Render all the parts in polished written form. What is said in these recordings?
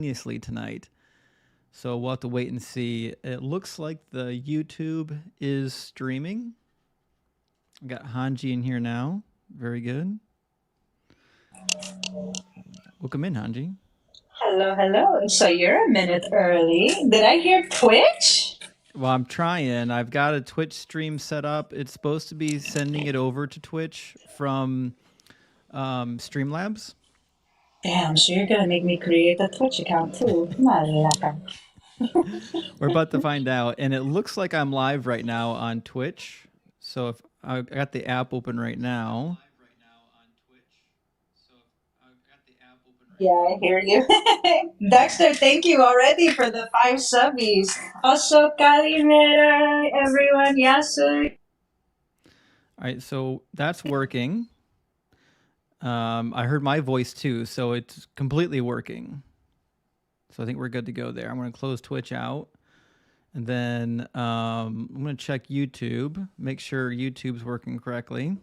tonight. So we'll have to wait and see. It looks like the YouTube is streaming. I got Hanji in here now. Very good. Welcome in, Hanji. Hello, hello. So you're a minute early. Did I hear Twitch? Well, I'm trying. I've got a Twitch stream set up. It's supposed to be sending it over to Twitch from Streamlabs. Damn, so you're gonna make me create a Twitch account too. Malaka. We're about to find out. And it looks like I'm live right now on Twitch. So if I got the app open right now. Yeah, I hear you. Dexter, thank you already for the 5 subbies. Also, Kalimera, everyone. Yasu. All right, so that's working. I heard my voice too, so it's completely working. So I think we're good to go there. I'm going to close Twitch out. And then I'm going to check YouTube, make sure YouTube's working correctly.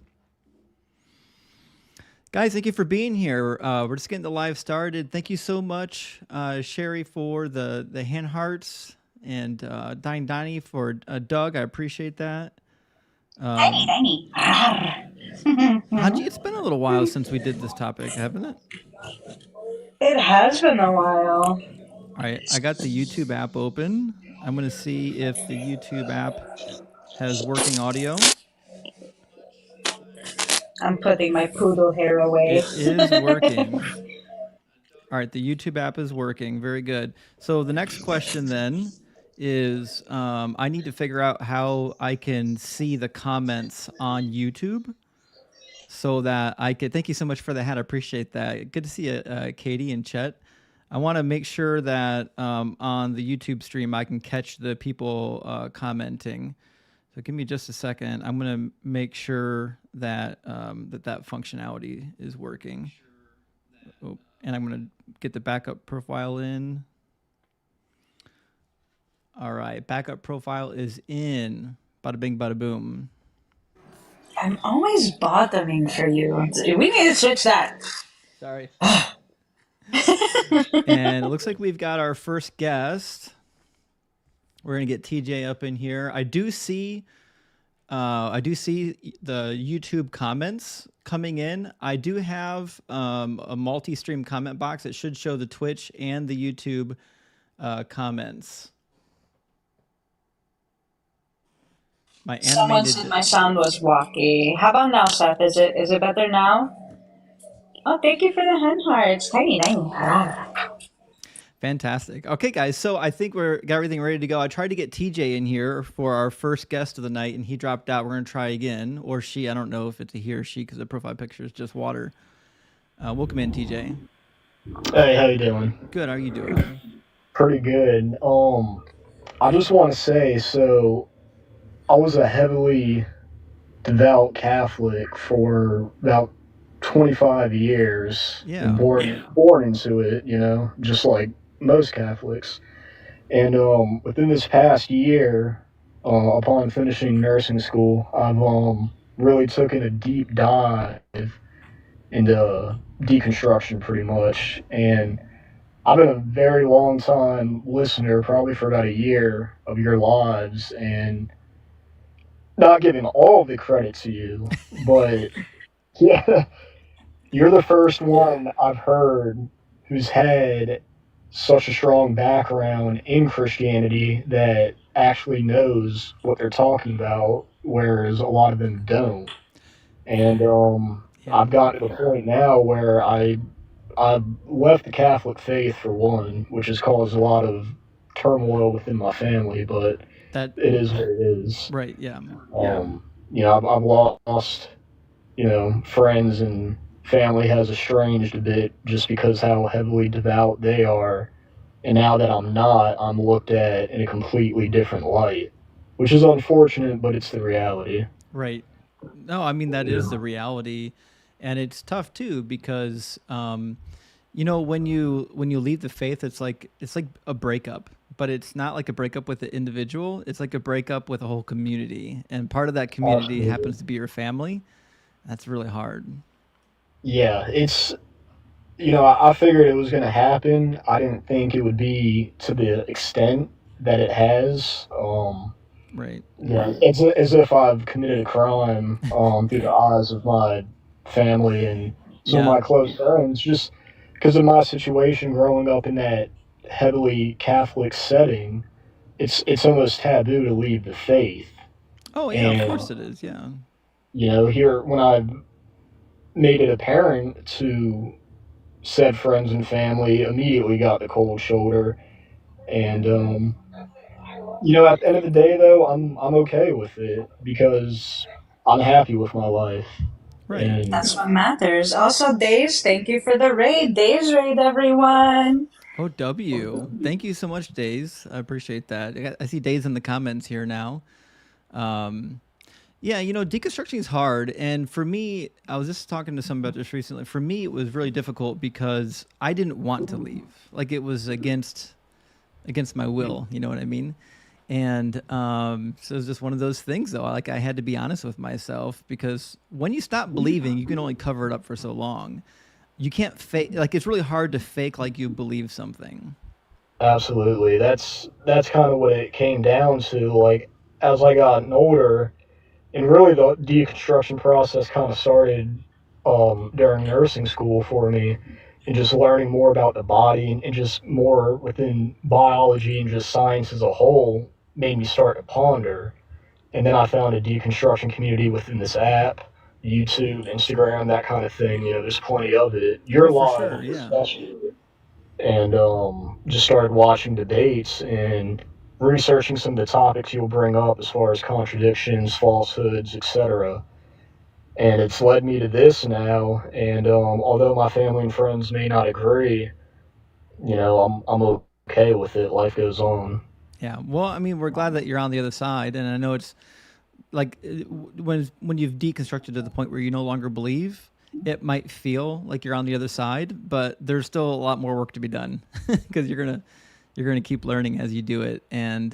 Guys, thank you for being here. We're just getting the live started. Thank you so much, Sherry, for the hand hearts, and Donnie for Doug. I appreciate that. Tiny. Hanji, it's been a little while since we did this topic, haven't it? It has been a while. All right, I got the YouTube app open. I'm going to see if the YouTube app has working audio. I'm putting my poodle hair away. It is working. All right, the YouTube app is working. Very good. So the next question then is I need to figure out how I can see the comments on YouTube so that I could. Thank you so much for the hat. I appreciate that. Good to see you, Katie and Chet. I want to make sure that on the YouTube stream I can catch the people commenting. So give me just a second. I'm going to make sure that that functionality is working. Oh, and I'm going to get the backup profile in. All right, backup profile is in. Bada bing, bada boom. I'm always bottoming for you. We need to switch that. Sorry. And it looks like we've got our first guest. We're gonna get TJ up in here. I do see the YouTube comments coming in. I do have a multi-stream comment box. It should show the Twitch and the YouTube comments. Someone said my sound was wacky. How about now, Seth? Is it better now? Oh, thank you for the hand hearts. Tiny. Fantastic. Okay, guys. So I think got everything ready to go. I tried to get TJ in here for our first guest of the night, and he dropped out. We're going to try again. Or she. I don't know if it's a he or she because the profile picture is just water. Welcome in, TJ. Hey, how you doing? Good. How are you doing? Pretty good. I just want to say, so I was a heavily devout Catholic for about 25 years. Yeah. Born into it, just like most Catholics. And within this past year, upon finishing nursing school, I've really taken a deep dive into deconstruction pretty much. And I've been a very long time listener, probably for about a year of your lives, and not giving all the credit to you, but yeah, you're the first one I've heard who's had such a strong background in Christianity that actually knows what they're talking about, whereas a lot of them don't. And I've gotten to the point now where I've left the Catholic faith for one, which has caused a lot of turmoil within my family, but it is what it is. Right, yeah. I've lost, friends, and family has estranged a bit just because how heavily devout they are. And now that I'm not, I'm looked at in a completely different light, which is unfortunate, but it's the reality. Right. No, I mean, that is the reality. And it's tough too, because, when you leave the faith, it's like a breakup, but it's not like a breakup with the individual. It's like a breakup with a whole community. And part of that community happens to be your family. That's really hard. Yeah, it's I figured it was going to happen. I didn't think it would be to the extent that it has. Right. Yeah, it's as if I've committed a crime through the eyes of my family and some of Yeah. my close friends, just because of my situation growing up in that heavily Catholic setting. It's almost taboo to leave the faith, Oh yeah, of and course it is. Yeah. here when I've made it apparent to said friends and family, immediately got the cold shoulder, and at the end of the day, though, I'm okay with it because I'm happy with my life. Right. And That's what matters. Also, Dave's, thank you for the raid. Dave's raid, everyone. Oh, W. Thank you so much, Days. I appreciate that. I see Days in the comments here now. Um, yeah, deconstructing is hard. And for me, I was just talking to someone about this recently. For me, it was really difficult because I didn't want to leave. Like it was against my will. You know what I mean? And so it was just one of those things, though. Like I had to be honest with myself because when you stop believing, you can only cover it up for so long. You can't fake. Like it's really hard to fake like you believe something. absolutely, that's kind of what it came down to. Like as I got older, and really the deconstruction process kind of started during nursing school for me, and just learning more about the body and just more within biology and just science as a whole made me start to ponder. And then I found a deconstruction community within this app, YouTube, Instagram, that kind of thing. There's plenty of it. Oh, You're for live, sure. Yeah. especially, and just started watching debates and researching some of the topics you'll bring up as far as contradictions, falsehoods, etc. And it's led me to this now. And although my family and friends may not agree, I'm okay with it. Life goes on. Yeah. Well, I mean, we're glad that you're on the other side, and I know it's like when you've deconstructed to the point where you no longer believe, it might feel like you're on the other side, but there's still a lot more work to be done because you're gonna keep learning as you do it. And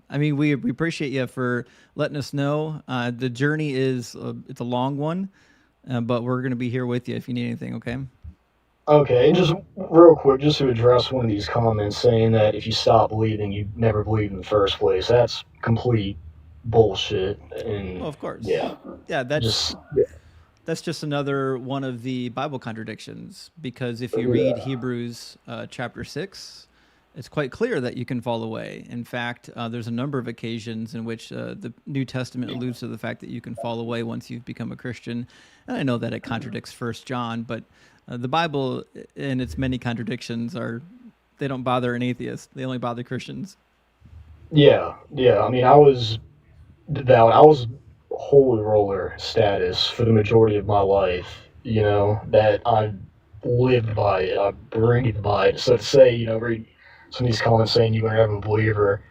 I mean, we appreciate you for letting us know. The journey is it's a long one, but we're gonna be here with you if you need anything. Okay. Okay, and just real quick, just to address one of these comments saying that if you stop believing, you never believed in the first place. That's complete bullshit. And Oh, of course. yeah, Yeah, just that's just another one of the Bible contradictions. Because if you read yeah, Hebrews chapter 6, it's quite clear that you can fall away. In fact, there's a number of occasions in which the New Testament alludes to the fact that you can fall away once you've become a Christian. And I know that it contradicts First John, but the Bible and its many contradictions they don't bother an atheist. They only bother Christians. yeah. I mean, I was devout. I was holy roller status for the majority of my life. That I lived by it. I breathed by it. So to say, read some of these comments saying you were never a believer,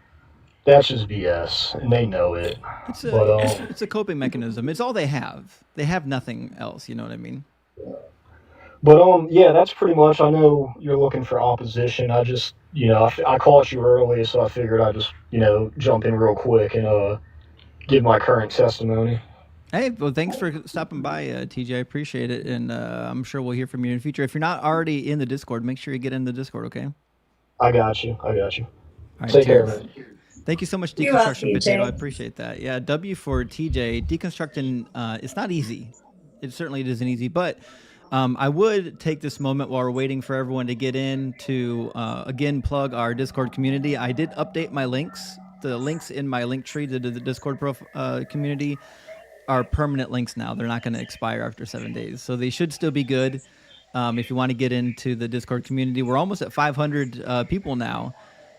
that's just BS, and they know it. It's But a coping mechanism. It's all they have. They have nothing else. You know what I mean? yeah, that's pretty much. I know you're looking for opposition. I just, I caught you early, so I figured I'd just, jump in real quick and give my current testimony. Hey, well, thanks for stopping by, TJ. I appreciate it, and I'm sure we'll hear from you in the future. If you're not already in the Discord, make sure you get in the Discord. Okay? All I got you. I got you. right. Take care, Cheers. man. Thank you so much, You up, Deconstruction Potato. I TJ? appreciate that. Yeah, W for TJ. Deconstructing, it's not easy. It certainly isn't easy, but I would take this moment while we're waiting for everyone to get in to, again, plug our Discord community. I did update my links. The links in my link tree to the Discord community are permanent links now. They're not going to expire after 7 days. So they should still be good if you want to get into the Discord community. We're almost at 500 people now.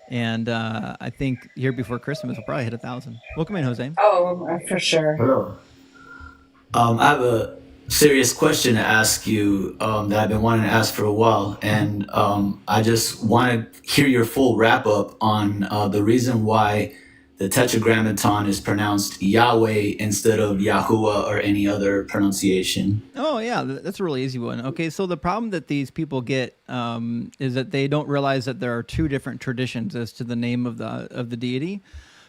And I think here before Christmas, we'll probably hit 1,000. Welcome in, Jose. Oh, for sure. Hello. I have a serious question to ask you that I've been wanting to ask for a while, and I just want to hear your full wrap up on the reason why the Tetragrammaton is pronounced Yahweh instead of Yahuwah or any other pronunciation. Oh, yeah, that's a really easy one. Okay, so the problem that these people get is that they don't realize that there are two different traditions as to the name of the deity.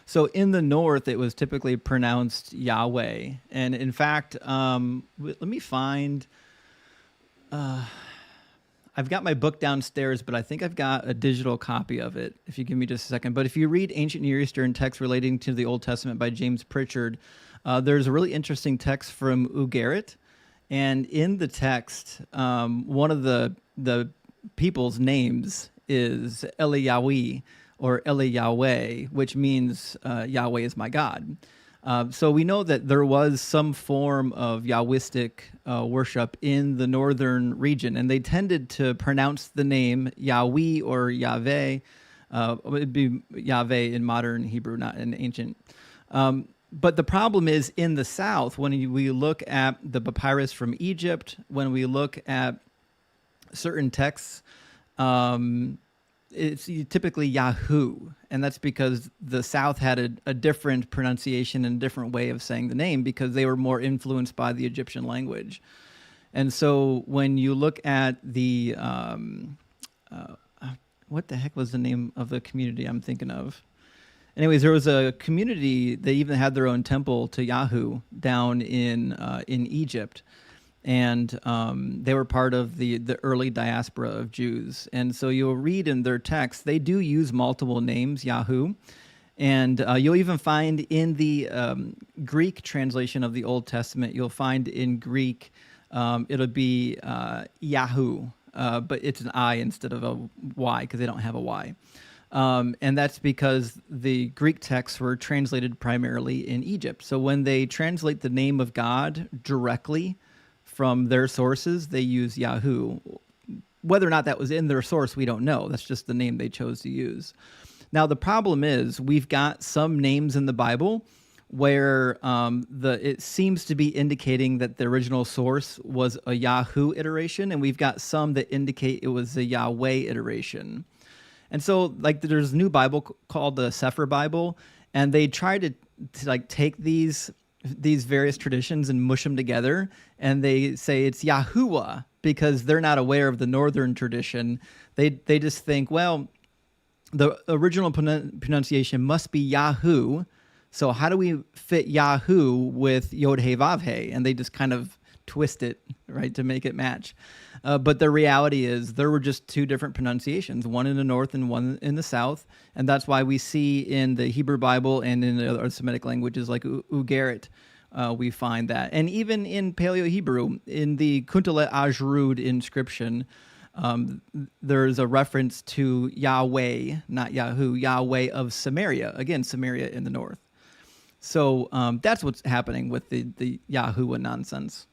So in the north, it was typically pronounced Yahweh, and in fact, let me find. I I've got my book downstairs, but I think I've got a digital copy of it, if you give me just a second. But if you read Ancient Near Eastern Texts Relating to the Old Testament by James Pritchard, there's a really interesting text from Ugarit. And in the text, one of the people's names is Eliyahu or Yahweh, which means Yahweh is my God. So we know that there was some form of Yahwistic worship in the northern region, and they tended to pronounce the name Yahweh or Yahweh. It'd be Yahweh in modern Hebrew, not in ancient. But the problem is in the south, when we look at the papyrus from Egypt, when we look at certain texts, it's typically Yahoo, and that's because the South had a different pronunciation and a different way of saying the name because they were more influenced by the Egyptian language. And so when you look at the, what the heck was the name of the community I'm thinking of? Anyways, there was a community that even had their own temple to Yahoo down in Egypt. And they were part of the early diaspora of Jews. And so you'll read in their text, they do use multiple names, Yahoo. And you'll even find in the Greek translation of the Old Testament, you'll find in Greek, it'll be Yahoo, but it's an I instead of a Y because they don't have a Y. And that's because the Greek texts were translated primarily in Egypt. So when they translate the name of God directly from their sources, they use Yahoo. Whether or not that was in their source, we don't know. That's just the name they chose to use. Now, the problem is we've got some names in the Bible where it seems to be indicating that the original source was a Yahoo iteration, and we've got some that indicate it was a Yahweh iteration. And so, like, there's a new Bible called the Sefer Bible, and they try to like take these various traditions and mush them together, and they say it's Yahuwah because they're not aware of the northern tradition. They just think, well, the original pronunciation must be Yahoo, so how do we fit Yahoo with Yod He Vav He? And they just kind of twist it, right, to make it match. But the reality is there were just two different pronunciations, one in the north and one in the south. And that's why we see in the Hebrew Bible and in the other Semitic languages like Ugarit, we find that. And even in Paleo-Hebrew, in the Kuntalet Ajrud inscription, there's a reference to Yahweh, not Yahoo, Yahweh of Samaria. Again, Samaria in the north. So that's what's happening with the Yahuwah nonsense.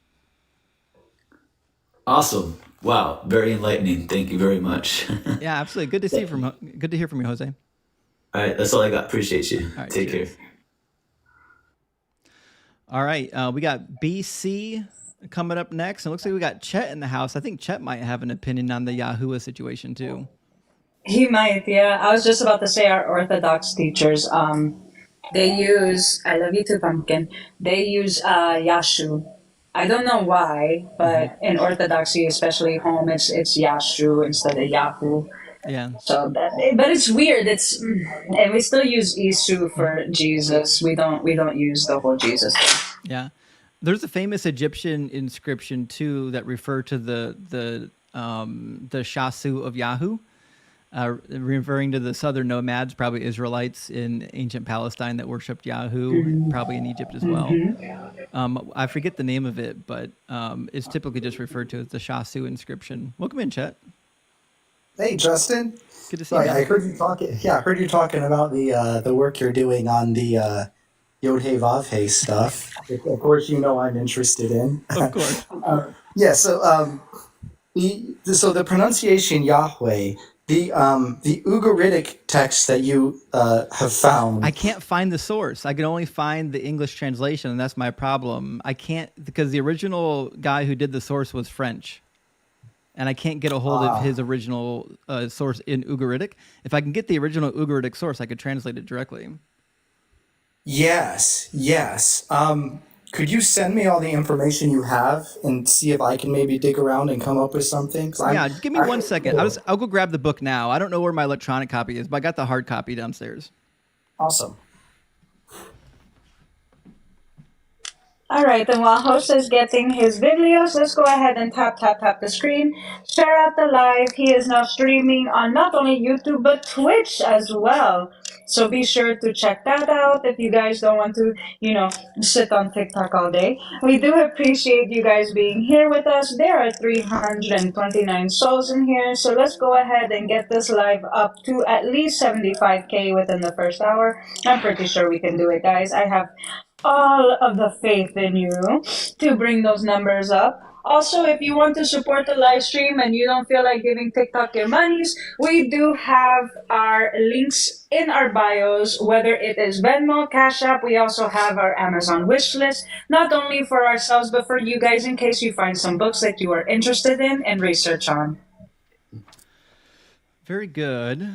Awesome. Wow. Very enlightening. Thank you very much. Yeah, absolutely. Good to hear from you, Jose. All right. That's all I got. Appreciate you. All right, Take cheers. care. All right. We got BC coming up next. And it looks like we got Chet in the house. I think Chet might have an opinion on the Yahuwah situation too. He might, yeah. I was just about to say our Orthodox teachers, they use, I love you too, Pumpkin. They use Yashu. I don't know why, but in Orthodoxy, especially home, it's Yashu instead of Yahoo. Yeah. So but it's weird. And we still use Isu for Jesus. We don't use the whole Jesus thing. Yeah. There's a famous Egyptian inscription too that refer to the Shasu of Yahoo, referring to the southern nomads, probably Israelites in ancient Palestine that worshipped Yahoo, probably in Egypt as well. I forget the name of it, but it's typically just referred to as the Shasu inscription. Welcome in, Chet. Hey, Justin. Good to see you. I heard you talking. Yeah, I heard you talking about the work you're doing on the Yod He Vav He stuff. Of course, you know I'm interested in. Of course. Yeah. So the pronunciation Yahweh, the Ugaritic text that you have found. I can't find the source. I can only find the English translation, and that's my problem. I can't, because the original guy who did the source was French, and I can't get a hold of his original source in Ugaritic. If I can get the original Ugaritic source, I could translate it directly. Yes. Could you send me all the information you have and see if I can maybe dig around and come up with something? Yeah, give me 1 second. I'll go grab the book now. I don't know where my electronic copy is, but I got the hard copy downstairs. Awesome. All right, and while host is getting his videos, let's go ahead and tap the screen. Share out the live. He is now streaming on not only YouTube but Twitch as well. So be sure to check that out if you guys don't want to, sit on TikTok all day. We do appreciate you guys being here with us. There are 329 souls in here, so let's go ahead and get this live up to at least 75K within the first hour. I'm pretty sure we can do it, guys. I have all of the faith in you to bring those numbers up. Also, if you want to support the live stream and you don't feel like giving TikTok your monies, we do have our links in our bios, whether it is Venmo, Cash App. We also have our Amazon wish list, not only for ourselves, but for you guys in case you find some books that you are interested in and research on. Very good.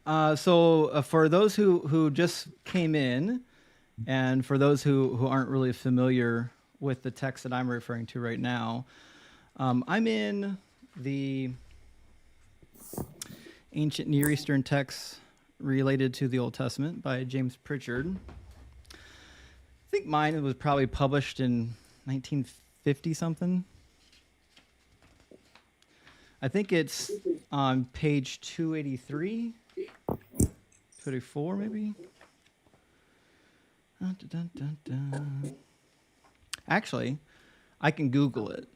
So for those who just came in, and for those who aren't really familiar with the text that I'm referring to right now, I'm in the ancient Near Eastern texts related to the Old Testament by James Pritchard. I think mine was probably published in 1950 something. I think it's on page 283, 284 maybe. Dun, dun, dun, dun. Actually, I can Google it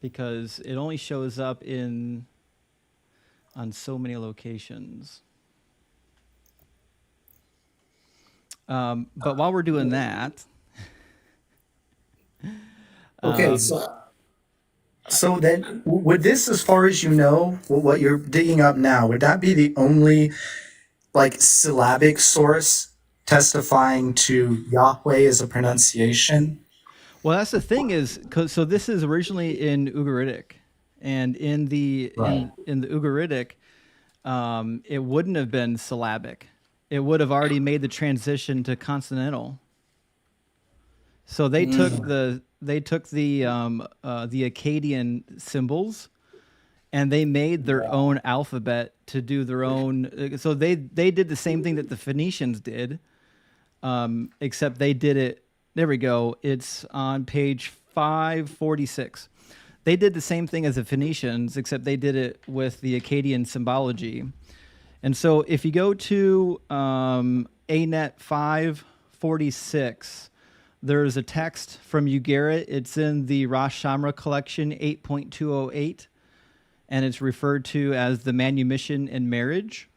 because it only shows up on so many locations. But while we're doing that, Okay, so then would this, as far as you know, what you're digging up now, would that be the only like syllabic source testifying to Yahweh as a pronunciation? well, that's the thing is, so this is originally in Ugaritic, and in the in the Ugaritic, it wouldn't have been syllabic. It would have already made the transition to consonantal. So they took the Akkadian symbols, and they made their own alphabet to do their own. So they did the same thing that the Phoenicians did, except they did it. There we go. It's on page 546. They did the same thing as the Phoenicians, except they did it with the Akkadian symbology. And so if you go to ANET 546, there's a text from Ugarit. It's in the Rosh Hashanah collection 8.208, and it's referred to as the manumission and marriage.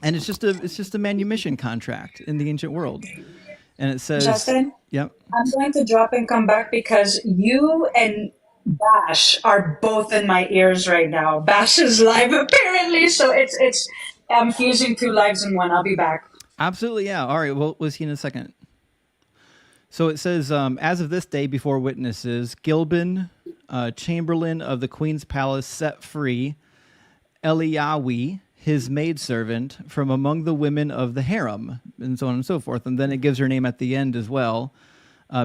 And it's just a manumission contract in the ancient world. And it says, Justin? Yep. I'm going to drop and come back because you and Bash are both in my ears right now. Bash is live apparently, so it's I'm fusing two lives in one. I'll be back. Absolutely, yeah. All right, well, we'll see in a second. So it says, as of this day before witnesses, Gilbin, chamberlain of the queen's palace, set free Eliyahu, his maidservant, from among the women of the harem, and so on and so forth. And then it gives her name at the end as well,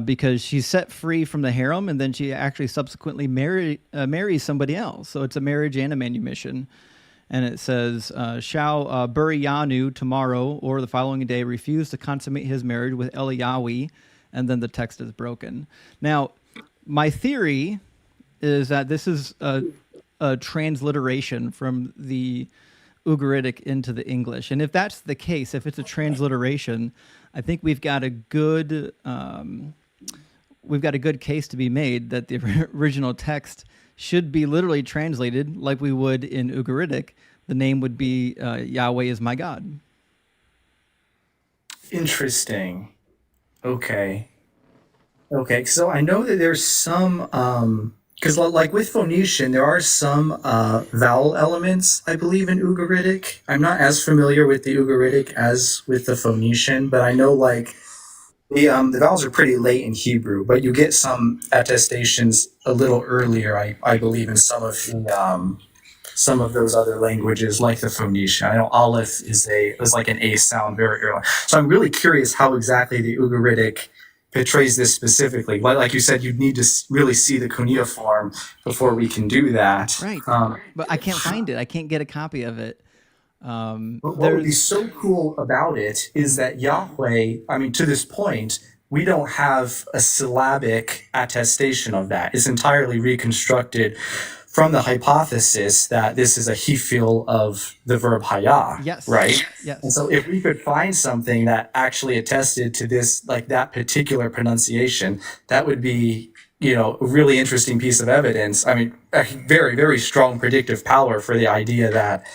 because she's set free from the harem, and then she actually subsequently marries somebody else. So it's a marriage and a manumission. And it says, shall Buriyanu tomorrow or the following day refuse to consummate his marriage with Eliyahu? And then the text is broken. Now, my theory is that this is a transliteration from the Ugaritic into the English. And if that's the case, if it's a transliteration, I think we've got a good case to be made that the original text should be literally translated like we would in Ugaritic. The name would be Yahweh is my God. Interesting. Okay. So I know that there's some, because like with Phoenician, there are some vowel elements, I believe, in Ugaritic. I'm not as familiar with the Ugaritic as with the Phoenician, but I know like the vowels are pretty late in Hebrew, but you get some attestations a little earlier, I believe, in some of those other languages, like the Phoenician. I know Aleph is like an A sound very early. So I'm really curious how exactly the Ugaritic portrays this specifically. Like you said, you'd need to really see the cuneiform before we can do that. Right. But I can't find it. I can't get a copy of it. But what would be so cool about it is that Yahweh, I mean, to this point, we don't have a syllabic attestation of that. It's entirely reconstructed from the hypothesis that this is a hifil of the verb haya, Yes. right? Yes. And so if we could find something that actually attested to this, like that particular pronunciation, that would be, a really interesting piece of evidence. I mean, a very, very strong predictive power for the idea that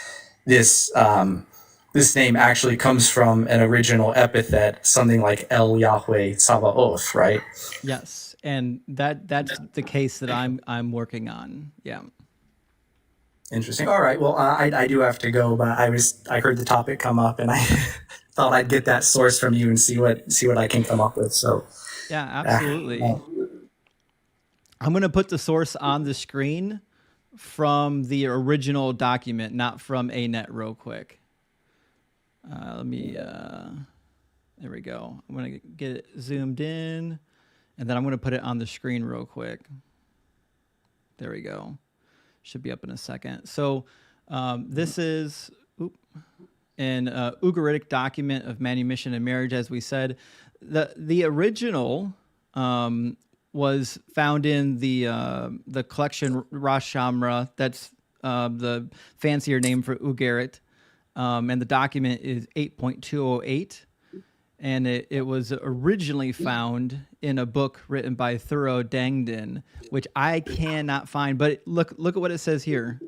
this name actually comes from an original epithet, something like El Yahweh Sabaoth, right? Yes, and that's the case that I'm working on. Yeah. Interesting. All right. Well, I do have to go, but I heard the topic come up, and I thought I'd get that source from you and see what I can come up with. So yeah, absolutely. I'm going to put the source on the screen from the original document, not from ANET, real quick. Let me, there we go. I'm going to get it zoomed in, and then I'm going to put it on the screen real quick. There we go. Should be up in a second. So this is an Ugaritic document of manumission and marriage, as we said. The original was found in the collection Rosh Shamra. That's the fancier name for Ugarit. And the document is 8.208. And it was originally found in a book written by Thuro Dangdin, which I cannot find. But look at what it says here.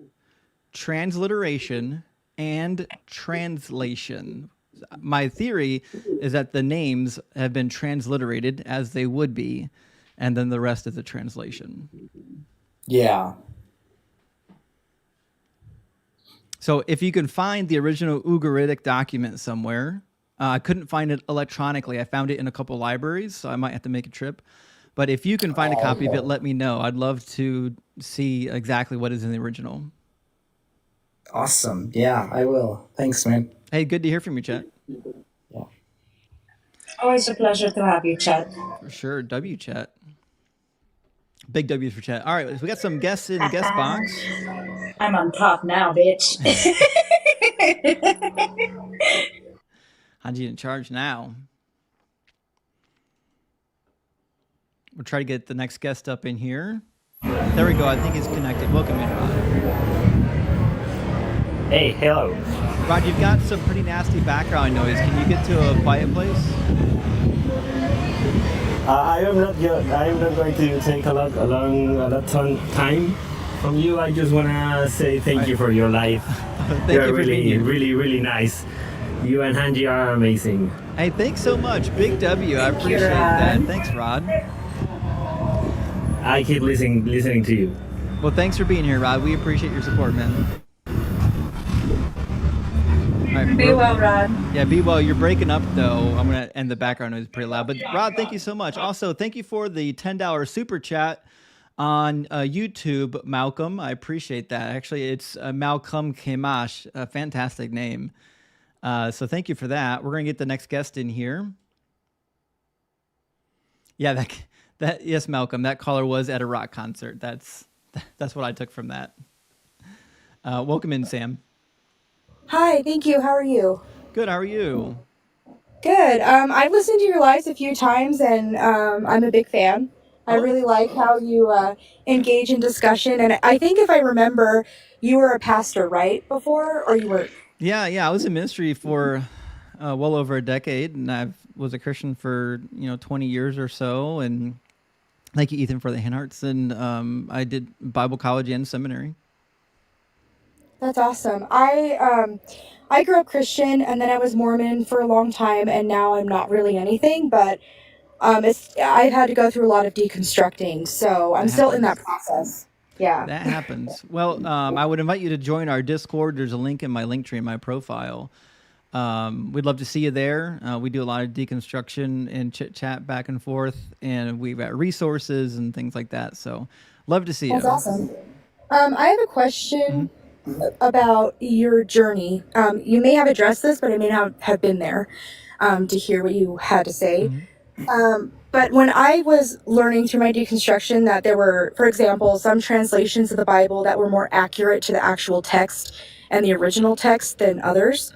Transliteration and translation. My theory is that the names have been transliterated as they would be, and then the rest is a translation. Yeah. So if you can find the original Ugaritic document somewhere, I couldn't find it electronically. I found it in a couple libraries, so I might have to make a trip. But if you can find a copy of it, let me know. I'd love to see exactly what is in the original. Awesome. Yeah, I will. Thanks, man. Hey, good to hear from you, Chet. Yeah. Always a pleasure to have you, Chet. For sure. W Chet. Big W's for Chet. All right, we got some guests in the guest box. I'm on top now, bitch. Hanji in charge now. We'll try to get the next guest up in here. There we go. I think he's connected. Welcome in, Rod. Hey, hello. Rod, you've got some pretty nasty background noise. Can you get to a quiet place? I am not going to take a lot of time from you. I just wanna say thank you for your life. You're really nice. You and Hanji are amazing. Hey, thanks so much. Big W. I appreciate that. Thanks, Rod. I keep listening to you. Well, thanks for being here, Rod. We appreciate your support, man. All right, Be well, Rod. Yeah, be well. You're breaking up, though. I'm going to end the background noise pretty loud. But, Rod, thank you so much. Also, thank you for the $10 super chat on YouTube, Malcolm. I appreciate that. Actually, it's Malcolm Kemash, a fantastic name. So thank you for that. We're going to get the next guest in here. Yeah, that yes, Malcolm, that caller was at a rock concert. That's what I took from that. Welcome in, Sam. Hi, thank you. How are you? Good. How are you? Good. I've listened to your lives a few times, and I'm a big fan. I really like how you engage in discussion. And I think if I remember, you were a pastor, right, before, or you were? Yeah. I was in ministry for well over a decade, and I was a Christian for 20 years or so. And thank you, Ethan, for the hand arts. And I did Bible college and seminary. That's awesome. I grew up Christian, and then I was Mormon for a long time, and now I'm not really anything. But I've had to go through a lot of deconstructing, so I'm still in that process. Yeah. That happens. Well, I would invite you to join our Discord. There's a link in my link tree in my profile. We'd love to see you there. We do a lot of deconstruction and chit chat back and forth, and we've got resources and things like that. So love to see you. That's awesome. I have a question about your journey. You may have addressed this, but I may not have been there to hear what you had to say. But when I was learning through my deconstruction that there were, for example, some translations of the Bible that were more accurate to the actual text and the original text than others,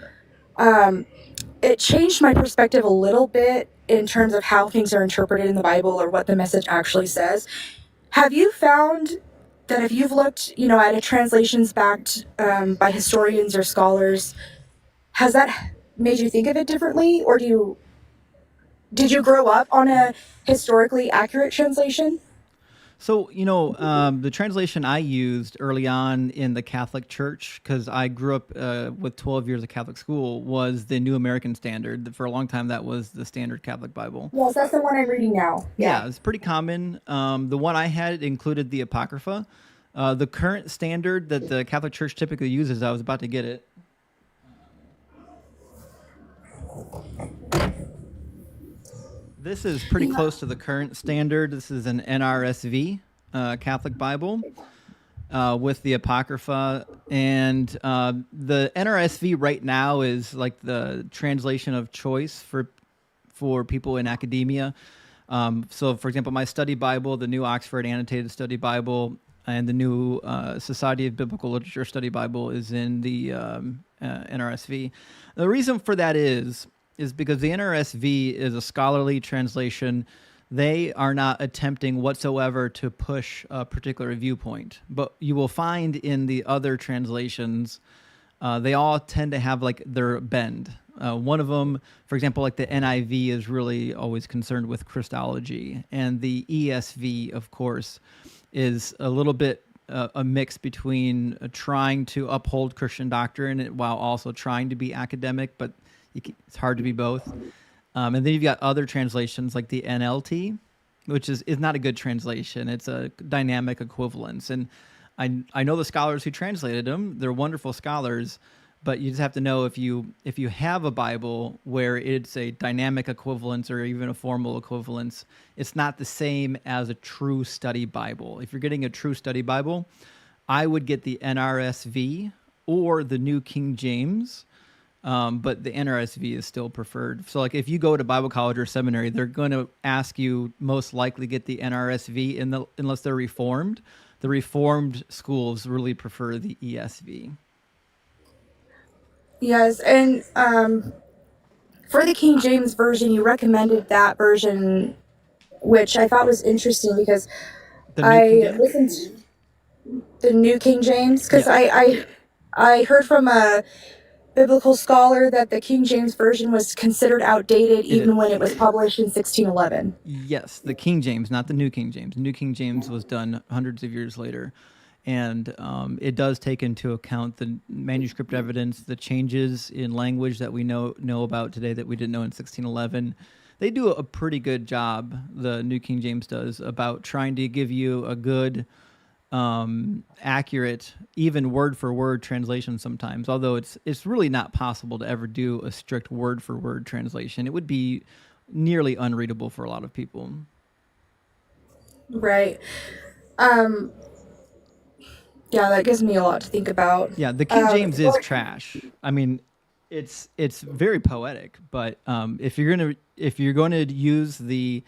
it changed my perspective a little bit in terms of how things are interpreted in the Bible or what the message actually says. Have you found that if you've looked, at a translations backed by historians or scholars, has that made you think of it differently, or did you grow up on a historically accurate translation? So, the translation I used early on in the Catholic Church, because I grew up with 12 years of Catholic school, was the New American Standard. For a long time, that was the standard Catholic Bible. Yes, that's the one I'm reading now. Yeah, it's pretty common. The one I had included the Apocrypha. The current standard that the Catholic Church typically uses, I was about to get it. This is pretty close to the current standard. This is an NRSV Catholic Bible with the Apocrypha. And the NRSV right now is like the translation of choice for people in academia. So, for example, my study Bible, the New Oxford Annotated Study Bible, and the New Society of Biblical Literature Study Bible is in the NRSV. The reason for that is because the NRSV is a scholarly translation. They are not attempting whatsoever to push a particular viewpoint. But you will find in the other translations, they all tend to have like their bend. One of them, for example, like the NIV is really always concerned with Christology. And the ESV, of course, is a little bit a mix between trying to uphold Christian doctrine while also trying to be academic, but it's hard to be both. And then you've got other translations like the NLT, which is not a good translation. It's a dynamic equivalence. And I know the scholars who translated them. They're wonderful scholars, but you just have to know if you have a Bible where it's a dynamic equivalence or even a formal equivalence, it's not the same as a true study Bible. If you're getting a true study Bible, I would get the NRSV or the New King James. But the NRSV is still preferred. So like if you go to Bible college or seminary, they're going to ask you most likely get the NRSV unless they're Reformed. The Reformed schools really prefer the ESV. Yes, and for the King James Version, you recommended that version, which I thought was interesting because I listened to the New King James because I heard from a biblical scholar that the King James Version was considered outdated even when it was published in 1611. Yes, the King James, not the New King James. The New King James was done hundreds of years later. And it does take into account the manuscript evidence, the changes in language that we know about today that we didn't know in 1611. They do a pretty good job, the New King James does, about trying to give you a good, accurate, even word-for-word translation sometimes, although it's really not possible to ever do a strict word-for-word translation. It would be nearly unreadable for a lot of people. Right. Yeah, that gives me a lot to think about. Yeah, the King James is trash. I mean, it's very poetic, but if you're going to use the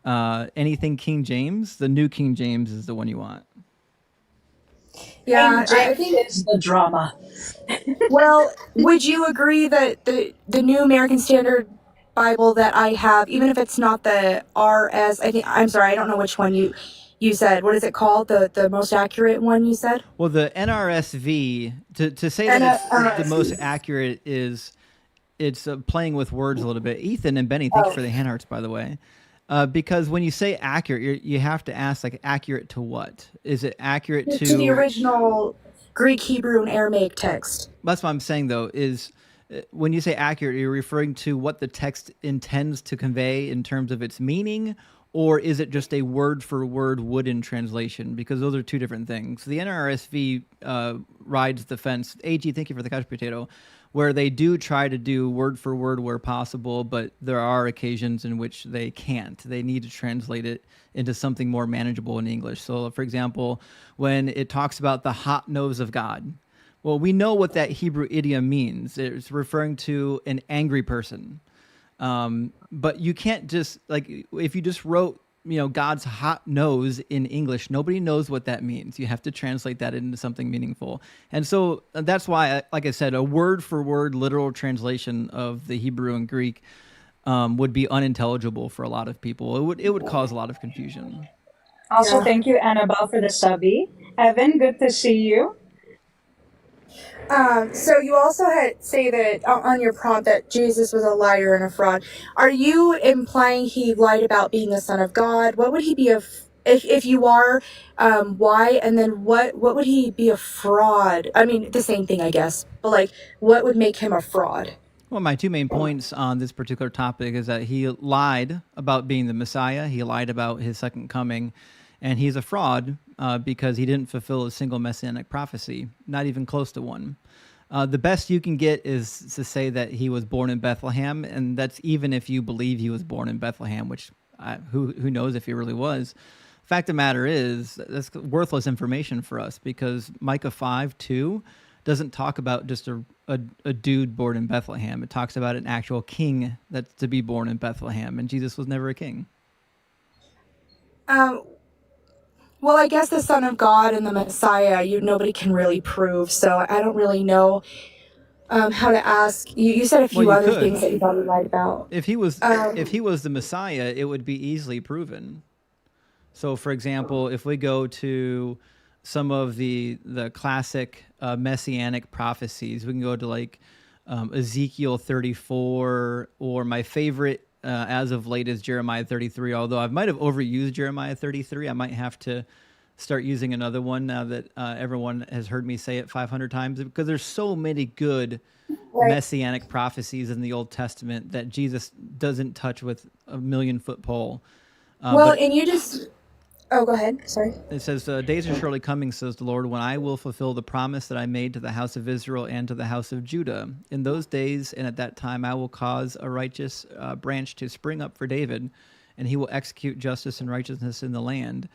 anything King James, the New King James is the one you want. Yeah, I think it's the drama. Well, would you agree that the New American Standard Bible that I have, even if it's not the RS, I'm sorry, I don't know which one you said. What is it called? The most accurate one you said? Well, the NRSV, to say that it's the most accurate is it's playing with words a little bit. Ethan and Benny, thank you for the hand hearts, by the way. Because when you say accurate, you have to ask, like, accurate to what? Is it accurate to the original Greek, Hebrew, and Aramaic text? That's what I'm saying, though, is when you say accurate, you're referring to what the text intends to convey in terms of its meaning, or is it just a word-for-word wooden translation? Because those are two different things. The NRSV rides the fence. AG, thank you for the couch potato, where they do try to do word-for-word where possible, but there are occasions in which they can't. They need to translate it into something more manageable in English. So, for example, when it talks about the hot nose of God, well, we know what that Hebrew idiom means. It's referring to an angry person. But you can't just, like, if you just wrote, God's hot nose in English, nobody knows what that means. You have to translate that into something meaningful. And so that's why, like I said, a word for word literal translation of the Hebrew and Greek would be unintelligible for a lot of people. It would cause a lot of confusion. Also, Yeah. thank you, Annabelle, for the subby. Evan, good to see you. So you also had say that on your prompt that Jesus was a liar and a fraud. Are you implying he lied about being the Son of God? What would he be if you are, why? And then what would he be a fraud? I mean, the same thing, I guess. But like, what would make him a fraud? Well, my two main points on this particular topic is that he lied about being the Messiah. He lied about his second coming, and he's a fraud because he didn't fulfill a single messianic prophecy, not even close to one. The best you can get is to say that he was born in Bethlehem, and that's even if you believe he was born in Bethlehem, which who knows if he really was. Fact of the matter is, that's worthless information for us because Micah 5:2 doesn't talk about just a dude born in Bethlehem. It talks about an actual king that's to be born in Bethlehem, and Jesus was never a king. Well, I guess the Son of God and the Messiah, nobody can really prove. So I don't really know how to ask. You said a few Well, you other could. things that you thought he lied about. If he was the Messiah, it would be easily proven. So, for example, if we go to some of the classic messianic prophecies, we can go to like Ezekiel 34, or my favorite as of late is Jeremiah 33. Although I might have overused Jeremiah 33, I might have to start using another one now that everyone has heard me say it 500 times, because there's so many good messianic prophecies in the Old Testament that Jesus doesn't touch with a 1,000,000-foot pole. And you just... Oh, go ahead. Sorry. It says, days are surely coming, says the Lord, when I will fulfill the promise that I made to the house of Israel and to the house of Judah. In those days and at that time, I will cause a righteous branch to spring up for David, and he will execute justice and righteousness in the land.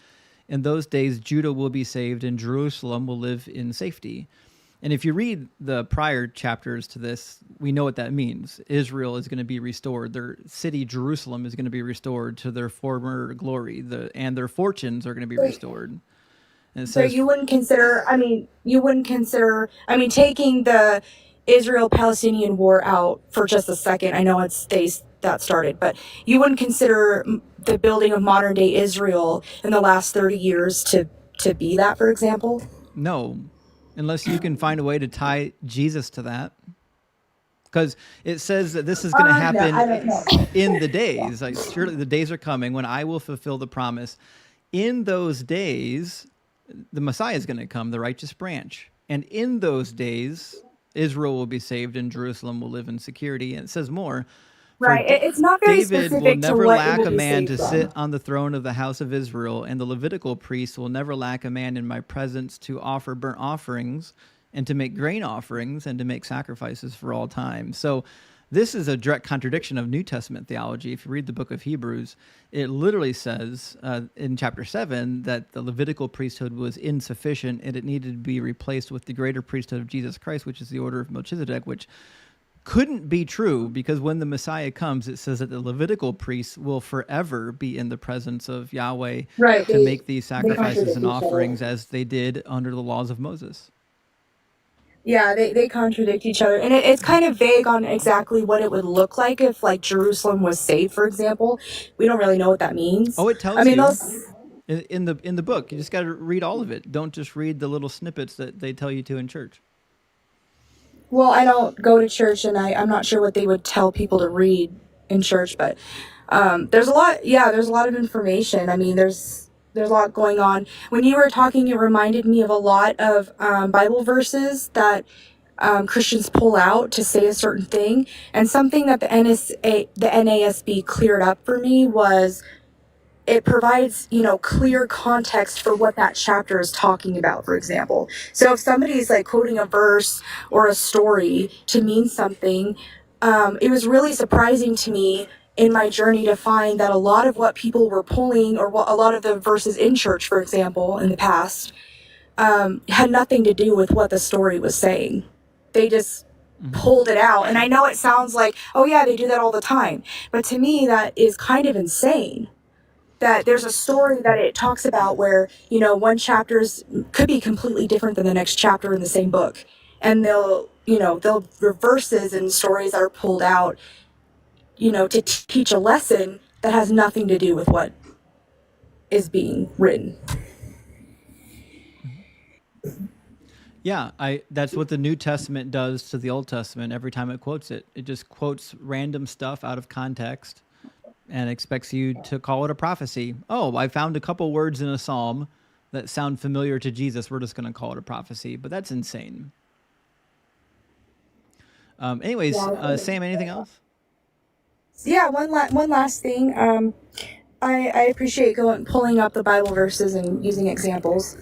In those days, Judah will be saved, and Jerusalem will live in safety. And if you read the prior chapters to this, we know what that means. Israel is going to be restored. Their city, Jerusalem, is going to be restored to their former glory, and their fortunes are going to be restored. And it So says, you wouldn't consider, taking the Israel-Palestinian war out for just a second. I know it's days that started, but you wouldn't consider the building of modern-day Israel in the last 30 years to be that, for example? no, unless you can find a way to tie Jesus to that. Because it says that this is going to happen I don't know. in the days. Like, surely the days are coming when I will fulfill the promise. In those days, the Messiah is going to come, the righteous branch. And in those days, Israel will be saved and Jerusalem will live in security. And it says more. Right. It's not very David will specific to never what lack it will a be man saved to from. sit on the throne of the house of Israel, and the Levitical priest will never lack a man in my presence to offer burnt offerings and to make grain offerings and to make sacrifices for all time. So this is a direct contradiction of New Testament theology. If you read the book of Hebrews, it literally says in chapter 7 that the Levitical priesthood was insufficient and it needed to be replaced with the greater priesthood of Jesus Christ, which is the order of Melchizedek, which couldn't be true, because when the Messiah comes, it says that the Levitical priests will forever be in the presence of Yahweh to make these sacrifices and offerings as they did under the laws of Moses. Yeah, they contradict each other. And it's kind of vague on exactly what it would look like if, like, Jerusalem was saved, for example. We don't really know what that means. Oh, it tells you in the book. You just got to read all of it. Don't just read the little snippets that they tell you to in church. Well, I don't go to church, and I'm not sure what they would tell people to read in church, but there's a lot. Yeah, there's a lot of information. I mean, there's a lot going on. When you were talking, it reminded me of a lot of Bible verses that Christians pull out to say a certain thing. And something that the NASB cleared up for me was it provides, clear context for what that chapter is talking about, for example. So if somebody's like quoting a verse or a story to mean something, it was really surprising to me in my journey to find that a lot of what people were pulling, or what a lot of the verses in church, for example, in the past, had nothing to do with what the story was saying. They just pulled it out. And I know it sounds like, oh yeah, they do that all the time. But to me, that is kind of insane. That there's a story that it talks about where, you know, one chapter's could be completely different than the next chapter in the same book. And they'll verses and stories that are pulled out, you know, to teach a lesson that has nothing to do with what is being written. Yeah, that's what the New Testament does to the Old Testament every time it quotes it. It just quotes random stuff out of context and expects you to call it a prophecy. Oh, I found a couple words in a psalm that sound familiar to Jesus. We're just going to call it a prophecy, but that's insane. Anyways, Sam, anything else? Yeah, one last thing. I appreciate pulling up the Bible verses and using examples.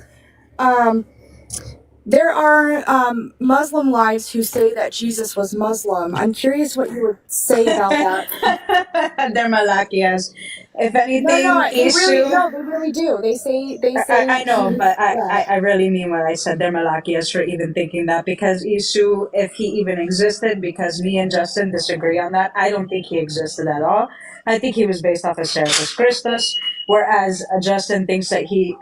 There are Muslim wives who say that Jesus was Muslim. I'm curious what you would say about that. They're Malachias. If anything, they really do. They say. I know, but I really mean what I said. They're Malachias for even thinking that, because Isu, if he even existed, because me and Justin disagree on that, I don't think he existed at all. I think he was based off of Serapis Christus, whereas Justin thinks that he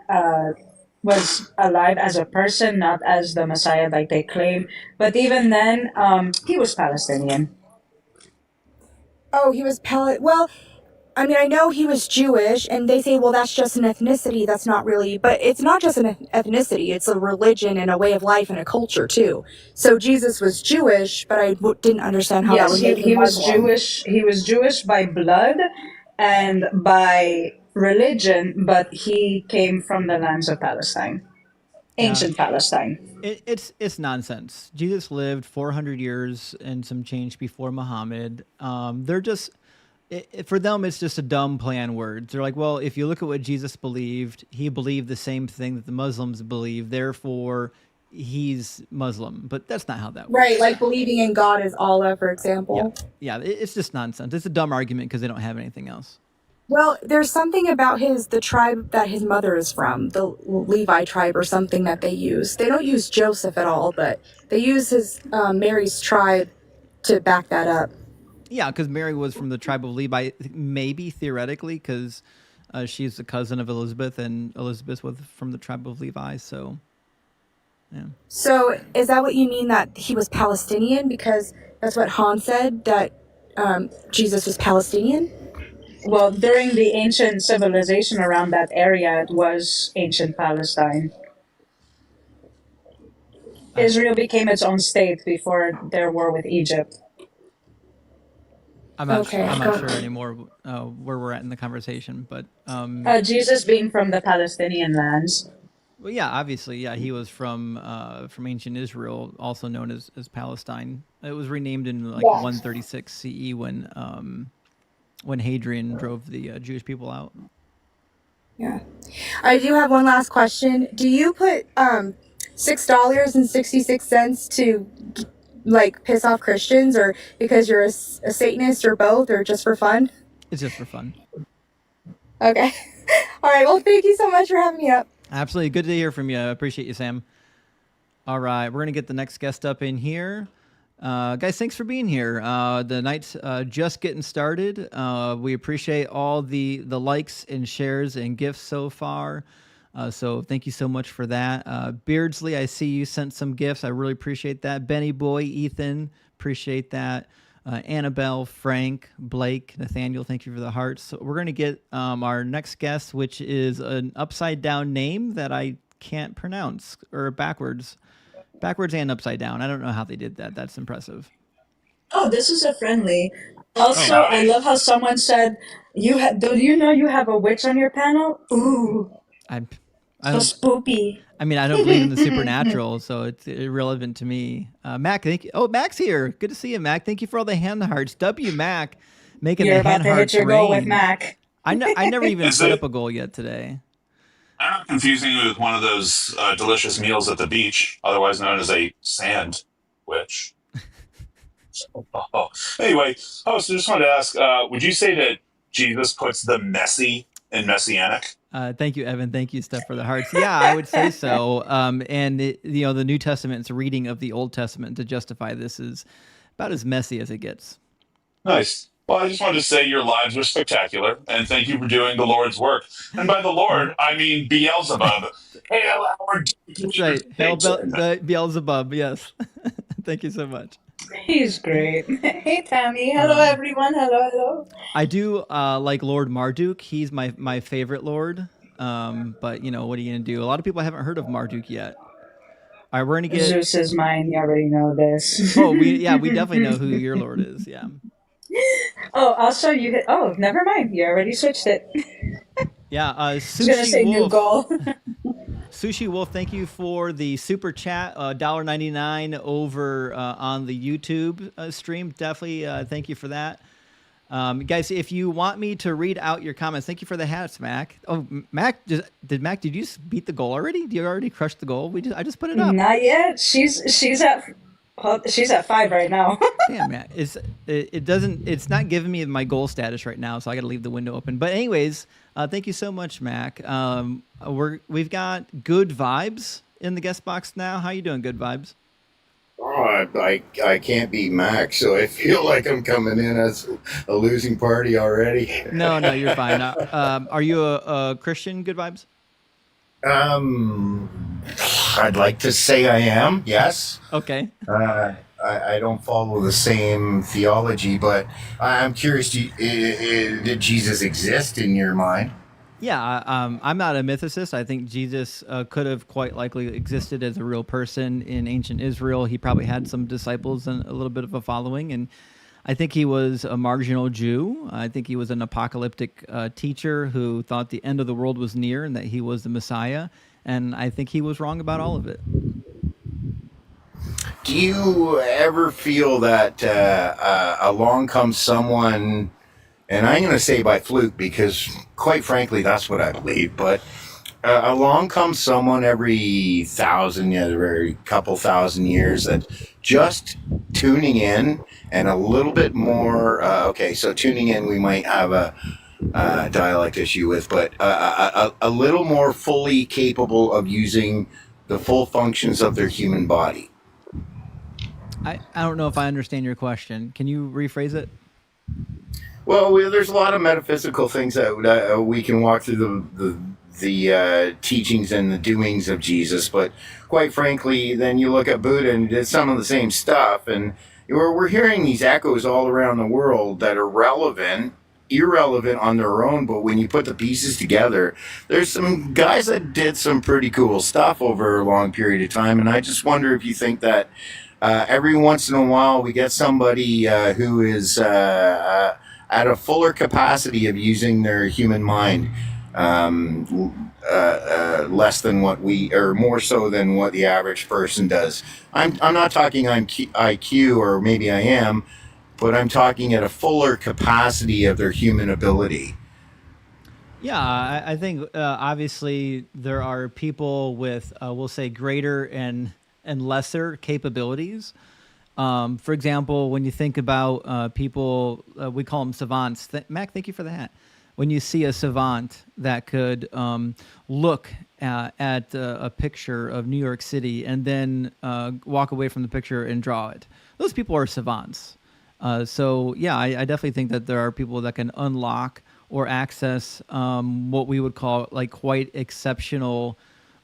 was alive as a person, not as the Messiah like they claim. But even then, he was Palestinian. Oh, he was Well, I mean, I know he was Jewish, and they say, well, that's just an ethnicity. That's not really, but it's not just an ethnicity. It's a religion and a way of life and a culture too. So Jesus was Jewish, but I didn't understand how that would make him he was Muslim. Jewish. He was Jewish by blood and by religion, but he came from the lands of Palestine, ancient Palestine. It's nonsense. Jesus lived 400 years and some change before Muhammad. They're just, for them, it's just a dumb play on words. They're like, well, if you look at what Jesus believed, he believed the same thing that the Muslims believe, therefore he's Muslim. But that's not how that works. Right, like believing in God is Allah, for example. Yeah, it's just nonsense. It's a dumb argument because they don't have anything else. Well, there's something about the tribe that his mother is from, the Levi tribe or something that they use. They don't use Joseph at all, but they use his Mary's tribe to back that up. Yeah, because Mary was from the tribe of Levi, maybe theoretically, because she's the cousin of Elizabeth, and Elizabeth was from the tribe of Levi, so, yeah. So is that what you mean, that he was Palestinian? Because that's what Han said, that Jesus was Palestinian? Well, during the ancient civilization around that area, it was ancient Palestine. Israel became its own state before their war with Egypt. I'm not sure anymore where we're at in the conversation, but Jesus being from the Palestinian lands. Well, yeah, obviously, yeah, he was from ancient Israel, also known as Palestine. It was renamed in 136 CE when Hadrian drove the Jewish people out. Yeah, I do have one last question. Do you put $6.66 to piss off Christians, or because you're a Satanist, or both, or just for fun? It's just for fun. Okay. All right. Well, thank you so much for having me up. Absolutely. Good to hear from you. I appreciate you, Sam. All right. We're going to get the next guest up in here. Guys, thanks for being here. The night's just getting started. We appreciate all the likes and shares and gifts so far. So thank you so much for that. Beardsley, I see you sent some gifts. I really appreciate that. Benny Boy, Ethan, appreciate that. Annabelle, Frank, Blake, Nathaniel, thank you for the hearts. So we're going to get our next guest, which is an upside down name that I can't pronounce, or backwards and upside down. I don't know how they did that. That's impressive. Oh, this is a friendly. Also, I love how someone said, do you know you have a witch on your panel? Ooh. So spooky. I mean, I don't believe in the supernatural, so it's irrelevant to me. Mac, thank you. Oh, Mac's here. Good to see you, Mac. Thank you for all the hand hearts. Mac, making You're the hand about to hearts hit your rain. goal with Mac. I never even put up a goal yet today. I'm not confusing it with one of those delicious meals at the beach, otherwise known as a sand witch. Anyway, so just wanted to ask, would you say that Jesus puts the messy in Messianic? Thank you, Evan. Thank you, Steph, for the hearts. Yeah, I would say so. And the New Testament's reading of the Old Testament to justify this is about as messy as it gets. Nice. Well, I just wanted to say your lives are spectacular, and thank you for doing the Lord's work. And by the Lord, I mean Beelzebub. Hail our That's right. Hail Beelzebub. Yes. Thank you so much. He's great. Hey, Tammy. Hello, everyone. Hello. I do like Lord Marduk. He's my favorite lord. But what are you gonna do? A lot of people haven't heard of Marduk yet. All right, we're gonna get Zeus is mine. You already know this. we definitely know who your lord is. Yeah. Oh, I'll show you. Oh, never mind. You already switched it. Yeah. I was gonna say Sushi new Wolf. goal. Sushi Wolf, thank you for the super chat, $1.99 over on the YouTube stream. Definitely thank you for that. Guys, if you want me to read out your comments, thank you for the hats, Mac. Oh, Mac, did you beat the goal already? Did you already crush the goal? I just put it up. Not yet. She's at 5 right now. Damn, Mac. It's not giving me my goal status right now, so I got to leave the window open. But anyways, thank you so much, Mac. We've got Good Vibes in the guest box now. How you doing, Good Vibes? Oh, I can't beat Max, so I feel like I'm coming in as a losing party already. No, you're fine. Are you a Christian, Good Vibes? I'd like to say I am, yes. Okay. I don't follow the same theology, but I'm curious, did Jesus exist in your mind? Yeah, I'm not a mythicist. I think Jesus could have quite likely existed as a real person in ancient Israel. He probably had some disciples and a little bit of a following, and I think he was a marginal Jew. I think he was an apocalyptic teacher who thought the end of the world was near and that he was the Messiah, and I think he was wrong about all of it. Do you ever feel that along comes someone, and I'm going to say by fluke because, quite frankly, that's what I believe, but along comes someone every couple thousand years that just tuning in and a little bit more, so tuning in we might have a dialect issue with, but a little more fully capable of using the full functions of their human body. I don't know if I understand your question. Can you rephrase it? Well, there's a lot of metaphysical things that we can walk through the teachings and the doings of Jesus, but quite frankly, then you look at Buddha and did some of the same stuff, and we're hearing these echoes all around the world that are irrelevant on their own, but when you put the pieces together, there's some guys that did some pretty cool stuff over a long period of time, and I just wonder if you think that every once in a while we get somebody who is at a fuller capacity of using their human mind, less than what or more so than what the average person does. I'm not talking IQ, or maybe I am, but I'm talking at a fuller capacity of their human ability. Yeah, I think obviously there are people with, we'll say, greater and lesser capabilities. For example, when you think about people, we call them savants. Mac, thank you for the hat. When you see a savant that could look at a picture of New York City and then walk away from the picture and draw it, those people are savants. So yeah, I definitely think that there are people that can unlock or access what we would call like quite exceptional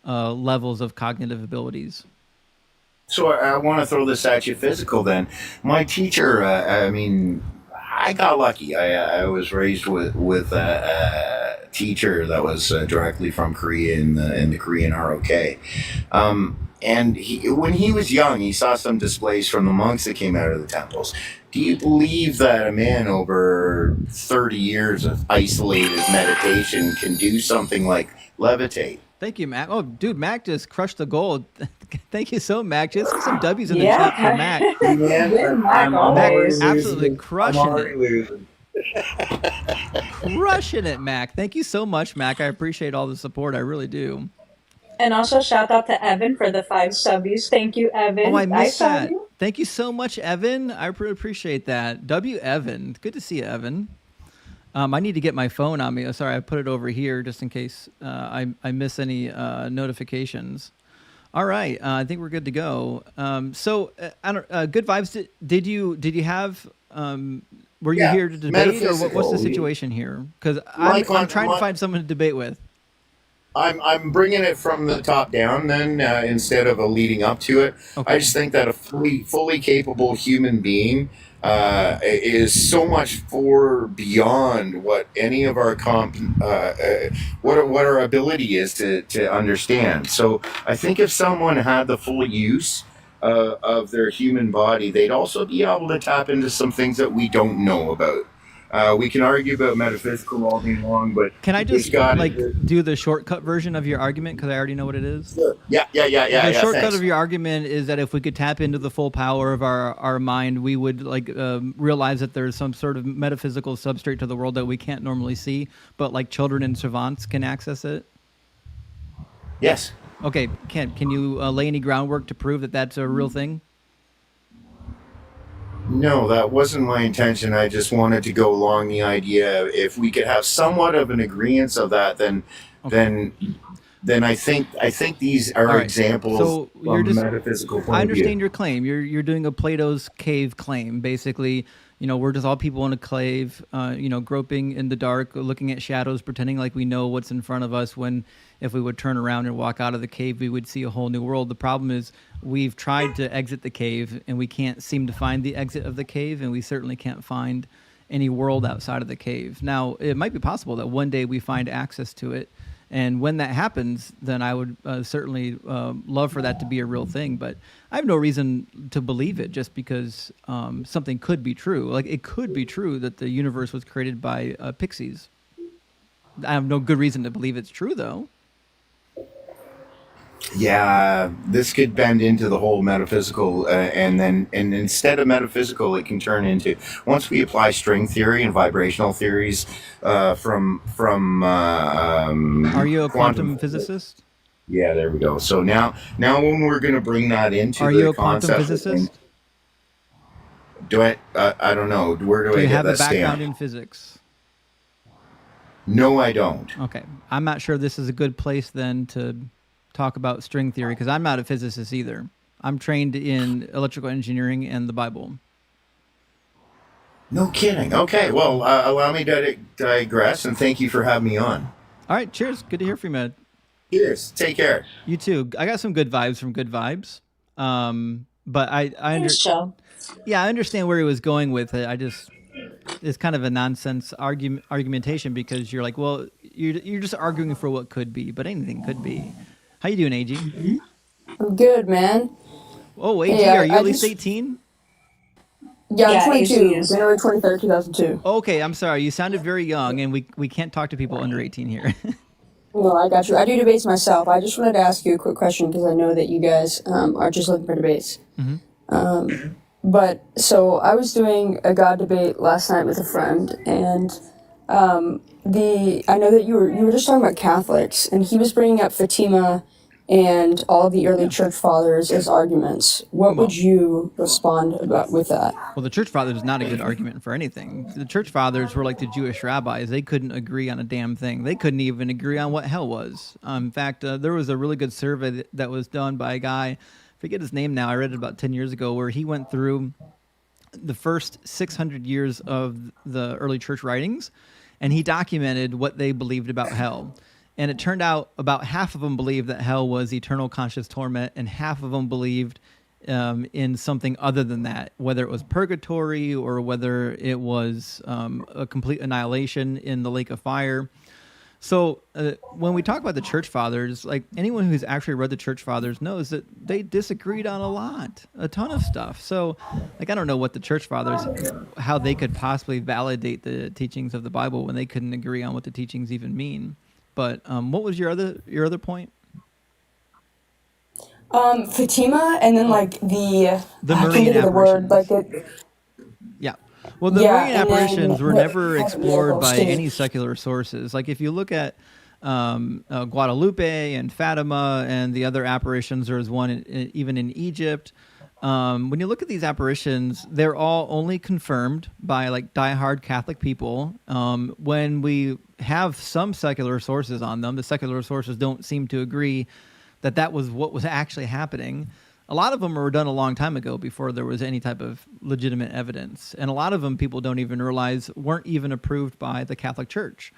levels of cognitive abilities. So I want to throw this at you physical then. My teacher, I got lucky. I was raised with a teacher that was directly from Korea in the Korean ROK. And when he was young, he saw some displays from the monks that came out of the temples. Do you believe that a man over 30 years of isolated meditation can do something like levitate? Thank you, Mac. Oh, dude, Mac just crushed the goal. Thank you so much, Mac. Just some W's in the chat for Mac. I'm Mac always absolutely losing. crushing I'm already losing. Crushing it, Mac. Thank you so much, Mac. I appreciate all the support. I really do. And also shout out to Evan for the 5 subbies. Thank you, Evan. Oh, I missed saw that. you. Thank you so much, Evan. I really appreciate that. W. Evan. Good to see you, Evan. I need to get my phone on me. Sorry, I put it over here just in case I miss any notifications. All right, I think we're good to go. So, I don't. Good vibes. Did you have? Were you here to debate, or what's the situation here? Because I'm trying to find someone to debate with. I'm bringing it from the top down then instead of a leading up to it. Okay. I just think that a fully capable human being is so much beyond what any of our what our ability is to understand. So I think if someone had the full use of their human body, they'd also be able to tap into some things that we don't know about. We can argue about metaphysical all day long, but can I just do the shortcut version of your argument because I already know what it is? Sure. Yeah. The shortcut of your argument is that if we could tap into the full power of our mind, we would realize that there's some sort of metaphysical substrate to the world that we can't normally see, but like children and savants can access it. Yes. Okay. Can you lay any groundwork to prove that that's a real thing? No, that wasn't my intention. I just wanted to go along the idea. If we could have somewhat of an agreement of that, then I think these are examples from a metaphysical point of view. I understand your claim. You're doing a Plato's cave claim. Basically, we're just all people in a cave, groping in the dark, looking at shadows, pretending like we know what's in front of us, when if we would turn around and walk out of the cave, we would see a whole new world. The problem is we've tried to exit the cave, and we can't seem to find the exit of the cave, and we certainly can't find any world outside of the cave. Now, it might be possible that one day we find access to it, and when that happens, then I would certainly love for that to be a real thing. But I have no reason to believe it just because something could be true. Like, it could be true that the universe was created by pixies. I have no good reason to believe it's true, though. Yeah, this could bend into the whole metaphysical, and instead of metaphysical, it can turn into, once we apply string theory and vibrational theories from Are you a quantum physicist? Yeah, there we go. So now when we're going to bring that into Are the you a concept, quantum physicist? Do I don't know. Where do I you get have that a background stamp? in physics? No, I don't. Okay, I'm not sure this is a good place then to talk about string theory, because I'm not a physicist either. I'm trained in electrical engineering and the Bible. No kidding. Okay, well, allow me to digress, and thank you for having me on. All right, cheers. Good to hear from you, man. Cheers. Take care. You too. I got some good vibes from Good Vibes. But I understand where he was going with it. It's kind of a nonsense argumentation, because you're like, well, you're just arguing for what could be, but anything could be. How you doing, AG? I'm good, man. Oh, AG, are you at least 18? Yeah, I'm 22. AG is. January 23rd, 2002. Okay, I'm sorry. You sounded very young, and we can't talk to people under 18 here. No, I got you. I do debates myself. I just wanted to ask you a quick question, because I know that you guys are just looking for debates. Mm-hmm. But so I was doing a God debate last night with a friend, and I know that you were just talking about Catholics, and he was bringing up Fatima and all the early church fathers as arguments. What would you respond with that? Well, the church fathers is not a good argument for anything. The church fathers were like the Jewish rabbis. They couldn't agree on a damn thing. They couldn't even agree on what hell was. In fact, there was a really good survey that was done by a guy, I forget his name now, I read it about 10 years ago, where he went through the first 600 years of the early church writings, and he documented what they believed about hell. And it turned out about half of them believed that hell was eternal conscious torment, and half of them believed in something other than that, whether it was purgatory or whether it was a complete annihilation in the lake of fire. So when we talk about the church fathers, like anyone who's actually read the church fathers knows that they disagreed on a ton of stuff. So like, I don't know what the church fathers, how they could possibly validate the teachings of the Bible when they couldn't agree on what the teachings even mean. But what was your other point? Fatima, and then like the marine apparitions. Yeah. Well, the marine and apparitions then were what never happened explored by to those any secular sources. Like if you look at Guadalupe and Fatima and the other apparitions, there was one even in Egypt. when you look at these apparitions, they're all only confirmed by like diehard Catholic people. When we have some secular sources on them, the secular sources don't seem to agree that that was what was actually happening. A lot of them were done a long time ago before there was any type of legitimate evidence. And a lot of them people don't even realize weren't even approved by the Catholic Church.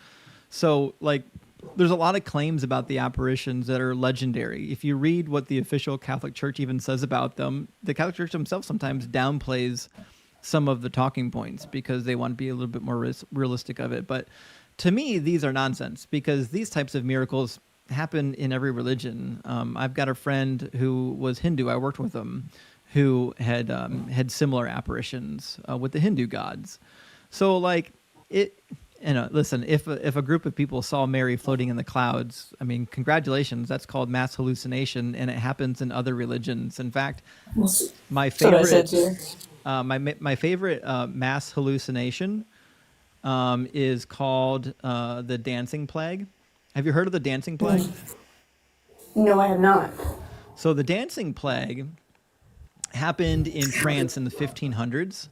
So like there's a lot of claims about the apparitions that are legendary. If you read what the official Catholic Church even says about them, the Catholic Church themselves sometimes downplays some of the talking points because they want to be a little bit more realistic of it. But to me, these are nonsense because these types of miracles happen in every religion. I've got a friend who was Hindu. I worked with him, who had similar apparitions with the Hindu gods. So like it, listen, if a group of people saw Mary floating in the clouds, I mean, congratulations. That's called mass hallucination, and it happens in other religions. In fact, my favorite my favorite mass hallucination is called the dancing plague. Have you heard of the dancing plague? No, I have not. So the dancing plague happened in France in the 1500s.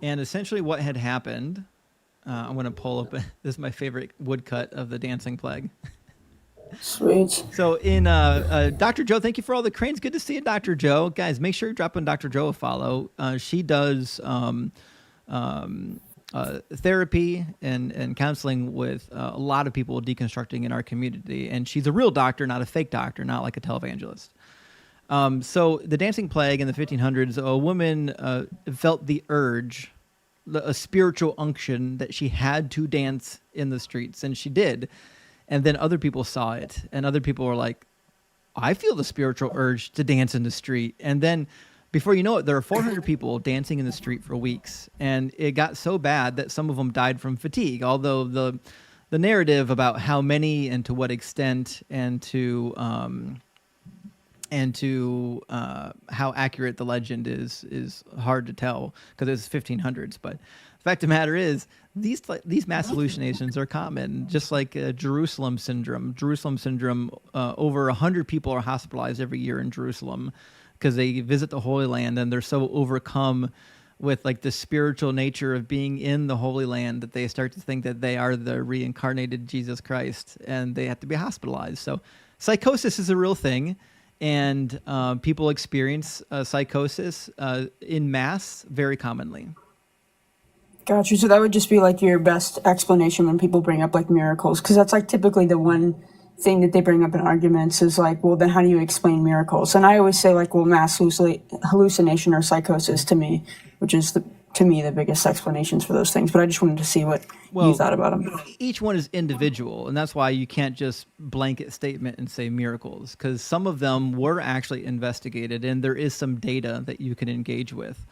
And essentially what had happened, I'm going to pull up, this is my favorite woodcut of the dancing plague. Sweet. So in Dr. Joe, thank you for all the cranes. Good to see you, Dr. Joe. Guys, make sure you're dropping Dr. Joe a follow. She does therapy and counseling with a lot of people deconstructing in our community. And she's a real doctor, not a fake doctor, not like a televangelist. So the dancing plague in the 1500s, a woman felt the urge, a spiritual unction that she had to dance in the streets, and she did. And then other people saw it, and other people were like, I feel the spiritual urge to dance in the street. And then before you know it, there are 400 people dancing in the street for weeks. And it got so bad that some of them died from fatigue, although the narrative about how many and to what extent and to how accurate the legend is hard to tell because it's 1500s. But the fact of the matter is, these mass hallucinations are common, just like Jerusalem syndrome. Jerusalem syndrome, over 100 people are hospitalized every year in Jerusalem because they visit the Holy Land and they're so overcome with like the spiritual nature of being in the Holy Land that they start to think that they are the reincarnated Jesus Christ and they have to be hospitalized. So psychosis is a real thing. And people experience psychosis in mass very commonly. Got you. So that would just be like your best explanation when people bring up like miracles, because that's like typically the one thing that they bring up in arguments is like, well, then how do you explain miracles? And I always say like, well, mass hallucination or psychosis to me, which is to me the biggest explanations for those things. But I just wanted to see what you thought about them. Each one is individual, and that's why you can't just blanket statement and say miracles, because some of them were actually investigated and there is some data that you can engage with.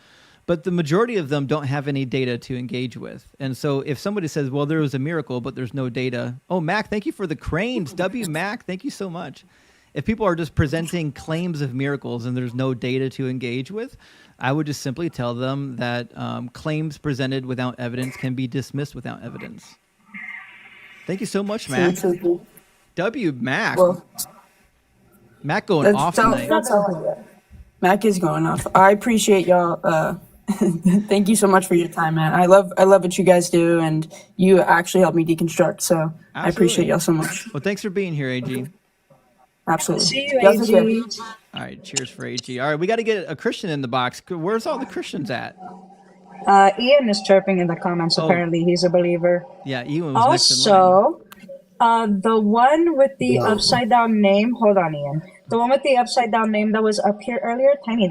But the majority of them don't have any data to engage with. And so if somebody says, well, there was a miracle, but there's no data. Oh, Mac, thank you for the cranes. W. Mac, thank you so much. If people are just presenting claims of miracles and there's no data to engage with, I would just simply tell them that claims presented without evidence can be dismissed without evidence. Thank you so much, Mac. W. Mac. Well, Mac going off tonight. Mac is going off. I appreciate y'all. Thank you so much for your time, man. I love what you guys do, and you actually helped me deconstruct. So absolutely. I appreciate y'all so much. Well, thanks for being here, AG. Absolutely. See you, AG. All right, cheers for AG. All right, we got to get a Christian in the box. Where's all the Christians at? Ian is chirping in the comments. Apparently, he's a believer. Yeah, Ian was next in line. Also, the one with the upside down name. Hold on, Ian. The one with the upside down name that was up here earlier, tiny,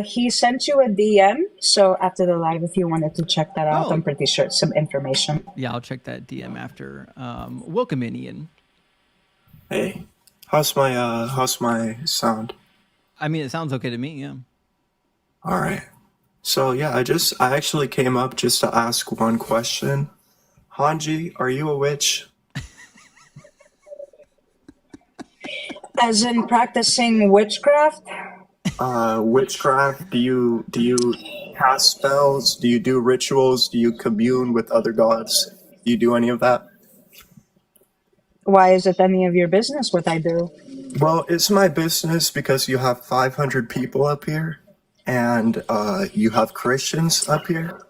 he sent you a DM. So after the live, if you wanted to check that out, I'm pretty sure it's some information. Yeah, I'll check that DM after. Welcome in, Ian. Hey, how's my sound? I mean, it sounds okay to me. Yeah. All right. So yeah, I actually came up just to ask one question. Hanji, are you a witch? As in practicing witchcraft? Witchcraft. Do you cast spells? Do you do rituals? Do you commune with other gods? Do you do any of that? Why is it any of your business what I do? Well, it's my business because you have 500 people up here, and you have Christians up here,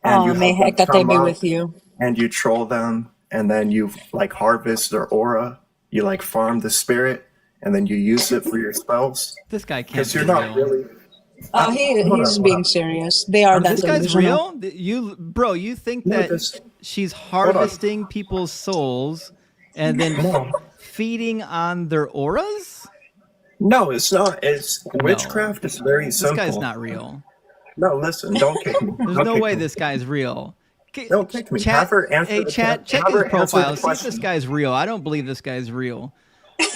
and you Oh, may have them Hecate come be up, with you. and you troll them, and then you like harvest their aura. You like farm the spirit, and then you use it for your spells. This guy can't Because be you're not real. really. Oh, he's being serious. They are that This guy's delusional. real? Bro, you think No, that just she's hold on. harvesting people's souls and then No, feeding on their auras? no, it's not. It's No. witchcraft is very This simple. guy's not real. No, listen, don't kick me. There's Don't no kick way me. this guy's real. Don't kick me. Chat, Have her answer hey, the chat, check have his her answer profile. the See if this question. guy's real. I don't believe this guy's real.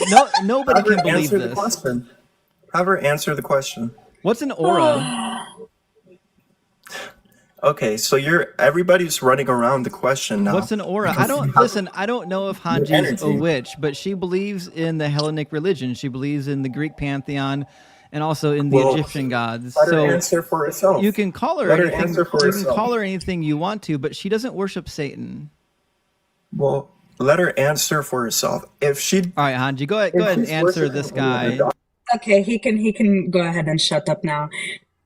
No, nobody Have her can believe answer the this. question. Have her answer the question. What's an aura? Okay, so everybody's running around the question now. What's an aura? I don't listen. I don't know if Hanji's a energy. witch, but she believes in the Hellenic religion. She believes in the Greek pantheon, and also in the Well, Egyptian gods. Let her So answer for herself. you can call her Let her anything. answer for You can herself. call her anything you want to, but she doesn't worship Satan. Well, let her answer for herself. If she, All right, Hanji, go ahead and she's answer worshiping this any other guy. god- Okay, he can go ahead and shut up now.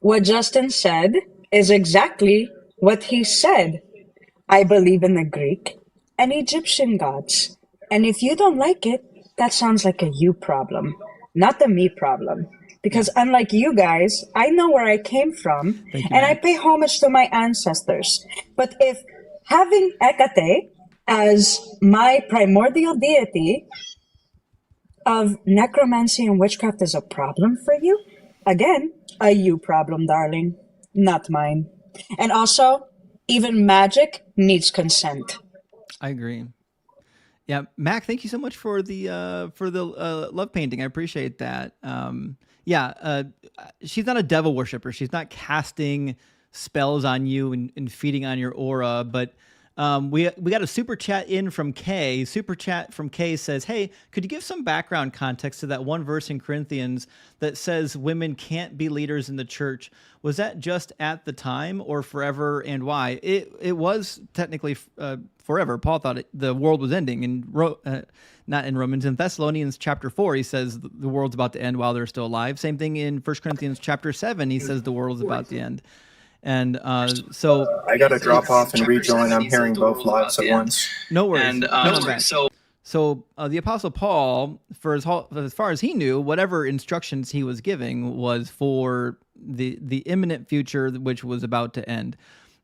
What Justin said is exactly what he said. I believe in the Greek and Egyptian gods. And if you don't like it, that sounds like a you problem, not a me problem. Because unlike you guys, I know where I came from Thank you, and I man. pay homage to my ancestors. But if having Hecate as my primordial deity of necromancy and witchcraft is a problem for you, again, a you problem, darling, not mine. And also, even magic needs consent. I agree. Yeah, Mac, thank you so much for the love painting. I appreciate that. She's not a devil worshiper. She's not casting spells on you and feeding on your aura. But we got a super chat in from Kay. Super chat from Kay says, "Hey, could you give some background context to that one verse in Corinthians that says women can't be leaders in the church? Was that just at the time or forever, and why?" It was technically forever. Paul thought the world was ending, and not in Romans. In Thessalonians chapter 4, he says the world's about to end while they're still alive. Same thing in 1 Corinthians chapter 7, he says the world's about to end. And so I gotta drop off and rejoin. I'm hearing both lives at once. no worries. So the Apostle Paul, for as far as he knew, whatever instructions he was giving was for the imminent future, which was about to end,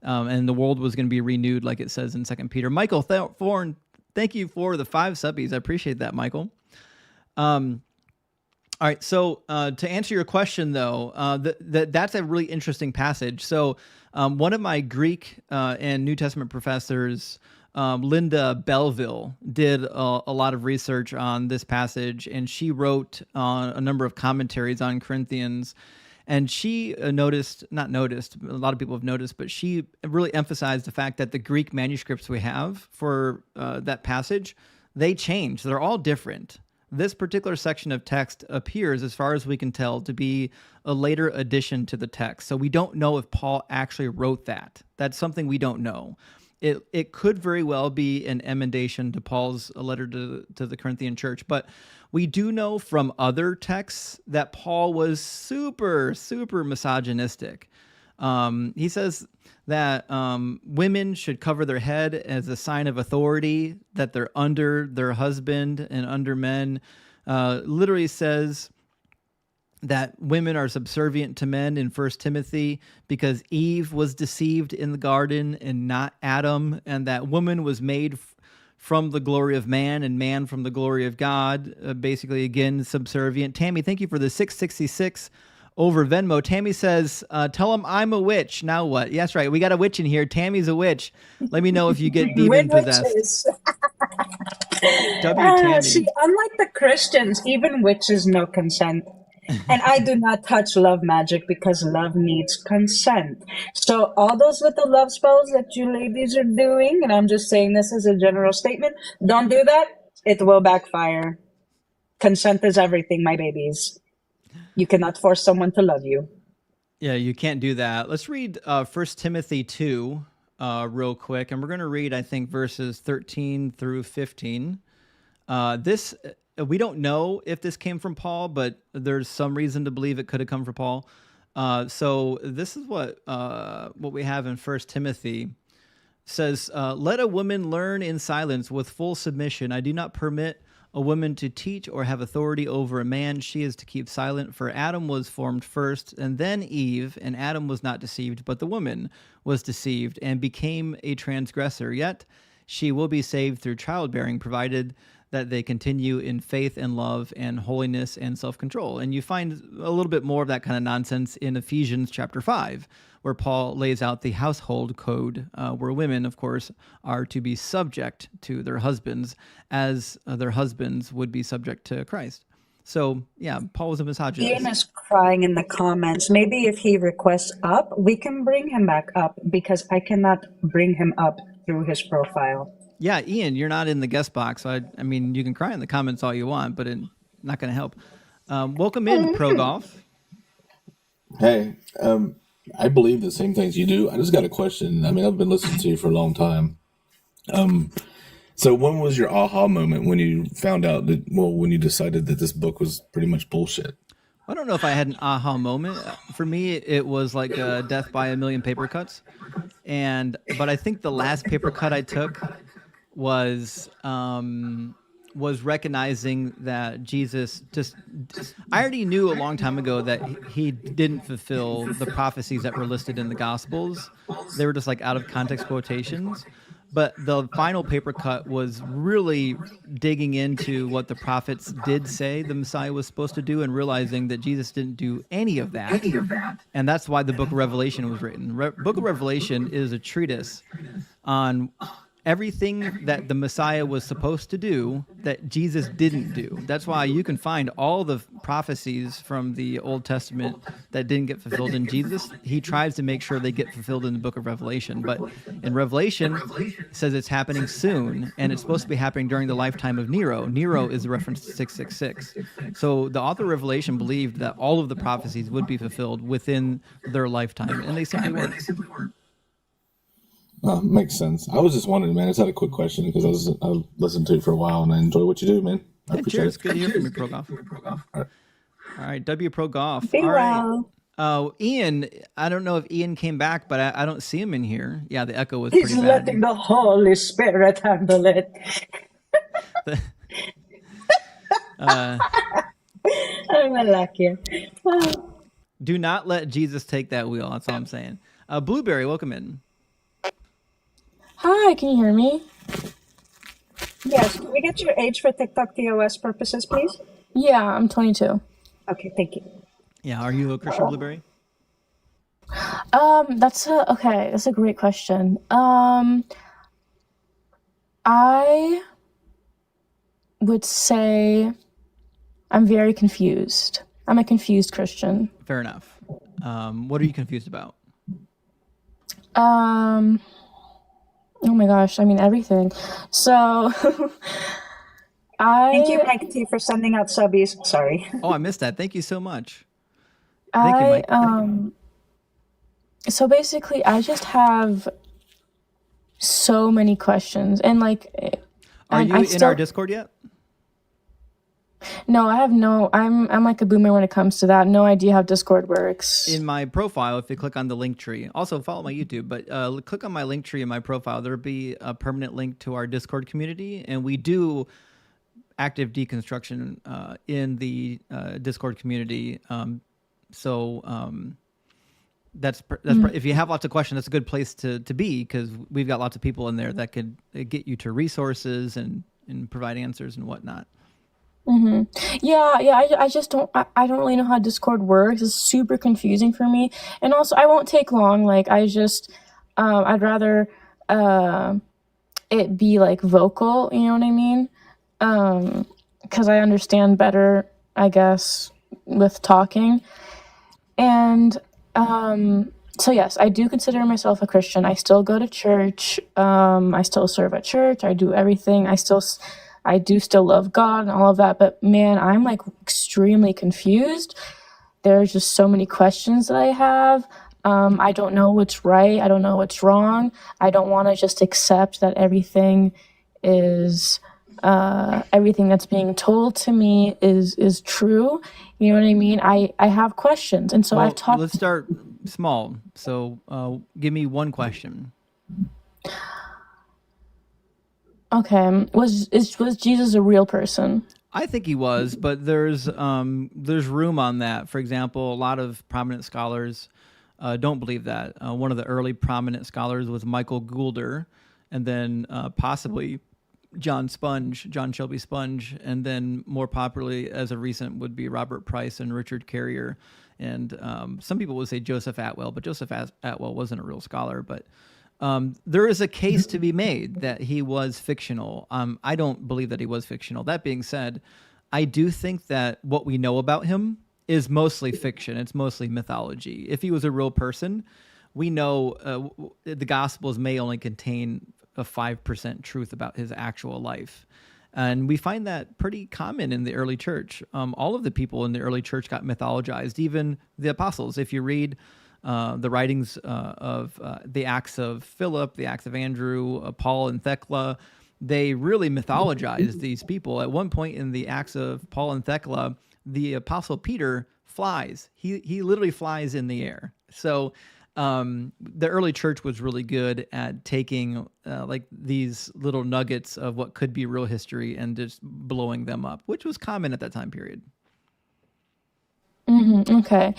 and the world was going to be renewed, like it says in 2 Peter. Michael Thorne, thank you for the 5 subbies. I appreciate that, Michael. All right, so to answer your question, though, that's a really interesting passage. So one of my Greek and New Testament professors, Linda Belleville, did a lot of research on this passage, and she wrote a number of commentaries on Corinthians. And she a lot of people have noticed, but she really emphasized the fact that the Greek manuscripts we have for that passage, they change. They're all different. This particular section of text appears, as far as we can tell, to be a later addition to the text. So we don't know if Paul actually wrote that. That's something we don't know. It could very well be an emendation to Paul's letter to the Corinthian church, but we do know from other texts that Paul was super, super misogynistic. He says that women should cover their head as a sign of authority, that they're under their husband and under men. Literally says that women are subservient to men in 1 Timothy because Eve was deceived in the garden and not Adam, and that woman was made from the glory of man and man from the glory of God. Basically, again, subservient. Tammy, thank you for the 666 over Venmo. Tammy says, tell him I'm a witch. Now what? Yes, right. We got a witch in here. Tammy's a witch. Let me know if you get demon possessed. Tammy. See, unlike the Christians, even witches know consent. And I do not touch love magic because love needs consent. So all those little love spells that you ladies are doing, and I'm just saying this as a general statement, don't do that. It will backfire. Consent is everything, my babies. You cannot force someone to love you. Yeah, you can't do that. Let's read 1 Timothy 2 real quick. And we're going to read, I think, verses 13 through 15. This we don't know if this came from Paul, but there's some reason to believe it could have come from Paul. So this is what we have in 1 Timothy. Says, let a woman learn in silence with full submission. I do not permit a woman to teach or have authority over a man. She is to keep silent, for Adam was formed first, and then Eve, and Adam was not deceived, but the woman was deceived and became a transgressor. Yet she will be saved through childbearing, provided that they continue in faith and love and holiness and self-control. And you find a little bit more of that kind of nonsense in Ephesians chapter 5, where Paul lays out the household code, where women, of course, are to be subject to their husbands as their husbands would be subject to Christ. So, yeah, Paul was a misogynist. Ian is crying in the comments. Maybe if he requests up, we can bring him back up, because I cannot bring him up through his profile. Yeah, Ian, you're not in the guest box. So I mean, you can cry in the comments all you want, but it's not going to help. Welcome in, Pro Golf. Hey, I believe the same things you do. I just got a question. I mean, I've been listening to you for a long time. So when was your aha moment when you found out that, when you decided that this book was pretty much bullshit? I don't know if I had an aha moment. For me, it was like death by a million paper cuts. But I think the last paper cut I took was recognizing that Jesus I already knew a long time ago that he didn't fulfill the prophecies that were listed in the Gospels. They were just like out of context quotations. But the final paper cut was really digging into what the prophets did say the Messiah was supposed to do, and realizing that Jesus didn't do any of that. And that's why the book of Revelation was written. Book of Revelation is a treatise on everything that the Messiah was supposed to do that Jesus didn't do. That's why you can find all the prophecies from the Old Testament that didn't get fulfilled in Jesus. He tries to make sure they get fulfilled in the book of Revelation. But in Revelation, it says it's happening soon, and it's supposed to be happening during the lifetime of Nero. Nero is a reference to 666. So the author of Revelation believed that all of the prophecies would be fulfilled within their lifetime, and they simply weren't. Makes sense. I was just wondering, man. I just had a quick question because I've listened to you for a while and I enjoy what you do, man. I appreciate cheers. it. Good to hear from you, Pro Golf. All right, W Pro Golf. Be All well. right. Oh, Ian, I don't know if Ian came back, but I don't see him in here. Yeah, the echo was He's pretty bad. letting the Holy Spirit handle it. I'm a lucky. Do not let Jesus take that wheel. That's all I'm saying. Blueberry, welcome in. Hi, can you hear me? Yes, can we get your age for TikTok TOS purposes, please? Yeah, I'm 22. Okay, thank you. Yeah, are you a Christian, Blueberry? That's a great question. I would say I'm very confused. I'm a confused Christian. Fair enough. What are you confused about? Oh my gosh, I mean everything. So Thank you, Mike T, for sending out subbies. Sorry. Oh, I missed that. Thank you so much. Thank you, Mike. So basically I just have so many questions, and like are you in our Discord yet? No, I have I'm like a boomer when it comes to that. No idea how Discord works. In my profile, if you click on the link tree, also follow my YouTube, but click on my link tree in my profile, there'll be a permanent link to our Discord community, and we do active deconstruction in the Discord community. That's if you have lots of questions, that's a good place to be, because we've got lots of people in there that could get you to resources and provide answers and whatnot. Mm-hmm. Yeah. I just don't. I don't really know how Discord works. It's super confusing for me, and also I won't take long. Like I just, I'd rather it be like vocal. You know what I mean? Because I understand better, I guess, with talking. And so yes, I do consider myself a Christian. I still go to church. I still serve at church. I do everything. I do still love God and all of that, but man, I'm like extremely confused. There's just so many questions that I have. I don't know what's right. I don't know what's wrong. I don't want to just accept that everything is everything that's being told to me is true. You know what I mean? I have questions, and so I've talked. Let's start small. So give me one question. Okay, was Jesus a real person? I think he was, but there's room on that. For example, a lot of prominent scholars don't believe that. One of the early prominent scholars was Michael Goulder, and then possibly John Shelby Sponge, and then more popularly as of recent would be Robert Price and Richard Carrier. And some people would say Joseph Atwell, but Joseph Atwell wasn't a real scholar. But there is a case to be made that he was fictional. I don't believe that he was fictional. That being said, I do think that what we know about him is mostly fiction. It's mostly mythology. If he was a real person, we know the Gospels may only contain a 5% truth about his actual life. And we find that pretty common in the early church. All of the people in the early church got mythologized, even the apostles. If you read the writings of the Acts of Philip, the Acts of Andrew, Paul and Thecla, they really mythologized these people. At one point in the Acts of Paul and Thecla, the apostle Peter flies. He literally flies in the air. So the early church was really good at taking like these little nuggets of what could be real history and just blowing them up, which was common at that time period. Okay.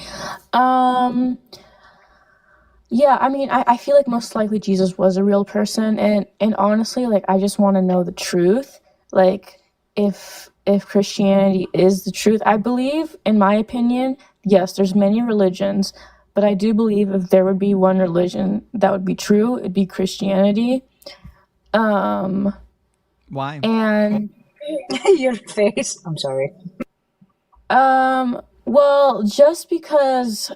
Yeah, I mean, I feel like most likely Jesus was a real person, and honestly, like, I just want to know the truth. Like, if Christianity is the truth, I believe, in my opinion, yes, there's many religions, but I do believe if there would be one religion that would be true, it'd be Christianity. Why? And Your face. I'm sorry. well, just because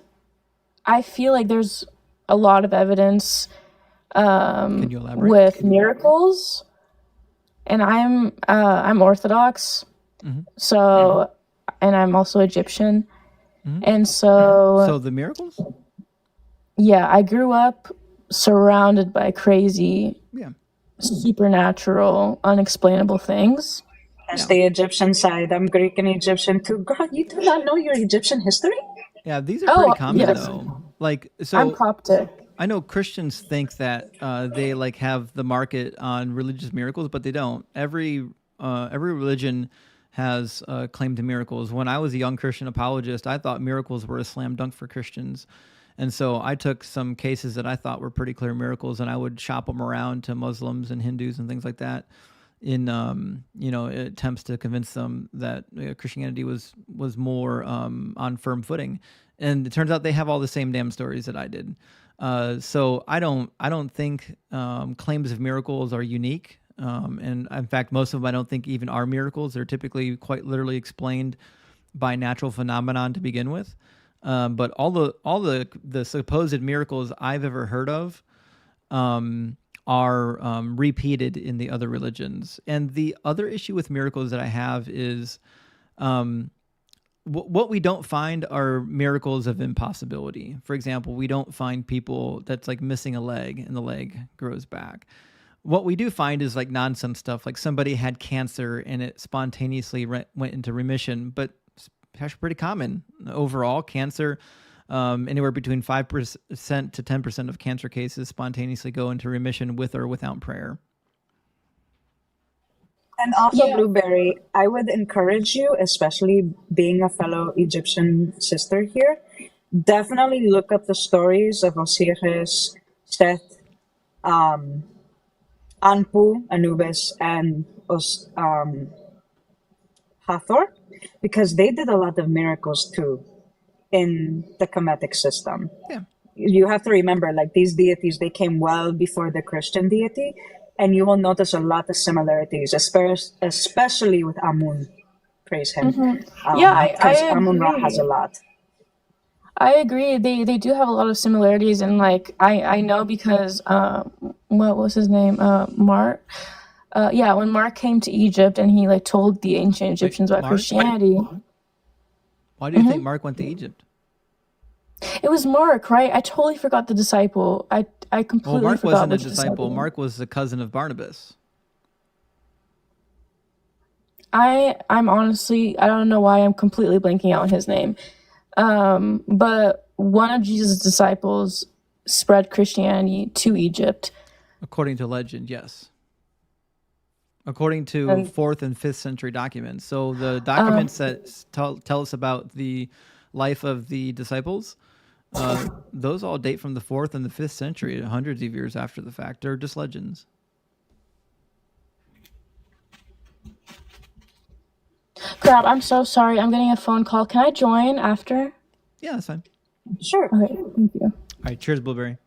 I feel like there's a lot of evidence Can you elaborate? with miracles, and I'm Orthodox, so, and I'm also Egyptian, and so So the miracles? yeah, I grew up surrounded by crazy, Yeah. supernatural, unexplainable things. That's the Egyptian side. I'm Greek and Egyptian too. Girl, you do not know your Egyptian history? Yeah, these are pretty common yes, though. Like, I'm so Coptic. I know Christians think that they like have the market on religious miracles, but they don't. Every religion has claim to miracles. When I was a young Christian apologist, I thought miracles were a slam dunk for Christians. And so I took some cases that I thought were pretty clear miracles, and I would shop them around to Muslims and Hindus and things like that in attempts to convince them that Christianity was more on firm footing. And it turns out they have all the same damn stories that I did. So I don't think claims of miracles are unique. And in fact, most of them I don't think even are miracles. They're typically quite literally explained by natural phenomenon to begin with. But all the supposed miracles I've ever heard of are repeated in the other religions. And the other issue with miracles that I have is what we don't find are miracles of impossibility. For example, we don't find people that's like missing a leg and the leg grows back. What we do find is like nonsense stuff, like somebody had cancer and it spontaneously went into remission, but it's actually pretty common. Overall, cancer, anywhere between 5% to 10% of cancer cases spontaneously go into remission with or without prayer. And also, Blueberry, I would encourage you, especially being a fellow Egyptian sister here, definitely look up the stories of Osiris, Seth, Anpu, Anubis, and Hathor, because they did a lot of miracles too in the Kemetic system. Yeah. You have to remember, like, these deities, they came well before the Christian deity, and you will notice a lot of similarities, especially with Amun. Praise him. Because Amun-Ra has a lot. I agree. They do have a lot of similarities, and like I know because what was his name? Mark. When Mark came to Egypt and he like told the ancient Egyptians about Mark? Christianity. Why do you think Mark went to Egypt? It was Mark, right? I totally forgot the disciple. I completely Mark forgot wasn't a which disciple. Mark was the cousin of Barnabas. I'm honestly, I don't know why I'm completely blanking out on his name. But one of Jesus' disciples spread Christianity to Egypt. According to legend, yes. According to 4th and 5th century documents. So the documents that tell us about the life of the disciples, those all date from the 4th and the 5th century, hundreds of years after the fact. They're just legends. Crap, I'm so sorry. I'm getting a phone call. Can I join after? Yeah, that's fine. Sure. Okay, thank you. All right, cheers, Blueberry.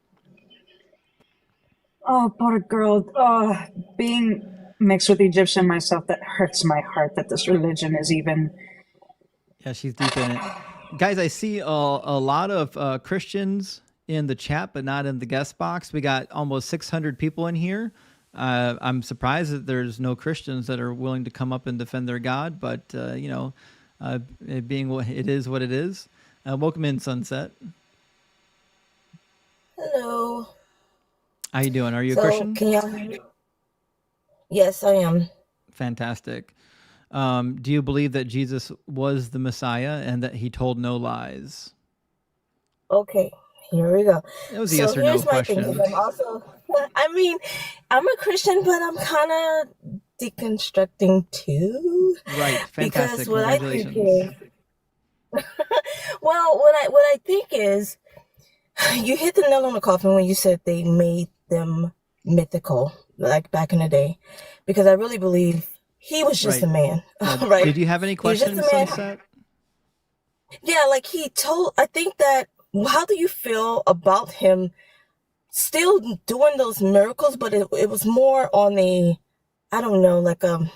Oh, poor girl. Oh, being mixed with Egyptian myself, that hurts my heart that this religion is even... Yeah, she's deep in it. Guys, I see a lot of Christians in the chat, but not in the guest box. We got almost 600 people in here. I'm surprised that there's no Christians that are willing to come up and defend their God, but, you know, it being what it is, what it is. Welcome in, Sunset. Hello. How you doing? Are you a So, Christian? can y'all hear me? Yes, I am. Fantastic. Do you believe that Jesus was the Messiah and that he told no lies? Okay, here we go. That was a yes or no here's my thing, question. 'cause I'm also, I mean, I'm a Christian, but I'm kind of deconstructing too. Right, fantastic. Because what I Congratulations. think is, well, what I think is, you hit the nail on the coffin when you said they made them mythical, like back in the day, because I really believe he was just Right. a man, right? Did you have any He was just questions, a man. Sunset? Yeah, like I think that, how do you feel about him still doing those miracles, but it was more on a, I don't know, like a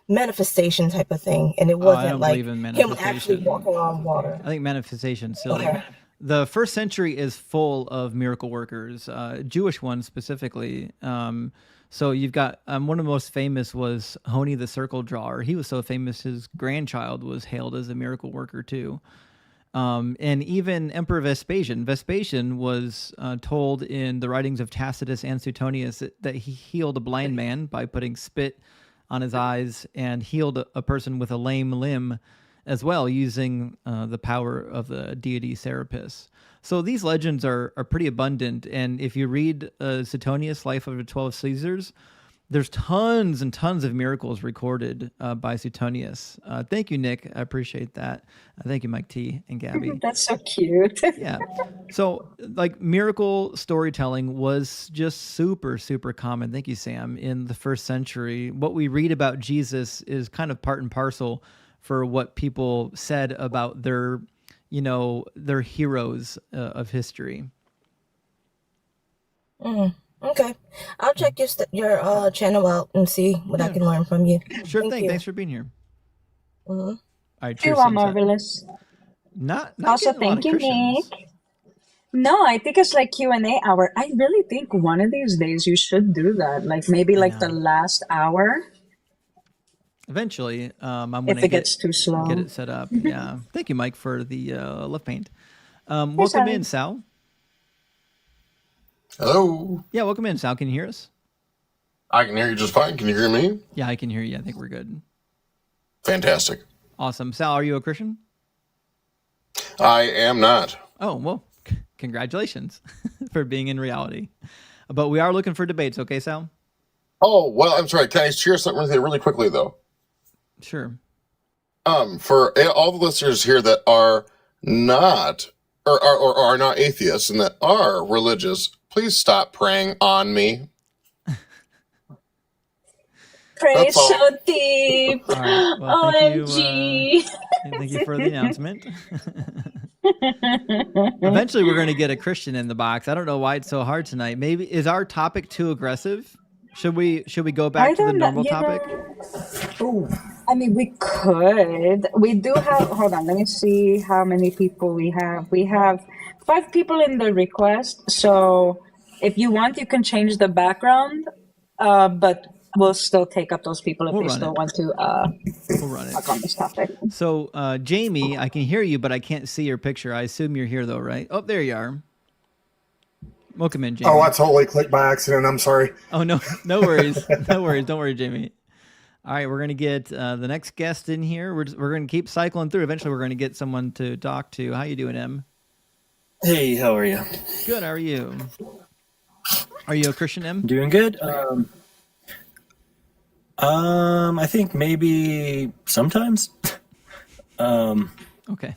manifestation type of thing, and it Oh, I wasn't don't like believe in him actually manifestation. walking on water. I think manifestation's silly. Okay. The first century is full of miracle workers, Jewish ones specifically. So you've got one of the most famous was Honi the circle drawer. He was so famous his grandchild was hailed as a miracle worker too. And even Emperor Vespasian. Vespasian was told in the writings of Tacitus and Suetonius that he healed a blind man by putting spit on his eyes and healed a person with a lame limb as well, using the power of the deity Serapis. So these legends are pretty abundant. And if you read Suetonius' Life of the 12 Caesars, there's tons and tons of miracles recorded by Suetonius. Thank you, Nick. I appreciate that. Thank you, Mike T. and Gabby. That's so cute. Yeah. So, like, miracle storytelling was just super, super common. Thank you, Sam. In the first century, what we read about Jesus is kind of part and parcel for what people said about their, you know, their heroes of history. Okay, I'll check your channel out and see what I can learn from you. Sure Thank thing. you. Thanks for being here. Mhm. All right, You cheers, are Sunset. marvelous. Not Also, getting a lot of thank you, Christians. Nick. No, I think it's like Q&A hour. I really think one of these days you should do that. Like maybe I like the know. last hour, Eventually, I'm if gonna it gets too slow. get it set up. Yeah. Thank you, Mike, for the love paint. Hey, Welcome Sally. in, Sal. Hello. Yeah, welcome in, Sal. Can you hear us? I can hear you just fine. Can you hear me? Yeah, I can hear you. I think we're good. Fantastic. Awesome. Sal, are you a Christian? I am not. Oh, well, congratulations for being in reality. But we are looking for debates, okay, Sal? Oh, well, I'm sorry. Can I share something with you really quickly, though? Sure. For all the listeners here that are not, or are not atheists and that are religious, please stop preying on me. Praise That's all. so deep. All right. Well, thank you. OMG. Thank you for the announcement. Eventually, we're going to get a Christian in the box. I don't know why it's so hard tonight. Maybe is our topic too aggressive? Should we go back to the normal topic? I mean, we could. We do have, hold on, let me see how many people we have. We have 5 people in the request. So if you want, you can change the background, but we'll still take up those people if We'll they run still it. want to We'll run it. talk on this topic. So, Jamie, I can hear you, but I can't see your picture. I assume you're here, though, right? Oh, there you are. Welcome in, Jamie. Oh, I totally clicked by accident. I'm sorry. Oh, no worries. No worries. Don't worry, Jamie. All right, we're going to get the next guest in here. We're going to keep cycling through. Eventually, we're going to get someone to talk to. How you doing, Em? Hey, how are you? Good. How are you? Are you a Christian, Em? Doing good. I think maybe sometimes. Okay.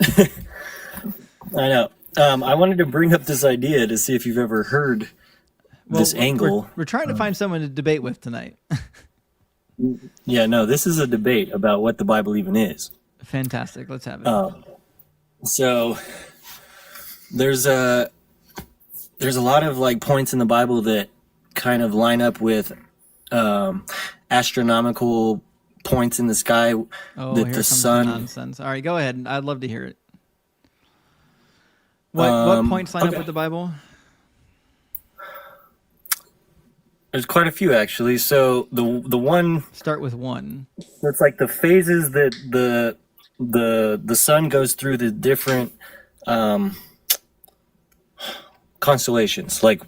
I know. I wanted to bring up this idea to see if you've ever heard this angle. We're trying to find someone to debate with tonight. Yeah, no, this is a debate about what the Bible even is. Fantastic. Let's have it. So there's a lot of like points in the Bible that kind of line up with astronomical points in the sky that here the comes sun. the nonsense. All right, go ahead. I'd love to hear it. What points line up with the Bible? There's quite a few actually. So the one start with one. It's like the phases that the sun goes through the different constellations. Like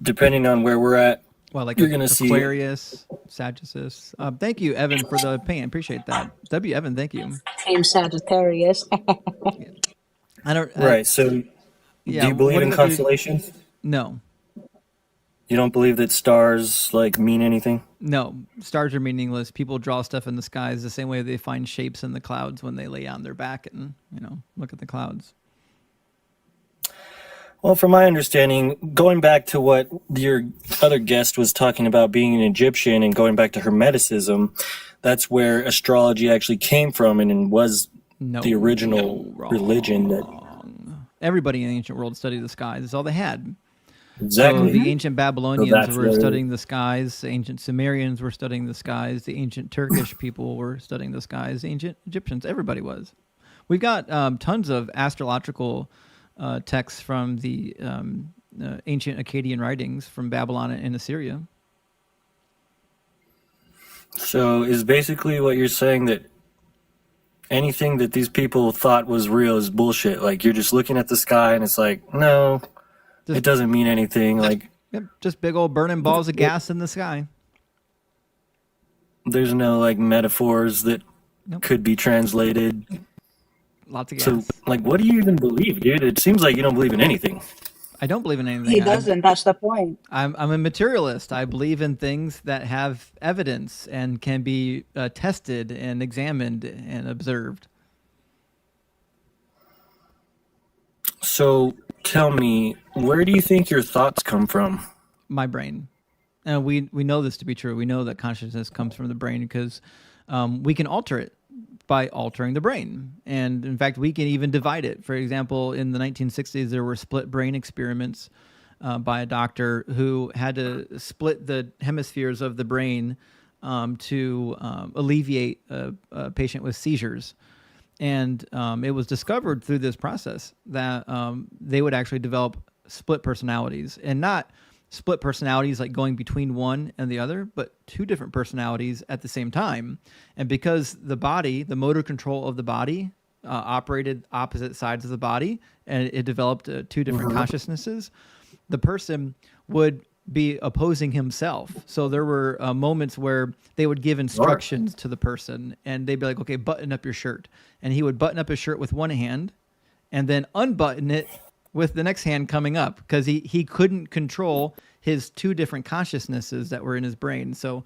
depending on where we're at, well, like you're gonna see Aquarius, Sagittarius. Thank you, Evan, for the paint. Appreciate that. W. Evan, thank you. Team Sagittarius. I don't. Right. So, do you believe in constellations? No. You don't believe that stars like mean anything? No, stars are meaningless. People draw stuff in the skies the same way they find shapes in the clouds when they lay on their back and look at the clouds. Well, from my understanding, going back to what your other guest was talking about being an Egyptian and going back to Hermeticism, that's where astrology actually came from and was the original religion. That everybody in the ancient world studied the skies. That's all they had. Exactly. So the ancient Babylonians were studying the skies. The ancient Sumerians were studying the skies. The ancient Turkish people were studying the skies. The ancient Egyptians, everybody was. We've got tons of astrological texts from the ancient Akkadian writings from Babylon and Assyria. So is basically what you're saying that anything that these people thought was real is bullshit? Like you're just looking at the sky and it's like, no, it doesn't mean anything. Like just big old burning balls of gas in the sky. There's no like metaphors that could be translated. Lots of gas. So, like, what do you even believe, dude? It seems like you don't believe in anything. I don't believe in anything. He doesn't. That's the point. I'm a materialist. I believe in things that have evidence and can be tested and examined and observed. So, tell me, where do you think your thoughts come from? My brain. And we know this to be true. We know that consciousness comes from the brain because we can alter it by altering the brain. And in fact, we can even divide it. For example, in the 1960s, there were split brain experiments by a doctor who had to split the hemispheres of the brain to alleviate a patient with seizures. And it was discovered through this process that they would actually develop split personalities, and not split personalities like going between one and the other, but two different personalities at the same time. And because the body, the motor control of the body, operated opposite sides of the body, and it developed two different consciousnesses, the person would be opposing himself. So there were moments where they would give instructions to the person, and they'd be like, okay, button up your shirt. And he would button up his shirt with one hand and then unbutton it with the next hand coming up, because he couldn't control his two different consciousnesses that were in his brain. So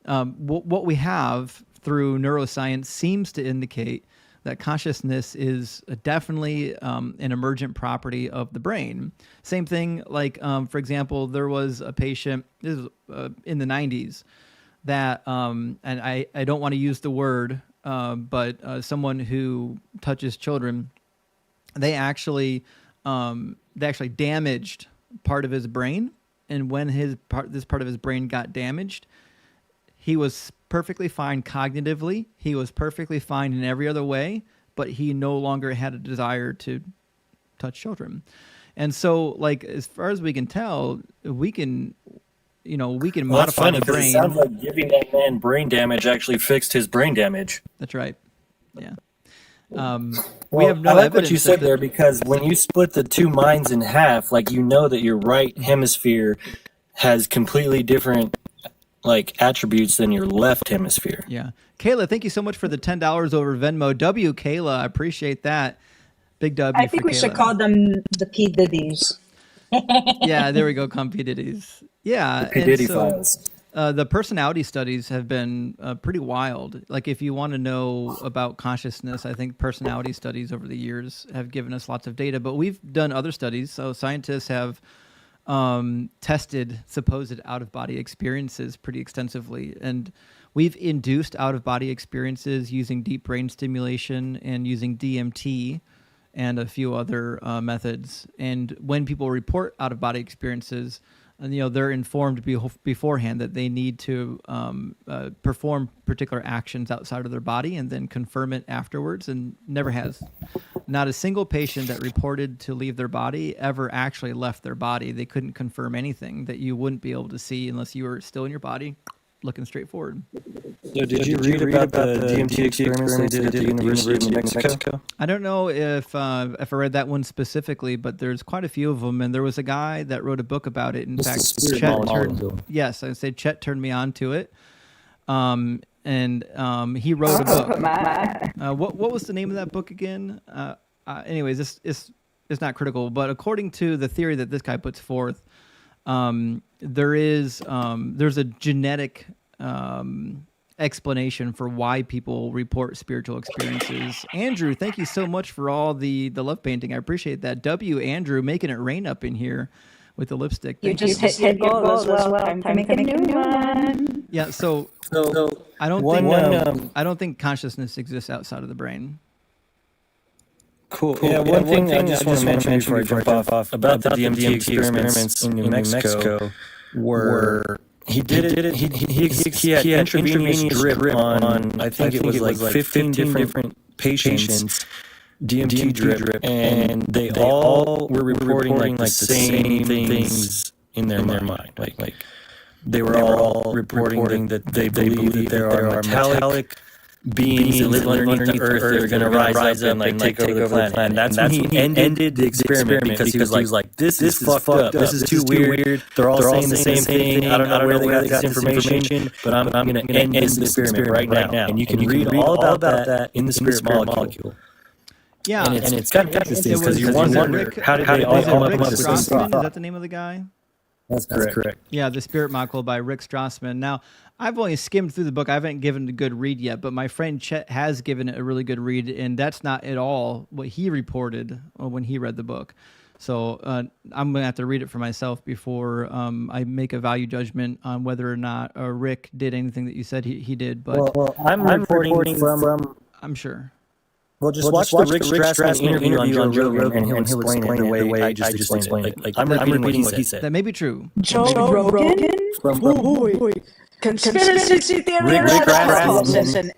what we have through neuroscience seems to indicate that consciousness is definitely an emergent property of the brain. Same thing, like, for example, there was a patient, this was in the 90s, that, and I don't want to use the word, but someone who touches children, they actually damaged part of his brain. And when this part of his brain got damaged, he was perfectly fine cognitively. He was perfectly fine in every other way, but he no longer had a desire to touch children. And so, like, as far as we can tell, we can modify the brain. It sounds like giving that man brain damage actually fixed his brain damage. That's right. Yeah. We have no I like what you said there, because when you split the two minds in half, like, you know that your right hemisphere has completely different like attributes than your left hemisphere. Yeah. Kayla, thank you so much for the $10 over Venmo. W, Kayla, I appreciate that. Big W I think for we should Kayla. call them the P. Diddy's. Yeah, there we go, P. Diddy's. Yeah, The P. and Diddy so files. the personality studies have been pretty wild. Like, if you want to know about consciousness, I think personality studies over the years have given us lots of data. But we've done other studies. So scientists have tested supposed out-of-body experiences pretty extensively, and we've induced out-of-body experiences using deep brain stimulation and using DMT and a few other methods. And when people report out-of-body experiences, and they're informed beforehand that they need to perform particular actions outside of their body and then confirm it afterwards, and never has. Not a single patient that reported to leave their body ever actually left their body. They couldn't confirm anything that you wouldn't be able to see unless you were still in your body, looking straight forward. So did you read about the DMT experiments they did at the University of New Mexico? I don't know if I read that one specifically, but there's quite a few of them, and there was a guy that wrote a book about it. In This fact, is spirit Chet molecule. yes, I say Chet turned me on to it, and he wrote a book. What was the name of that book again? Anyways, this is not critical, but according to the theory that this guy puts forth, there's a genetic explanation for why people report spiritual experiences. Andrew, thank you so much for all the love painting. I appreciate that. W, Andrew, making it rain up in here with the lipstick. You Thank just hit your goal as well. Time to make a new one. Yeah, so I don't think consciousness exists outside of the brain. Cool. Yeah, one thing I just want to mention before I jump off about the DMT experiments in New Mexico were he had intravenous drip on I think it was like 15 different patients, DMT drip, and they all were reporting like the same things in their mind. Like they were all reporting that they believe that there are metallic beings that live underneath the earth that are going to rise up and like take over the planet. And that's when he ended the experiment because he was like, this is fucked up. This is too weird. They're all saying the same thing. I don't know where they got this information, but I'm going to end this experiment right now. And you can read all about that in the spirit molecule. Yeah, and it's kind of interesting because you wonder how did they all come up with this Strassman? Is that the name of the guy? That's correct. Yeah, The Spirit Molecule by Rick Strassman. Now, I've only skimmed through the book. I haven't given it a good read yet, but my friend Chet has given it a really good read, and that's not at all what he reported when he read the book. So I'm going to have to read it for myself before I make a value judgment on whether or not Rick did anything that you said he did. But well, I'm reporting from... I'm sure. Well, just watch the Rick Strassman interview on Joe Rogan, and he'll explain it the way I just explained it. Like, I'm repeating what he said. That may be true. Joe Rogan? Conspiracy theory. Rick Strassman.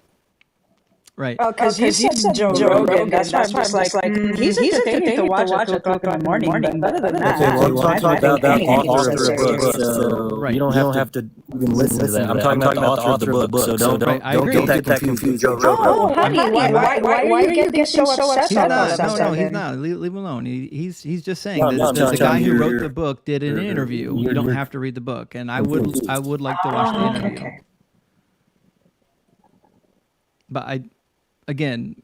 Right. Oh, because you said Joe Rogan. That's why I'm just like he's entertaining to watch at 2 o'clock in the morning. But other than that, I'm talking about the author of the book, so you don't have to even listen to that. I'm talking about the author of the book, so don't get that confused. Oh, honey, why are you getting so upset about that? No, he's not. Leave him alone. He's just saying that the guy who wrote the book did an interview. You don't have to read the book, and I would like to watch the interview. But Again,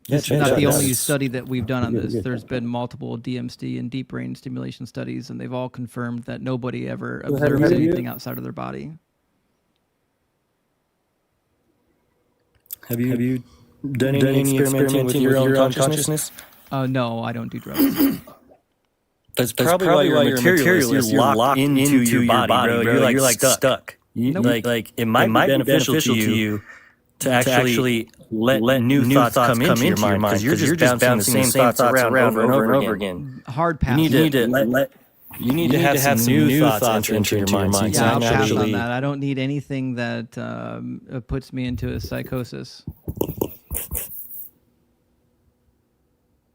this is not the only study that we've done on this. There's been multiple DMT and deep brain stimulation studies, and they've all confirmed that nobody ever observes anything outside of their body. Have you done any experimenting with your own consciousness? No, I don't do drugs. That's probably why you're a materialist. You're locked into your body, bro. You're like stuck. Like it might be beneficial to you to actually let new thoughts come into your mind because you're just bouncing the same thoughts around over and over again. Hard pass. You need to have some new thoughts enter your mind. Yeah, I'll pass on that. I don't need anything that puts me into a psychosis.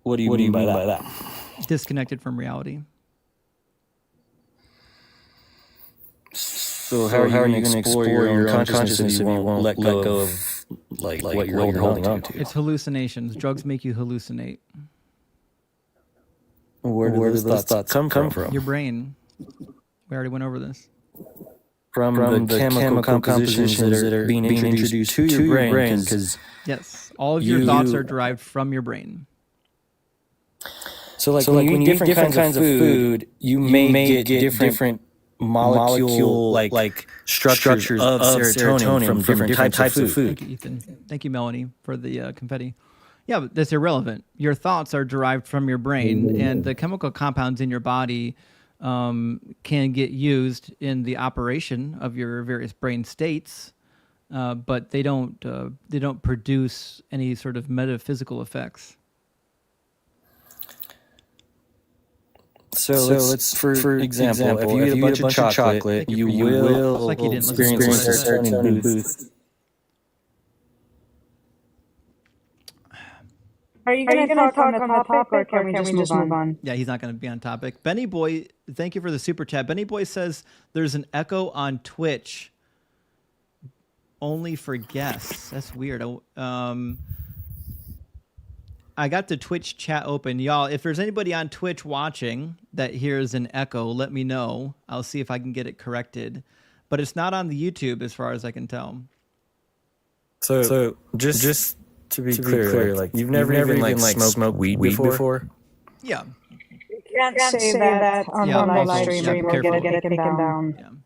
What do you mean by that? Disconnected from reality. So how are you going to explore your own consciousness if you won't let go of like what you're holding on to? It's hallucinations. Drugs make you hallucinate. Where do those thoughts come from? Your brain. We already went over this. from the chemical compositions that are being introduced to your brain, because yes, all of your thoughts are derived from your brain. So when you eat different kinds of food, you may get different molecule like structures of serotonin from different types of food. Thank you, Ethan. Thank you, Melanie, for the confetti. Yeah, but that's irrelevant. Your thoughts are derived from your brain, and the chemical compounds in your body can get used in the operation of your various brain states, but they don't produce any sort of metaphysical effects. So let's for example, if you eat a bunch of chocolate, you will like you didn't experience a serotonin boost. Are you going to talk on the topic, or can we just move on? Yeah, he's not going to be on topic. Benny Boy, thank you for the super chat. Benny Boy says there's an echo on Twitch only for guests. That's weird. I got the Twitch chat open. Y'all, if there's anybody on Twitch watching that hears an echo, let me know. I'll see if I can get it corrected. But it's not on the YouTube as far as I can tell. So just to be clear, like you've never even smoked weed before? Yeah. You can't say that on the live stream or get it taken down.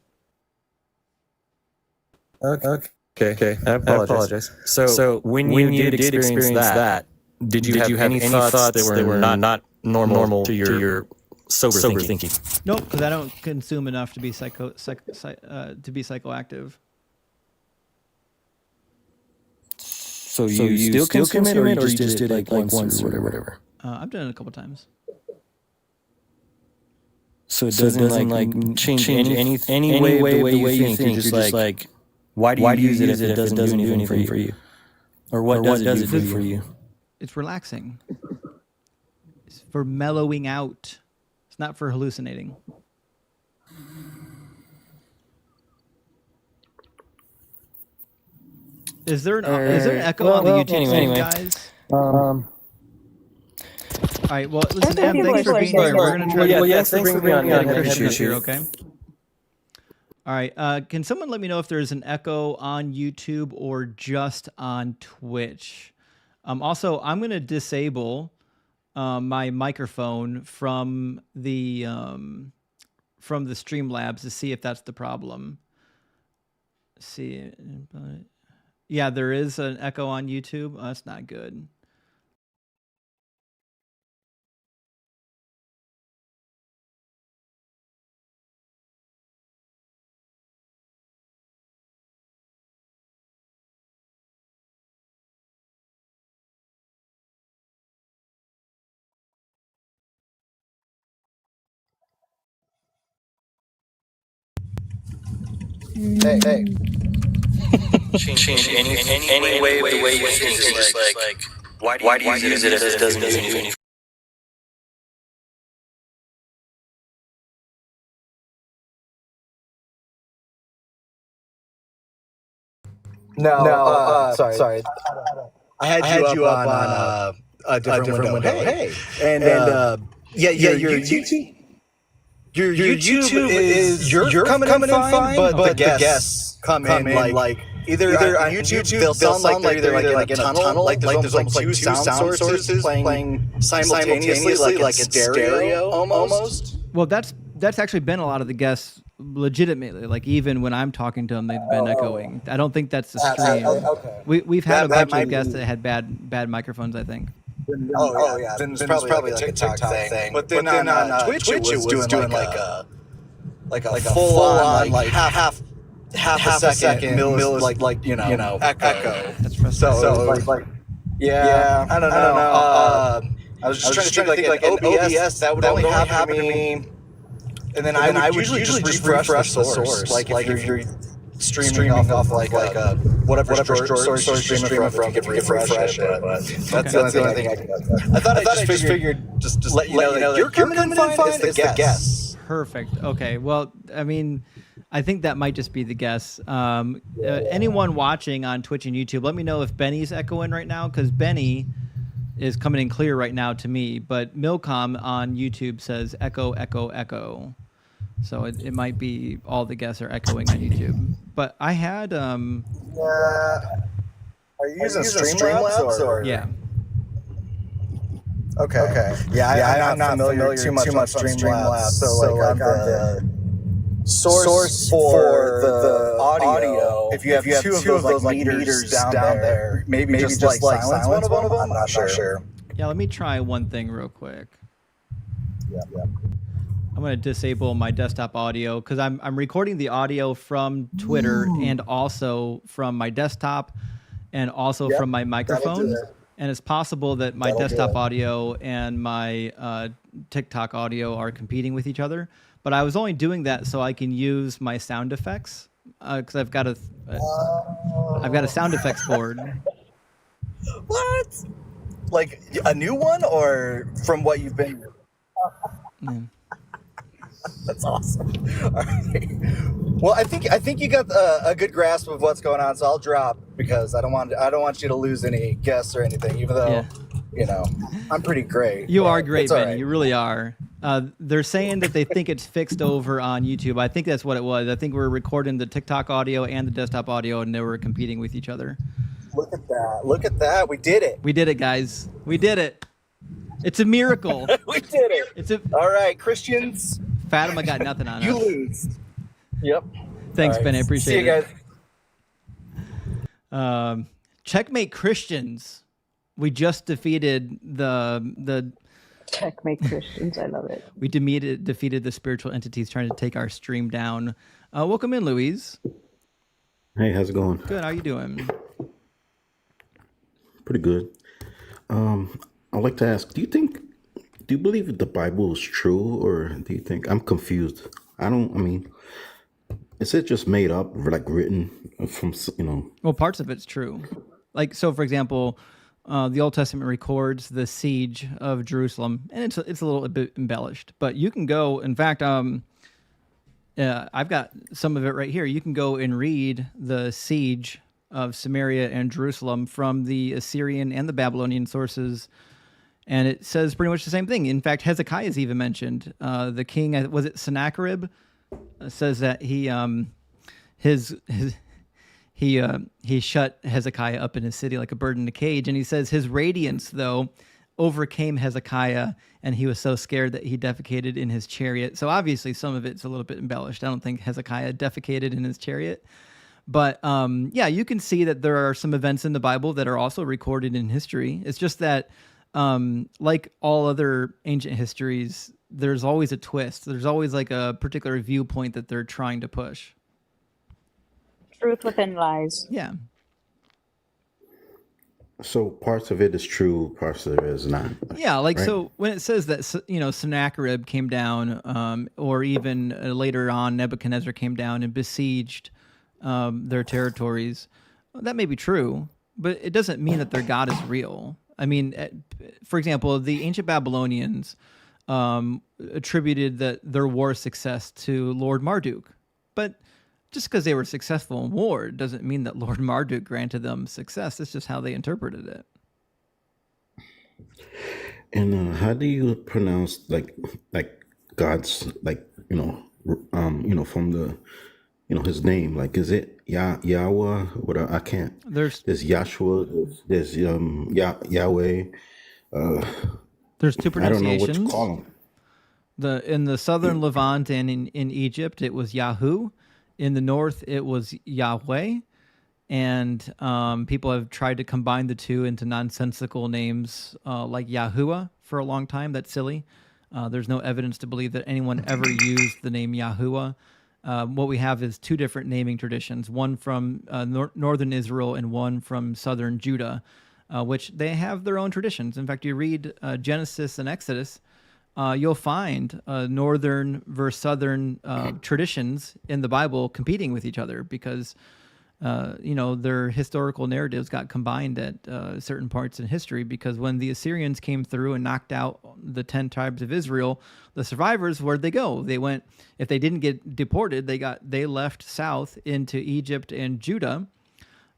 Yeah. Okay. I apologize. So when you did experience that, did you have any thoughts that were not normal to your sober thinking? Nope, because I don't consume enough to be psychoactive. So you still consume it, or you just did it like once or whatever? I've done it a couple times. So it doesn't like change any way the way you think. You're just like, why do you use it if it doesn't do anything for you? Or what does it do for you? It's relaxing. It's for mellowing out. It's not for hallucinating. Is there an echo on the YouTube stream, guys? All right. Well, listen, Em, thanks for being here. We're going to try to thanks for being on. here, okay? All right. Can someone let me know if there's an echo on YouTube or just on Twitch? Also, I'm going to disable my microphone from the Streamlabs to see if that's the problem. Yeah, there is an echo on YouTube. Oh, that's not good. Hey. Change any way the way you think. Just like why do you use it if it doesn't do anything? No, sorry. I had you up on a different window. Hey. And your YouTube. Your YouTube is you're coming in fine, but the guests come in like either on YouTube they'll sound like they're like in a tunnel, like there's almost like two sound sources playing simultaneously like it's stereo almost. Well, that's actually been a lot of the guests legitimately. Like even when I'm talking to them, they've been echoing. I don't think that's the stream. Okay. We've had a bunch of guests that had bad microphones, I think. Oh yeah, then it's probably like a TikTok thing. But then on Twitch it was doing like a full on like half a second like you know echo. That's frustrating. So yeah, I don't know. I was just trying to think like OBS that would only happen to me. And then I would usually just refresh the source. Like if you're streaming off like a whatever source you're streaming from, you can refresh it. But that's the only thing I can do. I thought I just figured just let you know that you're coming in fine. It's the guess. Perfect. Okay. Well, I mean, I think that might just be the guess. Anyone watching on Twitch and YouTube, let me know if Benny's echoing right now, because Benny is coming in clear right now to me. But Milcom on YouTube says echo, echo, echo. So it might be all the guests are echoing on YouTube. But I had Are you using Streamlabs or? Yeah. Okay. Yeah, I'm not familiar too much Streamlabs. So like on the source for the audio, if you have two of those like meters down there, maybe just like silence one of them. I'm not sure. Yeah, let me try one thing real quick. Yeah. I'm going to disable my desktop audio because I'm recording the audio from Twitter and also from my desktop and also from my microphone. And it's possible that my desktop audio and my TikTok audio are competing with each other. But I was only doing that so I can use my sound effects because I've got a sound effects board. What? Like a new one or from what you've been? That's awesome. All right. Well, I think you got a good grasp of what's going on, so I'll drop because I don't want you to lose any guests or anything. Even though, I'm pretty great. You are great, Benny. Right. You really are. They're saying that they think it's fixed over on YouTube. I think that's what it was. I think we're recording the TikTok audio and the desktop audio, and they were competing with each other. Look at that. Look at that. We did it. We did it, guys. We did it. It's a miracle. We did it. All right, Christians. Fatima got nothing on You us. lose. Yep. Thanks, All right. Ben. I appreciate See you guys. Checkmate Christians. We just defeated the Checkmate Christians. I love it. We defeated the spiritual entities trying to take our stream down. Welcome in, Louise. Hey, how's it going? Good. How you doing? Pretty good. I'd like to ask, do you believe the Bible is true, or do you think I'm confused? Is it just made up, like written from, Well, parts of it's true. Like, so for example, the Old Testament records the siege of Jerusalem, and it's a little bit embellished, but you can go, in fact, I've got some of it right here. You can go and read the siege of Samaria and Jerusalem from the Assyrian and the Babylonian sources, and it says pretty much the same thing. In fact, Hezekiah is even mentioned. The king, was it Sennacherib, says that he shut Hezekiah up in his city like a bird in a cage, and he says his radiance, though, overcame Hezekiah, and he was so scared that he defecated in his chariot. So obviously some of it's a little bit embellished. I don't think Hezekiah defecated in his chariot. But you can see that there are some events in the Bible that are also recorded in history. It's just that, like all other ancient histories, there's always a twist. There's always like a particular viewpoint that they're trying to push. Truth within lies. Yeah. So parts of it is true, parts of it is not. Yeah, like, right? So when it says that, Sennacherib came down, or even later on Nebuchadnezzar came down and besieged their territories, that may be true, but it doesn't mean that their God is real. I mean, for example, the ancient Babylonians attributed their war success to Lord Marduk, but just because they were successful in war doesn't mean that Lord Marduk granted them success. It's just how they interpreted it. And how do you pronounce like God's from the his name? Like, is it Yahweh? What I can't. There's Yahshua. There's Yahweh. There's two pronunciations. I don't know what to call them. In the southern Levant and in Egypt, it was Yahu. In the north, it was Yahweh, and people have tried to combine the two into nonsensical names like Yahuwah for a long time. That's silly. There's no evidence to believe that anyone ever used the name Yahuwah. What we have is two different naming traditions, one from northern Israel and one from southern Judah, which they have their own traditions. In fact, you read Genesis and Exodus, you'll find northern versus southern traditions in the Bible competing with each other because, their historical narratives got combined at certain parts in history, because when the Assyrians came through and knocked out the 10 tribes of Israel, the survivors, where'd they go? They went, if they didn't get deported, they left south into Egypt and Judah,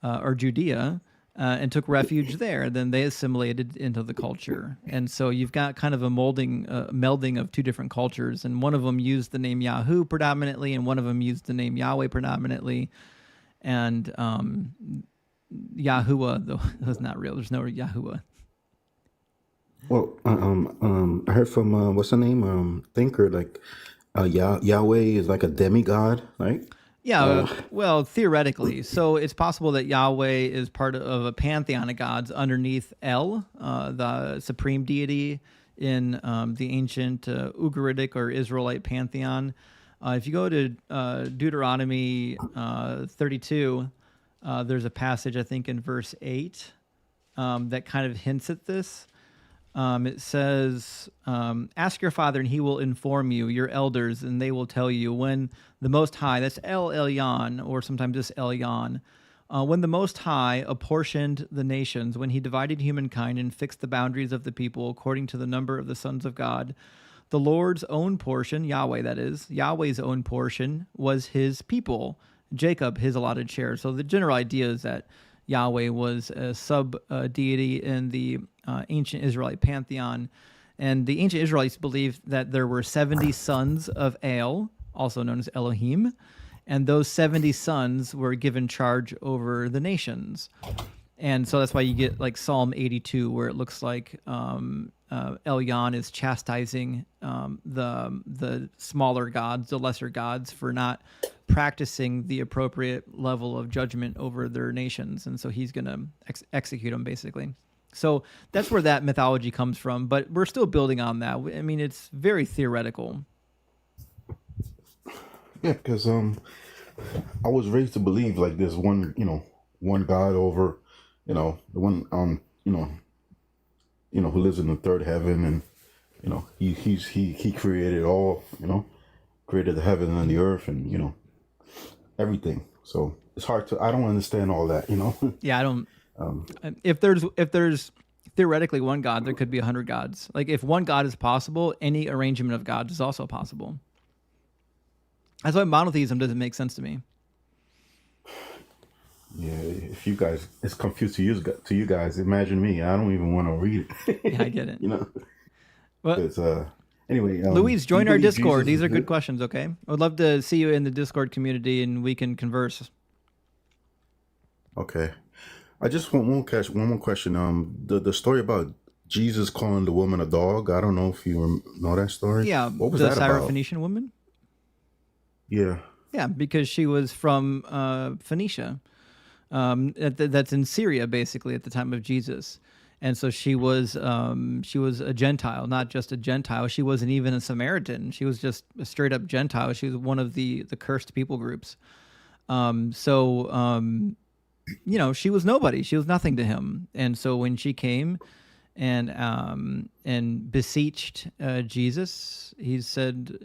or Judea, and took refuge there. Then they assimilated into the culture. And so you've got kind of a melding of two different cultures. And one of them used the name Yahoo predominantly, and one of them used the name Yahweh predominantly. And Yahuwah, though, that's not real. There's no Yahuwah. Well, I heard from what's the name? Thinker, like Yahweh is like a demigod, right? Yeah, well, theoretically. So it's possible that Yahweh is part of a pantheon of gods underneath El, the supreme deity in the ancient Ugaritic or Israelite pantheon. If you go to Deuteronomy 32, there's a passage, I think, in verse 8 that kind of hints at this. It says, ask your father and he will inform you, your elders, and they will tell you when the Most High, that's El Elyon, or sometimes just Elyon, when the Most High apportioned the nations, when he divided humankind and fixed the boundaries of the people according to the number of the sons of God, the Lord's own portion, Yahweh that is, Yahweh's own portion was his people, Jacob his allotted share. So the general idea is that Yahweh was a sub-deity in the ancient Israelite pantheon. And the ancient Israelites believed that there were 70 sons of El, also known as Elohim, and those 70 sons were given charge over the nations. And so that's why you get like Psalm 82, where it looks like Elyon is chastising the smaller gods, the lesser gods, for not practicing the appropriate level of judgment over their nations. And so he's going to execute them, basically. So that's where that mythology comes from, but we're still building on that. I mean, it's very theoretical. Yeah, because I was raised to believe like there's one God over, the one who lives in the third heaven, and he created all, created the heaven and the earth, and everything. So it's hard I don't understand all that, Yeah, I don't. If there's theoretically one God, there could be 100 gods. Like if one God is possible, any arrangement of gods is also possible. That's why monotheism doesn't make sense to me. Yeah, if you guys, it's confused to you guys. Imagine me. I don't even want to read it. Yeah, I get it. Well, anyway, Louise, join our Discord. These are good questions. Okay, I would love to see you in the Discord community, and we can converse. Okay, I just want one more question. The story about Jesus calling the woman a dog. I don't know if you know that story. Yeah, what was the that about? Syrophoenician woman. Yeah. Yeah, because she was from Phoenicia. That's in Syria, basically, at the time of Jesus. And so she was a Gentile, not just a Gentile. She wasn't even a Samaritan. She was just a straight up Gentile. She was one of the cursed people groups. She was nobody. She was nothing to him. And so when she came and beseeched Jesus, he said,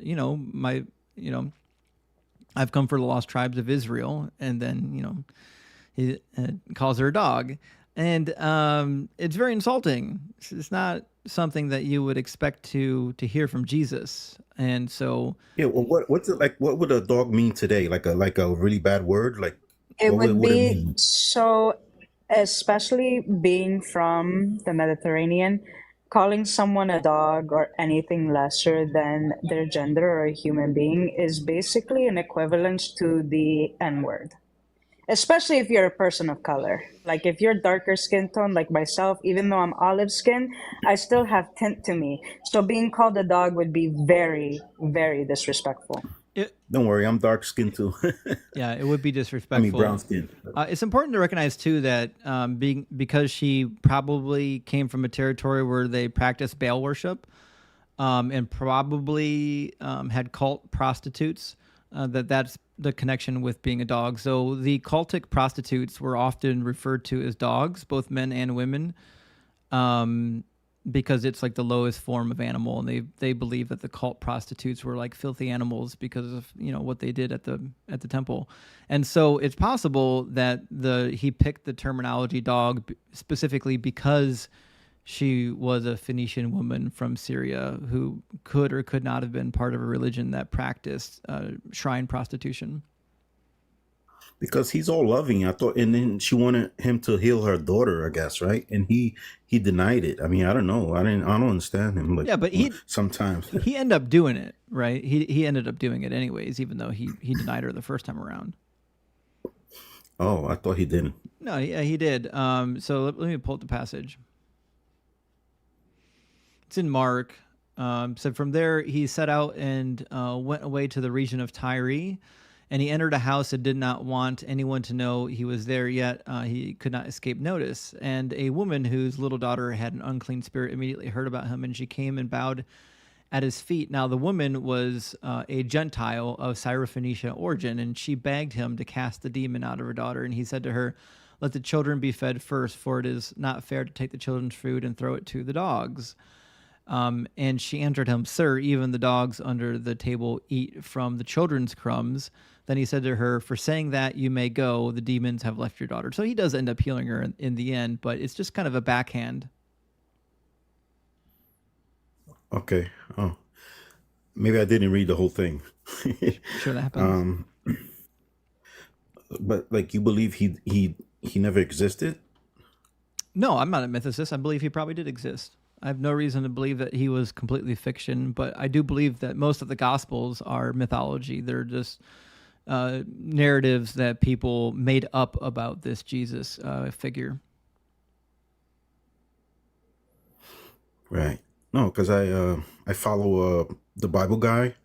I've come for the lost tribes of Israel. And then, he calls her a dog. And it's very insulting. It's not something that you would expect to hear from Jesus. And so, yeah. Well, what's it like? What would a dog mean today? Like a really bad word? Like It what would would it be mean? so, especially being from the Mediterranean, calling someone a dog or anything lesser than their gender or a human being is basically an equivalent to the N word. Especially if you're a person of color. Like if you're darker skin tone like myself, even though I'm olive skin, I still have tint to me. So being called a dog would be very, very disrespectful. Don't worry, I'm dark skinned too. Yeah, it would be disrespectful. I mean, brown skin. It's important to recognize too that because she probably came from a territory where they practiced Baal worship, and probably had cult prostitutes, that's the connection with being a dog. So the cultic prostitutes were often referred to as dogs, both men and women, because it's like the lowest form of animal, and they believe that the cult prostitutes were like filthy animals because of what they did at the temple. And so it's possible that he picked the terminology dog specifically because she was a Phoenician woman from Syria who could or could not have been part of a religion that practiced shrine prostitution. Because he's all loving, I thought, and then she wanted him to heal her daughter, I guess, right? And he denied it. I mean, I don't know. I don't understand him. Like, Yeah, but sometimes he ended up doing it, right? He ended up doing it anyways, even though he denied her the first time around. Oh, I thought he didn't. No, yeah, he did. So let me pull up the passage. It's in Mark. So from there, he set out and went away to the region of Tyre. And he entered a house and did not want anyone to know he was there, yet he could not escape notice. And a woman whose little daughter had an unclean spirit immediately heard about him, and she came and bowed at his feet. Now the woman was a Gentile of Syrophoenician origin, and she begged him to cast the demon out of her daughter. And he said to her, "Let the children be fed first, for it is not fair to take the children's food and throw it to the dogs." And she answered him, "Sir, even the dogs under the table eat from the children's crumbs." Then he said to her, "For saying that, you may go. The demons have left your daughter." So he does end up healing her in the end, but it's just kind of a backhand. Okay. Oh, maybe I didn't read the whole thing. Sure, that happens. But like, you believe he never existed? No, I'm not a mythicist. I believe he probably did exist. I have no reason to believe that he was completely fiction, but I do believe that most of the Gospels are mythology. They're just narratives that people made up about this Jesus figure. Right. No, because I follow the Bible guy.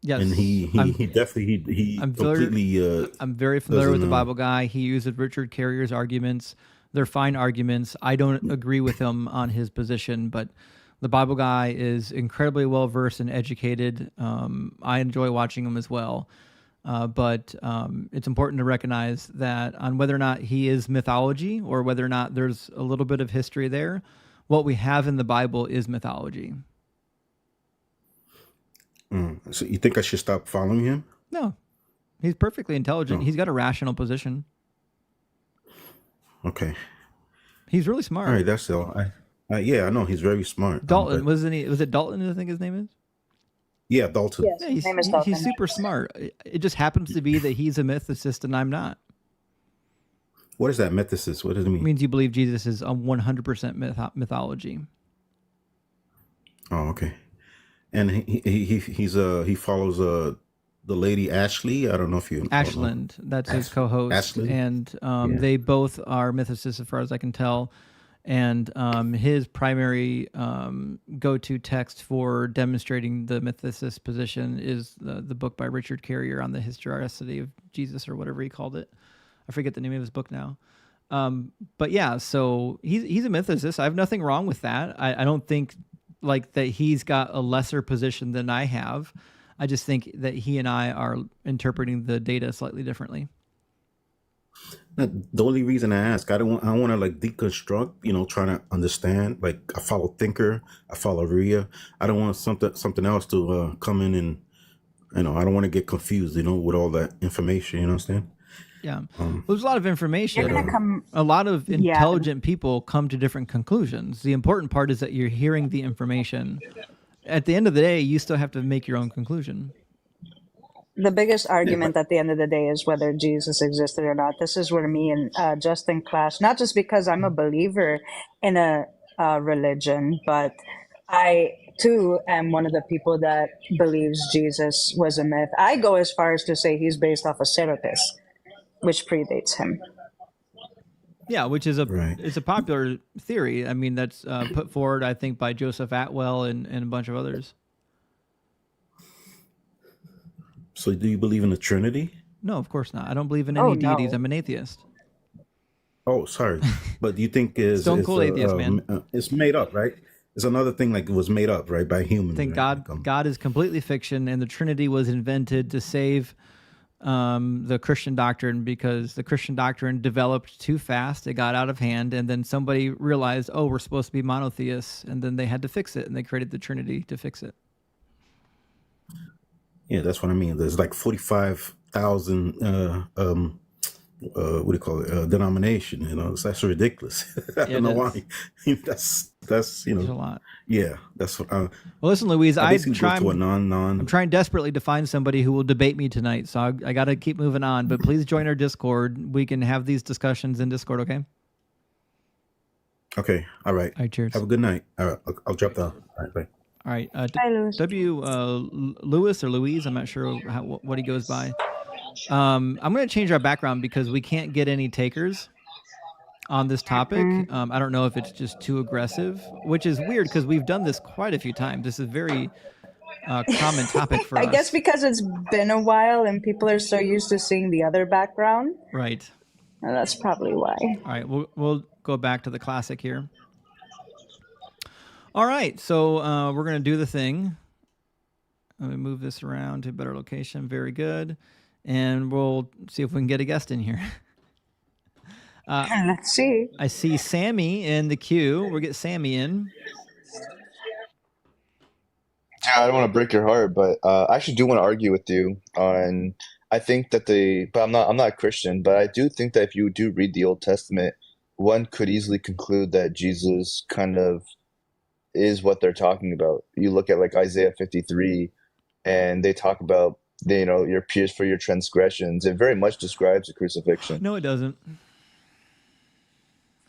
Yes, and he definitely I'm completely. I'm very familiar with the Bible guy. He uses Richard Carrier's arguments. They're fine arguments. I don't agree with him on his position, but the Bible guy is incredibly well versed and educated. I enjoy watching him as well. But it's important to recognize that on whether or not he is mythology or whether or not there's a little bit of history there, what we have in the Bible is mythology. So you think I should stop following him? No, he's perfectly intelligent. He's got a rational position. Okay. He's really smart. All right, that's all. Yeah, I know he's very smart. Dalton, wasn't he? Was it Dalton? I think his name is. Yeah, Dalton. Yes, Yeah, his name is Dalton. he's super smart. It just happens to be that he's a mythicist and I'm not. What is that, mythicist? What does it mean? It means you believe Jesus is a 100% mythology. Oh, okay. And he follows the lady Ashley. I don't know if you Ashland, that's his co-host. Ashland? And they both are mythicists as far as I can tell. And his primary go-to text for demonstrating the mythicist position is the book by Richard Carrier on the historicity of Jesus, or whatever he called it. I forget the name of his book now. But yeah, so he's a mythicist. I have nothing wrong with that. I don't think like that he's got a lesser position than I have. I just think that he and I are interpreting the data slightly differently. The only reason I ask, I want to like deconstruct, trying to understand. Like, I follow Thinker, I follow Rhea. I don't want something else to come in and, I don't want to get confused, with all that information. You understand? Yeah, there's a lot of information. A lot of intelligent people come to different conclusions. The important part is that you're hearing the information. At the end of the day, you still have to make your own conclusion. The biggest argument at the end of the day is whether Jesus existed or not. This is where me and Justin clash, not just because I'm a believer in a religion, but I too am one of the people that believes Jesus was a myth. I go as far as to say he's based off of Serapis, which predates him. Yeah, which is it's a popular theory. I mean, that's put forward, I think, by Joseph Atwell and a bunch of others. So do you believe in the Trinity? No, of course not. I don't believe in any deities. I'm an atheist. Oh, sorry. But do you think Stone Cold atheist, man. It's made up, right? It's another thing like it was made up, right, by humans. I think right? God is completely fiction, and the Trinity was invented to save the Christian doctrine, because the Christian doctrine developed too fast. It got out of hand, and then somebody realized, we're supposed to be monotheists, and then they had to fix it, and they created the Trinity to fix it. Yeah, that's what I mean. There's like 45,000 what do you call it, denomination. You know, that's ridiculous. I don't know why. that's There's a lot. Yeah, that's what. Well, listen, Louise, I basically I'm go to a non. I'm trying desperately to find somebody who will debate me tonight, so I got to keep moving on. But please join our Discord. We can have these discussions in Discord, okay? Okay. All right. All right. Cheers. Have a good night. All right. I'll drop down. All right. Bye. All right. Hi, Louis. Lewis or Louise, I'm not sure what he goes by. I'm going to change our background because we can't get any takers on this topic. I don't know if it's just too aggressive, which is weird because we've done this quite a few times. This is a very common topic for us. I guess because it's been a while and people are so used to seeing the other background. Right. And that's probably why. All right. We'll go back to the classic here. All right. So we're going to do the thing. Let me move this around to a better location. Very good. And we'll see if we can get a guest in here. Let's see. I see Sammy in the queue. We'll get Sammy in. Yeah, I don't want to break your heart, but I actually do want to argue with you on. I think that but I'm not a Christian, but I do think that if you do read the Old Testament, one could easily conclude that Jesus kind of is what they're talking about. You look at like Isaiah 53, and they talk about you're pierced for your transgressions. It very much describes the crucifixion. No, it doesn't.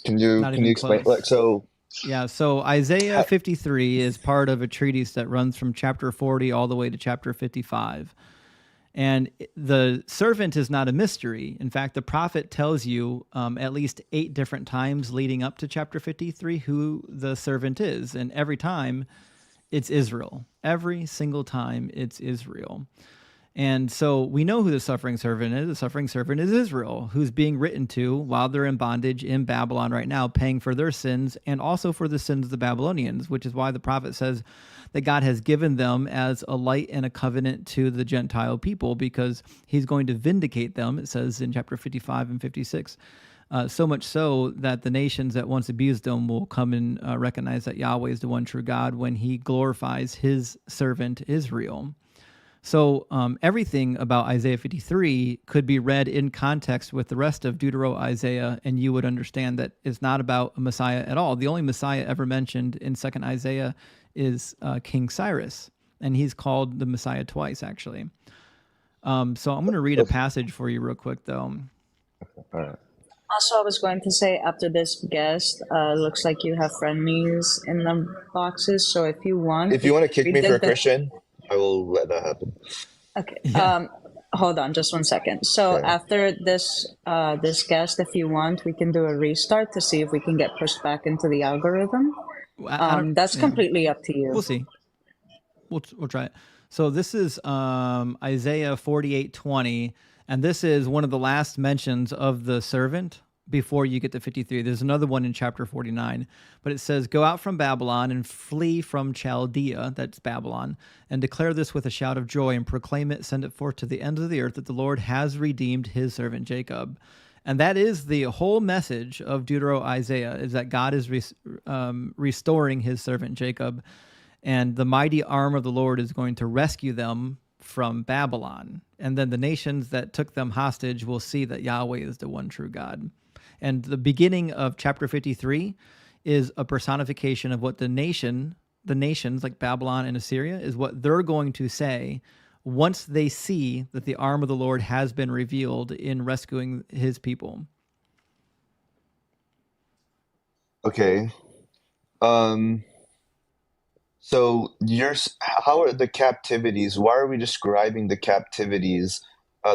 Can you explain? Close. Like so. Yeah, so Isaiah 53 is part of a treatise that runs from chapter 40 all the way to chapter 55. And the servant is not a mystery. In fact, the prophet tells you at least 8 different times leading up to chapter 53 who the servant is. And every time it's Israel. Every single time it's Israel. And so we know who the suffering servant is. The suffering servant is Israel, who's being written to while they're in bondage in Babylon right now, paying for their sins and also for the sins of the Babylonians, which is why the prophet says that God has given them as a light and a covenant to the Gentile people because he's going to vindicate them, it says in chapter 55 and 56. So much so that the nations that once abused them will come and recognize that Yahweh is the one true God when he glorifies his servant Israel. So everything about Isaiah 53 could be read in context with the rest of Deutero-Isaiah, and you would understand that it's not about a Messiah at all. The only Messiah ever mentioned in 2nd Isaiah is King Cyrus, and he's called the Messiah twice, actually. So I'm going to read a passage for you real quick, though. All right. Also, I was going to say, after this guest, looks like you have friendlies in the boxes, so if you want to kick me for a Christian, I will let that happen. Okay. Yeah. Hold on just 1 second. So after this guest, if you want, we can do a restart to see if we can get pushed back into the algorithm. That's completely up to you. We'll see. We'll try it. So this is Isaiah 48:20, and this is one of the last mentions of the servant before you get to 53. There's another one in chapter 49, but it says, "Go out from Babylon and flee from Chaldea," that's Babylon, "and declare this with a shout of joy and proclaim it, send it forth to the ends of the earth that the Lord has redeemed his servant Jacob." And that is the whole message of Deutero-Isaiah, is that God is restoring his servant Jacob, and the mighty arm of the Lord is going to rescue them from Babylon. And then the nations that took them hostage will see that Yahweh is the one true God. And the beginning of chapter 53 is a personification of what the nations like Babylon and Assyria is what they're going to say once they see that the arm of the Lord has been revealed in rescuing his people. Okay. So how are the captivities? Why are we describing the captivities,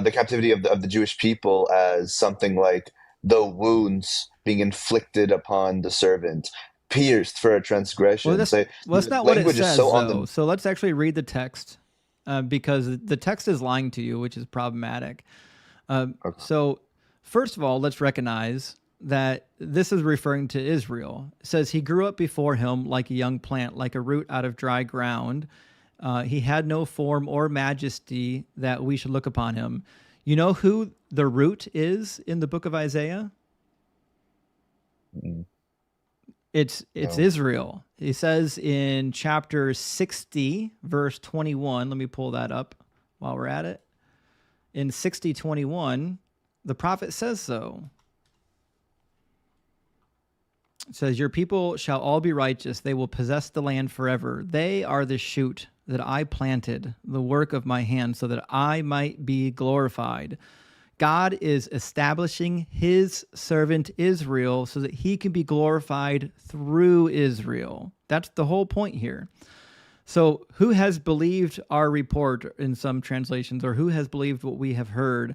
the captivity of the Jewish people as something like the wounds being inflicted upon the servant, pierced for a transgression? Well, that's not what it says, though. So let's actually read the text, because the text is lying to you, which is problematic. Okay. So first of all, let's recognize that this is referring to Israel. It says, "He grew up before him like a young plant, like a root out of dry ground. He had no form or majesty that we should look upon him." You know who the root is in the book of Isaiah? It's Israel. He says in chapter 60, verse 21, let me pull that up while we're at it. In 60:21, The prophet says so. It says, your people shall all be righteous. They will possess the land forever. They are the shoot that I planted, the work of my hand, so that I might be glorified. God is establishing his servant Israel so that he can be glorified through Israel. That's the whole point here. So who has believed our report in some translations, or who has believed what we have heard?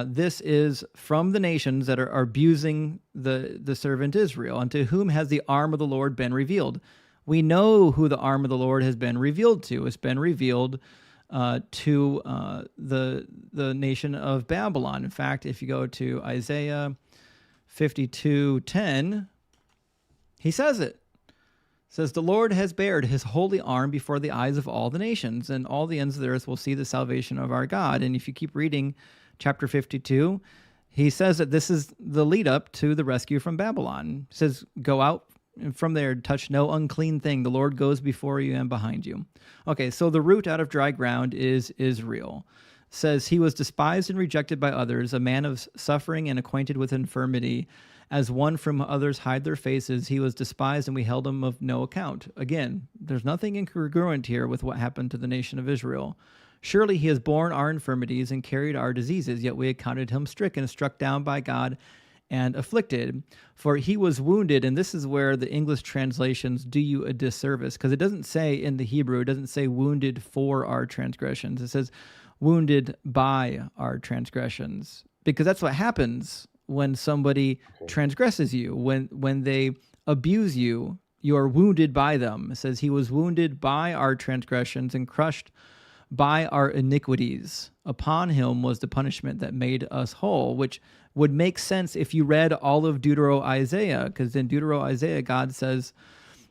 This is from the nations that are abusing the servant Israel. Unto whom has the arm of the Lord been revealed? We know who the arm of the Lord has been revealed to. It's been revealed to the nation of Babylon. In fact, if you go to Isaiah 52:10, he says it. It says, the Lord has bared his holy arm before the eyes of all the nations, and all the ends of the earth will see the salvation of our God. And if you keep reading chapter 52, he says that this is the lead up to the rescue from Babylon. He says, go out from there, touch no unclean thing. The Lord goes before you and behind you. Okay, so the root out of dry ground is Israel. It says, he was despised and rejected by others, a man of suffering and acquainted with infirmity. As one from others hide their faces, he was despised and we held him of no account. Again, there's nothing incongruent here with what happened to the nation of Israel. Surely he has borne our infirmities and carried our diseases, yet we accounted him stricken, struck down by God, and afflicted. For he was wounded, and this is where the English translations do you a disservice, because it doesn't say in the Hebrew, it doesn't say wounded for our transgressions. It says wounded by our transgressions, because that's what happens when somebody transgresses you, when they abuse you, you are wounded by them. It says he was wounded by our transgressions and crushed by our iniquities. Upon him was the punishment that made us whole, which would make sense if you read all of Deutero-Isaiah, because in Deutero-Isaiah, God says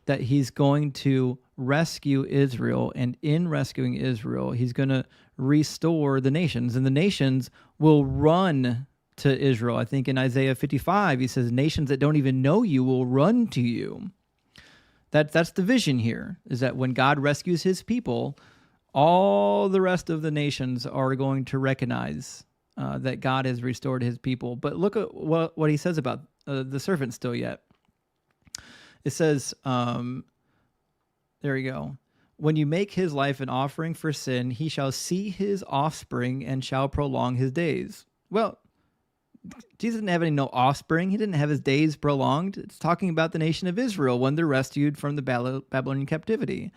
that he's going to rescue Israel, and in rescuing Israel, he's going to restore the nations, and the nations will run to Israel. I think in Isaiah 55, he says, nations that don't even know you will run to you. That's the vision here, is that when God rescues his people, all the rest of the nations are going to recognize that God has restored his people. But look at what he says about the servant still yet. It says, there you go. When you make his life an offering for sin, he shall see his offspring and shall prolong his days. Well, Jesus didn't have any no offspring. He didn't have his days prolonged. It's talking about the nation of Israel when they're rescued from the Babylonian captivity.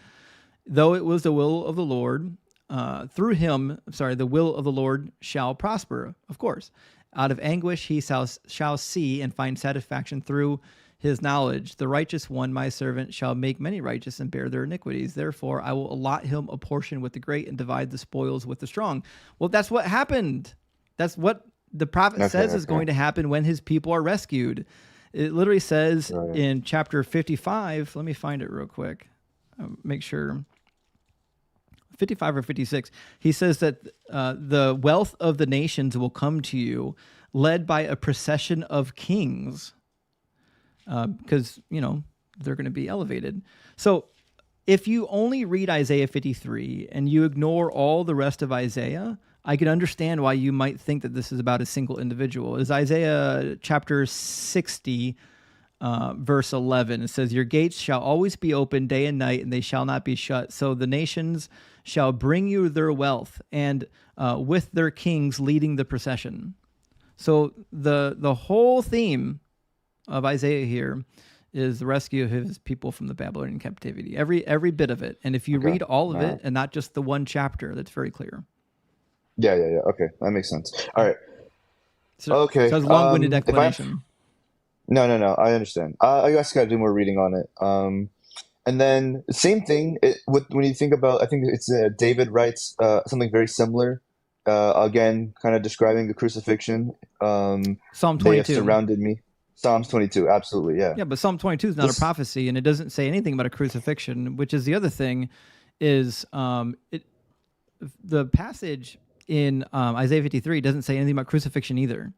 Though it was the will of the Lord, through him, the will of the Lord shall prosper, of course. Out of anguish he shall see and find satisfaction through his knowledge. The righteous one, my servant, shall make many righteous and bear their iniquities. Therefore, I will allot him a portion with the great and divide the spoils with the strong. Well, that's what happened. That's what the prophet says is going to happen when his people are rescued. It literally says in chapter 55, let me find it real quick. Make sure. 55 or 56, he says that the wealth of the nations will come to you, led by a procession of kings, because, they're going to be elevated. So if you only read Isaiah 53 and you ignore all the rest of Isaiah, I can understand why you might think that this is about a single individual. It's Isaiah chapter 60, verse 11. It says, your gates shall always be open day and night, and they shall not be shut. So the nations shall bring you their wealth, and with their kings leading the procession. So the whole theme of Isaiah here is the rescue of his people from the Babylonian captivity. Every bit of it. And if you read all of it and not just the one chapter, that's very clear. Yeah. Okay, that makes sense. All right. So it's a long-winded explanation. No. I understand. I guess I got to do more reading on it. And then same thing when you think about, I think it's David writes something very similar. Again, kind of describing the crucifixion. Psalm 22. They have surrounded me. Psalms 22, absolutely, yeah. Yeah, but Psalm 22 is not a prophecy, and it doesn't say anything about a crucifixion, which is the other thing, is the passage in Isaiah 53 doesn't say anything about crucifixion either.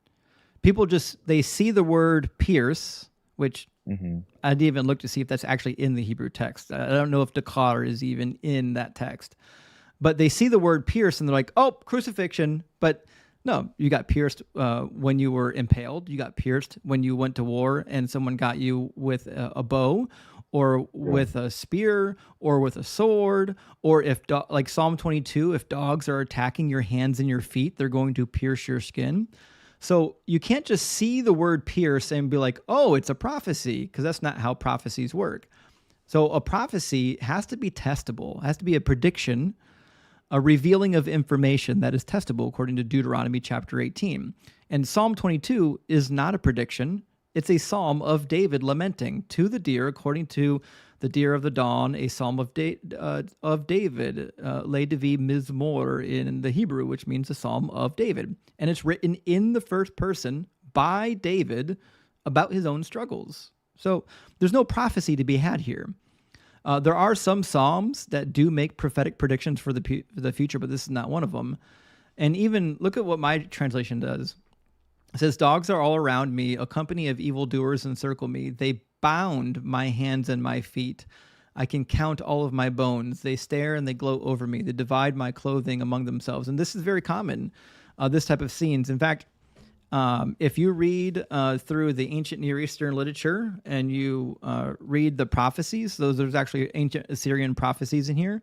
People they see the word pierce, which I didn't even look to see if that's actually in the Hebrew text. I don't know if Dakar is even in that text. But they see the word pierce, and they're like, oh, crucifixion, but No, you got pierced when you were impaled. You got pierced when you went to war and someone got you with a bow, or with a spear, or with a sword, or if like Psalm 22, if dogs are attacking your hands and your feet, they're going to pierce your skin. So you can't just see the word pierce and be like, oh, it's a prophecy, because that's not how prophecies work. So a prophecy has to be testable, has to be a prediction, a revealing of information that is testable according to Deuteronomy chapter 18. And Psalm 22 is not a prediction. It's a psalm of David lamenting to the deer, according to the deer of the dawn, a psalm of David, Le Devi Mizmor in the Hebrew, which means a psalm of David. And it's written in the first person by David about his own struggles. So there's no prophecy to be had here. There are some psalms that do make prophetic predictions for the future, but this is not one of them. And even look at what my translation does. It says, dogs are all around me, a company of evildoers encircle me. They bound my hands and my feet. I can count all of my bones. They stare and they gloat over me. They divide my clothing among themselves. And this is very common, this type of scenes. In fact, if you read through the ancient Near Eastern literature and you read the prophecies, there's actually ancient Assyrian prophecies in here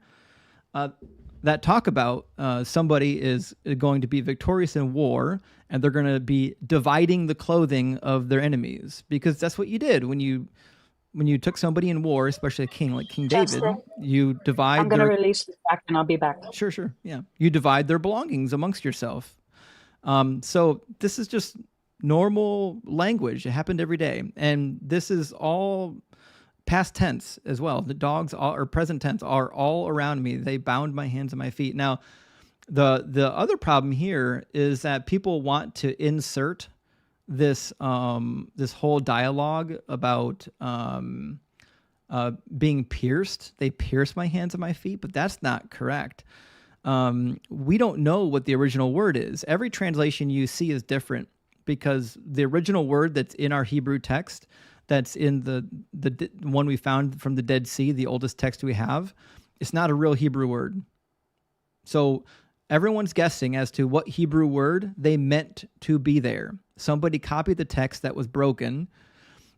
that talk about somebody is going to be victorious in war, and they're going to be dividing the clothing of their enemies, because that's what you did when you took somebody in war, especially a king like King David. You divide. I'm going to release this back and I'll be back. Sure. Yeah, you divide their belongings amongst yourself. So this is just normal language. It happened every day. And this is all past tense as well. The dogs or present tense are all around me. They bound my hands and my feet. Now, the other problem here is that people want to insert this this whole dialogue about being pierced. They pierced my hands and my feet, but that's not correct. We don't know what the original word is. Every translation you see is different, because the original word that's in our Hebrew text, that's in the one we found from the Dead Sea, the oldest text we have, it's not a real Hebrew word. So everyone's guessing as to what Hebrew word they meant to be there. Somebody copied the text that was broken,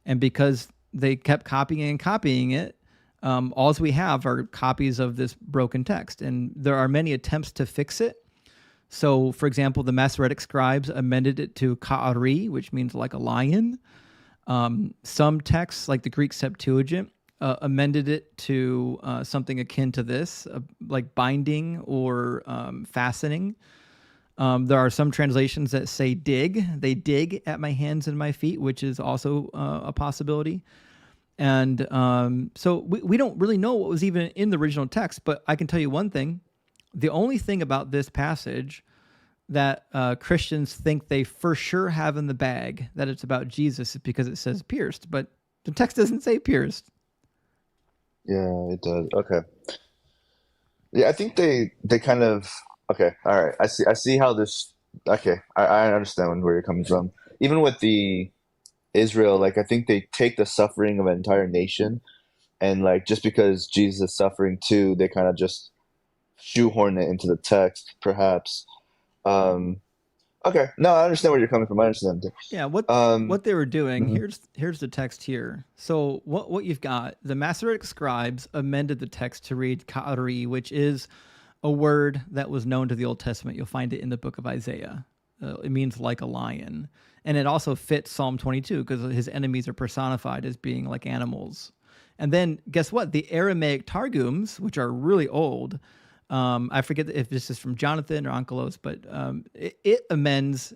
and because they kept copying it, all we have are copies of this broken text, and there are many attempts to fix it. So, for example, the Masoretic scribes amended it to ka'ari, which means like a lion. Some texts, like the Greek Septuagint, amended it to something akin to this, like binding or fastening. There are some translations that say dig. They dig at my hands and my feet, which is also a possibility. And so we don't really know what was even in the original text, but I can tell you one thing. The only thing about this passage that Christians think they for sure have in the bag that it's about Jesus is because it says pierced, but the text doesn't say pierced. Yeah, it does. Okay. Yeah, I think they kind of, okay, all right. I see how this, okay, I understand where you're coming from. Even with the Israel, like, I think they take the suffering of an entire nation, and like, just because Jesus is suffering too, they kind of just shoehorn it into the text, perhaps. Okay, no, I understand where you're coming from. I understand. Yeah, what they were doing, here's the text here. So what you've got, the Masoretic scribes amended the text to read ka'ari, which is a word that was known to the Old Testament. You'll find it in the book of Isaiah. It means like a lion. And it also fits Psalm 22 because his enemies are personified as being like animals. And then guess what? The Aramaic Targums, which are really old, I forget if this is from Jonathan or Onkelos, but it amends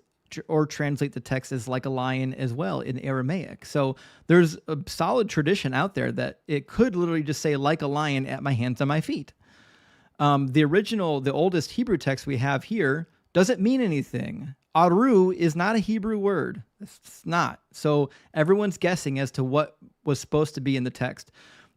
or translate the text as like a lion as well in Aramaic. So there's a solid tradition out there that it could literally just say like a lion at my hands and my feet. The oldest Hebrew text we have here doesn't mean anything. Aru is not a Hebrew word. It's not. So everyone's guessing as to what was supposed to be in the text.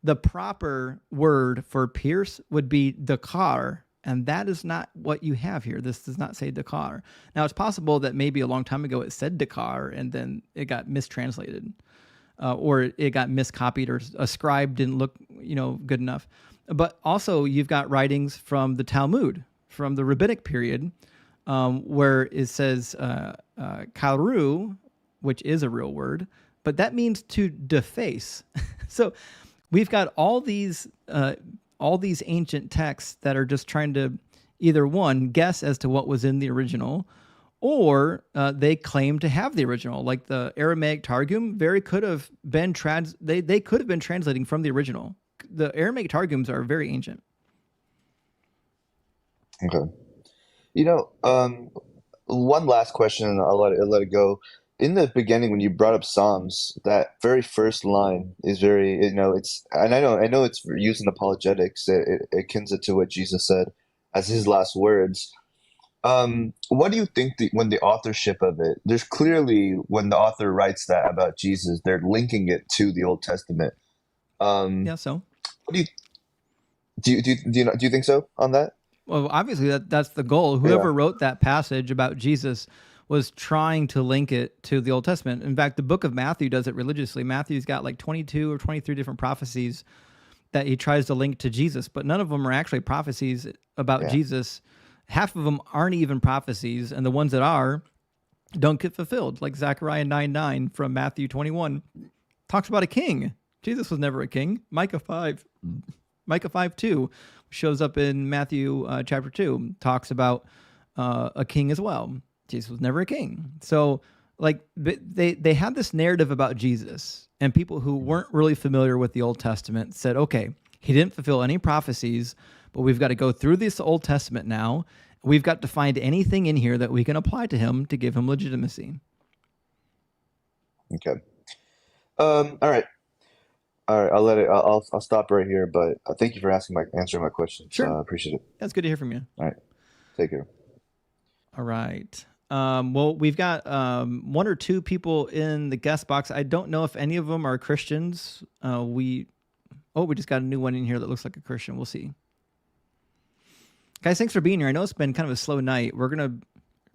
The proper word for pierce would be dakar, and that is not what you have here. This does not say dakar. Now, it's possible that maybe a long time ago it said dakar, and then it got mistranslated, or it got miscopied, or a scribe didn't look, good enough. But also, you've got writings from the Talmud, from the rabbinic period, where it says karu, which is a real word, but that means to deface. So we've got all these ancient texts that are just trying to either one, guess as to what was in the original, or they claim to have the original. Like the Aramaic Targum very could have been they could have been translating from the original. The Aramaic Targums are very ancient. Okay. You know, one last question, and I'll let it go. In the beginning, when you brought up Psalms, that very first line is very, it's, and I know it's used in apologetics. It akins it to what Jesus said as his last words. What do you think when the authorship of it? There's clearly, when the author writes that about Jesus, they're linking it to the Old Testament. Yeah. So, what do you think so on that? Well, obviously that's the goal. Whoever wrote that passage about Jesus was trying to link it to the Old Testament. In fact, the book of Matthew does it religiously. Matthew's got like 22 or 23 different prophecies that he tries to link to Jesus, but none of them are actually prophecies about Jesus. Half of them aren't even prophecies, and the ones that are don't get fulfilled. Like Zechariah 9:9 from Matthew 21 talks about a king. Jesus was never a king. Micah 5:2 shows up in Matthew chapter 2, talks about a king as well. Jesus was never a king. So like they had this narrative about Jesus, and people who weren't really familiar with the Old Testament said, okay, he didn't fulfill any prophecies, but we've got to go through this Old Testament now. We've got to find anything in here that we can apply to him to give him legitimacy. Okay. All right. I'll stop right here. But thank you for answering my questions. Sure. I appreciate it. That's good to hear from you. All right. Take care. All right. Well, we've got one or two people in the guest box. I don't know if any of them are Christians. We just got a new one in here that looks like a Christian. We'll see. Guys, thanks for being here. I know it's been kind of a slow night. We're going to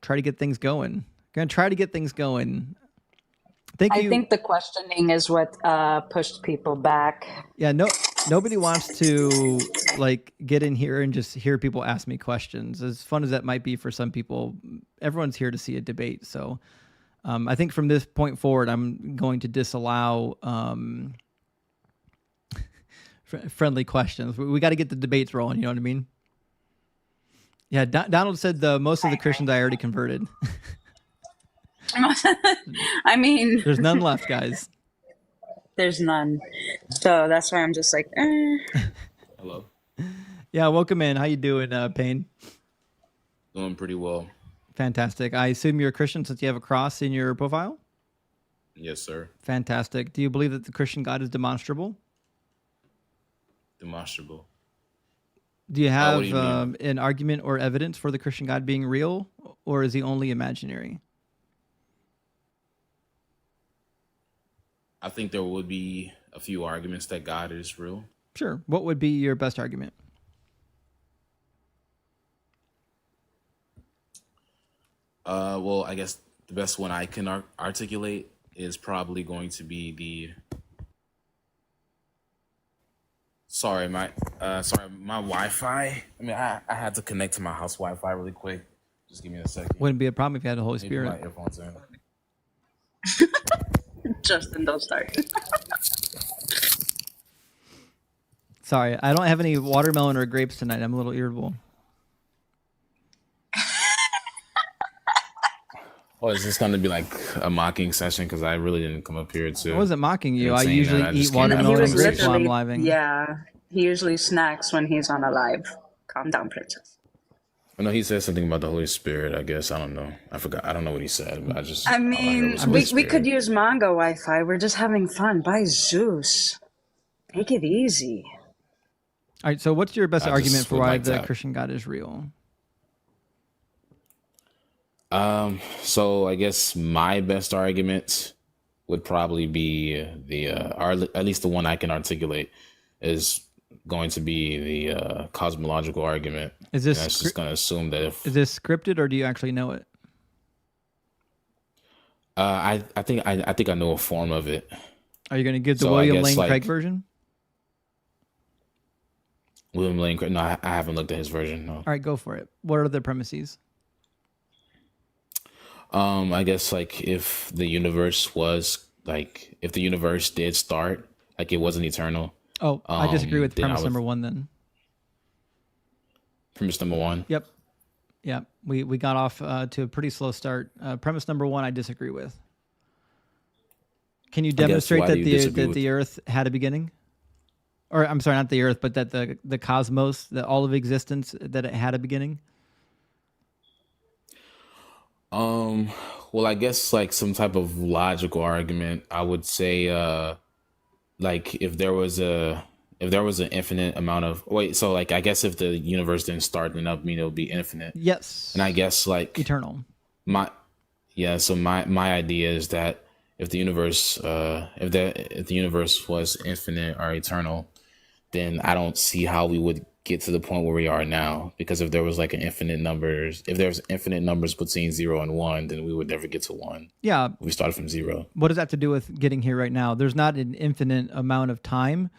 try to get things going. Thank you. I think the questioning is what pushed people back. Yeah, nobody wants to like get in here and just hear people ask me questions. As fun as that might be for some people, everyone's here to see a debate. So I think from this point forward, I'm going to disallow friendly questions. We got to get the debates rolling. You know what I mean? Yeah, Donald said most of the Christians I already converted. I mean, there's none left, guys. There's none. So that's why I'm just like, Hello. Yeah, welcome in. How you doing, Payne? Doing pretty well. Fantastic. I assume you're a Christian since you have a cross in your profile? Yes, sir. Fantastic. Do you believe that the Christian God is demonstrable? Demonstrable. Do you have what do you mean? an argument or evidence for the Christian God being real, or is he only imaginary? I think there would be a few arguments that God is real. Sure. What would be your best argument? Well, I guess the best one I can articulate is probably going to be the. Sorry, my Wi-Fi. I mean, I had to connect to my house Wi-Fi really quick. Just give me a second. Wouldn't be a problem if you had the Holy Maybe Spirit. my earphones in. Justin, don't start. Sorry, I don't have any watermelon or grapes tonight. I'm a little irritable. Oh, is this going to be like a mocking session? Because I really didn't come up here to. I wasn't mocking you. I saying usually that. I eat just came watermelon and out. grapes while I'm living. Yeah, he usually snacks when he's on a live. Calm down, princess. I know he said something about the Holy Spirit. I guess I don't know. I forgot. I don't know what he said. But I mean, we could use Mongo Wi-Fi. We're just having fun. By Zeus, take it easy. All right. So, what's your best I argument just for would why like the to- Christian God is real? So I guess my best argument would probably be or at least the one I can articulate is going to be the cosmological argument. Is this And that's just going to assume that if Is this scripted, or do you actually know it? I think I know a form of it. Are you going to give the So I William guess, Lane like, Craig version? William Lane Craig. No, I haven't looked at his version. No. All right, go for it. What are the premises? I guess like if the universe did start, like it wasn't eternal. Oh, I disagree with then I premise would number one then. premise number one. Yep. Yeah, we got off to a pretty slow start. Premise number one, I disagree with. Can you demonstrate why that do you disagree with the Earth had a beginning? Or I'm sorry, not the Earth, but that the cosmos, that all of existence, that it had a beginning? Well, I guess like some type of logical argument, I would say, like if there was an infinite amount of so like I guess if the universe didn't start, then that would mean it would be infinite. Yes. And I guess like eternal. So my idea is that if the universe if the universe was infinite or eternal, then I don't see how we would get to the point where we are now. Because if there was like if there's infinite numbers between 0 and 1, then we would never get to 1. Yeah. We started from 0. What does that have to do with getting here right now? There's not an infinite amount of time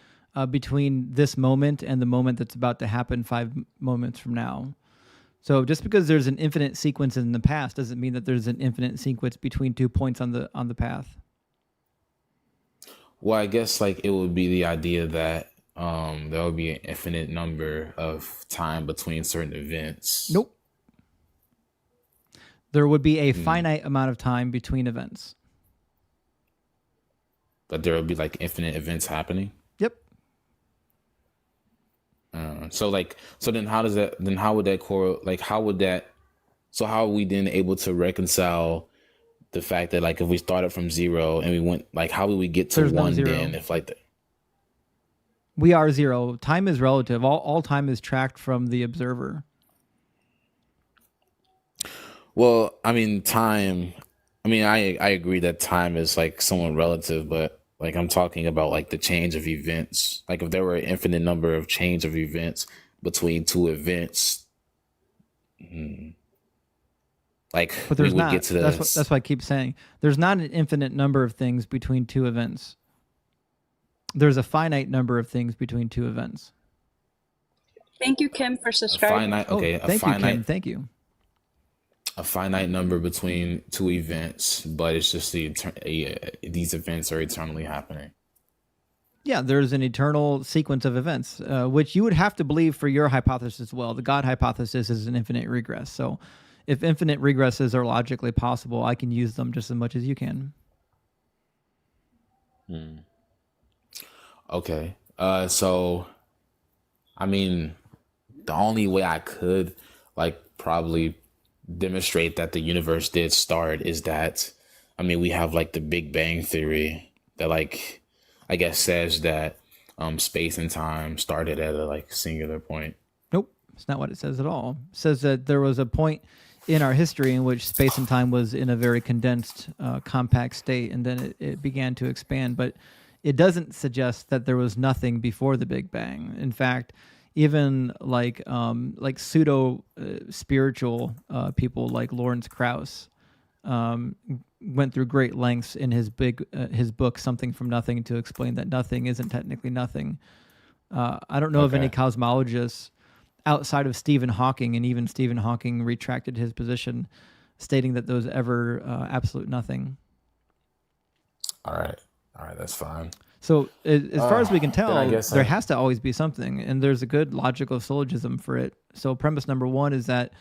between this moment and the moment that's about to happen 5 moments from now. So just because there's an infinite sequence in the past doesn't mean that there's an infinite sequence between 2 points on the path. Well, I guess like it would be the idea that there would be an infinite number of time between certain events. Nope. There would be a finite amount of time between events. But there would be like infinite events happening. Yep. So then how would that correlate? Like how are we then able to reconcile the fact that like if we started from 0 and we went, like how would we get to There's 1 no 0. then if like We are 0. Time is relative. All time is tracked from the observer. Well, I mean, I agree that time is like somewhat relative, but like I'm talking about like the change of events. Like if there were an infinite number of change of events between 2 events, like But there's we would not. get to That's what I keep saying. There's not an infinite number of things between 2 events. There's a finite number of things between 2 events. Thank you, Kim, for subscribing. Thank you, Kim. Thank you. A finite number between 2 events, but it's just these events are eternally happening. Yeah, there's an eternal sequence of events, which you would have to believe for your hypothesis as well. The God hypothesis is an infinite regress. So if infinite regresses are logically possible, I can use them just as much as you can. Okay. So, I mean, the only way I could like probably demonstrate that the universe did start is that, I mean, we have like the Big Bang theory that like, I guess says that space and time started at a like singular point. Nope. It's not what it says at all. It says that there was a point in our history in which space and time was in a very condensed, compact state, and then it began to expand. But it doesn't suggest that there was nothing before the Big Bang. In fact, even like pseudo spiritual people like Lawrence Krauss went through great lengths in his book Something from Nothing to explain that nothing isn't technically nothing. I don't know of any cosmologists outside of Stephen Hawking, and even Stephen Hawking retracted his position, stating that there was ever absolute nothing. All right, that's fine. So as far as we can tell, there has to always be something, and there's a good logical syllogism for it. So premise number one is that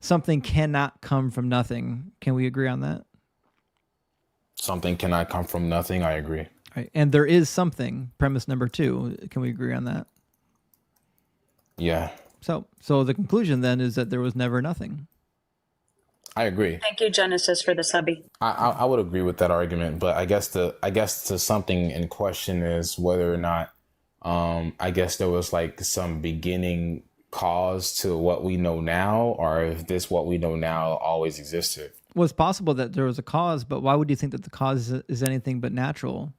something cannot come from nothing. Can we agree on that? Something cannot come from nothing. I agree. Right. And there is something. Premise number two. Can we agree on that? Yeah. So the conclusion then is that there was never nothing. I agree. Thank you, Genesis, for the subby. I would agree with that argument, but I guess the something in question is whether or not I guess there was like some beginning cause to what we know now, or if this what we know now always existed. Well, it's possible that there was a cause, but why would you think that the cause is anything but natural?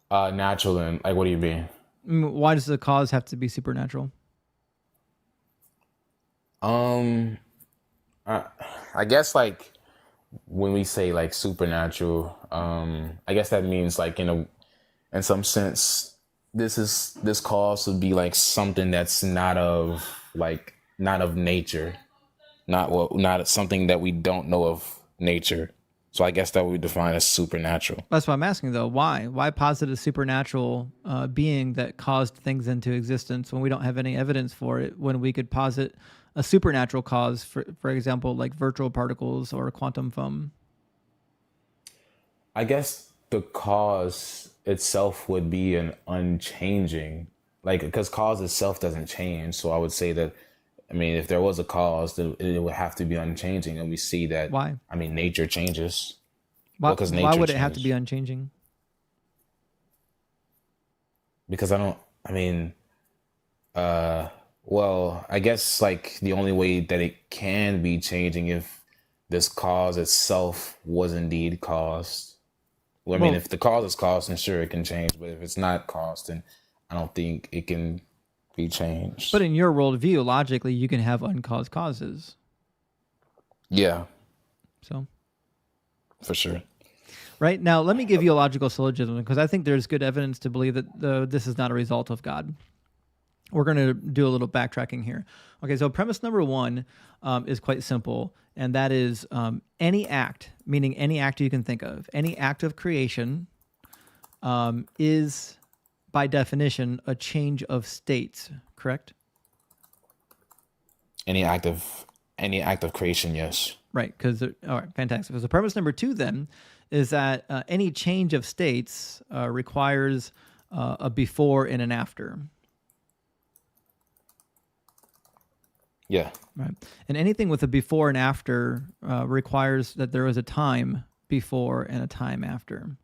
Natural, and like, what do you mean? Why does the cause have to be supernatural? I guess like when we say like supernatural, I guess that means like in some sense, this cause would be like something that's not of nature. not something that we don't know of nature. So I guess that we define as supernatural. That's what I'm asking, though. Why? Why posit a supernatural being that caused things into existence when we don't have any evidence for it, when we could posit a supernatural cause, for example, like virtual particles or quantum foam? I guess the cause itself would be an unchanging, like, because cause itself doesn't change. So I would say that, I mean, if there was a cause, then it would have to be unchanging. And we see that. Why? I mean, nature changes. Why, Well, 'cause why nature would it have to changes. be unchanging? Because well, I guess like the only way that it can be changing if this cause itself was indeed caused. Well, I mean, Well- if the cause is caused, then sure it can change. But if it's not caused, then I don't think it can be changed. But in your worldview, logically, you can have uncaused causes. Yeah, So, for sure. right now, let me give you a logical syllogism, because I think there's good evidence to believe that this is not a result of God. We're going to do a little backtracking here. Okay, so premise number one is quite simple, and that is any act, meaning any act you can think of, any act of creation is, by definition, a change of states, correct? Any act of creation, yes. Right, because, all right, fantastic. So premise number two then is that any change of states requires a before and an after. Yeah. Right. And anything with a before and after requires that there is a time before and a time after.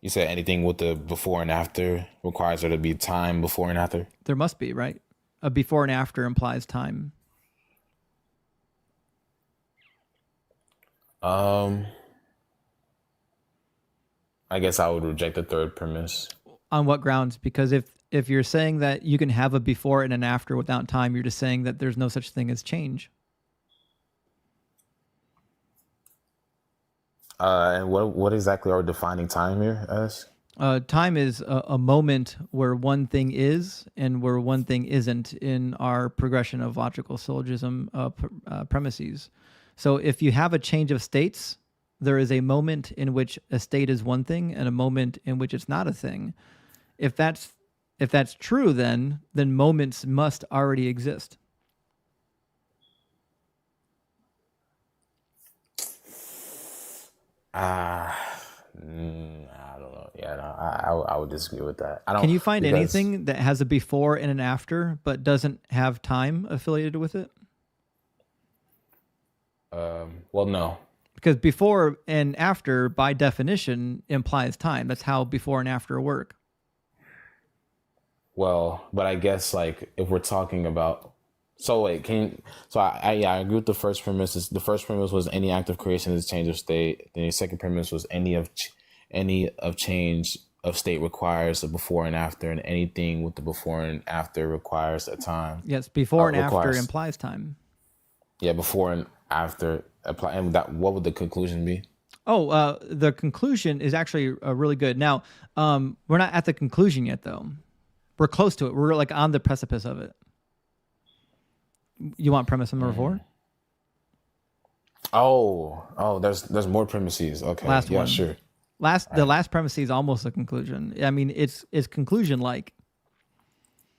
You said anything with the before and after requires there to be time before and after? There must be, right? A before and after implies time. I guess I would reject the third premise. On what grounds? Because if you're saying that you can have a before and an after without time, you're just saying that there's no such thing as change. And what exactly are we defining time here as? Time is a moment where one thing is and where one thing isn't in our progression of logical syllogism premises. So if you have a change of states, there is a moment in which a state is one thing and a moment in which it's not a thing. If that's true, then moments must already exist. I don't know. Yeah, no, I would disagree with that. I don't. Can you find because- anything that has a before and an after but doesn't have time affiliated with it? Well, no. Because before and after, by definition, implies time. That's how before and after work. Well, but I guess like if we're talking about, so wait, I agree with the first premise. The first premise was any act of creation is change of state. Then the second premise was any of change of state requires a before and after, and anything with the before and after requires a time. Yes, before and after requires- implies time. Yeah, before and after apply. And what would the conclusion be? Oh, the conclusion is actually really good. Now, we're not at the conclusion yet, though. We're close to it. We're like on the precipice of it. You want premise number 4? Oh, there's more premises. Okay, Last yeah, one. sure. The last premise is almost a conclusion. I mean, it's conclusion like.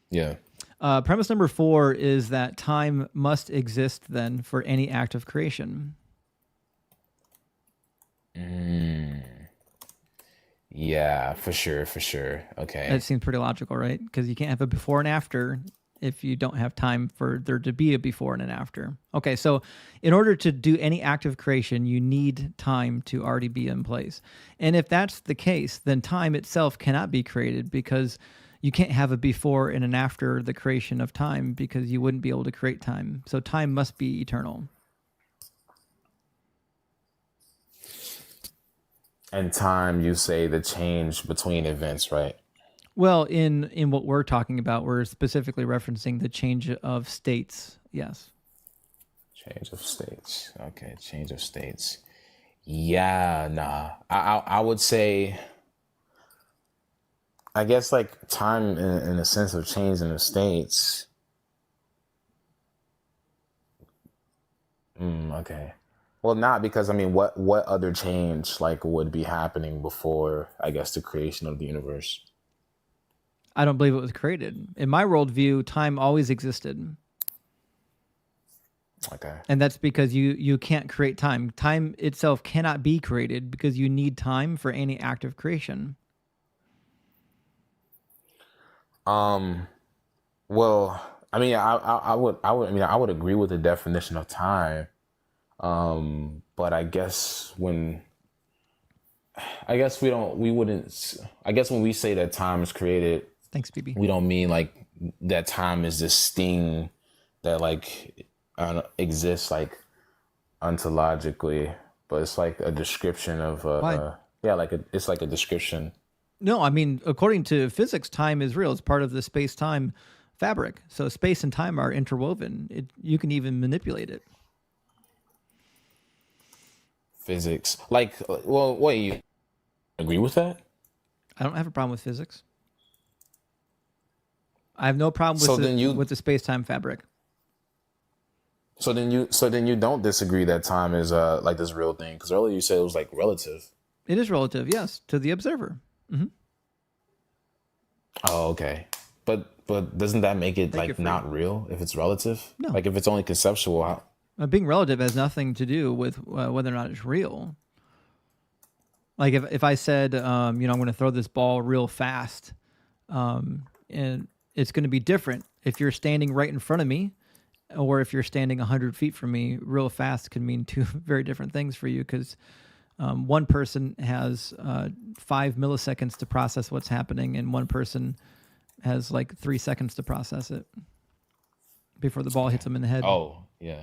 Yeah. Premise number 4 is that time must exist then for any act of creation. Yeah, for sure. Okay. That seems pretty logical, right? Because you can't have a before and after if you don't have time for there to be a before and an after. Okay, so in order to do any act of creation, you need time to already be in place. And if that's the case, then time itself cannot be created, because you can't have a before and an after the creation of time, because you wouldn't be able to create time. So time must be eternal. And time, you say the change between events, right? Well, in what we're talking about, we're specifically referencing the change of states. Yes. Change of states. Okay, change of states. Yeah, nah. I would say, I guess like time in a sense of change in the states. Okay. Well, not because I mean, what other change like would be happening before, I guess, the creation of the universe? I don't believe it was created. In my worldview, time always existed. Okay. And that's because you can't create time. Time itself cannot be created because you need time for any act of creation. Well, I mean, I would agree with the definition of time. But I guess when we say that time is created, thanks, BB. We don't mean like that time is this thing that like exists like ontologically, but it's like a description of it's like a description. No, I mean, according to physics, time is real. It's part of the space-time fabric. So space and time are interwoven. You can even manipulate it. Physics, like, well, wait, you agree with that? I don't have a problem with physics. I have no problem with the space-time fabric. So then you don't disagree that time is like this real thing, because earlier you said it was like relative. It is relative, yes, to the observer. Mm-hmm. Oh, okay. But doesn't that make it like not real if it's relative? No. Like if it's only conceptual. Being relative has nothing to do with whether or not it's real. Like if I said, I'm going to throw this ball real fast, and it's going to be different if you're standing right in front of me, or if you're standing 100 feet from me. Real fast can mean two very different things for you, because one person has 5 milliseconds to process what's happening, and one person has like 3 seconds to process it before the ball hits them in the head. Oh, yeah.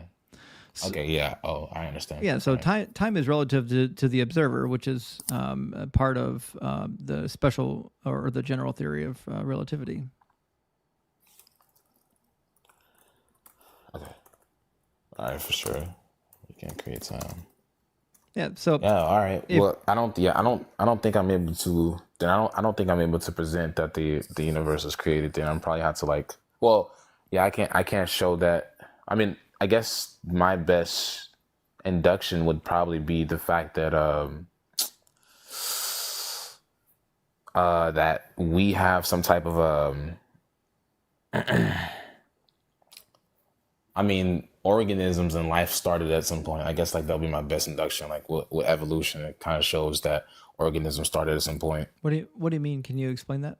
Okay, yeah. Oh, I understand. Yeah, so time is relative to the observer, which is a part of the special or the general theory of relativity. Okay. All right, for sure. You can't create time. Yeah. So. Yeah. All right. Well, I don't think I'm able to. Then I don't think I'm able to present that the universe is created. Then I'm probably have to like. Well, yeah. I can't show that. I mean, I guess my best induction would probably be the fact that that we have some type of I mean, organisms and life started at some point. I guess like that'll be my best induction. Like with evolution, it kind of shows that organisms started at some point. What do you mean? Can you explain that?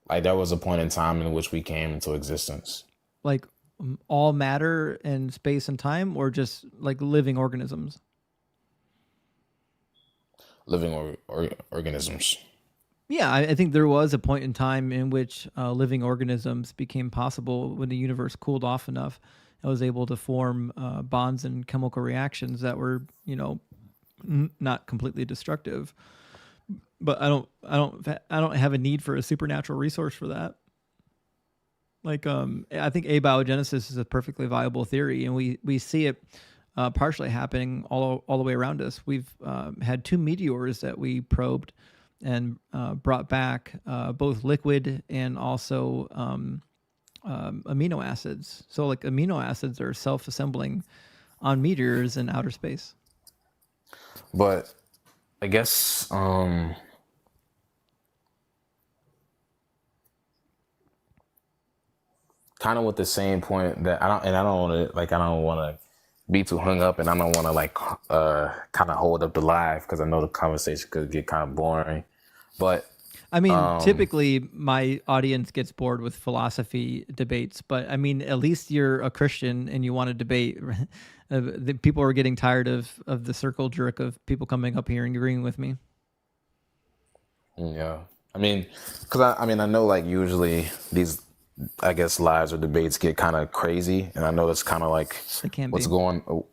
Like there was a point in time in which we came into existence. Like all matter and space and time, or just like living organisms? Living organisms. Yeah, I think there was a point in time in which living organisms became possible when the universe cooled off enough and was able to form bonds and chemical reactions that were, not completely destructive. But I don't have a need for a supernatural resource for that. Like, I think abiogenesis is a perfectly viable theory, and we see it partially happening all the way around us. We've had 2 meteors that we probed and brought back both liquid and also amino acids. So like amino acids are self-assembling on meteors in outer space. But I guess kind of with the same point that I don't want to be too hung up, and I don't want to like kind of hold up the live, because I know the conversation could get kind of boring. But I mean, typically my audience gets bored with philosophy debates, but I mean, at least you're a Christian and you want to debate. The people are getting tired of the circle jerk of people coming up here and agreeing with me. Yeah, I mean, because I know like usually these, I guess, lives or debates get kind of crazy, and I know that's kind of like what's going.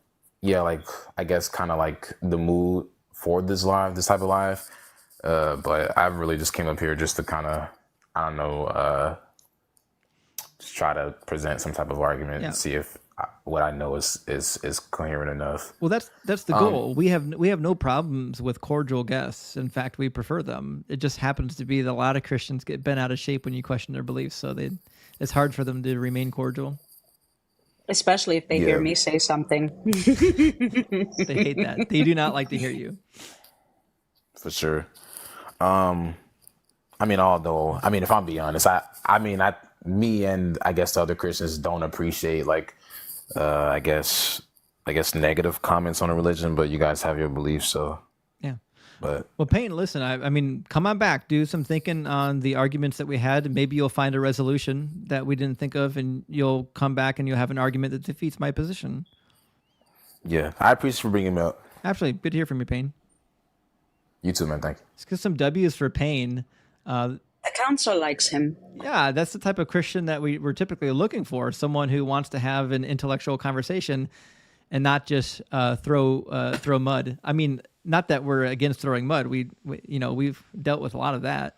Yeah, like I guess kind of like the mood for this type of live. But I really just came up here just to kind of, I don't know, just try to present some type of argument and see if what I know is coherent enough. Well, that's the goal. We have no problems with cordial guests. In fact, we prefer them. It just happens to be that a lot of Christians get bent out of shape when you question their beliefs, so it's hard for them to remain cordial. Especially if they hear me say something. They hate that. They do not like to hear you. For sure. I mean, if I'm being honest, me and I guess the other Christians don't appreciate I guess negative comments on a religion, but you guys have your beliefs, so yeah. But well, Payne, listen, I mean, come on back, do some thinking on the arguments that we had, and maybe you'll find a resolution that we didn't think of, and you'll come back and you'll have an argument that defeats my position. Yeah, I appreciate you for bringing me up. Absolutely, good to hear from you, Payne. You too, man. Thank you. Let's get some W's for Payne. The council likes him. Yeah, that's the type of Christian that we're typically looking for, someone who wants to have an intellectual conversation and not just throw mud. I mean, not that we're against throwing mud. We've dealt with a lot of that.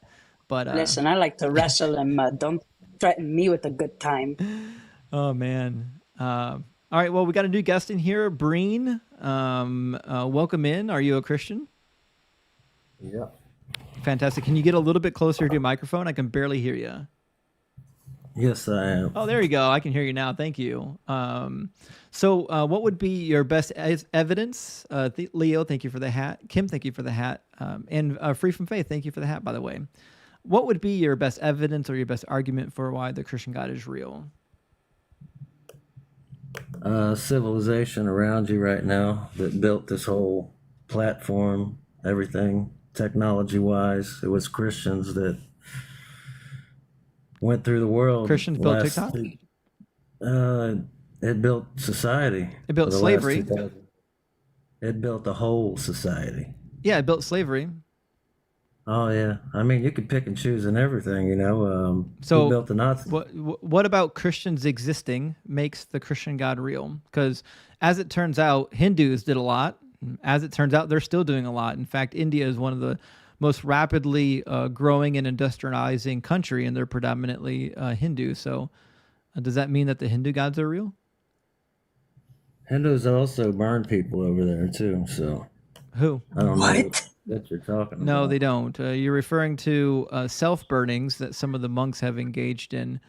But listen, I like to wrestle in mud. Don't threaten me with a good time. Oh man. All right. Well, we got a new guest in here, Breen. Welcome in. Are you a Christian? Yeah. Fantastic. Can you get a little bit closer to your microphone? I can barely hear you. Yes, I am. Oh, there you go. I can hear you now. Thank you. So what would be your best evidence? Leo, thank you for the hat. Kim, thank you for the hat. And Free from Faith, thank you for the hat, by the way. What would be your best evidence or your best argument for why the Christian God is real? Civilization around you right now that built this whole platform, everything, technology-wise. It was Christians that went through the world. Christians built TikTok? It built society. It built slavery. It built the whole society. Yeah, it built slavery. Oh, yeah. I mean, you could pick and choose and everything, So who built the Nazis? What about Christians existing makes the Christian God real? Because as it turns out, Hindus did a lot. As it turns out, they're still doing a lot. In fact, India is one of the most rapidly growing and industrializing country, and they're predominantly Hindu. So does that mean that the Hindu gods are real? Hindus also burn people over there, too, so... Who? I don't know what you're talking about. No, they don't. You're referring to self-burnings that some of the monks have engaged in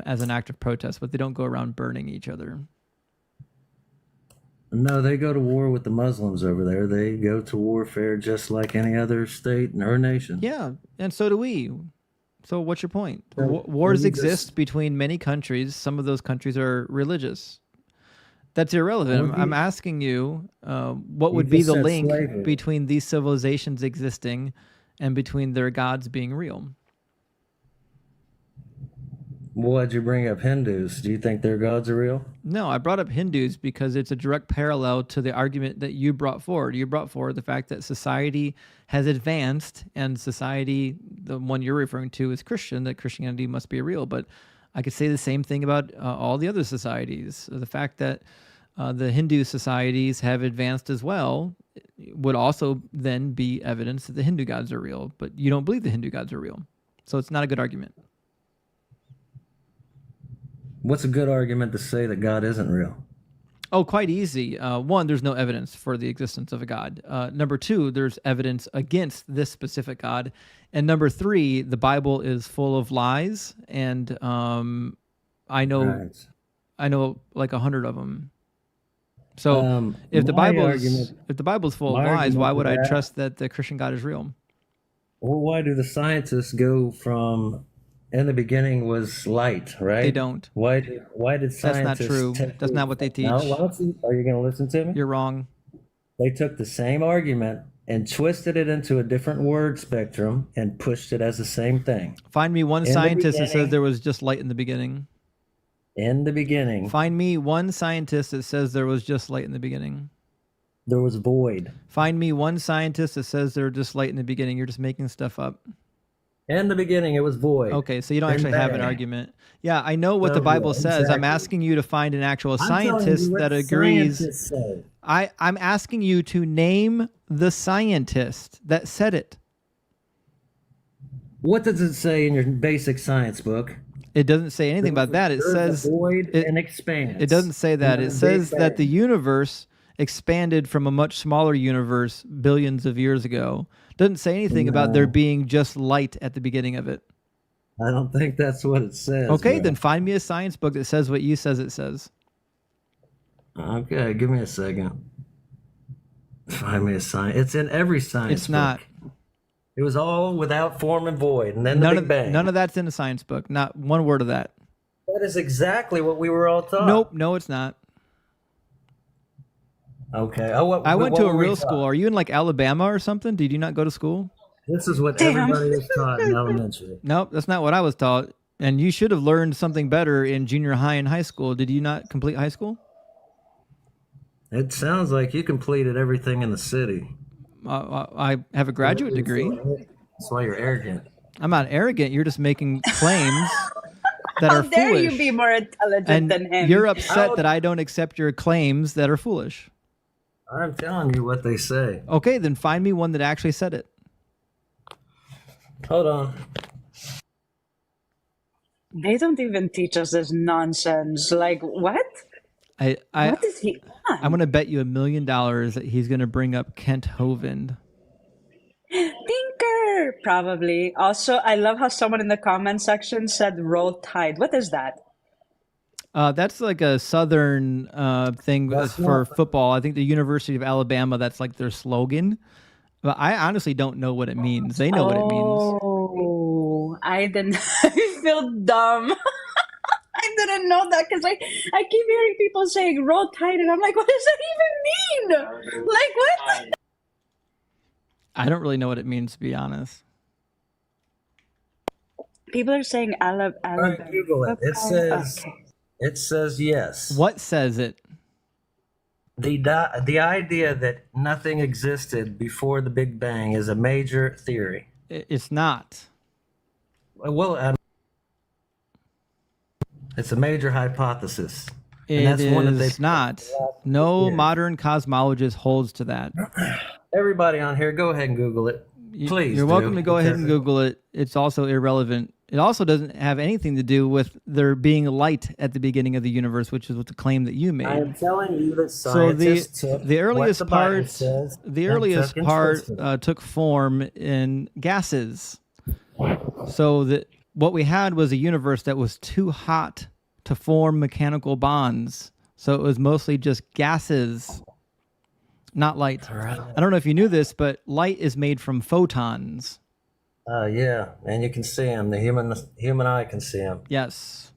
as an act of protest, but they don't go around burning each other. No, they go to war with the Muslims over there. They go to warfare just like any other state or nation. Yeah, and so do we. So what's your point? So, Wars exist between many countries. Some of those countries are religious. That's irrelevant. I'm asking you, what would be the link between these civilizations existing and between their gods being real? Why'd you bring up Hindus? Do you think their gods are real? No, I brought up Hindus because it's a direct parallel to the argument that you brought forward. You brought forward the fact that society has advanced, and society, the one you're referring to, is Christian, that Christianity must be real. But I could say the same thing about all the other societies. The fact that the Hindu societies have advanced as well would also then be evidence that the Hindu gods are real. But you don't believe the Hindu gods are real. So it's not a good argument. What's a good argument to say that God isn't real? Oh, quite easy. One, there's no evidence for the existence of a God. Number two, there's evidence against this specific God. And number three, the Bible is full of lies. And I know like 100 of them. So if the Bible's full of lies, why would I trust that the Christian God is real? Well, why do the scientists go from in the beginning was light, right? They don't. Why did scientists... That's not true. That's not what they teach. No, are you going to listen to me? You're wrong. They took the same argument and twisted it into a different word spectrum and pushed it as the same thing. Find me one scientist that says there was just light in the beginning. In the beginning. Find me one scientist that says there was just light in the beginning. There was void. Find me one scientist that says there was just light in the beginning. You're just making stuff up. In the beginning, it was void. Okay, so you don't actually have an argument. Yeah, I know what the Bible says. I'm asking you to find an actual scientist that agrees. I'm asking you to name the scientist that said it. What does it say in your basic science book? It doesn't say anything about that. It says void and expands. It doesn't say that. It says that the universe expanded from a much smaller universe billions of years ago. Doesn't say anything about there being just light at the beginning of it. I don't think that's what it says. Okay, then find me a science book that says what you says it says. Okay, give me a second. Find me a sign. It's in every science It's not. book. It was all without form and void, and then None the Big Bang. None of that's in a science book. Not one word of that. That is exactly what we were all taught. Nope. No, it's not. Okay. I went to a real school. Are you in like Alabama or something? Did you not go to school? This is what everybody was taught in elementary. Nope, that's not what I was taught. And you should have learned something better in junior high and high school. Did you not complete high school? It sounds like you completed everything in the city. I have a graduate degree. That's why you're arrogant. I'm not arrogant. You're just making claims that are How dare foolish. you be more intelligent And than him? you're upset that I don't accept your claims that are foolish. I'm telling you what they say. Okay, then find me one that actually said it. Hold on. They don't even teach us this nonsense. Like, what? What is he on? I'm going to bet you $1 million that he's going to bring up Kent Hovind. Tinker! Probably. Also, I love how someone in the comment section said roll tide. What is that? That's like a southern thing for football. I think the University of Alabama, that's like their slogan. But I honestly don't know what it means. They know what it means. Oh, I didn't. I feel dumb. I didn't know that because I keep hearing people saying roll tide, and I'm like, what does that even mean? Like, what? I don't really know what it means, to be honest. People are saying Alabama. Google it. It says. Okay. It says yes. What says it? The idea that nothing existed before the Big Bang is a major theory. It's not. Well, it's a major hypothesis. It and that's one that is not. No modern cosmologist holds to that. Everybody on here, go ahead and Google it. Please. You're welcome to go ahead and Google it. It's also irrelevant. It also doesn't have anything to do with there being light at the beginning of the universe, which is what the claim that you made. I am telling you that So scientists the earliest part, took form in gases. So that what we had was a universe that was too hot to form mechanical bonds. So it was mostly just gases, not light. I don't know if you knew this, but light is made from photons. Yeah, and you can see them. The human eye can see them. Yes.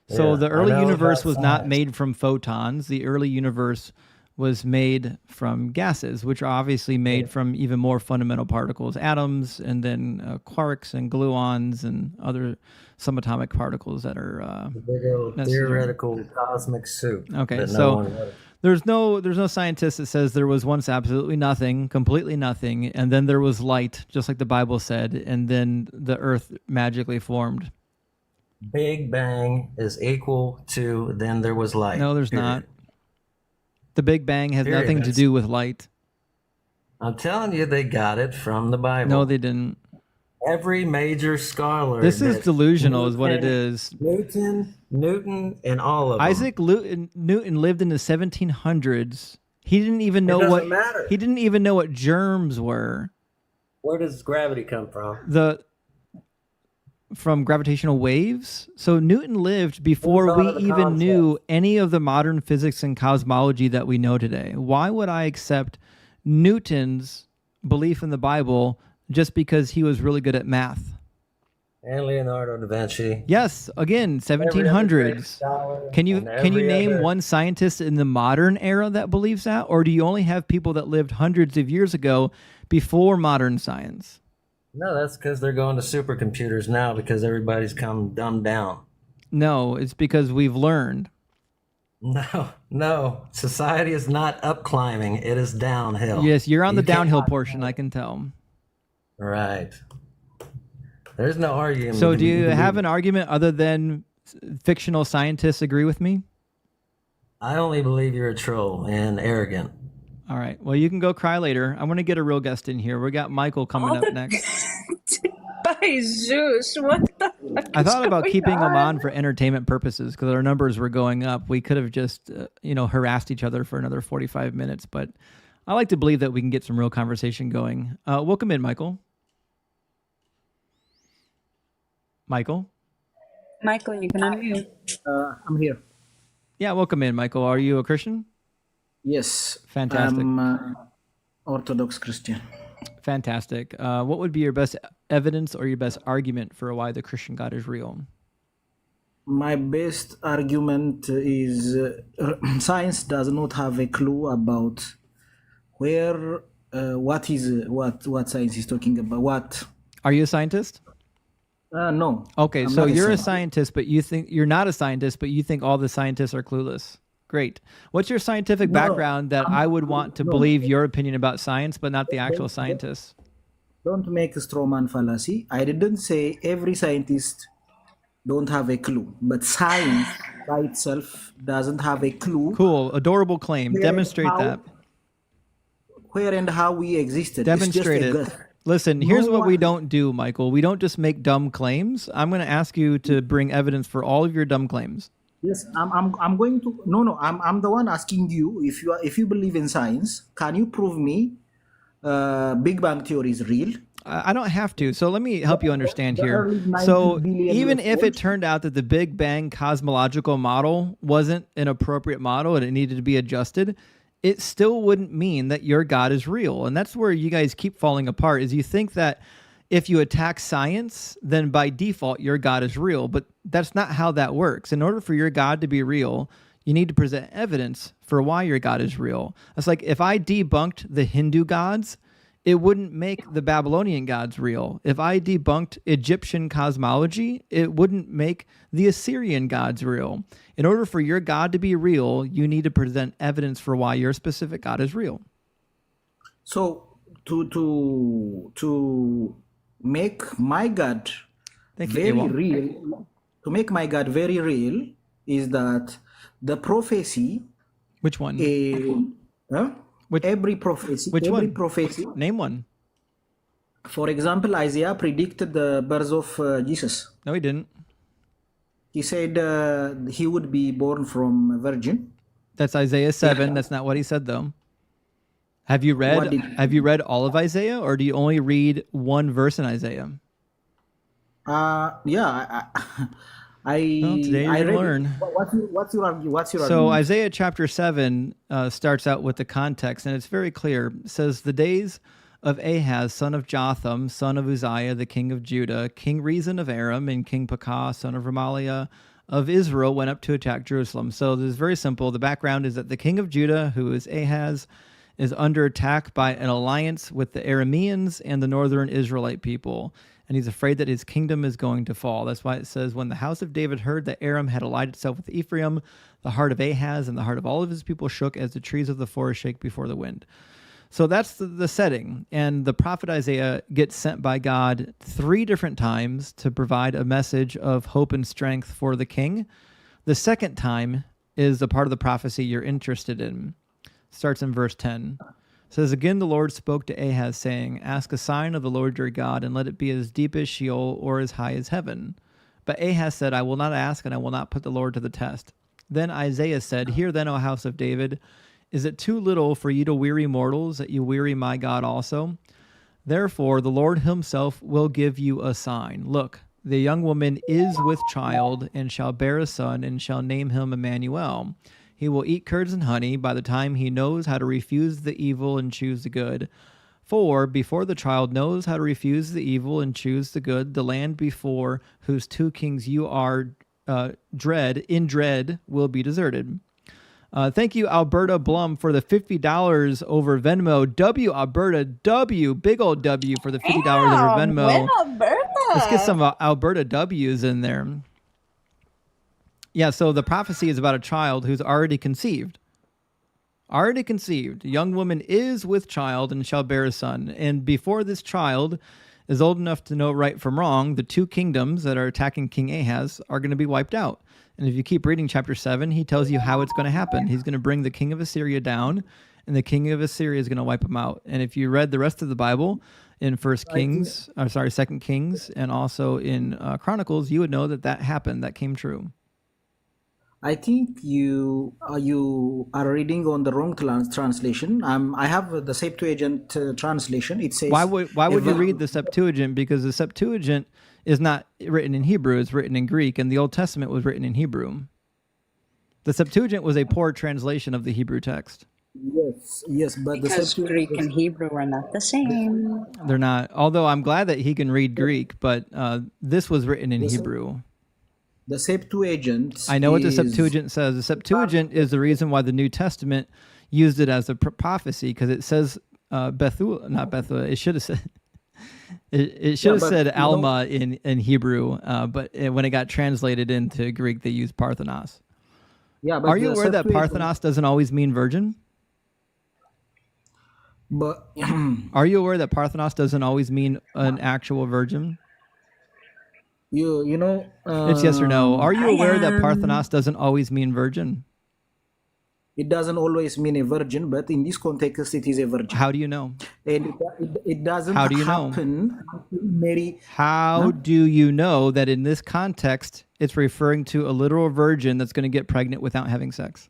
So Yeah, the I early know universe about was not science. made from photons. The early universe was made from gases, which are obviously made from even more fundamental particles, atoms, and then quarks and gluons and other subatomic particles that are Big old necessary. theoretical cosmic soup. Okay, that no so one knows. there's no scientist that says there was once absolutely nothing, completely nothing, and then there was light, just like the Bible said, and then the earth magically formed. Big Bang is equal to then there was light. No, there's Period. not. The Big Bang has Period. nothing to do with light. I'm telling you, they got it from the Bible. No, they didn't. Every major scholar. This is that- delusional, is what it is. Newton, and all of them. Isaac Newton lived in the 1700s. He didn't even know doesn't matter. He didn't even know what germs were. Where does gravity come from? From gravitational waves. So Newton lived before Those we are the even knew any of the modern physics and cosmology that we know today. Why would I accept Newton's belief in the Bible just because he was really good at math? And Leonardo da Vinci. Yes, again, 1700s. Can you name one scientist in the modern era that believes that, or do you only have people that lived hundreds of years ago before modern science? No, that's because they're going to supercomputers now because everybody's come dumbed down. No, it's because we've learned. No. Society is not up climbing. It is downhill. Yes, you're on the You can't- downhill portion, I can tell. Right. There's no argument. So do you have an argument other than fictional scientists agree with me? I only believe you're a troll and arrogant. All right. Well, you can go cry later. I want to get a real guest in here. We got Michael coming up next. By Zeus, what the fuck I is thought about going keeping him on for entertainment purposes because our numbers were going up. We could have just, harassed each other for another 45 minutes, but I like to believe that we can get some real conversation going. Welcome in, Michael. Michael, you can unmute. I'm here. Yeah, welcome in, Michael. Are you a Christian? Yes. Fantastic. I'm Orthodox Christian. Fantastic. What would be your best evidence or your best argument for why the Christian God is real? My best argument is science does not have a clue about where what science is talking about. What? Are you a scientist? No. Okay, I'm so not a you're a scientist. scientist, but you think you're not a scientist, but you think all the scientists are clueless. Great. What's your scientific No, background that I would want to no. believe your opinion about science, but not the actual scientists? Don't make a straw man fallacy. I didn't say every scientist don't have a clue, but science by itself doesn't have a clue. Cool. Adorable claim. Where and Demonstrate how- that. Where and how we existed. Demonstrate it's it. just a guess. Listen, No here's what we one- don't do, Michael. We don't just make dumb claims. I'm going to ask you to bring evidence for all of your dumb claims. Yes, I'm going to. No. I'm the one asking you if you believe in science. Can you prove me Big Bang theory is real? I don't have to. So let me help you understand The here. early 90 So billion even years if it old? turned out that the Big Bang cosmological model wasn't an appropriate model and it needed to be adjusted, it still wouldn't mean that your God is real. And that's where you guys keep falling apart, is you think that if you attack science, then by default, your God is real. But that's not how that works. In order for your God to be real, you need to present evidence for why your God is real. It's like if I debunked the Hindu gods, it wouldn't make the Babylonian gods real. If I debunked Egyptian cosmology, it wouldn't make the Assyrian gods real. In order for your God to be real, you need to present evidence for why your specific God is real. So to make my God Thank you, very Ewell. real, to make my God very real is that the prophecy. Which one? Every prophecy. Which every one? prophecy. Name one. For example, Isaiah predicted the birth of Jesus. No, he didn't. He said he would be born from a virgin. That's Isaiah 7. That's not what he said, though. Have you What did- read all of Isaiah, or do you only read one verse in Isaiah? Yeah. Today you're I gonna read it. learn. What's your argument? So Isaiah chapter 7 starts out with the context, and it's very clear. It says, the days of Ahaz, son of Jotham, son of Uzziah, the king of Judah, King Rezin of Aram, and King Pekah, son of Remaliah of Israel, went up to attack Jerusalem. So this is very simple. The background is that the king of Judah, who is Ahaz, is under attack by an alliance with the Arameans and the northern Israelite people. And he's afraid that his kingdom is going to fall. That's why it says, when the house of David heard that Aram had allied itself with Ephraim, the heart of Ahaz and the heart of all of his people shook as the trees of the forest shake before the wind. So that's the setting. And the prophet Isaiah gets sent by God 3 different times to provide a message of hope and strength for the king. The second time is the part of the prophecy you're interested in. Starts in verse 10. It says, again, the Lord spoke to Ahaz, saying, ask a sign of the Lord your God, and let it be as deep as Sheol or as high as heaven. But Ahaz said, I will not ask, and I will not put the Lord to the test. Then Isaiah said, hear then, O house of David, is it too little for you to weary mortals, that you weary my God also? Therefore, the Lord himself will give you a sign. Look, the young woman is with child, and shall bear a son, and shall name him Emmanuel. He will eat curds and honey by the time he knows how to refuse the evil and choose the good. For before the child knows how to refuse the evil and choose the good, the land before whose 2 kings you are dread will be deserted. Thank you, Alberta Blum, for the $50 over Venmo. W, Alberta, W, big old W for the $50 over Venmo. Let's get some Alberta W's in there. Yeah, so the prophecy is about a child who's already conceived. Already conceived. A young woman is with child and shall bear a son. And before this child is old enough to know right from wrong, the 2 kingdoms that are attacking King Ahaz are going to be wiped out. And if you keep reading chapter 7, he tells you how it's going to happen. He's going to bring the king of Assyria down, and the king of Assyria is going to wipe him out. And if you read the rest of the Bible in 2 Kings, and also in Chronicles, you would know that happened. That came true. I think you are reading on the wrong translation. I have the Septuagint translation. It says, why would you read the Septuagint? Because the Septuagint is not written in Hebrew; it's written in Greek, and the Old Testament was written in Hebrew. The Septuagint was a poor translation of the Hebrew text. Yes, but because Greek and Hebrew are not the same. They're not. Although I'm glad that he can read Greek, but this was written in Hebrew. The Septuagint. I know what the Septuagint says. The Septuagint is the reason why the New Testament used it as a prophecy, because it says Bethul, not Bethul. It should have said. It should have said Alma in Hebrew, but when it got translated into Greek, they used Parthenos. Yeah, but are you aware that Parthenos doesn't always mean virgin? But are you aware that Parthenos doesn't always mean an actual virgin? You know. It's yes or no. Are you aware that Parthenos doesn't always mean virgin? It doesn't always mean a virgin, but in this context, it is a virgin. How do you know? And it doesn't How do you happen. know? Mary. How do you know that in this context, it's referring to a literal virgin that's going to get pregnant without having sex?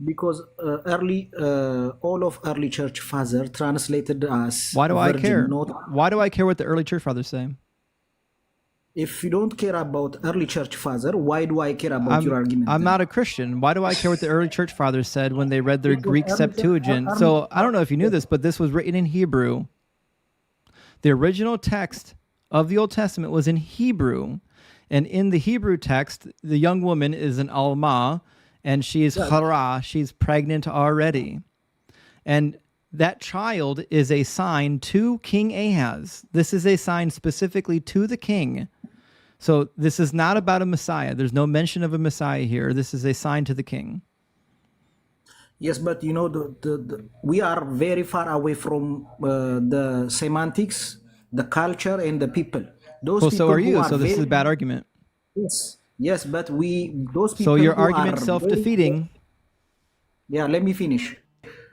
Because all of early church fathers translated as Why do virgin, I care? not. Why do I care what the early church fathers say? If you don't care about early church father, why do I care about your argument? I'm not a Christian. Why do I care what the early church fathers said when they read their Greek Septuagint? So I don't know if you knew this, but this was written in Hebrew. The original text of the Old Testament was in Hebrew. And in the Hebrew text, the young woman is an alma, and she is chara. She's pregnant already. And that child is a sign to King Ahaz. This is a sign specifically to the king. So this is not about a Messiah. There's no mention of a Messiah here. This is a sign to the king. Yes, but you know, we are very far away from the semantics, the culture, and the people. Those well, people so are you. Are so this is a bad argument. Yes, but those people. So your who argument's are self-defeating. Yeah, let me finish.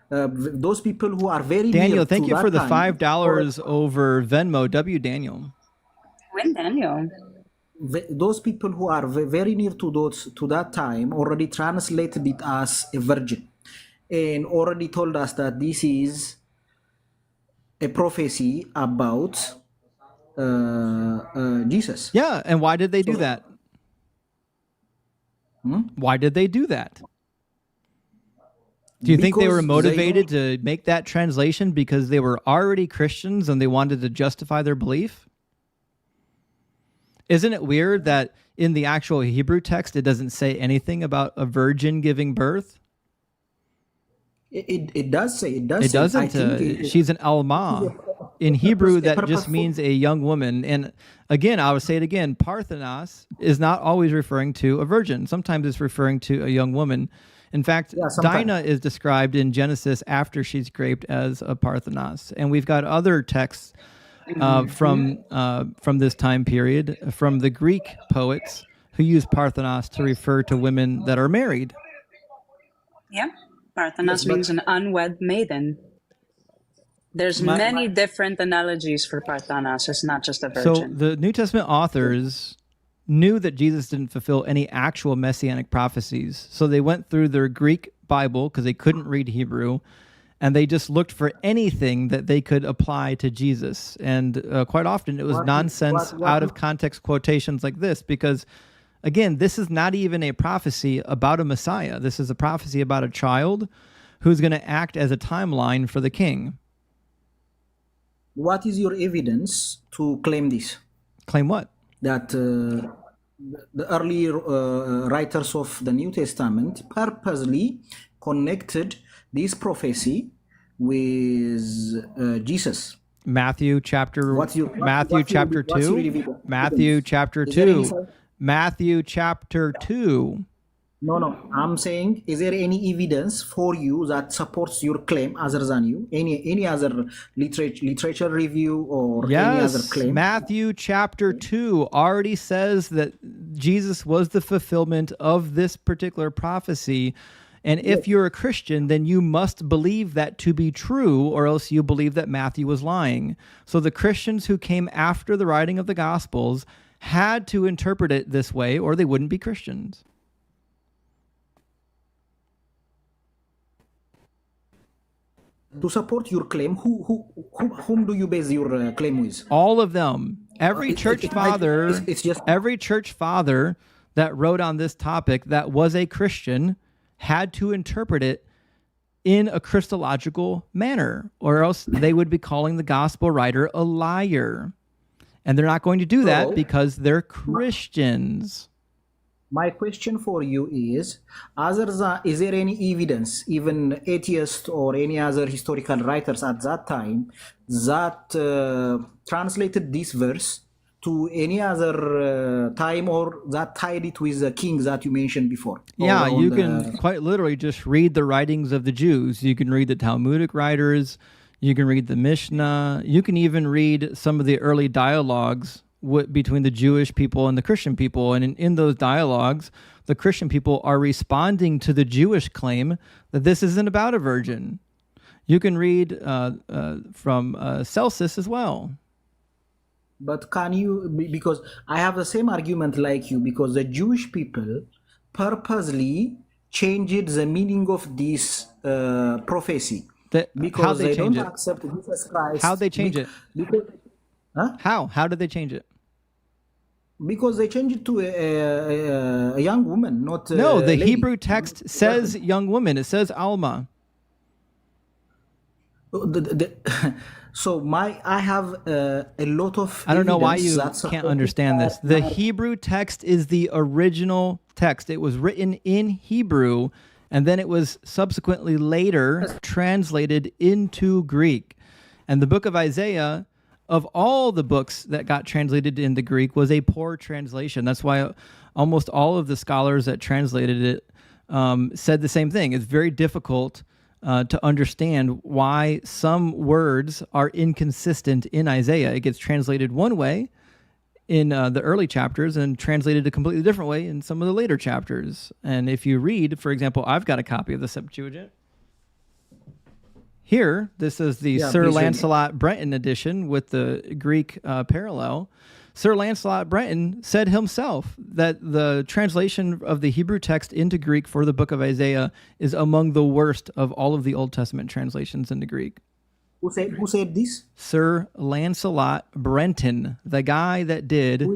Those people who are very Daniel, near thank to you that for the time, $5 over Venmo. W Daniel. When Daniel? Those people who are very near to that time already translated it as a virgin, and already told us that this is a prophecy about Jesus. Yeah, and why did they do that? Why did they do that? Do you think they were motivated to make that translation because they were already Christians and they wanted to justify their belief? Isn't it weird that in the actual Hebrew text, it doesn't say anything about a virgin giving birth? It does say. It does. It doesn't. She's an alma. In Hebrew, that just means a young woman. And again, I would say it again, Parthenos is not always referring to a virgin. Sometimes it's referring to a young woman. In fact, Dinah is described in Genesis after she's raped as a Parthenos. And we've got other texts from this time period, from the Greek poets who use Parthenos to refer to women that are married. Yeah, Parthenos means an unwed maiden. There's many different analogies for Parthenos. It's not just a virgin. So the New Testament authors knew that Jesus didn't fulfill any actual messianic prophecies. So they went through their Greek Bible because they couldn't read Hebrew, and they just looked for anything that they could apply to Jesus. And quite often it was nonsense, out of context quotations like this, because again, this is not even a prophecy about a Messiah. This is a prophecy about a child who's going to act as a timeline for the king. What is your evidence to claim this? Claim what? That the early writers of the New Testament purposely connected this prophecy with Jesus. Matthew chapter 2. Matthew chapter 2. No. I'm saying, is there any evidence for you that supports your claim other than you? Any other literature review or any other claim? Matthew chapter 2 already says that Jesus was the fulfillment of this particular prophecy. And if you're a Christian, then you must believe that to be true, or else you believe that Matthew was lying. So the Christians who came after the writing of the Gospels had to interpret it this way, or they wouldn't be Christians. To support your claim, whom do you base your claim with? All of them. Every church father that wrote on this topic that was a Christian had to interpret it in a Christological manner, or else they would be calling the gospel writer a liar. And they're not going to do that because they're Christians. My question for you is, is there any evidence, even atheists or any other historical writers at that time, that translated this verse to any other time, or that tied it with the king that you mentioned before? Yeah, you can quite literally just read the writings of the Jews. You can read the Talmudic writers. You can read the Mishnah. You can even read some of the early dialogues between the Jewish people and the Christian people. And in those dialogues, the Christian people are responding to the Jewish claim that this isn't about a virgin. You can read from Celsus as well. But can you, because I have the same argument like you, because the Jewish people purposely changed the meaning of this prophecy. Because they don't accept Jesus Christ. How'd they change it? Huh? How did they change it? Because they changed it to a young woman, not no. The lady. Hebrew text says young woman. It says Alma. So I have a lot of. I don't know why you can't understand this. The Hebrew text is the original text. It was written in Hebrew, and then it was subsequently later translated into Greek. And the book of Isaiah, of all the books that got translated into Greek, was a poor translation. That's why almost all of the scholars that translated it said the same thing. It's very difficult to understand why some words are inconsistent in Isaiah. It gets translated one way in the early chapters and translated a completely different way in some of the later chapters. And if you read, for example, I've got a copy of the Septuagint. Here, this is the Sir Lancelot Brenton edition with the Greek parallel. Sir Lancelot Brenton said himself that the translation of the Hebrew text into Greek for the book of Isaiah is among the worst of all of the Old Testament translations into Greek. Who said this? Sir Lancelot Brenton, the guy that did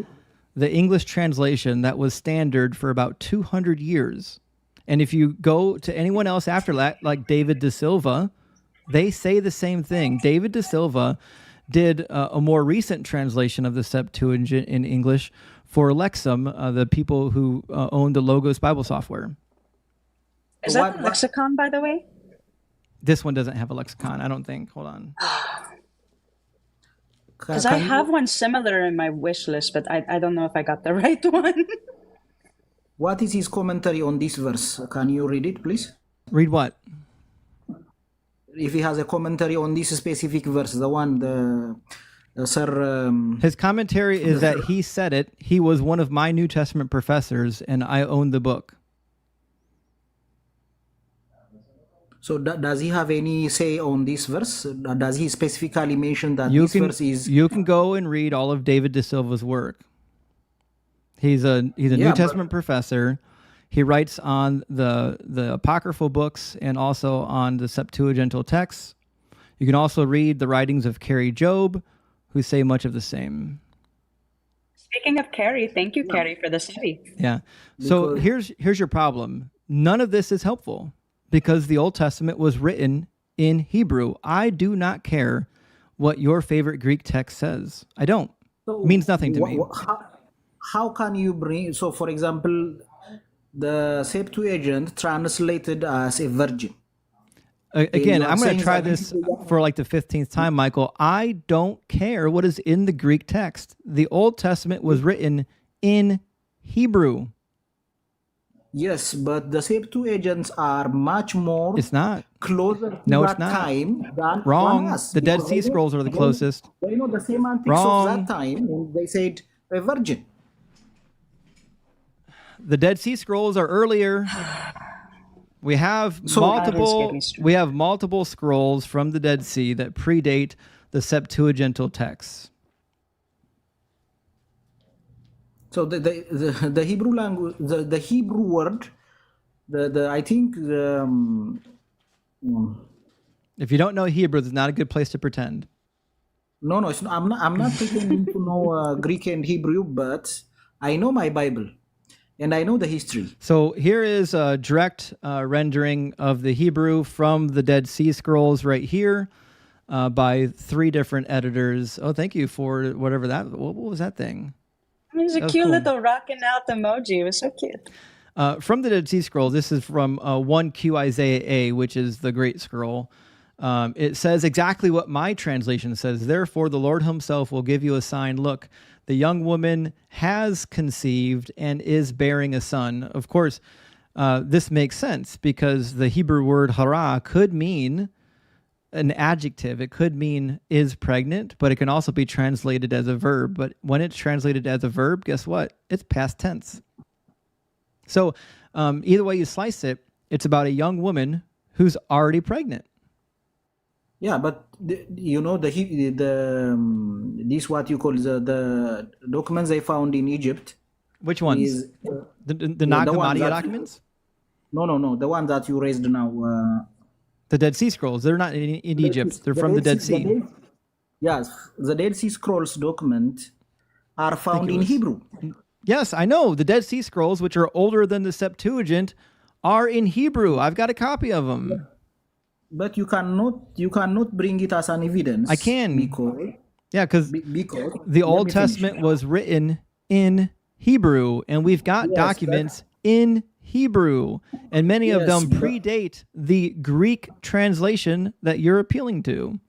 the English translation that was standard for about 200 years. And if you go to anyone else after that, like David de Silva, they say the same thing. David de Silva did a more recent translation of the Septuagint in English for Lexham, the people who own the Logos Bible software. Is that the lexicon, by the way? This one doesn't have a lexicon, I don't think. Hold on. Because I have one similar in my wish list, but I don't know if I got the right one. What is his commentary on this verse? Can you read it, please? Read what? If he has a commentary on this specific verse, the one, Sir... His commentary is that he said it. He was one of my New Testament professors, and I own the book. So does he have any say on this verse? Does he specifically mention that verse is... You can go and read all of David de Silva's work. He's a New Testament professor. He writes on the apocryphal books and also on the Septuagintal texts. You can also read the writings of Carrie Job, who say much of the same. Speaking of Carrie, thank you, Carrie, for the study. Yeah. So here's your problem. None of this is helpful because the Old Testament was written in Hebrew. I do not care what your favorite Greek text says. I don't. It means nothing to me. How can you bring... So, for example... The Septuagint translated as a virgin. Again, I'm going to try this for like the 15th time, Michael. I don't care what is in the Greek text. The Old Testament was written in Hebrew. Yes, but the Septuagints are much more... It's not. Closer to that time than Wrong. us. The Dead Sea Scrolls are the closest. They know the semantics Wrong. of that time. They said a virgin. The Dead Sea Scrolls are earlier. We have multiple scrolls from the Dead Sea that predate the Septuagintal texts. So the Hebrew language, the Hebrew word, I think. If you don't know Hebrew, it's not a good place to pretend. No, it's not, I'm not pretending to know Greek and Hebrew, but I know my Bible. and I know the history. So here is a direct rendering of the Hebrew from the Dead Sea Scrolls right here by 3 different editors. Oh, thank you for whatever that, what was that thing? It was a That was cute cool. little rocking out emoji. It was so cute. From the Dead Sea Scrolls, this is from 1Q Isaiah A, which is the Great Scroll. It says exactly what my translation says. Therefore, the Lord himself will give you a sign. Look, the young woman has conceived and is bearing a son. Of course, this makes sense because the Hebrew word hara could mean an adjective. It could mean is pregnant, but it can also be translated as a verb. But when it's translated as a verb, guess what? It's past tense. So either way you slice it, it's about a young woman who's already pregnant. Yeah, but this what you call the documents they found in Egypt. Which ones? Is, the Nag Hammadi documents? No, the one that you raised now. The Dead Sea Scrolls. They're not in Egypt. They're from the Dead Sea. Yes, the Dead Sea Scrolls document are found in Hebrew. Yes, I know. The Dead Sea Scrolls, which are older than the Septuagint, are in Hebrew. I've got a copy of them. But you cannot bring it as an evidence. I can. Because the let Old me Testament was written in Hebrew, and we've got documents in Hebrew, and many of them predate the Greek translation that you're appealing to.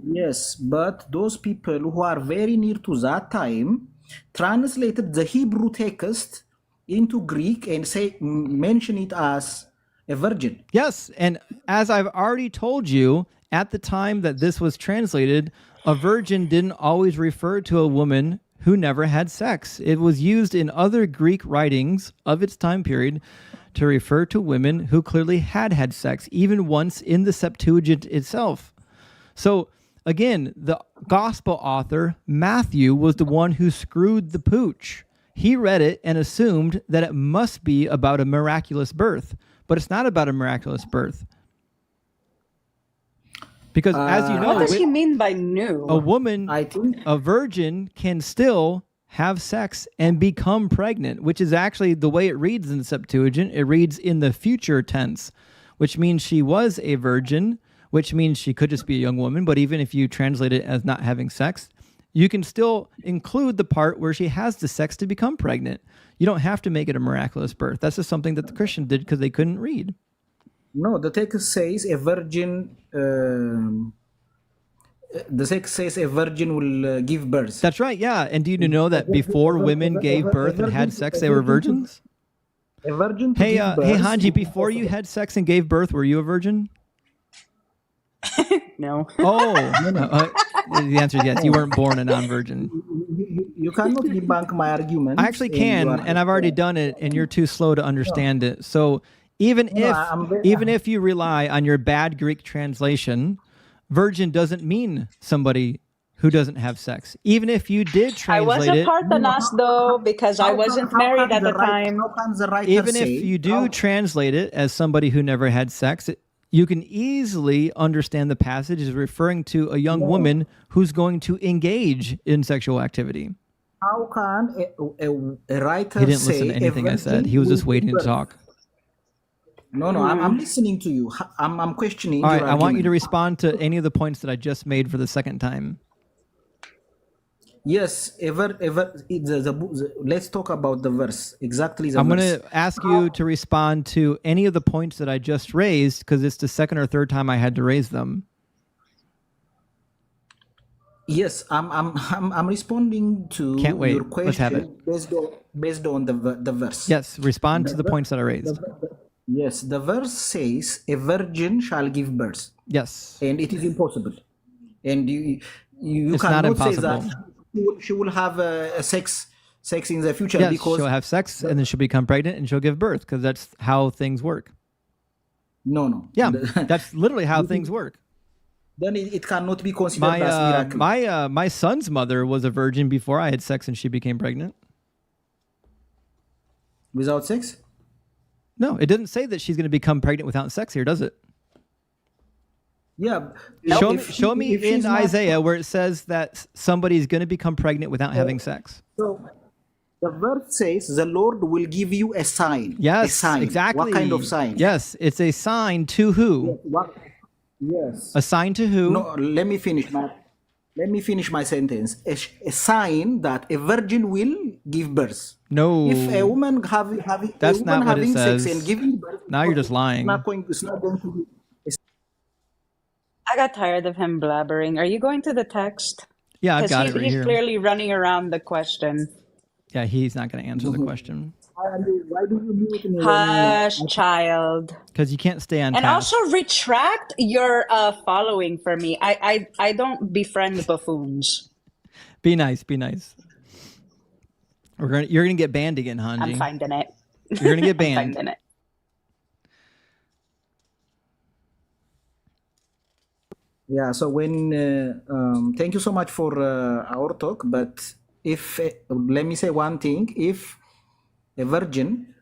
Yes, but those people who are very near to that time translated the Hebrew text into Greek and mention it as a virgin. Yes, and as I've already told you, at the time that this was translated, a virgin didn't always refer to a woman who never had sex. It was used in other Greek writings of its time period to refer to women who clearly had sex, even once in the Septuagint itself. So again, the gospel author, Matthew, was the one who screwed the pooch. He read it and assumed that it must be about a miraculous birth, but it's not about a miraculous birth. Because as you know, what does he mean by new? A woman, a virgin, can still have sex and become pregnant, which is actually the way it reads in the Septuagint. It reads in the future tense, which means she was a virgin, which means she could just be a young woman. But even if you translate it as not having sex, you can still include the part where she has the sex to become pregnant. You don't have to make it a miraculous birth. That's just something that the Christian did because they couldn't read. No, the text says a virgin. The text says a virgin will give birth. That's right, yeah. And do you know that before women gave birth and had sex, they were virgins? A virgin. Hey, Hanji, before you had sex and gave birth, were you a virgin? No. Oh, the answer is yes. You weren't born a non-virgin. You cannot debunk my argument. I actually can, and I've already done it, and you're too slow to understand it. So even if you rely on your bad Greek translation, virgin doesn't mean somebody who doesn't have sex. Even if you did translate I was a Parthenos though, because I wasn't married at the time. Even if you do translate it as somebody who never had sex, you can easily understand the passage is referring to a young woman who's going to engage in sexual activity. How can a writer He didn't say listen to anything I said. He was just waiting to talk. No, I'm listening to you. I'm questioning. All right, your I want you to argument. respond to any of the points that I just made for the second time. Yes, let's talk about the verse. Exactly the I'm going verse. to ask you to respond to any of the points that I just raised because it's the second or third time I had to raise them. Yes, I'm responding to Can't wait. your question. Let's have it. Based on the verse. Yes, respond to the points that I raised. Yes, the verse says a virgin shall give birth. Yes. And it is impossible. And you It's not cannot say impossible. that she will have a sex in the future Yes, because she'll have sex and then she'll become pregnant and she'll give birth because that's how things work. No. Yeah, that's literally how things work. Then it cannot be considered as miracle. My son's mother was a virgin before I had sex and she became pregnant. Without sex? No, it doesn't say that she's going to become pregnant without sex here, does it? Yeah. Show me in Isaiah where it says that somebody's going to become pregnant without having sex. So The verse says the Lord will give you a sign. Yes, a sign. exactly. What kind of sign? Yes, it's a sign to who? Yes. A sign to who? No, let me finish my sentence. A sign that a virgin will give birth. No. If a woman having That's a woman not what it having says. sex and giving birth, Now you're just lying. it's not going to be. I got tired of him blabbering. Are you going to the text? Yeah, I've got it Because right he's here. clearly running around the question. Yeah, he's not going to answer the question. Why do you mute me? Hush, child. Because you can't stay on And task. also retract your following for me. I don't befriend buffoons. Be nice. Be nice. You're gonna get banned again, Hanji. I'm finding it. You're gonna get banned. I'm finding it. Yeah. So thank you so much for our talk. But if let me say one thing: if a virgin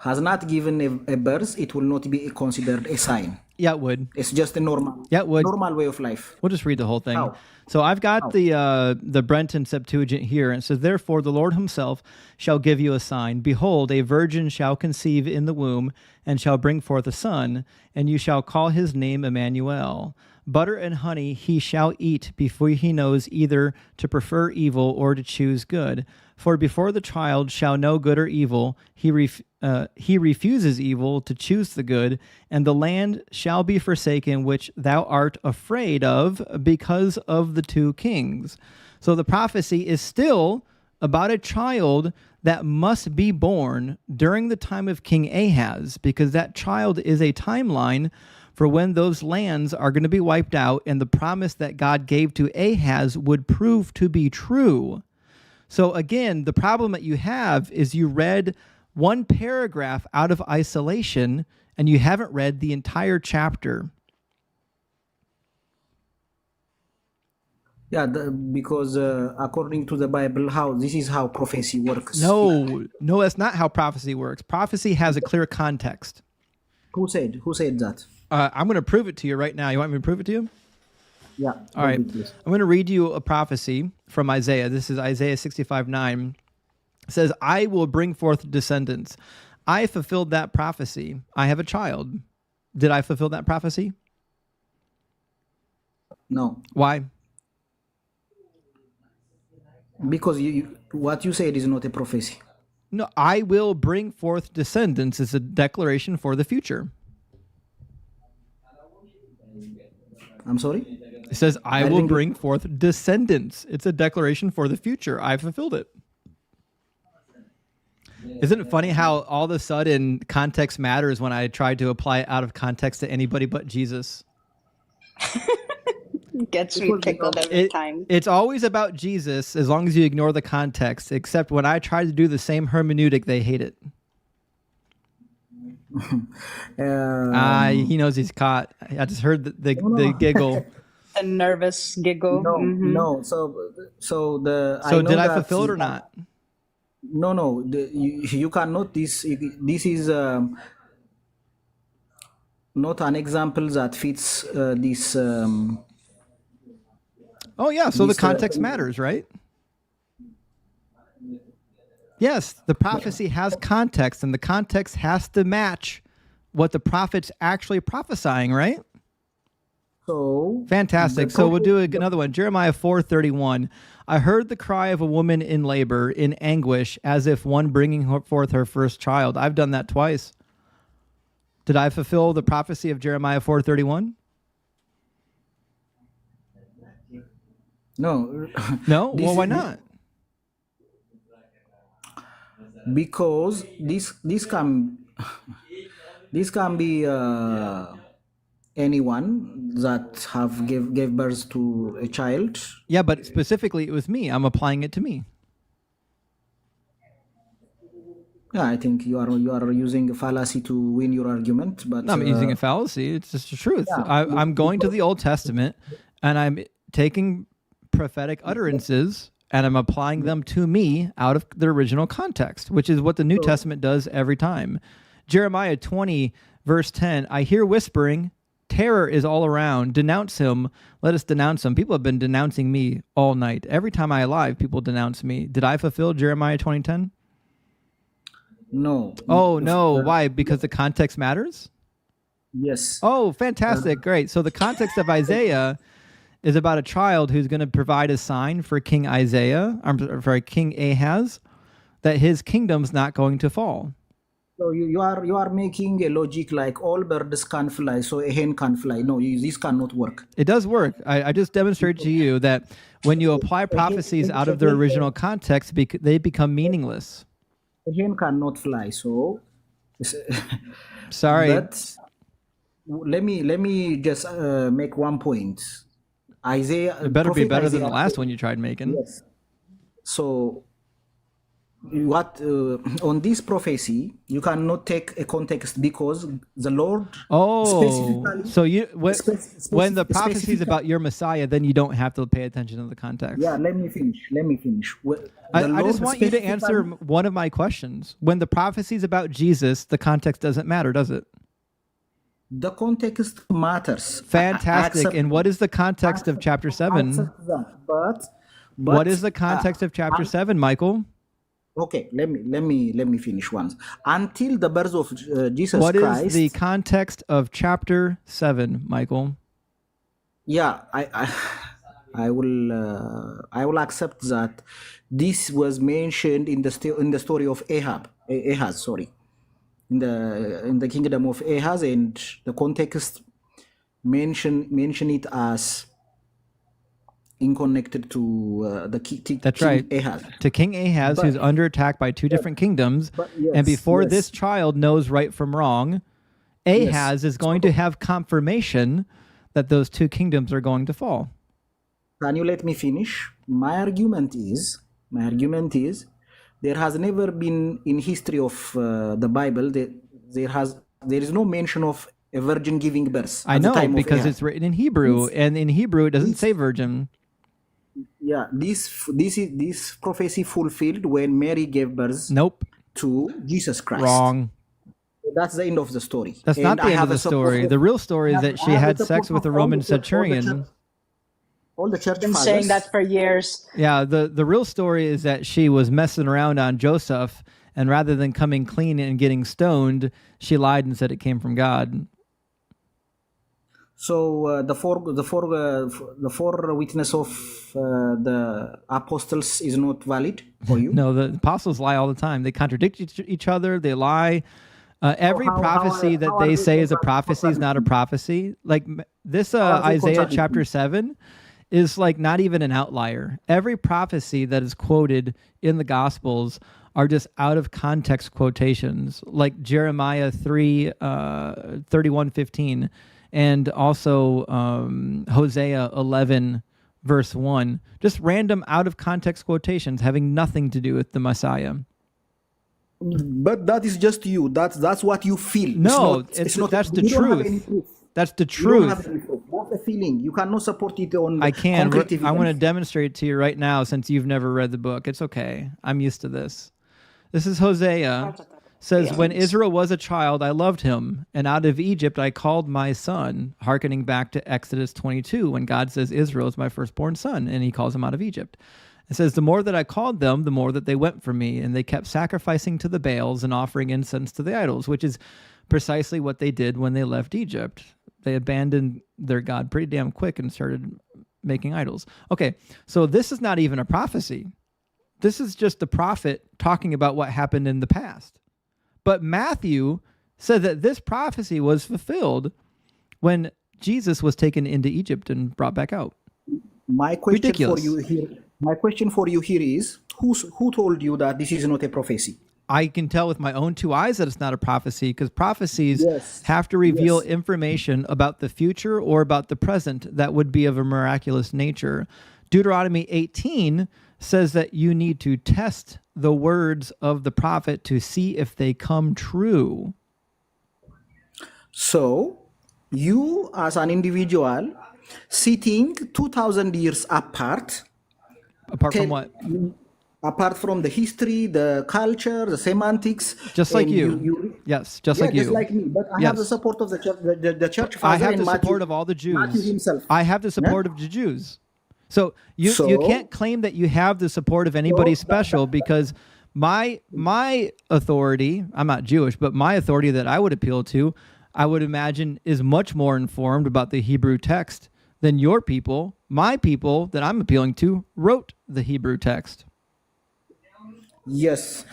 has not given a birth, it will not be considered a sign. Yeah, it would. It's just a normal way of life. We'll just read the whole thing. How? So I've got the Brenton Septuagint here, and it says, "Therefore the Lord himself shall give you a sign. Behold, a virgin shall conceive in the womb, and shall bring forth a son, and you shall call his name Emmanuel. Butter and honey he shall eat before he knows either to prefer evil or to choose good. For before the child shall know good or evil, he refuses evil to choose the good, and the land shall be forsaken which thou art afraid of because of the two kings." So the prophecy is still about a child that must be born during the time of King Ahaz, because that child is a timeline for when those lands are going to be wiped out, and the promise that God gave to Ahaz would prove to be true. So again, the problem that you have is you read one paragraph out of isolation, and you haven't read the entire chapter. Yeah, because according to the Bible, this is how prophecy works. No, that's not how prophecy works. Prophecy has a clear context. Who said that? I'm going to prove it to you right now. You want me to prove it to you? Yeah. All right. I'm going to read you a prophecy from Isaiah. This is Isaiah 65:9. It says, "I will bring forth descendants. I fulfilled that prophecy. I have a child." Did I fulfill that prophecy? No. Why? Because what you said is not a prophecy. No, "I will bring forth descendants" is a declaration for the future. I'm sorry? It says, "I will bring forth descendants." It's a declaration for the future. I fulfilled it. Isn't it funny how all of a sudden context matters when I tried to apply it out of context to anybody but Jesus? Gets me tickled every time. It's always about Jesus as long as you ignore the context, except when I try to do the same hermeneutic, they hate it. He knows he's caught. I just heard the giggle. A nervous giggle. No. So did I fulfill it or not? No. You cannot. This is not an example that fits this. Oh yeah. So the context matters, right? Yes, the prophecy has context, and the context has to match what the prophet's actually prophesying, right? So fantastic. So we'll do another one. Jeremiah 4:31. "I heard the cry of a woman in labor, in anguish, as if one bringing forth her first child." I've done that twice. Did I fulfill the prophecy of Jeremiah 4:31? No. No? Well, why not? Because this can be anyone that have gave birth to a child. Yeah, but specifically it was me. I'm applying it to me. Yeah, I think you are using a fallacy to win your argument, but No, I'm using a fallacy. It's just the truth. Yeah. I'm going to the Old Testament, and I'm taking prophetic utterances and I'm applying them to me out of the original context, which is what the New Testament does every time. Jeremiah 20, verse 10, "I hear whispering, terror is all around. Denounce him. Let us denounce him. People have been denouncing me all night. Every time I alive, people denounce me. Did I fulfill Jeremiah 20:10? No. Oh, no. Why? Because the context matters? Yes. Oh, fantastic. Great. So the context of Isaiah is about a child who's going to provide a sign for King King Ahaz, that his kingdom's not going to fall. So you are making a logic like all birds can fly, so a hen can fly. No, this cannot work. It does work. I just demonstrated to you that when you apply prophecies out of their original context, they become meaningless. A hen cannot fly, so sorry. But let me just make one point. Isaiah. It better be better than the Isaiah, last one you tried making. Yes. So what on this prophecy you cannot take a context because the Lord. So when the prophecy is about your Messiah, then you don't have to pay attention to the context. Yeah, let me finish. I just want you to answer one of my questions. When the prophecy is about Jesus, the context doesn't matter, does it? The context matters. Fantastic. And what is the context of chapter 7? But what is the context of chapter 7, Michael? Okay, let me finish once. Until the birth of Jesus Christ. What is the context of chapter 7, Michael? Yeah, I will accept that this was mentioned in the story of Ahaz, sorry. In the kingdom of Ahaz, and the context mention it as connected to the king. That's right. Ahaz. To King Ahaz, who's under attack by two different kingdoms, and before this child knows right from wrong, Ahaz is going to have confirmation that those two kingdoms are going to fall. Can you let me finish? My argument is there has never been in history of the Bible there is no mention of a virgin giving birth. I know, because it's written in Hebrew, and in Hebrew it doesn't say virgin. Yeah, this prophecy fulfilled when Mary gave birth. Nope. To Jesus Christ. Wrong. That's the end of the story. That's not the end of the story. The real story is that she had sex with a Roman centurion. All the church been fathers saying that for years. Yeah, the real story is that she was messing around on Joseph, and rather than coming clean and getting stoned, she lied and said it came from God. So the four witness of the apostles is not valid for you? No, the apostles lie all the time. They contradict each other. They lie. Every prophecy that they say is a prophecy is not a prophecy. Like this Isaiah chapter 7 is like not even an outlier. Every prophecy that is quoted in the Gospels are just out of context quotations, like Jeremiah 31:15, and also Hosea 11 verse 1. Just random out of context quotations having nothing to do with the Messiah. But that is just you. That's what you feel. No, that's the truth. That's the truth. That's a feeling. You cannot support it on. I can. I want to demonstrate it to you right now since you've never read the book. It's okay. I'm used to this. This is Hosea. Says, when Israel was a child, I loved him, and out of Egypt I called my son, hearkening back to Exodus 22, when God says Israel is my firstborn son, and he calls him out of Egypt. It says, the more that I called them, the more that they went from me, and they kept sacrificing to the Baals and offering incense to the idols, which is precisely what they did when they left Egypt. They abandoned their God pretty damn quick and started making idols. Okay, so this is not even a prophecy. This is just the prophet talking about what happened in the past. But Matthew said that this prophecy was fulfilled when Jesus was taken into Egypt and brought back out. My question for you here is, who told you that this is not a prophecy? I can tell with my own two eyes that it's not a prophecy, because prophecies have to reveal information about the future or about the present that would be of a miraculous nature. Deuteronomy 18 says that you need to test the words of the prophet to see if they come true. So, you as an individual, sitting 2,000 years apart. Apart from what? apart from the history, the culture, the semantics. Just like and you. Yes, just like you. Just like me. But I have the support of the church, the church I father have the and support Matthew, of all the Matthew Jews. himself. I have the support of the Jews. So you can't claim that you have the support of anybody special, because my authority, I'm not Jewish, but my authority that I would appeal to, I would imagine, is much more informed about the Hebrew text than your people. My people that I'm appealing to wrote the Hebrew text. Yes,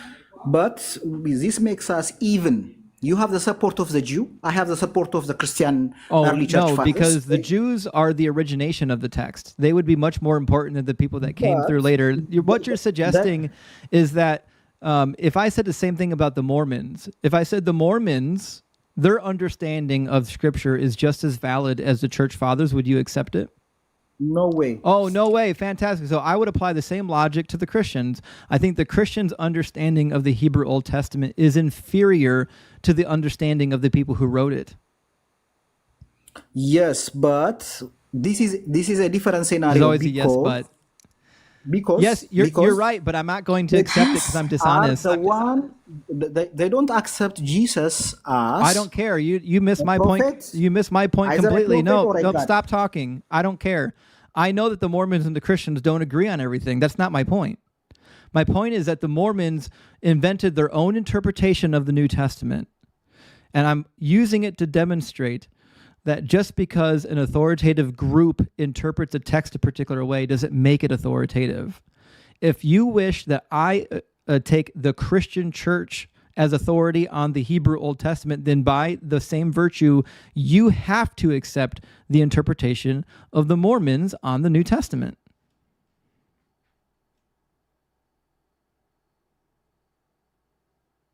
but this makes us even. You have the support of the Jew. I have the support of the Christian early church fathers. Because the Jews are the origination of the text. They would be much more important than the people that came through later. What you're suggesting is that if I said the same thing about the Mormons, if I said the Mormons, their understanding of Scripture is just as valid as the church fathers, would you accept it? No way. Oh, no way. Fantastic. So I would apply the same logic to the Christians. I think the Christians' understanding of the Hebrew Old Testament is inferior to the understanding of the people who wrote it. Yes, but this is a different scenario. There's always a yes, but. Because you're right, but I'm not going to accept it because I'm dishonest. They don't accept Jesus as. I don't care. You missed my point. You missed my point completely. No, stop talking. I don't care. I know that the Mormons and the Christians don't agree on everything. That's not my point. My point is that the Mormons invented their own interpretation of the New Testament, and I'm using it to demonstrate that just because an authoritative group interprets a text a particular way doesn't make it authoritative. If you wish that I take the Christian church as authority on the Hebrew Old Testament, then by the same virtue, you have to accept the interpretation of the Mormons on the New Testament.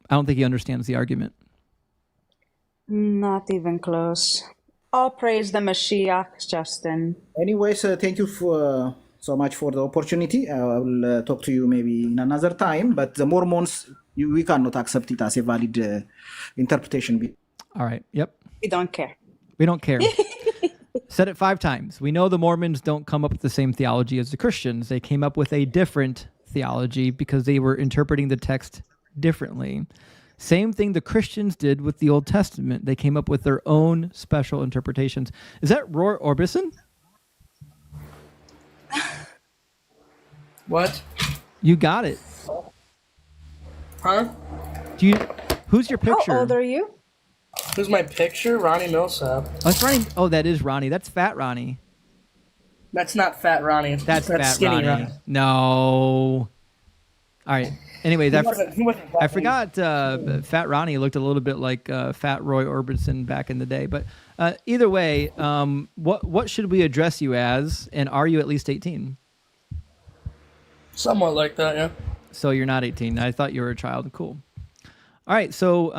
I don't think he understands the argument. Not even close. All praise the Mashiach, Justin. Anyways, thank you for so much for the opportunity. I will talk to you maybe in another time. But the Mormons, we cannot accept it as a valid interpretation. All right. Yep. We don't care. We don't care. Said it 5 times. We know the Mormons don't come up with the same theology as the Christians. They came up with a different theology because they were interpreting the text differently. Same thing the Christians did with the Old Testament. They came up with their own special interpretations. Is that Roy Orbison? What? You got it. Huh? Who's your picture? How old are you? Who's my picture? Ronnie Millsap. Oh, it's Ronnie. Oh, that is Ronnie. That's Fat Ronnie. That's not Fat Ronnie. That's Fat Skinny Ronnie. No. All right. Anyways, I forgot Fat Ronnie looked a little bit like Fat Roy Orbison back in the day. But either way, what should we address you as? And are you at least 18? Somewhat like that, yeah. So you're not 18. I thought you were a child. Cool. All right. So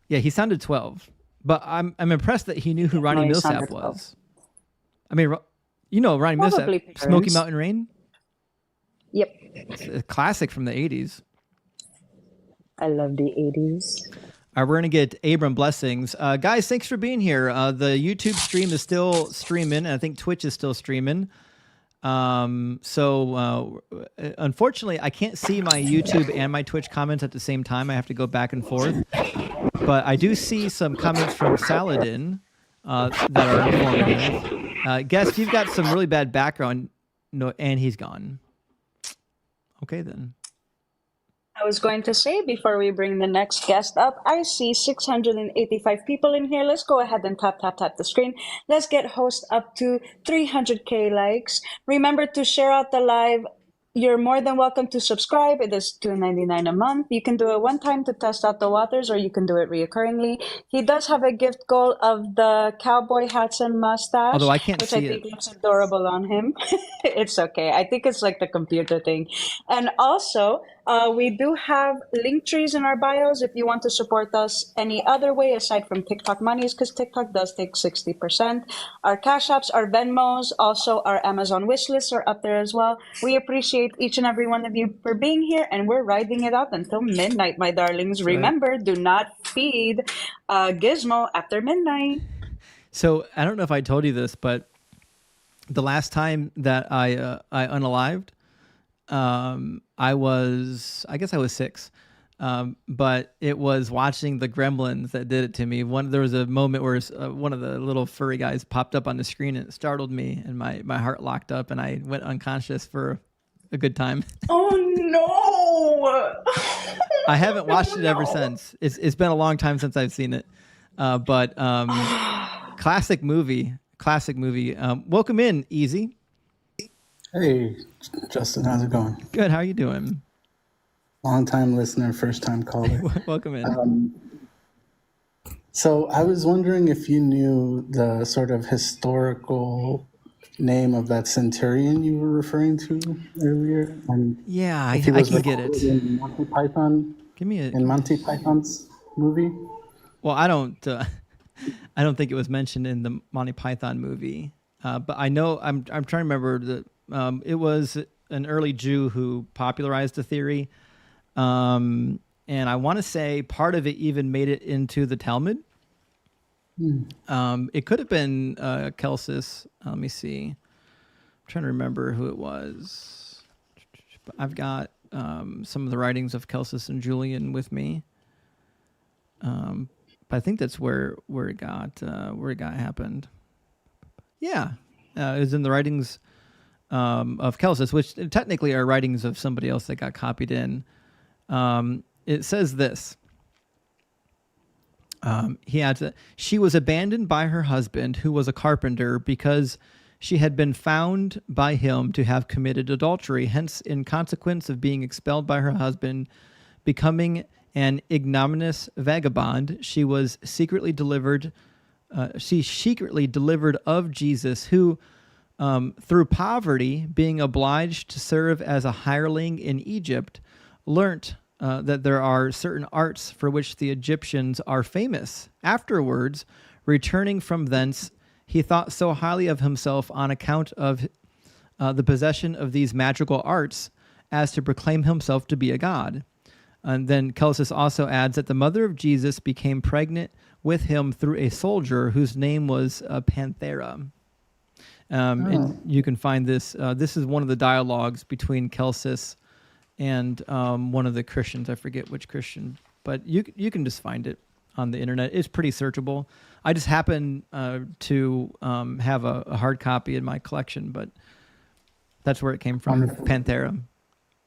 yeah, he sounded 12. But I'm impressed that he knew who Ronnie Millsap was. I mean, you know Ronnie Millsap, Smoky Mountain Rain? Yep. It's a classic from the 80s. I love the 80s. All right, we're going to get Abram blessings. Guys, thanks for being here. The YouTube stream is still streaming, and I think Twitch is still streaming. So unfortunately, I can't see my YouTube and my Twitch comments at the same time. I have to go back and forth. But I do see some comments from Saladin that are informative. Guest, you've got some really bad background, and he's gone. Okay, then. I was going to say, before we bring the next guest up, I see 685 people in here. Let's go ahead and tap the screen. Let's get host up to 300K likes. Remember to share out the live. You're more than welcome to subscribe. It is $2.99 a month. You can do it one time to test out the waters, or you can do it reoccurringly. He does have a gift goal of the cowboy hats and mustache, although I can't which see I think it. looks adorable on him. It's okay. I think it's like the computer thing. And also, we do have link trees in our bios if you want to support us any other way aside from TikTok monies, because TikTok does take 60%. Our Cash Apps, our Venmos, also our Amazon wish lists are up there as well. We appreciate each and every one of you for being here, and we're riding it out until midnight, my darlings. Remember, do not feed Gizmo after midnight. So I don't know if I told you this, but the last time that I unalived, I guess I was 6. But it was watching the Gremlins that did it to me. There was a moment where one of the little furry guys popped up on the screen and it startled me, and my heart locked up, and I went unconscious for a good time. Oh no! I haven't watched it ever since. It's been a long time since I've seen it. But classic movie. Welcome in, Easy. Hey, Justin, how's it going? Good. How are you doing? Long time listener, first time caller. Welcome in. So I was wondering if you knew the sort of historical name of that centurion you were referring to earlier. And yeah, I can get it. In Monty Python. Give me in Monty Python's movie. Well, I don't think it was mentioned in the Monty Python movie, but I know I'm trying to remember that it was an early Jew who popularized the theory. And I want to say part of it even made it into the Talmud. It could have been Celsus. Let me see. I'm trying to remember who it was. I've got some of the writings of Celsus and Julian with me. But I think that's where it got happened. Yeah, it was in the writings of Celsus, which technically are writings of somebody else that got copied in. It says this. He adds that she was abandoned by her husband, who was a carpenter, because she had been found by him to have committed adultery. Hence, in consequence of being expelled by her husband, becoming an ignominious vagabond, she was secretly delivered. She secretly delivered of Jesus, who, through poverty, being obliged to serve as a hireling in Egypt, learnt that there are certain arts for which the Egyptians are famous. Afterwards, returning from thence, he thought so highly of himself on account of the possession of these magical arts as to proclaim himself to be a god. And then Celsus also adds that the mother of Jesus became pregnant with him through a soldier whose name was Panthera. And you can find this. This is one of the dialogues between Celsus and one of the Christians. I forget which Christian, but you can just find it on the internet. It's pretty searchable. I just happen to have a hard copy in my collection, but that's where it came from. Panthera.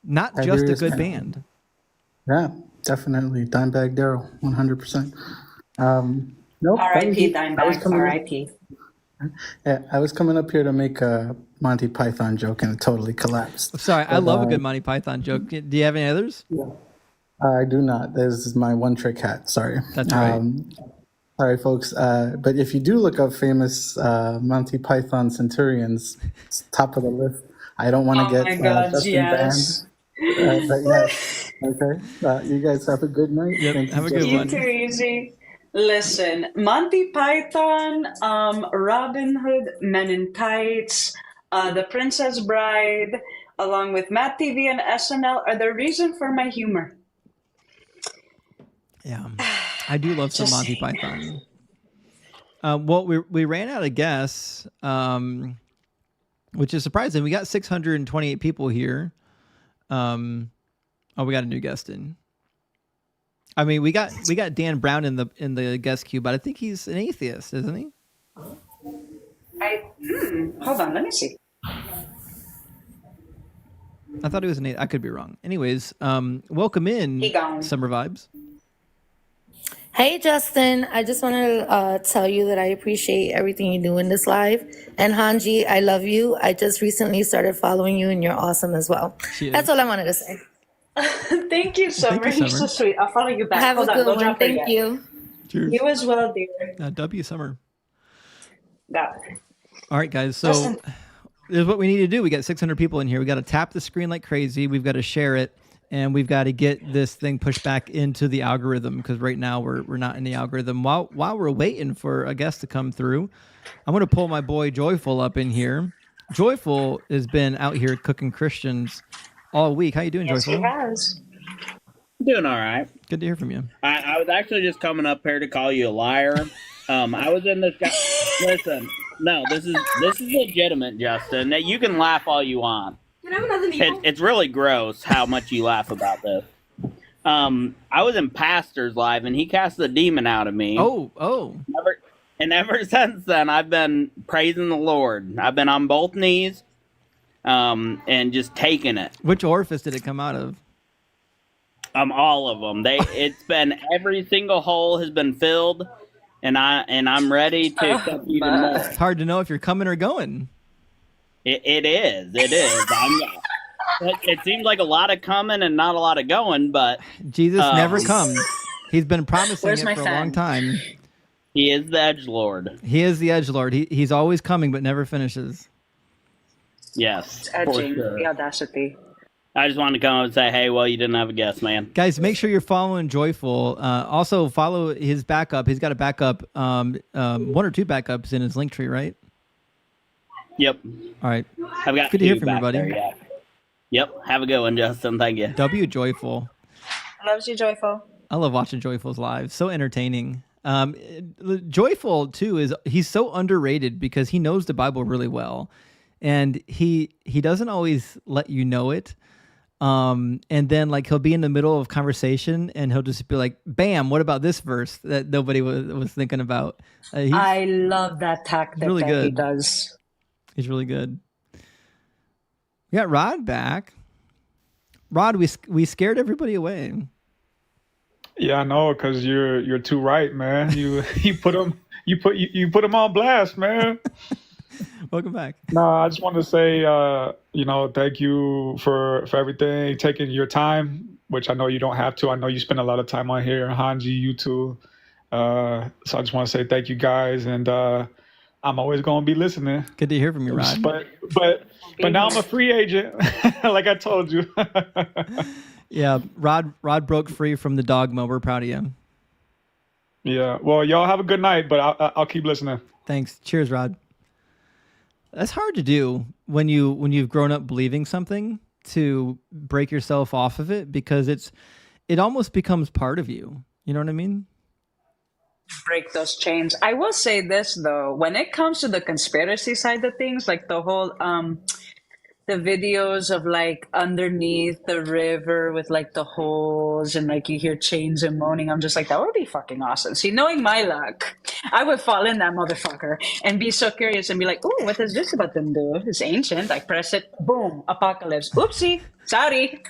Not just a good band. Yeah, definitely. Dimebag Darrell, 100%. Nope. R.I.P. Dimebag. R.I.P. Yeah, I was coming up here to make a Monty Python joke and it totally collapsed. Sorry, I love a good Monty Python joke. Do you have any others? Yeah. I do not. This is my one trick hat. Sorry. That's right. Sorry, folks. But if you do look up famous Monty Python centurions, it's top of the list. I don't want to get Justin banned. But yes. Okay. You guys have a good night. Yep, Thank have a you, good one. Too easy. Listen, Monty Python, Robin Hood, Men in Tights, The Princess Bride, along with Matt TV and SNL are the reason for my humor. Yeah, I do love some Monty Python. Well, we ran out of guests, which is surprising. We got 628 people here. We got a new guest in. I mean, we got Dan Brown in the guest queue, but I think he's an atheist, isn't he? Hold on, let me see. I thought he was an atheist. I could be wrong. Anyways, welcome in, Summer Vibes. Hey, Justin. I just want to tell you that I appreciate everything you do in this live. And Hanji, I love you. I just recently started following you, and you're awesome as well. That's all I wanted to say. Thank you, Summer. Thank you, You're so sweet. I'll follow you back. Have Hold a on, good don't one. drop it Thank yet. you. Cheers. You as well, dear. W Summer. Got it. All right, guys. So this is what we need to do. We got 600 people in here. We got to tap the screen like crazy. We've got to share it. And we've got to get this thing pushed back into the algorithm, because right now we're not in the algorithm. While we're waiting for a guest to come through, I'm going to pull my boy Joyful up in here. Joyful has been out here cooking Christians all week. How you doing, Yes, Joyful? he has. Doing all right. Good to hear from you. I was actually just coming up here to call you a liar. I was in this guy. Listen, no, this is legitimate, Justin. Now, you can laugh all you want. It's really gross how much you laugh about this. I was in Pastor's Live, and he cast the demon out of me. Oh. And ever since then, I've been praising the Lord. I've been on both knees, and just taking it. Which orifice did it come out of? All of them. It's been every single hole has been filled, and I'm ready to accept even more. It's hard to know if you're coming or going. It is. It seems like a lot of coming and not a lot of going, but Jesus never comes. He's been promising Where's it my for a fan? long time. He is the edgelord. He is the edgelord. He's always coming but never finishes. Yes, It's edging, for sure. the audacity. I just wanted to come and say, hey, well, you didn't have a guest, man. Guys, make sure you're following Joyful. Also, follow his backup. He's got a backup, one or two backups in his link tree, right? Yep. All right. I've got Good to hear two from you, back buddy. there, yeah. Yep. Have a good one, Justin. Thank you. W Joyful. Loves you, Joyful. I love watching Joyful's live. So entertaining. Joyful too he's so underrated because he knows the Bible really well, and he doesn't always let you know it. And then like he'll be in the middle of conversation and he'll just be like, "Bam! What about this verse that nobody was thinking about?" I love that tactic really that he good. does. He's really good. We got Rod back. Rod, we scared everybody away. Yeah, I know, because you're too right, man. You put them on blast, man. Welcome back. No, I just wanted to say, thank you for everything, taking your time, which I know you don't have to. I know you spend a lot of time on here, Hanji, you too. So I just want to say thank you guys, and I'm always going to be listening. Good to hear from you, Rod. But now I'm a free agent, like I told you. Yeah, Rod broke free from the dogma. We're proud of you. Yeah. Well, y'all have a good night, but I'll keep listening. Thanks. Cheers, Rod. That's hard to do when you've grown up believing something, to break yourself off of it, because it almost becomes part of you. You know what I mean? Break those chains. I will say this though, when it comes to the conspiracy side of things, like the whole the videos of like underneath the river with like the holes and like you hear chains and moaning, I'm just like, that would be fucking awesome. See, knowing my luck, I would fall in that motherfucker and be so curious and be like, oh, what does this about them do? It's ancient. I press it, boom, apocalypse. Oopsie, sorry.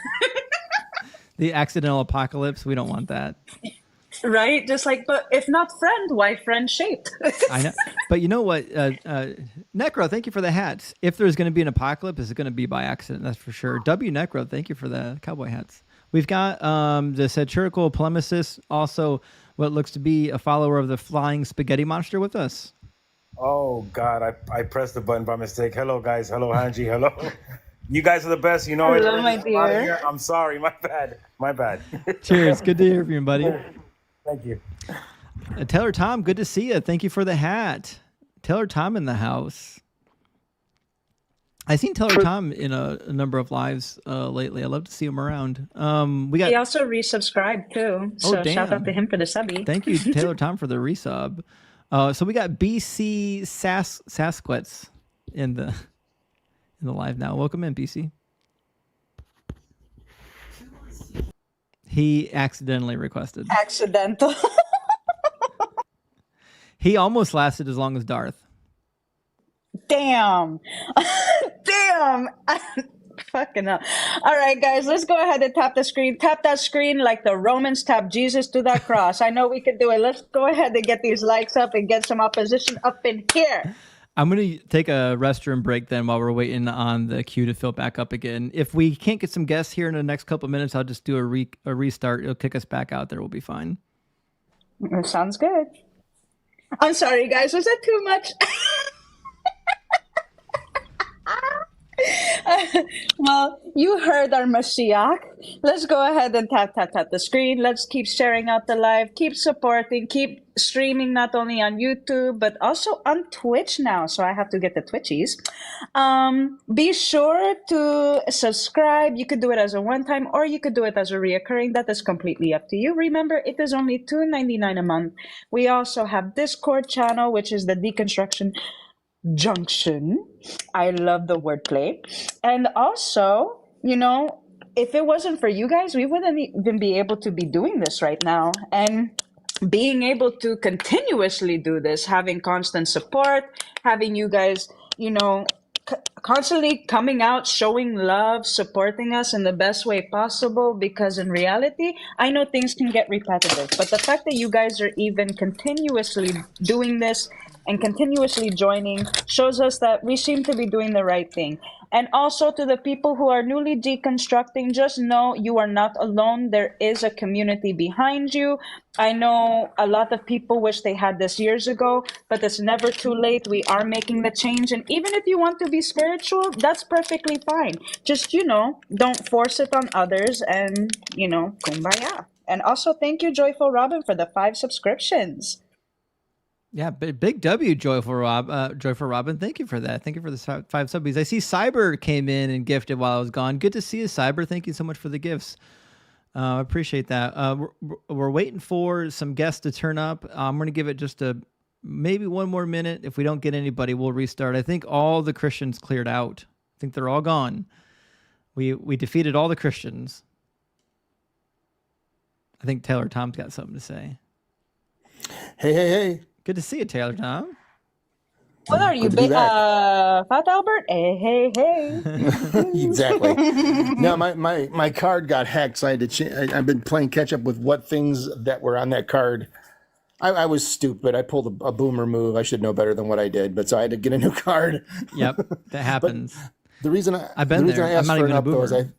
The accidental apocalypse. We don't want that. Right? Just like, but if not friend, why friend shaped? I know. But you know what? Necro, thank you for the hats. If there's going to be an apocalypse, it's going to be by accident. That's for sure. W Necro, thank you for the cowboy hats. We've got the satirical polemicist, also what looks to be a follower of the flying spaghetti monster with us. Oh, God, I pressed the button by mistake. Hello, guys. Hello, Hanji. Hello. You guys are the best. You know it. Hello, my I'm outta dear. here. I'm sorry. My bad. Cheers. Good to hear from you, buddy. Thank you. Taylor Tom, good to see you. Thank you for the hat. Taylor Tom in the house. I've seen Taylor Tom in a number of lives lately. I love to see him around. We got. He also resubscribed too. So shout out to him for the subby. Thank you, Taylor Tom, for the resub. So we got BC Sasquatch in the live now. Welcome in, BC. He accidentally requested. Accidental. He almost lasted as long as Darth. Damn. Damn. Fucking hell. All right, guys, let's go ahead and tap the screen. Tap that screen like the Romans tapped Jesus to that cross. I know we can do it. Let's go ahead and get these likes up and get some opposition up in here. I'm going to take a restroom break then while we're waiting on the queue to fill back up again. If we can't get some guests here in the next couple of minutes, I'll just do a restart. It'll kick us back out there. We'll be fine. Sounds good. I'm sorry, guys. Was that too much? Well, you heard our Mashiach. Let's go ahead and tap the screen. Let's keep sharing out the live. Keep supporting. Keep streaming not only on YouTube, but also on Twitch now. So I have to get the Twitchies. Be sure to subscribe. You could do it as a one-time or you could do it as a reoccurring. That is completely up to you. Remember, it is only $2.99 a month. We also have Discord channel, which is the Deconstruction. junction. I love the wordplay. And also, if it wasn't for you guys, we wouldn't even be able to be doing this right now. And being able to continuously do this, having constant support, having you guys, constantly coming out, showing love, supporting us in the best way possible, because in reality, I know things can get repetitive, but the fact that you guys are even continuously doing this and continuously joining shows us that we seem to be doing the right thing. And also to the people who are newly deconstructing, just know you are not alone. There is a community behind you. I know a lot of people wish they had this years ago, but it's never too late. We are making the change. And even if you want to be spiritual, that's perfectly fine. Just, don't force it on others and, kumbaya. And also thank you, Joyful Robin, for the 5 subscriptions. Yeah, big W, Joyful Robin. Thank you for that. Thank you for the 5 subbies. I see Cyber came in and gifted while I was gone. Good to see you, Cyber. Thank you so much for the gifts. I appreciate that. We're waiting for some guests to turn up. I'm going to give it just maybe one more minute. If we don't get anybody, we'll restart. I think all the Christians cleared out. I think they're all gone. We defeated all the Christians. I think Taylor Tom's got something to say. Hey. Good to see you, Taylor Tom. What are you, Fat Albert? Hey. Exactly. No, my card got hacked, so I had to I've been playing catch up with what things that were on that card. I was stupid. I pulled a boomer move. I should know better than what I did, but so I had to get a new card. Yep, that happens. The reason I've been there. I'm not even a boomer.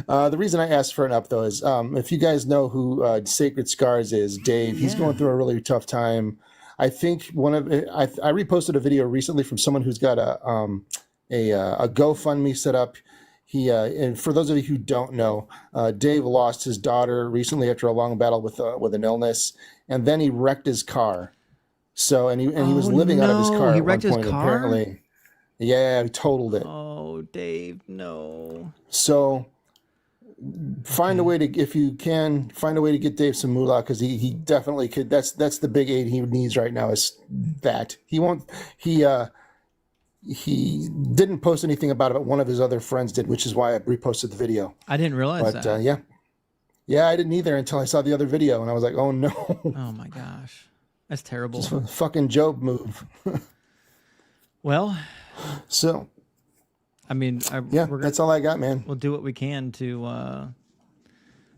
The reason I asked for an up, though, is if you guys know who Sacred Scars is, Dave, he's going through a really tough time. I think I reposted a video recently from someone who's got a GoFundMe set up. And for those of you who don't know, Dave lost his daughter recently after a long battle with an illness, and then he wrecked his car. So he was living out of his car. He at wrecked one his point, car? apparently. Yeah, he totaled it. Oh, Dave, no. So find a way to, if you can, find a way to get Dave some moolah, because he definitely could. That's the big aid he needs right now, is that. He didn't post anything about it, but one of his other friends did, which is why I reposted the video. I didn't realize that. Yeah, I didn't either until I saw the other video, and I was like, oh no. Oh my gosh, that's terrible. Just a fucking Job move. Well, so I mean, that's all I got, man. We'll do what we can to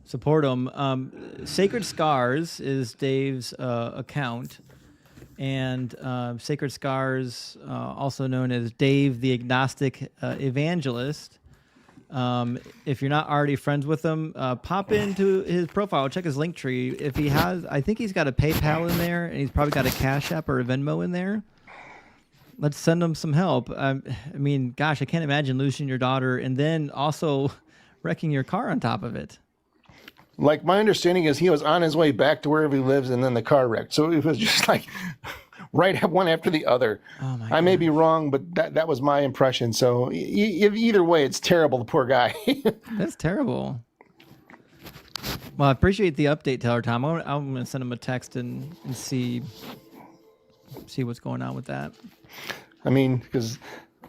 support him. Sacred Scars is Dave's account, and Sacred Scars, also known as Dave the Agnostic Evangelist. If you're not already friends with him, pop into his profile, check his link tree. If he has, I think he's got a PayPal in there, and he's probably got a Cash App or a Venmo in there. Let's send him some help. I mean, gosh, I can't imagine losing your daughter and then also wrecking your car on top of it. Like, my understanding is he was on his way back to wherever he lives, and then the car wrecked. So it was just like right one after the other. Oh my I may be wrong, but that was my impression. So either way, it's terrible, the poor guy. That's terrible. Well, I appreciate the update, Taylor Tom. I'm going to send him a text and see what's going on with that. I mean, because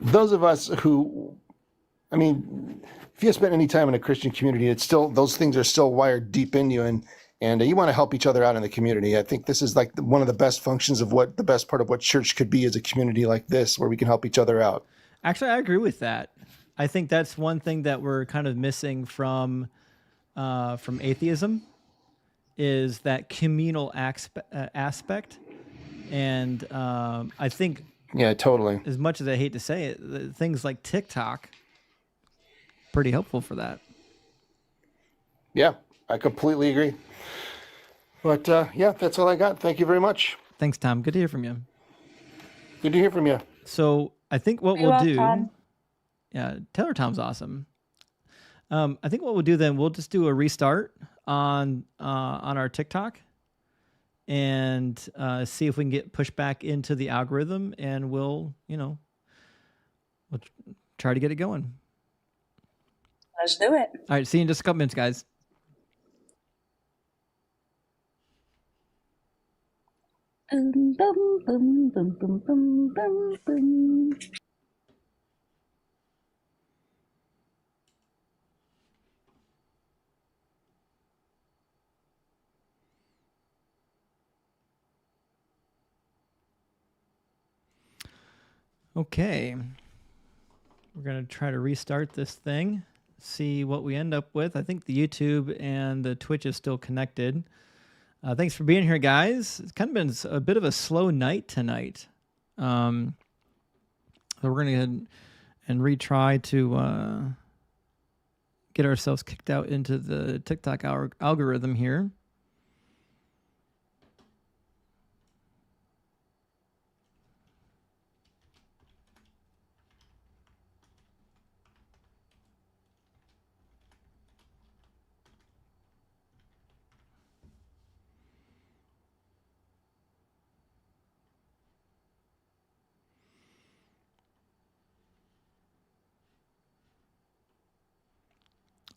those of us who, I mean, if you spent any time in a Christian community, it's still, those things are still wired deep in you, and you want to help each other out in the community. I think this is like one of the best functions of the best part of what church could be, is a community like this where we can help each other out. Actually, I agree with that. I think that's one thing that we're kind of missing from atheism, is that communal aspect. And I think, yeah, totally. As much as I hate to say it, things like TikTok, pretty helpful for that. Yeah, I completely agree. But yeah, that's all I got. Thank you very much. Thanks, Tom. Good to hear from you. Good to hear from you. So I think what You're we'll do, welcome. yeah, Taylor Tom's awesome. I think what we'll do then, we'll just do a restart on our TikTok and see if we can get pushed back into the algorithm, and we'll try to get it going. Let's do it. All right, see you in just a couple minutes, guys. Boom, boom, boom, boom, boom, boom, boom, boom. Okay. We're going to try to restart this thing, see what we end up with. I think the YouTube and the Twitch is still connected. Thanks for being here, guys. It's kind of been a bit of a slow night tonight. So we're going to go ahead and retry to get ourselves kicked out into the TikTok algorithm here.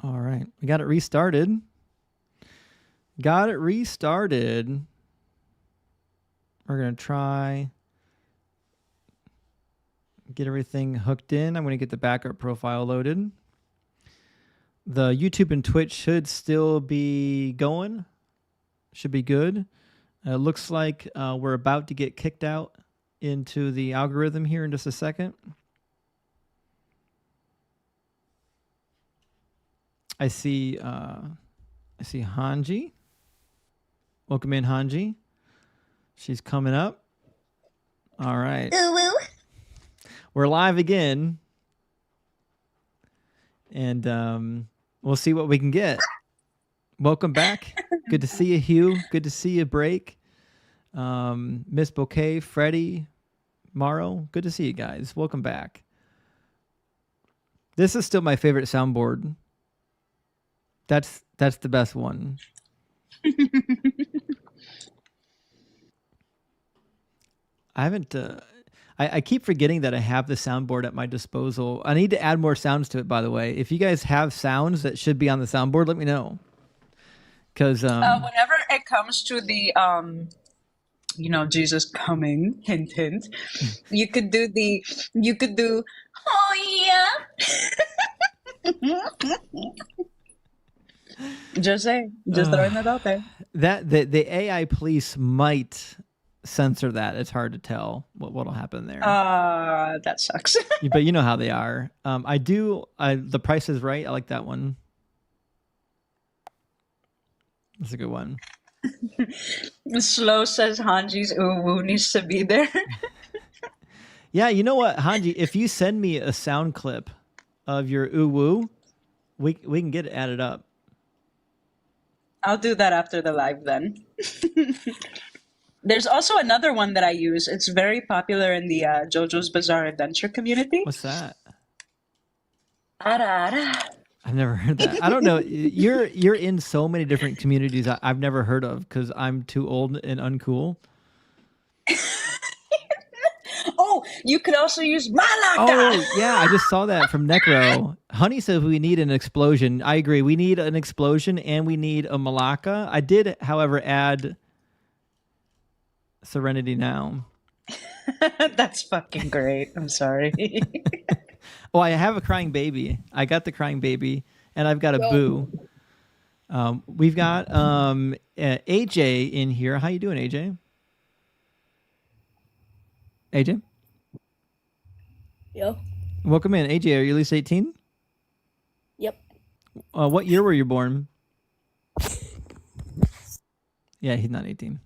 All right, we got it restarted. Got it restarted. We're going to try get everything hooked in. I'm going to get the backup profile loaded. The YouTube and Twitch should still be going. Should be good. It looks like we're about to get kicked out into the algorithm here in just a second. I see Hanji. Welcome in, Hanji. She's coming up. All right. Ooh. We're live again. And we'll see what we can get. Welcome back. Good to see you, Hugh. Good to see you, Break. Miss Bouquet, Freddie, Morrow. Good to see you guys. Welcome back. This is still my favorite soundboard. That's the best one. I haven't. I keep forgetting that I have the soundboard at my disposal. I need to add more sounds to it. By the way, if you guys have sounds that should be on the soundboard, let me know. Because whenever it comes to the Jesus coming, hint hint, you could do oh yeah. Just throwing that out there. That the AI police might censor that. It's hard to tell what'll happen there. That sucks. But you know how they are. The Price is Right. I like that one. That's a good one. Slow says Hanji's ooh needs to be there. Yeah, you know what, Hanji? If you send me a sound clip of your ooh woo, we can get it added up. I'll do that after the live then. There's also another one that I use. It's very popular in the JoJo's Bizarre Adventure community. What's that? Ara, ara. I've never heard that. I don't know. You're in so many different communities I've never heard of because I'm too old and uncool. Oh, you could also use Malaka. Oh, yeah. I just saw that from Necro. Honey says we need an explosion. I agree. We need an explosion and we need a Malaka. I did, however, add Serenity Now. That's fucking great. I'm sorry. Oh, I have a crying baby. I got the crying baby, and I've got a boo. We've got AJ in here. How you doing, AJ? AJ? Yo. Welcome in. AJ, are you at least 18? Yep. What year were you born? Yeah, he's not 18.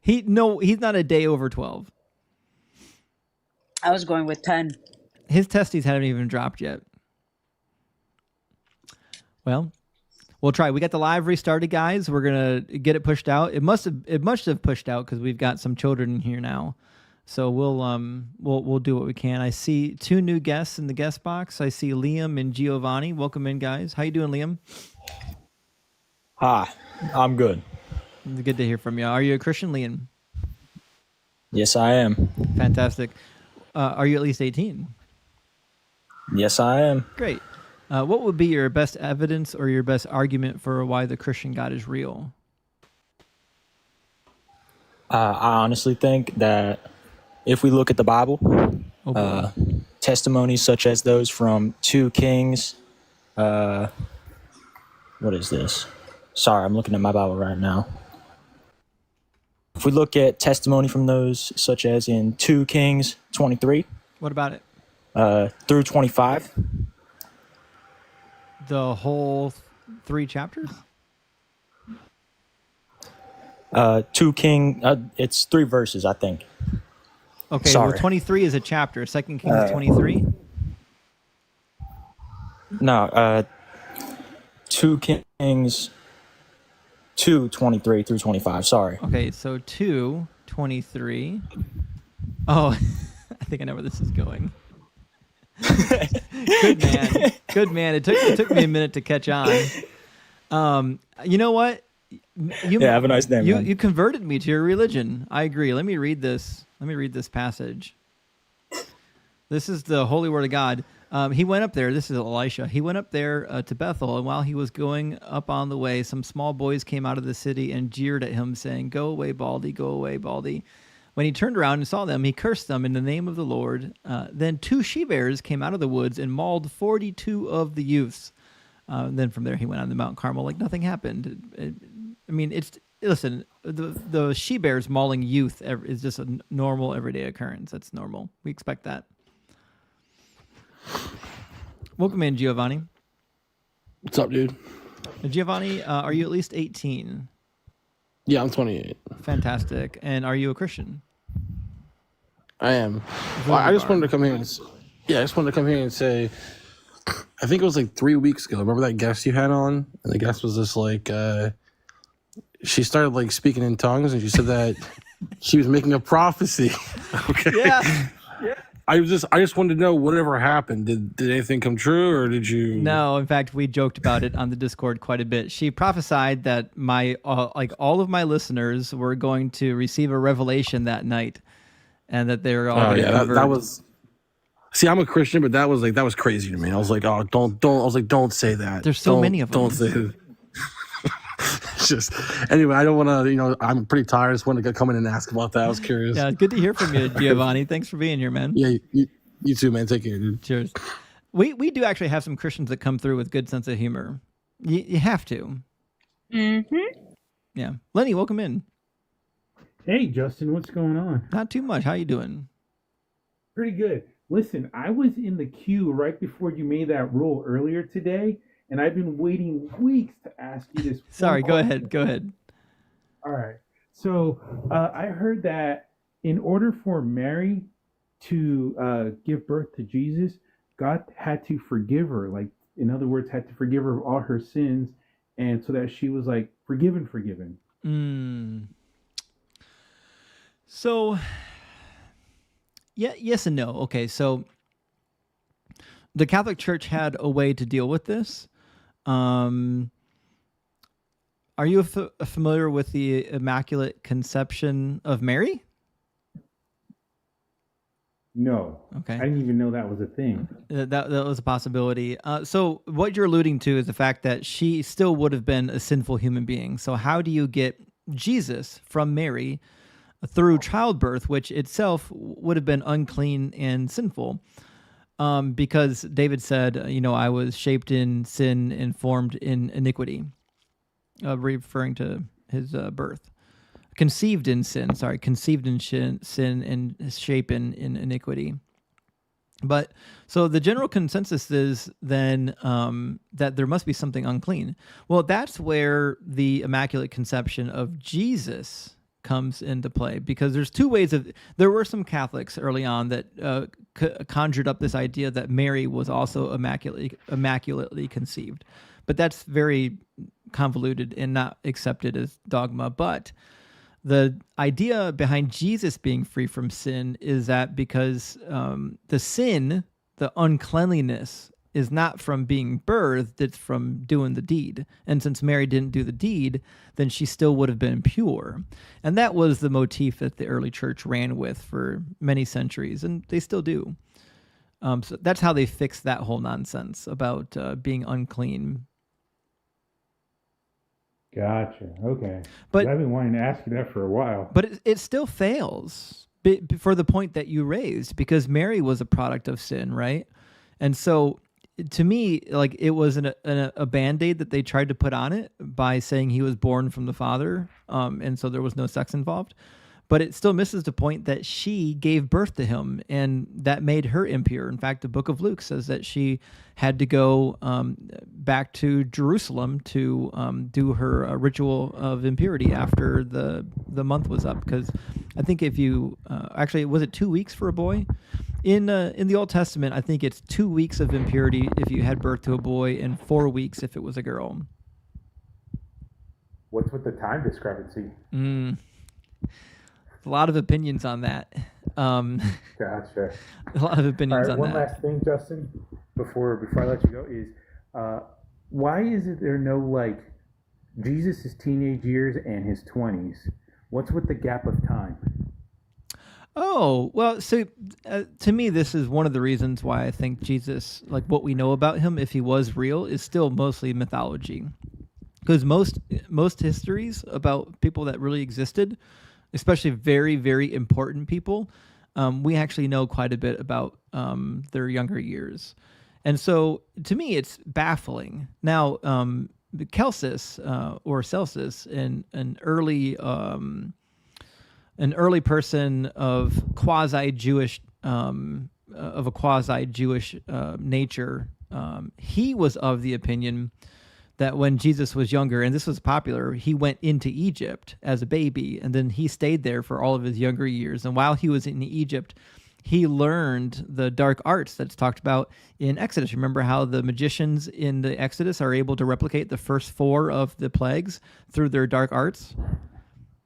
He's not a day over 12. I was going with 10. His testes haven't even dropped yet. Well, we'll try. We got the live restarted, guys. We're gonna get it pushed out. It must have pushed out because we've got some children in here now. So we'll do what we can. I see 2 new guests in the guest box. I see Liam and Giovanni. Welcome in, guys. How you doing, Liam? Hi, I'm good. Good to hear from you. Are you a Christian, Liam? Yes, I am. Fantastic. Are you at least 18? Yes, I am. Great. What would be your best evidence or your best argument for why the Christian God is real? I honestly think that if we look at the Bible, testimonies such as those from 2 Kings, what is this? Sorry, I'm looking at my Bible right now. If we look at testimony from those, such as in 2 Kings 23. What about it? Through 25. The whole 3 chapters? 2 King, it's 3 verses, I think. Okay, Sorry. well, 23 is a chapter. 2 Kings 23? No, 2 Kings 2:23 through 25. Sorry. Okay, so 2:23. Oh, I think I know where this is going. Good man. Good man. It took me a minute to catch on. You know what? Have a nice day, man. You converted me to your religion. I agree. Let me read this. Let me read this passage. This is the holy word of God. He went up there. This is Elisha. He went up there to Bethel, and while he was going up on the way, some small boys came out of the city and jeered at him, saying, "Go away, Baldy, go away, Baldy." When he turned around and saw them, he cursed them in the name of the Lord. Then 2 she-bears came out of the woods and mauled 42 of the youths. Then from there he went on the Mount Carmel like nothing happened. Listen, the she-bears mauling youth is just a normal, everyday occurrence. That's normal. We expect that. Welcome in, Giovanni. What's up, dude? Giovanni, are you at least 18? Yeah, I'm 28. Fantastic. And are you a Christian? I am. Well, I just wanted to come here and say, I think it was like 3 weeks ago. Remember that guest you had on? And the guest was just like, she started like speaking in tongues, and she said that she was making a prophecy. Okay. Yeah. I just wanted to know whatever happened. Did anything come true, or did you? No, in fact, we joked about it on the Discord quite a bit. She prophesied that my all of my listeners were going to receive a revelation that night, and that they were all going to convert. That was. See, I'm a Christian, but that was crazy to me. I was like, oh, don't say that. There's so many of them. Don't say it. It's just anyway. I don't want to. I'm pretty tired. I just wanted to come in and ask about that. I was curious. Yeah, good to hear from you, Giovanni. Thanks for being here, man. Yeah, you too, man. Take care, dude. Cheers. We do actually have some Christians that come through with good sense of humor. You have to. Mm-hmm. Yeah, Lenny, welcome in. Hey, Justin, what's going on? Not too much. How you doing? Pretty good. Listen, I was in the queue right before you made that rule earlier today, and I've been waiting weeks to ask you this. Sorry, go ahead. Go ahead. All right. So I heard that in order for Mary to give birth to Jesus, God had to forgive her. Like, in other words, had to forgive her of all her sins, and so that she was like forgiven. So, yeah, yes and no. Okay, so the Catholic Church had a way to deal with this. Are you familiar with the Immaculate Conception of Mary? No. Okay. I didn't even know that was a thing. That was a possibility. So what you're alluding to is the fact that she still would have been a sinful human being. So how do you get Jesus from Mary through childbirth, which itself would have been unclean and sinful? Because David said, I was shaped in sin and formed in iniquity, referring to his birth. Conceived in sin and shapen in iniquity. But so the general consensus is then that there must be something unclean. Well, that's where the Immaculate Conception of Jesus comes into play, because there's two ways there were some Catholics early on that conjured up this idea that Mary was also immaculately conceived, but that's very convoluted and not accepted as dogma. But the idea behind Jesus being free from sin is that because the sin, the uncleanliness, is not from being birthed, it's from doing the deed. And since Mary didn't do the deed, then she still would have been pure. And that was the motif that the early church ran with for many centuries, and they still do. So that's how they fixed that whole nonsense about being unclean. Gotcha. Okay. But I've been wanting to ask you that for a while. But it still fails for the point that you raised, because Mary was a product of sin, right? And so to me, like, it was a Band-Aid that they tried to put on it by saying he was born from the Father, and so there was no sex involved. But it still misses the point that she gave birth to him, and that made her impure. In fact, the book of Luke says that she had to go back to Jerusalem to do her ritual of impurity after the month was up. Because I think if you actually, was it 2 weeks for a boy? In the Old Testament, I think it's 2 weeks of impurity if you had birth to a boy, and 4 weeks if it was a girl. What's with the time discrepancy? A lot of opinions on that. Gotcha. A lot of opinions on one that. last thing, Justin, before I let you go, is why is it there no, like, Jesus' teenage years and his 20s? What's with the gap of time? Oh, well, so to me, this is one of the reasons why I think Jesus, like what we know about him, if he was real, is still mostly mythology. Because most histories about people that really existed, especially very, very important people, we actually know quite a bit about their younger years. And so to me, it's baffling. Now, Celsus or Celsus, an early person of quasi-Jewish nature, he was of the opinion that when Jesus was younger, and this was popular, he went into Egypt as a baby, and then he stayed there for all of his younger years. And while he was in Egypt, he learned the dark arts that's talked about in Exodus. Remember how the magicians in the Exodus are able to replicate the first 4 of the plagues through their dark arts?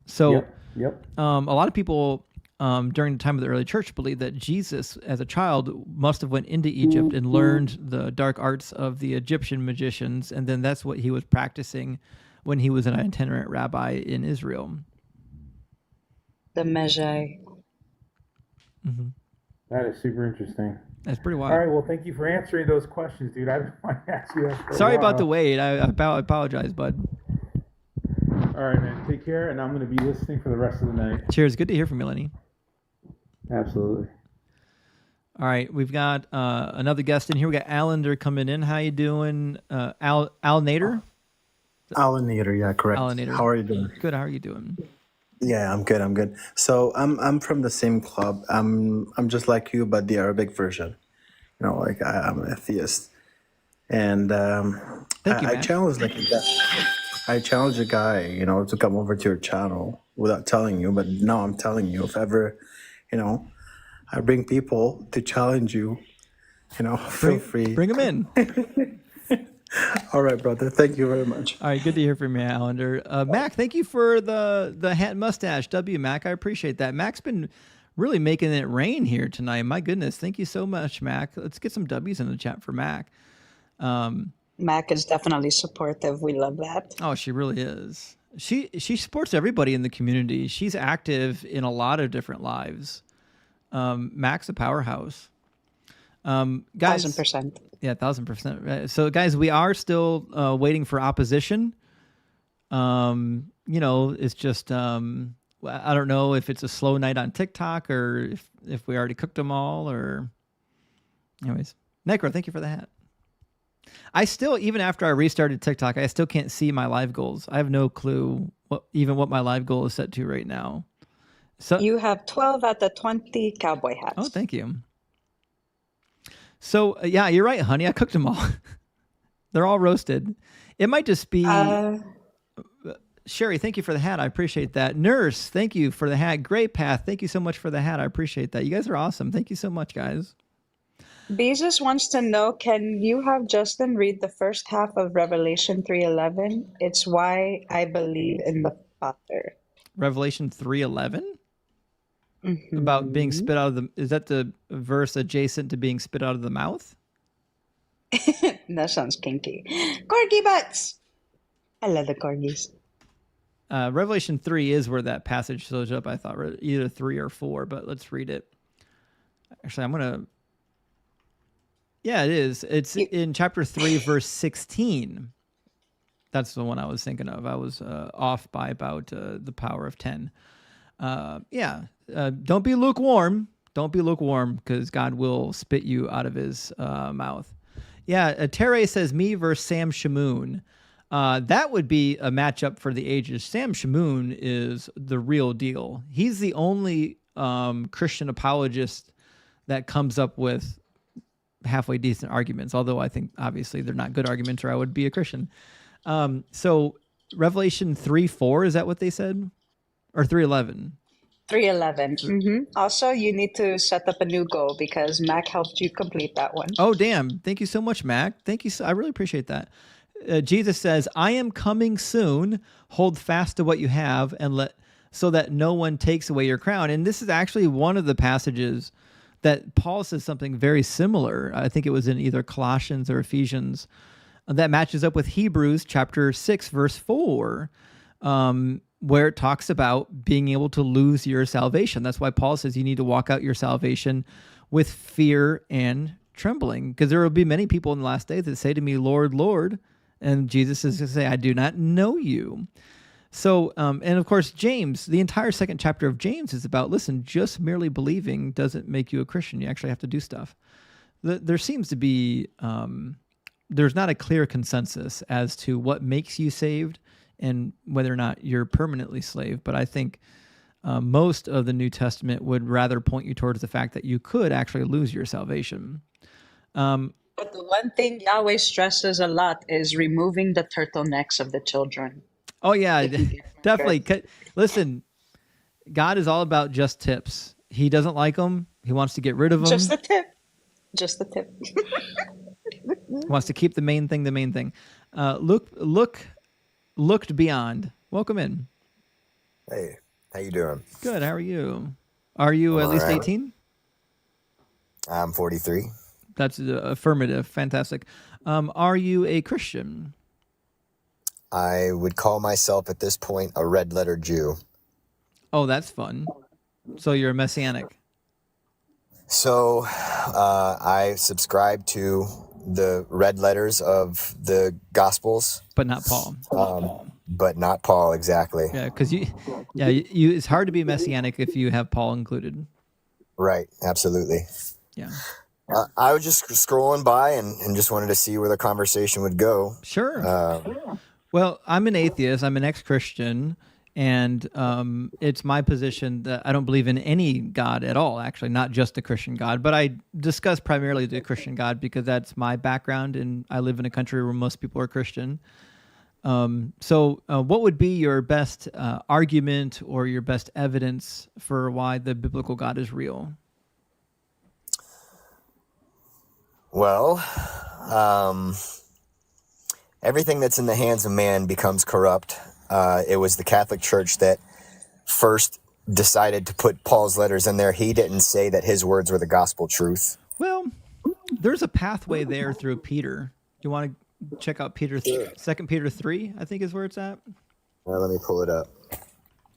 So Yep. a lot of people during the time of the early church believed that Jesus, as a child, must have went into Egypt and learned the dark arts of the Egyptian magicians, and then that's what he was practicing when he was an itinerant rabbi in Israel. The Magi. Mm-hmm. That is super interesting. That's pretty wild. All right, well, thank you for answering those questions, dude. I didn't want to ask you that for a Sorry about while. the wait. I apologize, bud. All right, man. Take care, and I'm going to be listening for the rest of the night. Cheers. Good to hear from you, Lenny. Absolutely. All right, we've got another guest in here. We got Allender coming in. How you doing? Al Nader? Alan Nader, yeah, correct. Alan Nader. How are you doing? Good. How are you doing? Yeah, I'm good. So I'm from the same club. I'm just like you, but the Arabic version. You know, like I'm an atheist, and Thank you, I Matt. challenge I challenge a guy, you know, to come over to your channel without telling you. But now I'm telling you, if ever, you know, I bring people to challenge you, you know, feel free. Bring them in. All right, brother. Thank you very much. All right, good to hear from you, Allender. Mac, thank you for the hat and mustache. Mac, I appreciate that. Mac's been really making it rain here tonight. My goodness, thank you so much, Mac. Let's get some W's in the chat for Mac. Mac is definitely supportive. We love that. Oh, she really is. She supports everybody in the community. She's active in a lot of different lives. Mac's a powerhouse. Guys, 1000%. Yeah, 1000%. So, guys, we are still waiting for opposition. You know, it's just I don't know if it's a slow night on TikTok or if we already cooked them all. Or, anyways, Necro, thank you for the hat. I still, even after I restarted TikTok, I still can't see my live goals. I have no clue what my live goal is set to right now. So you have 12 out of 20 cowboy hats. Oh, thank you. So yeah, you're right, honey. I cooked them all. They're all roasted. It might just be. Sherry, thank you for the hat. I appreciate that. Nurse, thank you for the hat. Great Path, thank you so much for the hat. I appreciate that. You guys are awesome. Thank you so much, guys. Bezos wants to know, can you have Justin read the first half of Revelation 3:11? It's why I believe in the Father. Revelation 3:11? About being spit out of the... Is that the verse adjacent to being spit out of the mouth? That sounds kinky. Corgi butts! I love the corgis. Revelation 3 is where that passage shows up. I thought either 3 or 4, but let's read it. Actually, I'm going to... Yeah, it is. It's in chapter 3, verse 16. That's the one I was thinking of. I was off by about the power of 10. Don't be lukewarm. Don't be lukewarm, because God will spit you out of his mouth. Yeah, Terry says me versus Sam Shamoon. That would be a matchup for the ages. Sam Shamoon is the real deal. He's the only Christian apologist that comes up with halfway decent arguments, although I think obviously they're not good arguments, or I would be a Christian. So Revelation 3:4, is that what they said? Or 3:11? 311. Also, you need to set up a new goal because Mac helped you complete that one. Oh, damn. Thank you so much, Mac. Thank you. I really appreciate that. Jesus says, I am coming soon. Hold fast to what you have and so that no one takes away your crown. And this is actually one of the passages that Paul says something very similar. I think it was in either Colossians or Ephesians that matches up with Hebrews chapter 6, verse 4. Where it talks about being able to lose your salvation. That's why Paul says you need to walk out your salvation with fear and trembling, because there will be many people in the last days that say to me, Lord, Lord, and Jesus is going to say, I do not know you. So, and of course, James, the entire second chapter of James is about, listen, just merely believing doesn't make you a Christian. You actually have to do stuff. There seems to be, there's not a clear consensus as to what makes you saved and whether or not you're permanently slave. But I think most of the New Testament would rather point you towards the fact that you could actually lose your salvation. But the one thing Yahweh stresses a lot is removing the turtlenecks of the children. Oh, yeah, definitely. Listen, God is all about just tips. He doesn't like them. He wants to get rid of them. Just the tip. Just the tip. Wants to keep the main thing the main thing. Looked beyond. Welcome in. Hey, how you doing? Good. How are you? Are you at least 18? I'm 43. That's affirmative. Fantastic. Are you a Christian? I would call myself at this point a red letter Jew. Oh, that's fun. So you're a Messianic. So I subscribe to the red letters of the Gospels. But not Paul. But not Paul, exactly. Yeah, because you it's hard to be Messianic if you have Paul included. Right, absolutely. Yeah. I was just scrolling by and just wanted to see where the conversation would go. Sure. Well, I'm an atheist. I'm an ex-Christian. And it's my position that I don't believe in any God at all, actually, not just the Christian God. But I discuss primarily the Christian God because that's my background, and I live in a country where most people are Christian. So what would be your best argument or your best evidence for why the biblical God is real? Well, everything that's in the hands of man becomes corrupt. It was the Catholic Church that first decided to put Paul's letters in there. He didn't say that his words were the gospel truth. Well, there's a pathway there through Peter. Do you want to check out Peter? 2 Peter 3, I think is where it's at. Well, let me pull it up.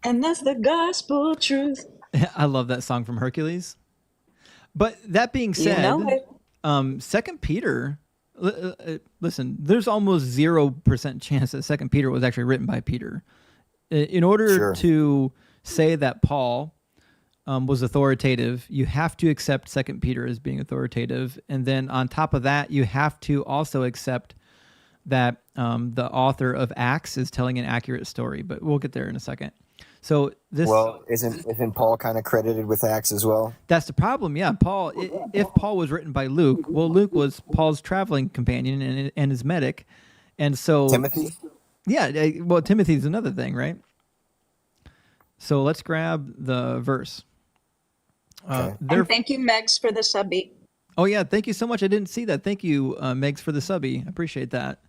And that's the gospel truth. I love that song from Hercules. But that being said, 2 Peter... listen, there's almost 0% chance that 2 Peter was actually written by Peter. In order to say that Paul was authoritative, you have to accept 2 Peter as being authoritative. And then on top of that, you have to also accept that the author of Acts is telling an accurate story. But we'll get there in a second. So this. Well, isn't Paul kind of credited with Acts as well? That's the problem. Yeah, Paul. If Paul was written by Luke, well, Luke was Paul's traveling companion and his medic, and so Timothy. Yeah, well, Timothy is another thing, right? So let's grab the verse. Okay. And thank you, Megs, for the subby. Oh yeah, thank you so much. I didn't see that. Thank you, Megs, for the subby. I appreciate that.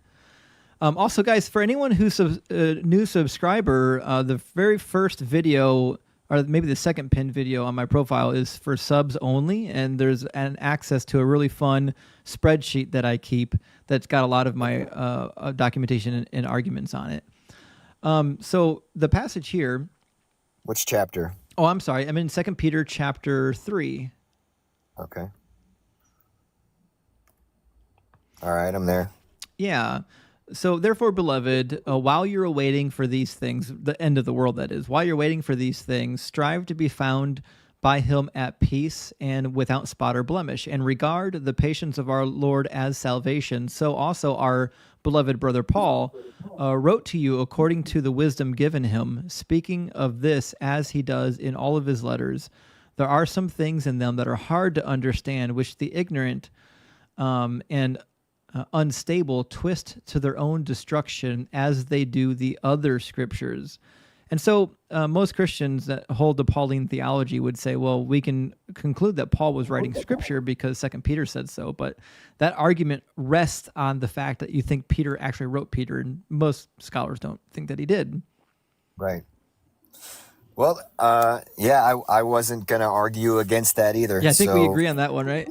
Also, guys, for anyone who's a new subscriber, the very first video, or maybe the second pinned video on my profile, is for subs only, and there's an access to a really fun spreadsheet that I keep that's got a lot of my documentation and arguments on it. So the passage here. Which chapter? Oh, I'm sorry. I'm in 2 Peter chapter 3. Okay. All right, I'm there. Yeah. So, therefore, beloved, while you're awaiting for these things, the end of the world, that is, while you're waiting for these things, strive to be found by him at peace and without spot or blemish, and regard the patience of our Lord as salvation. So also our beloved brother Paul wrote to you according to the wisdom given him, speaking of this as he does in all of his letters. There are some things in them that are hard to understand, which the ignorant and unstable twist to their own destruction, as they do the other scriptures. And so most Christians that hold the Pauline theology would say, well, we can conclude that Paul was writing scripture because 2 Peter said so. But that argument rests on the fact that you think Peter actually wrote Peter, and most scholars don't think that he did. Right. Well, yeah, I wasn't going to argue against that either. Yeah, I think we agree on that one, right?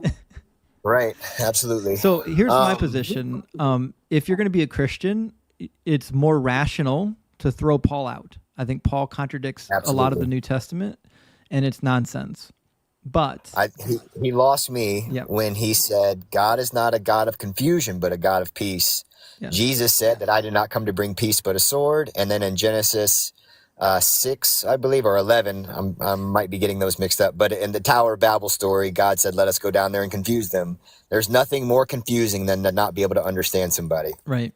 Right, absolutely. So here's my position. If you're going to be a Christian, it's more rational to throw Paul out. I think Paul contradicts a lot of the New Testament, and it's nonsense. But he lost me when he said, God is not a God of confusion, but a God of peace. Yeah. Jesus said that I did not come to bring peace, but a sword. And then in Genesis 6, I believe, or 11, I might be getting those mixed up. But in the Tower of Babel story, God said, let us go down there and confuse them. There's nothing more confusing than to not be able to understand somebody. Right.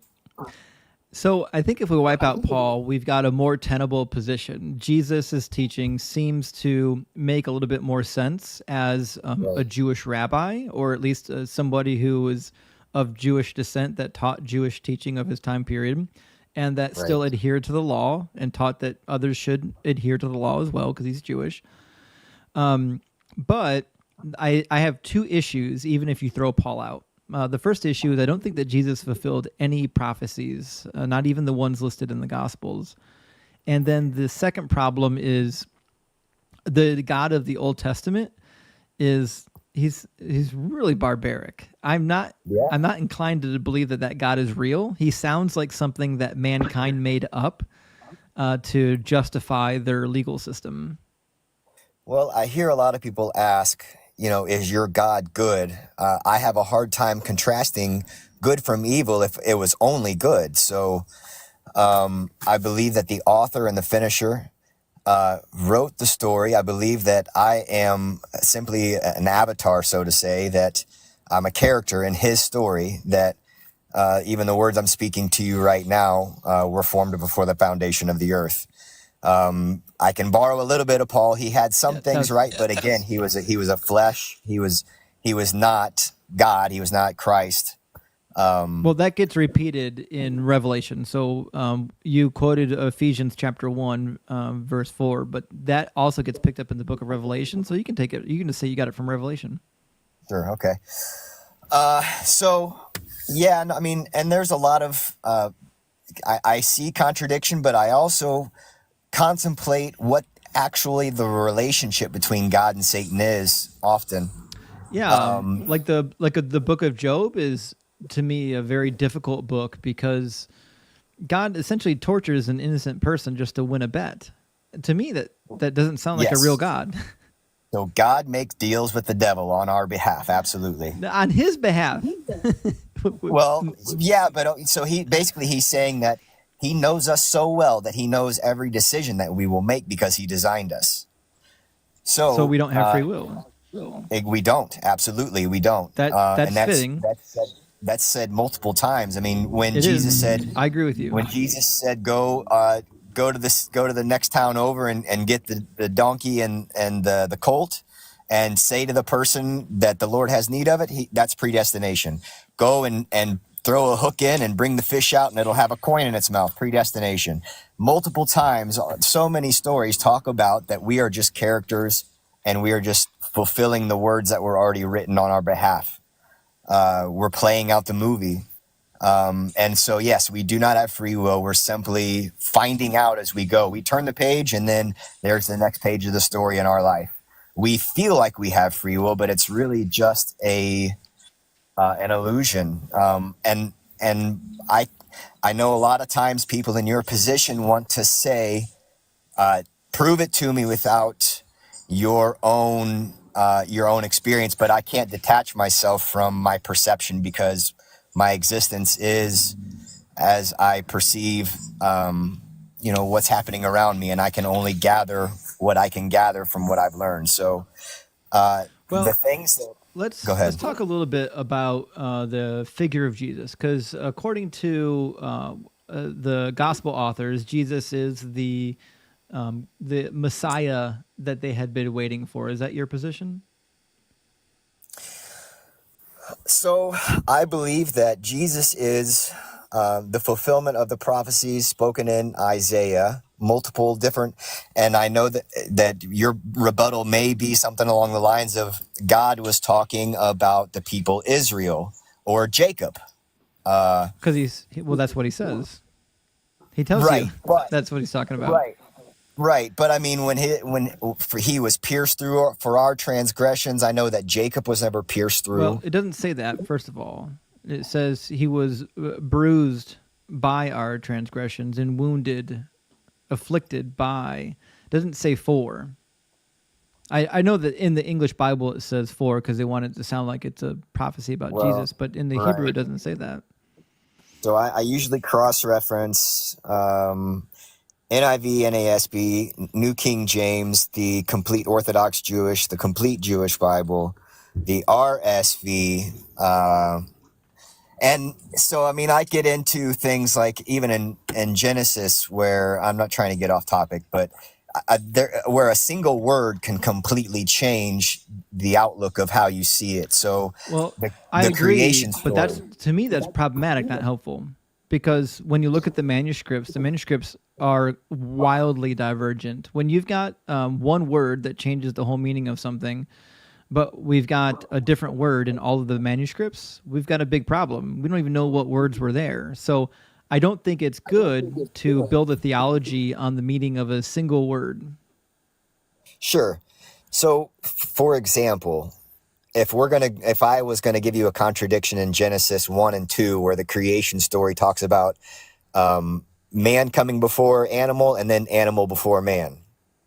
So I think if we wipe out Paul, we've got a more tenable position. Jesus' teaching seems to make a little bit more sense as a Jewish rabbi, or at least somebody who was of Jewish descent that taught Jewish teaching of his time period, and that still adhered to the law and taught that others should adhere to the law as well because he's Jewish. But I have two issues, even if you throw Paul out. The first issue is I don't think that Jesus fulfilled any prophecies, not even the ones listed in the Gospels. And then the second problem is the God of the Old Testament he's really barbaric. I'm not inclined to believe that God is real. He sounds like something that mankind made up to justify their legal system. Well, I hear a lot of people ask, is your God good? I have a hard time contrasting good from evil if it was only good. So I believe that the author and the finisher wrote the story. I believe that I am simply an avatar, so to say, that I'm a character in his story, that even the words I'm speaking to you right now were formed before the foundation of the earth. I can borrow a little bit of Paul. He had some things right, but again, he was a flesh. He was not God. He was not Christ. Well, that gets repeated in Revelation. So you quoted Ephesians chapter 1, verse 4, but that also gets picked up in the book of Revelation. So you can take it. You can just say you got it from Revelation. Sure. Okay. So yeah, I mean, and there's a lot of I see contradiction, but I also contemplate what actually the relationship between God and Satan is often. Yeah, like the book of Job is, to me, a very difficult book because God essentially tortures an innocent person just to win a bet. To me, that doesn't sound like a real God. So God makes deals with the devil on our behalf, absolutely. On his behalf. Well, yeah, but so he's saying that he knows us so well that he knows every decision that we will make because he designed us. So we don't have free will. We don't. Absolutely, we don't. That's fitting. That's said multiple times. I mean, when Jesus said, I agree with you. When Jesus said, go to the next town over and get the donkey and the colt, and say to the person that the Lord has need of it, that's predestination. Go and throw a hook in and bring the fish out and it'll have a coin in its mouth. Predestination. Multiple times, so many stories talk about that we are just characters and we are just fulfilling the words that were already written on our behalf. We're playing out the movie. And so, yes, we do not have free will. We're simply finding out as we go. We turn the page and then there's the next page of the story in our life. We feel like we have free will, but it's really just an illusion. And I know a lot of times people in your position want to say, prove it to me without your own experience, but I can't detach myself from my perception because my existence is as I perceive, what's happening around me, and I can only gather what I can gather from what I've learned. So, Well, the things that go ahead. Let's talk a little bit about the figure of Jesus, because according to the gospel authors, Jesus is the Messiah that they had been waiting for. Is that your position? So I believe that Jesus is the fulfillment of the prophecies spoken in Isaiah, multiple different, and I know that your rebuttal may be something along the lines of God was talking about the people Israel or Jacob. Because that's what he says. He tells you that's what he's talking about. Right, but I mean, when he was pierced through for our transgressions, I know that Jacob was never pierced through. Well, it doesn't say that, first of all. It says he was bruised by our transgressions and wounded, afflicted by. It doesn't say for. I know that in the English Bible it says for because they want it to sound like it's a prophecy about Jesus, but in the Hebrew it doesn't say that. So I usually cross-reference NIV, NASB, New King James, the Complete Orthodox Jewish, the Complete Jewish Bible, the RSV, and so, I mean, I get into things like even in Genesis, where I'm not trying to get off topic, but where a single word can completely change the outlook of how you see it. So, I agree, but to me that's problematic, not helpful. Because when you look at the manuscripts are wildly divergent. When you've got one word that changes the whole meaning of something, but we've got a different word in all of the manuscripts, we've got a big problem. We don't even know what words were there. So I don't think it's good to build a theology on the meaning of a single word. Sure. So, for example, if I was gonna give you a contradiction in Genesis 1 and 2, where the creation story talks about man coming before animal and then animal before man.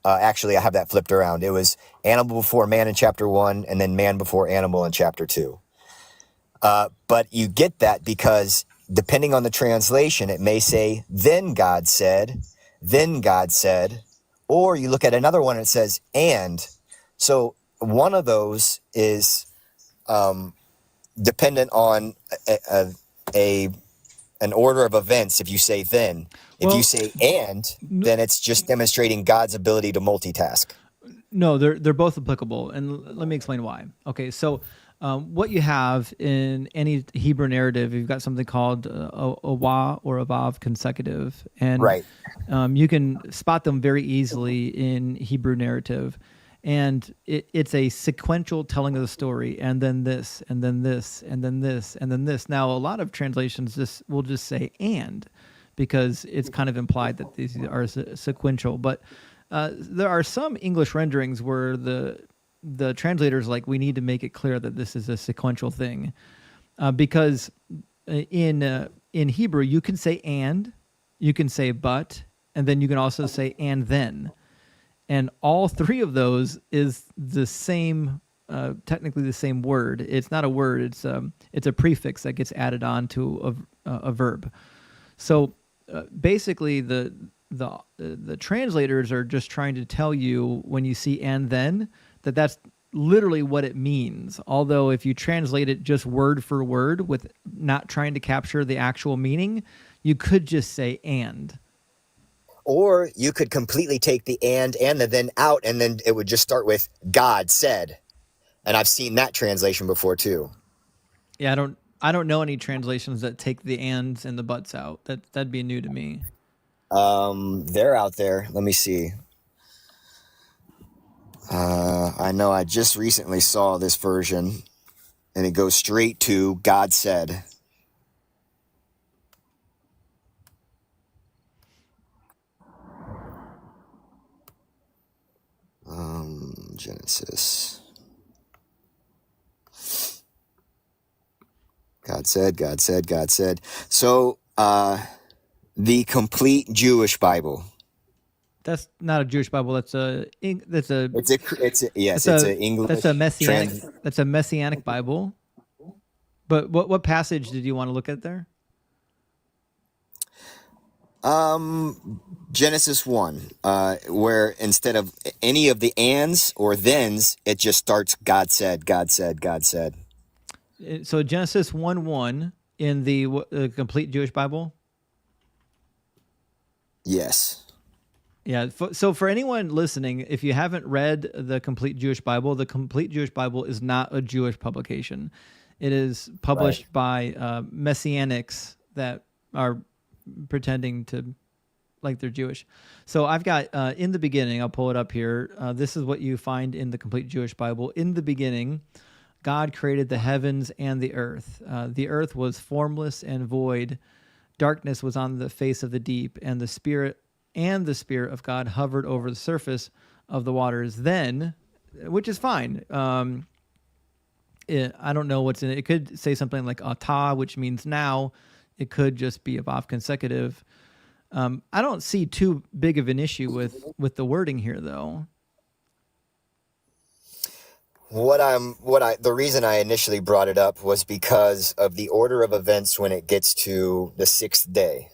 Actually, I have that flipped around. It was animal before man in chapter 1 and then man before animal in chapter 2. But you get that because depending on the translation, it may say, then God said, or you look at another one and it says, and. So one of those is dependent on an order of events. If you say then, if you say and, then it's just demonstrating God's ability to multitask. No, they're both applicable, and let me explain why. Okay, so what you have in any Hebrew narrative, you've got something called a wa or a vav consecutive, and you can spot them very easily in Hebrew narrative. And it's a sequential telling of the story, and then this, and then this, and then this, and then this. Now, a lot of translations will just say "and," because it's kind of implied that these are sequential. But there are some English renderings where the translator's like, we need to make it clear that this is a sequential thing, because in Hebrew you can say "and," you can say "but," and then you can also say "and then." And all three of those is the same, technically the same word. It's not a word; it's a prefix that gets added on to a verb. So basically, the translators are just trying to tell you when you see "and then" that's literally what it means. Although if you translate it just word for word with not trying to capture the actual meaning, you could just say "and." Or you could completely take the and the then out, and then it would just start with God said. And I've seen that translation before too. Yeah, I don't know any translations that take the ands and the buts out. That'd be new to me. They're out there. Let me see. I know I just recently saw this version, and it goes straight to God said. Genesis. God said, God said, God said. So, the Complete Jewish Bible. That's not a Jewish Bible. It's an English. That's a Messianic. That's a Messianic Bible. But what passage did you want to look at there? Genesis 1, where instead of any of the ands or thens, it just starts God said, God said, God said. So Genesis 1:1 in the complete Jewish Bible? Yes. Yeah. So for anyone listening, if you haven't read the complete Jewish Bible is not a Jewish publication. It is published by Messianics that are pretending to like they're Jewish. So I've got in the beginning, I'll pull it up here. This is what you find in the complete Jewish Bible. In the beginning, God created the heavens and the earth. The earth was formless and void. Darkness was on the face of the deep, and the Spirit of God hovered over the surface of the waters. Then, which is fine. I don't know what's in it. It could say something like "atah," which means now. It could just be above consecutive. I don't see too big of an issue with the wording here, though. The reason I initially brought it up was because of the order of events when it gets to the 6th day.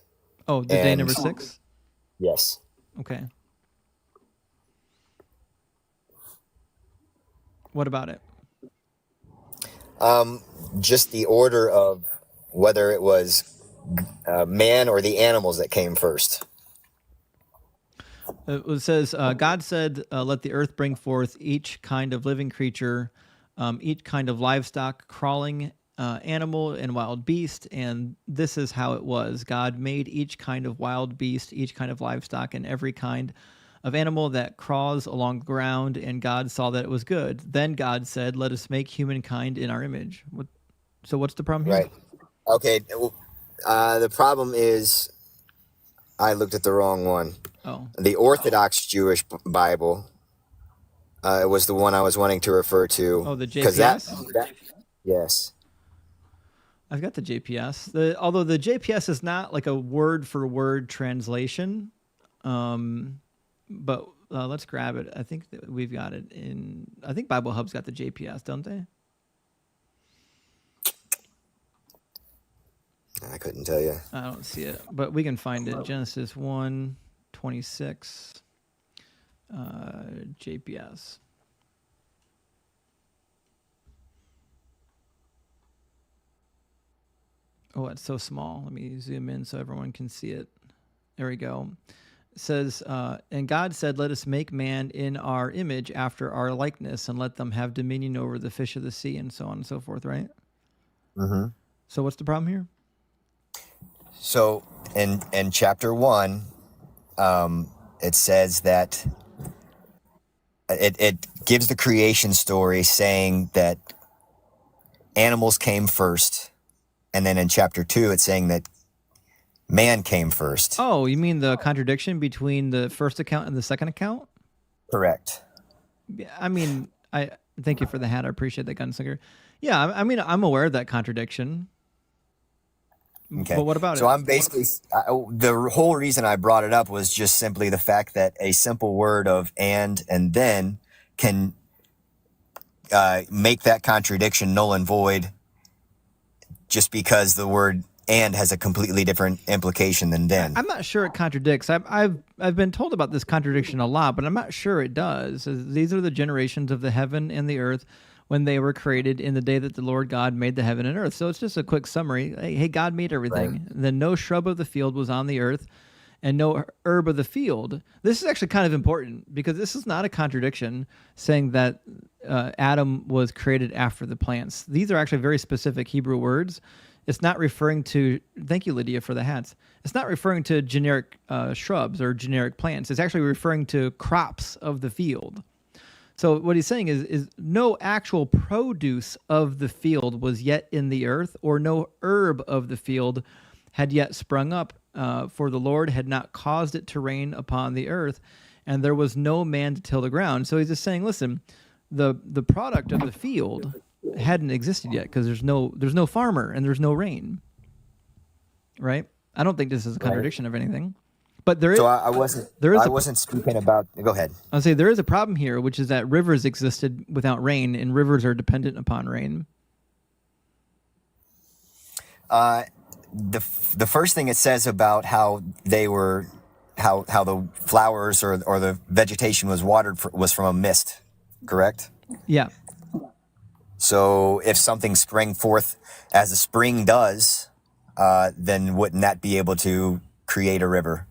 Oh, day number 6? Yes. Okay. What about it? Just the order of whether it was man or the animals that came first. It says, God said, let the earth bring forth each kind of living creature, each kind of livestock, crawling animal, and wild beast. And this is how it was. God made each kind of wild beast, each kind of livestock, and every kind of animal that crawls along the ground. And God saw that it was good. Then God said, let us make humankind in our image. So what's the problem here? Right. Okay. The problem is I looked at the wrong one. Oh. The Orthodox Jewish Bible was the one I was wanting to refer to. Oh, the JPS? Yes. I've got the JPS. Although the JPS is not like a word-for-word translation, but let's grab it. I think that we've got it in... I think Bible Hub's got the JPS, don't they? I couldn't tell you. I don't see it, but we can find it. Genesis 1:26, JPS. Oh, it's so small. Let me zoom in so everyone can see it. There we go. It says, and God said, let us make man in our image after our likeness, and let them have dominion over the fish of the sea, and so on and so forth, right? Mm-hmm. So what's the problem here? So in chapter 1, it says that it gives the creation story saying that animals came first. And then in chapter 2, it's saying that man came first. Oh, you mean the contradiction between the first account and the second account? Correct. Yeah, I mean, I thank you for the hat. I appreciate that, Gunslinger. Yeah, I mean, I'm aware of that contradiction. Okay. But what about it? So I'm basically, the whole reason I brought it up was just simply the fact that a simple word of and then can make that contradiction null and void just because the word and has a completely different implication than then. I'm not sure it contradicts. I've been told about this contradiction a lot, but I'm not sure it does. These are the generations of the heaven and the earth when they were created in the day that the Lord God made the heaven and earth. So it's just a quick summary. Hey, God made everything. Right. Then no shrub of the field was on the earth and no herb of the field. This is actually kind of important because this is not a contradiction saying that Adam was created after the plants. These are actually very specific Hebrew words. It's not referring to, thank you, Lydia, for the hats. It's not referring to generic shrubs or generic plants. It's actually referring to crops of the field. So what he's saying is no actual produce of the field was yet in the earth, or no herb of the field had yet sprung up, for the Lord had not caused it to rain upon the earth, and there was no man to till the ground. So he's just saying, listen, the product of the field hadn't existed yet because there's no farmer and there's no rain, right? I don't think this is a contradiction of anything. But there is. So I wasn't speaking about. Go ahead. I'll say there is a problem here, which is that rivers existed without rain, and rivers are dependent upon rain. the first thing it says about how they were, how the flowers or the vegetation was watered was from a mist, correct? Yeah. So if something sprang forth as a spring does, then wouldn't that be able to create a river?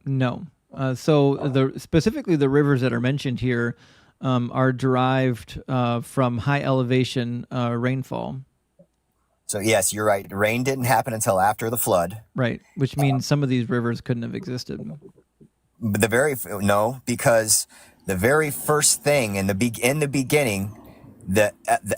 No. So specifically the rivers that are mentioned here are derived from high elevation rainfall. So yes, you're right. Rain didn't happen until after the flood. Right, which means some of these rivers couldn't have existed. But because the very first thing in the beginning, the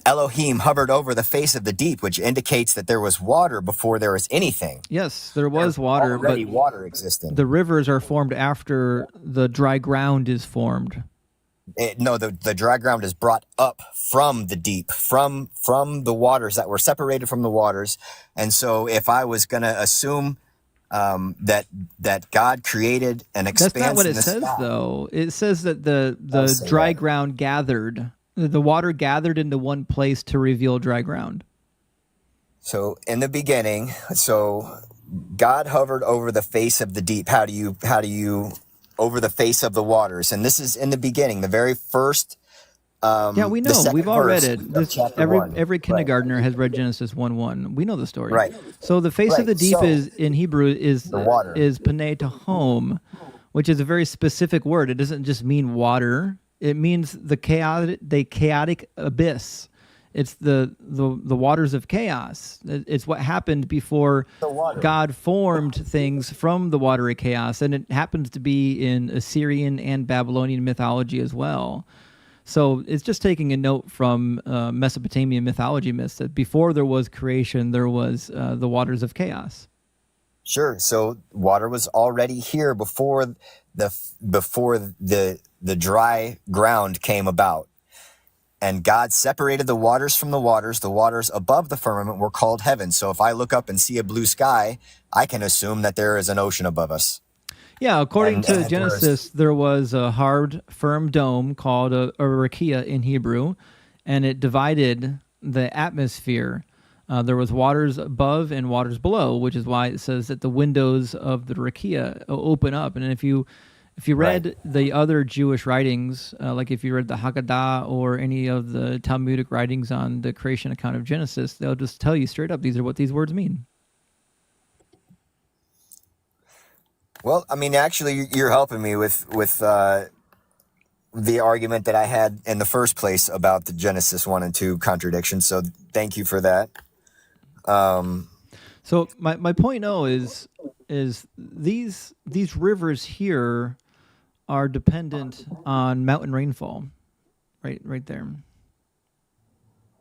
Elohim hovered over the face of the deep, which indicates that there was water before there was anything. Yes, there was water, already but water existed. The rivers are formed after the dry ground is formed. The dry ground is brought up from the deep, from the waters that were separated from the waters. And so if I was going to assume that God created an expanse, that's not what it says, sky, though. It says that the dry ground gathered, the water gathered into one place to reveal dry ground. So in the beginning, God hovered over the face of the deep. How do you over the face of the waters? And this is in the beginning, the very first. Yeah, we know. We've all read it. Every kindergartner right. has read Genesis 1:1. We know the story. Right. So the face of the deep is in Hebrew is water. Is panei tahom, which is a very specific word. It doesn't just mean water. It means the chaotic abyss. It's the waters of chaos. It's what happened before God formed things from the water of chaos, and it happens to be in Assyrian and Babylonian mythology as well. So it's just taking a note from Mesopotamian mythology myths that before there was creation, there was the waters of chaos. Sure. So water was already here before the dry ground came about. And God separated the waters from the waters. The waters above the firmament were called heaven. So if I look up and see a blue sky, I can assume that there is an ocean above us. Yeah, according to Genesis, there was a hard, firm dome called a rakia in Hebrew, and it divided the atmosphere. There was waters above and waters below, which is why it says that the windows of the rakia open up. And if you read the other Jewish writings, like if you read the Haggadah or any of the Talmudic writings on the creation account of Genesis, they'll just tell you straight up, these are what these words mean. Well, I mean, actually, you're helping me with the argument that I had in the first place about the Genesis 1 and 2 contradictions. So thank you for that. So my point now is these rivers here are dependent on mountain rainfall, right there.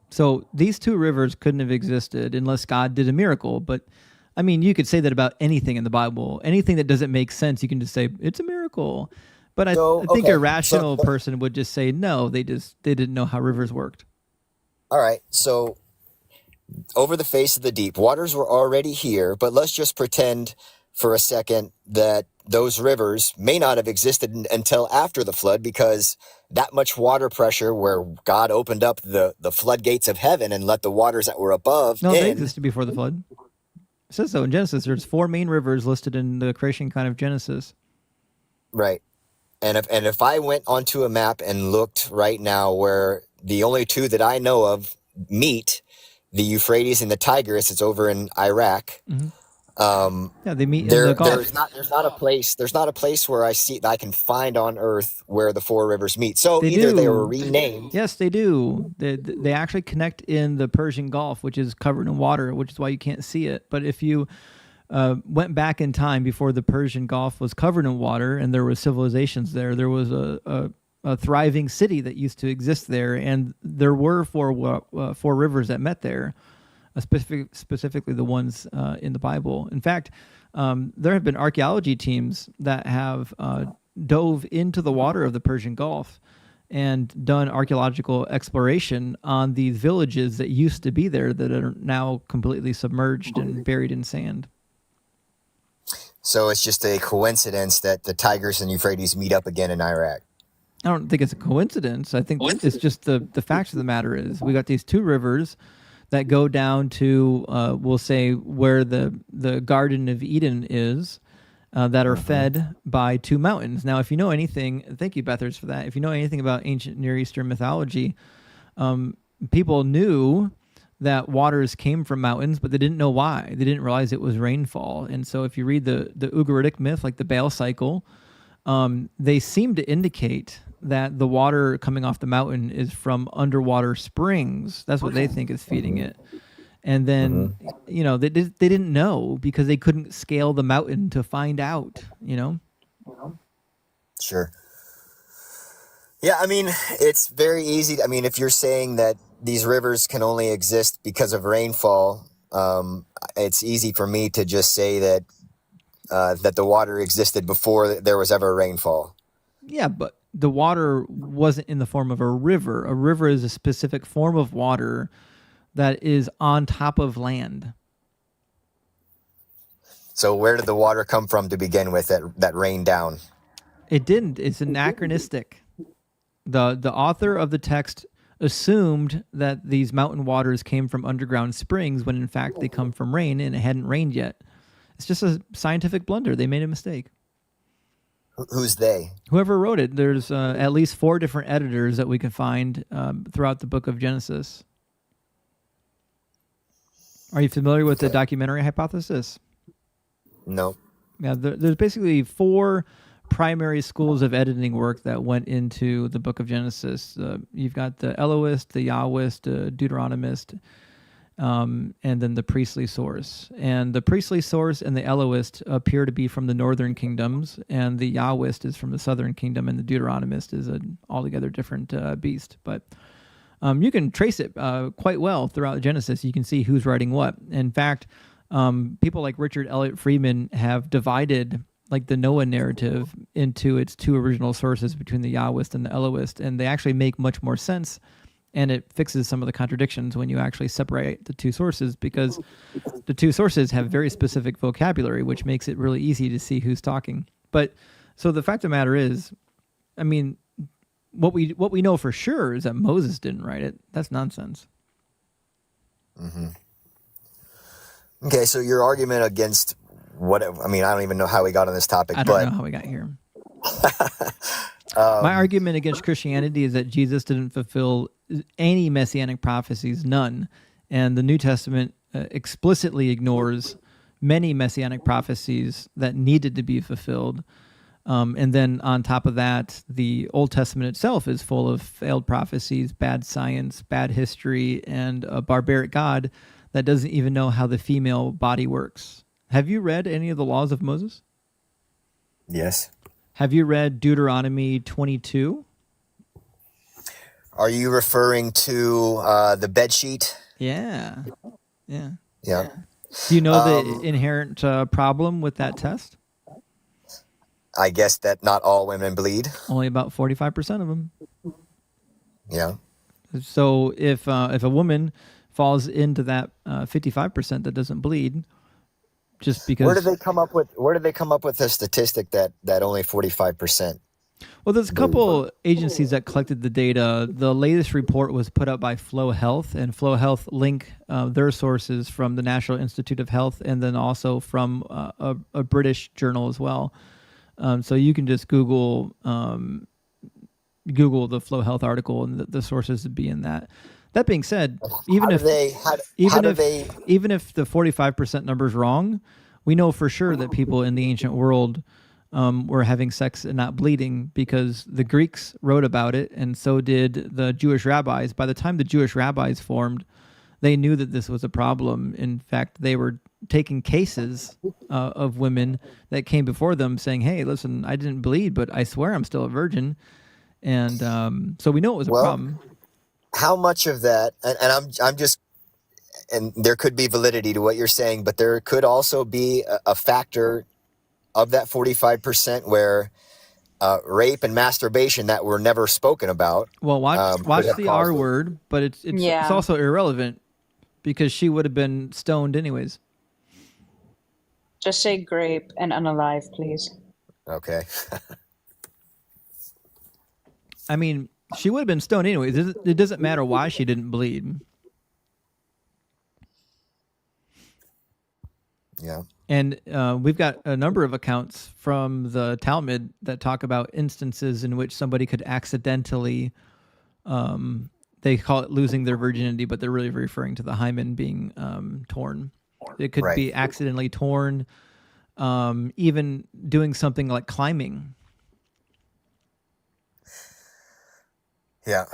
So these two rivers couldn't have existed unless God did a miracle. But I mean, you could say that about anything in the Bible. Anything that doesn't make sense, you can just say it's a miracle. But I think a rational person would just say no. They didn't know how rivers worked. All right, so over the face of the deep, waters were already here, but let's just pretend for a second that those rivers may not have existed until after the flood, because that much water pressure where God opened up the floodgates of heaven and let the waters that were above No, they existed before the flood. It says so in Genesis. There's 4 main rivers listed in the creation kind of Genesis. Right. And if I went onto a map and looked right now where the only 2 that I know of meet, the Euphrates and the Tigris, it's over in Iraq. Mm-hmm. Yeah, they meet in the Gulf. There's not a place where I can find on Earth where the 4 rivers meet. So they were renamed. Yes, they do. They actually connect in the Persian Gulf, which is covered in water, which is why you can't see it. But if you went back in time before the Persian Gulf was covered in water and there were civilizations there was a thriving city that used to exist there, and there were 4 rivers that met there. Specifically the ones in the Bible. In fact, there have been archaeology teams that have dove into the water of the Persian Gulf and done archaeological exploration on these villages that used to be there that are now completely submerged and buried in sand. So it's just a coincidence that the Tigris and Euphrates meet up again in Iraq. I don't think it's a coincidence. I think it's just the fact of the matter is we got these 2 rivers. that go down to, we'll say, where the Garden of Eden is, that are fed by two mountains. Now, if you know anything, thank you, Bethers, for that. If you know anything about ancient Near Eastern mythology, people knew that waters came from mountains, but they didn't know why. They didn't realize it was rainfall. And so if you read the Ugaritic myth, like the Baal cycle, they seem to indicate that the water coming off the mountain is from underwater springs. That's what they think is feeding it. And then, you know, they didn't know because they couldn't scale the mountain to find out, you know? Sure. Yeah, I mean, it's very easy. I mean, if you're saying that these rivers can only exist because of rainfall, it's easy for me to just say that that the water existed before there was ever rainfall. Yeah, but the water wasn't in the form of a river. A river is a specific form of water that is on top of land. So where did the water come from to begin with that rained down? It didn't. It's anachronistic. The author of the text assumed that these mountain waters came from underground springs when in fact they come from rain, and it hadn't rained yet. It's just a scientific blunder. They made a mistake. Who's they? Whoever wrote it. There's at least 4 different editors that we can find throughout the book of Genesis. Are you familiar with the documentary hypothesis? No. Yeah, there's basically 4 primary schools of editing work that went into the book of Genesis. You've got the Elohist, the Yahwist, Deuteronomist, and then the priestly source. And the priestly source and the Elohist appear to be from the northern kingdoms, and the Yahwist is from the southern kingdom, and the Deuteronomist is an altogether different beast. But you can trace it quite well throughout Genesis. You can see who's writing what. In fact, people like Richard Elliott Friedman have divided like the Noah narrative into its 2 original sources between the Yahwist and the Elohist, and they actually make much more sense, and it fixes some of the contradictions when you actually separate the 2 sources, because the 2 sources have very specific vocabulary, which makes it really easy to see who's talking. But so the fact of the matter is, I mean, what we know for sure is that Moses didn't write it. That's nonsense. Mm-hmm. Okay, so your argument against I don't even know how we got on this topic. I don't know how we got here. My argument against Christianity is that Jesus didn't fulfill any messianic prophecies, none. And the New Testament explicitly ignores many messianic prophecies that needed to be fulfilled. And then on top of that, the Old Testament itself is full of failed prophecies, bad science, bad history, and a barbaric God that doesn't even know how the female body works. Have you read any of the laws of Moses? Yes. Have you read Deuteronomy 22? Are you referring to the bed sheet? Yeah. Yeah. Yeah. Do you know the inherent problem with that test? I guess that not all women bleed. Only about 45% of them. Yeah. So if a woman falls into that 55% that doesn't bleed, just because. Where did they come up with a statistic that only 45%? Well, there's a couple agencies that collected the data. The latest report was put up by Flow Health, and Flow Health link their sources from the National Institute of Health and then also from a British journal as well. So you can just Google the Flow Health article, and the sources would be in that. That being said, even if the 45% number is wrong, we know for sure that people in the ancient world were having sex and not bleeding, because the Greeks wrote about it, and so did the Jewish rabbis. By the time the Jewish rabbis formed, they knew that this was a problem. In fact, they were taking cases of women that came before them saying, hey, listen, I didn't bleed, but I swear I'm still a virgin. And so we know it was a problem. How much of that, and I'm just, and there could be validity to what you're saying, but there could also be a factor of that 45% where rape and masturbation that were never spoken about. Well, watch the R word, but it's also irrelevant because she would have been stoned anyways. Just say grape and unalive, please. Okay. I mean, she would have been stoned anyways. It doesn't matter why she didn't bleed. Yeah. And we've got a number of accounts from the Talmud that talk about instances in which somebody could accidentally, they call it losing their virginity, but they're really referring to the hymen being torn. It could Right. be accidentally torn, even doing something like climbing. Yeah.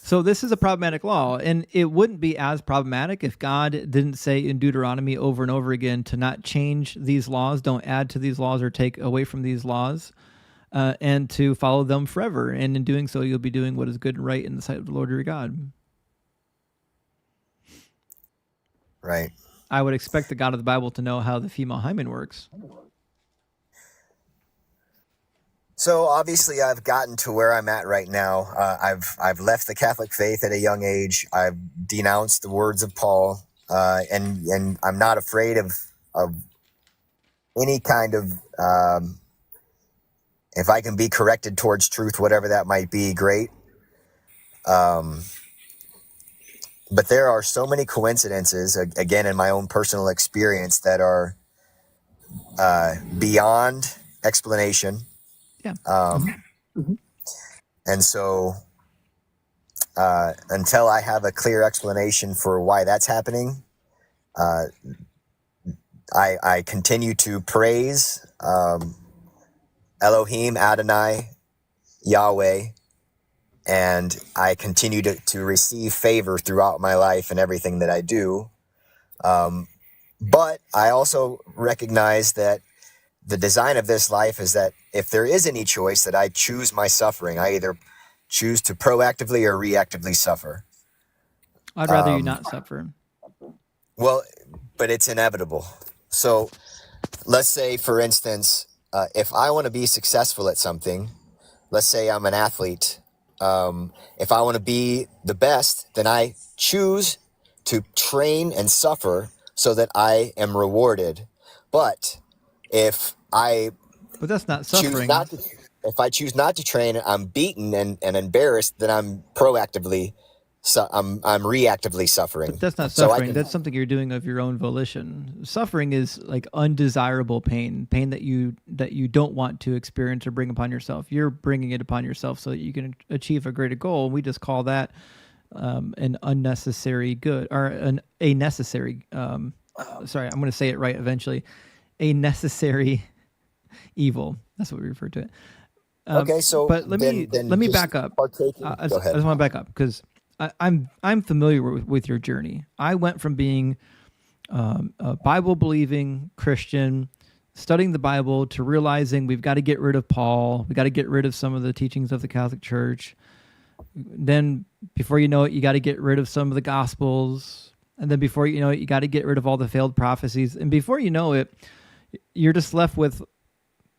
So this is a problematic law, and it wouldn't be as problematic if God didn't say in Deuteronomy over and over again to not change these laws, don't add to these laws or take away from these laws, and to follow them forever. And in doing so, you'll be doing what is good and right in the sight of the Lord your God. Right. I would expect the God of the Bible to know how the female hymen works. So obviously, I've gotten to where I'm at right now. I've left the Catholic faith at a young age. I've denounced the words of Paul, and I'm not afraid of any kind of if I can be corrected towards truth, whatever that might be, great. But there are so many coincidences, again, in my own personal experience, that are beyond explanation. Yeah. And so until I have a clear explanation for why that's happening, I continue to praise Elohim, Adonai, Yahweh, and I continue to receive favor throughout my life and everything that I do. But I also recognize that the design of this life is that if there is any choice, that I choose my suffering. I either choose to proactively or reactively suffer. I'd rather you not suffer. Well, but it's inevitable. So let's say, for instance, if I want to be successful at something, let's say I'm an athlete. If I want to be the best, then I choose to train and suffer so that I am rewarded. But if that's not suffering. If I choose not to train, I'm beaten and embarrassed, then I'm proactively, I'm reactively suffering. But that's not So I suffering. can- That's something you're doing of your own volition. Suffering is like undesirable pain that you don't want to experience or bring upon yourself. You're bringing it upon yourself so that you can achieve a greater goal. We just call that an unnecessary good, or a necessary. Sorry, I'm going to say it right eventually. A necessary evil. That's what we refer to it. Okay, so but let me just back up. partaking- I Go ahead. just want to back up because I'm familiar with your journey. I went from being a Bible believing Christian, studying the Bible, to realizing we've got to get rid of Paul. We got to get rid of some of the teachings of the Catholic Church. Then before you know it, you got to get rid of some of the Gospels. And then before you know it, you got to get rid of all the failed prophecies. And before you know it, you're just left with,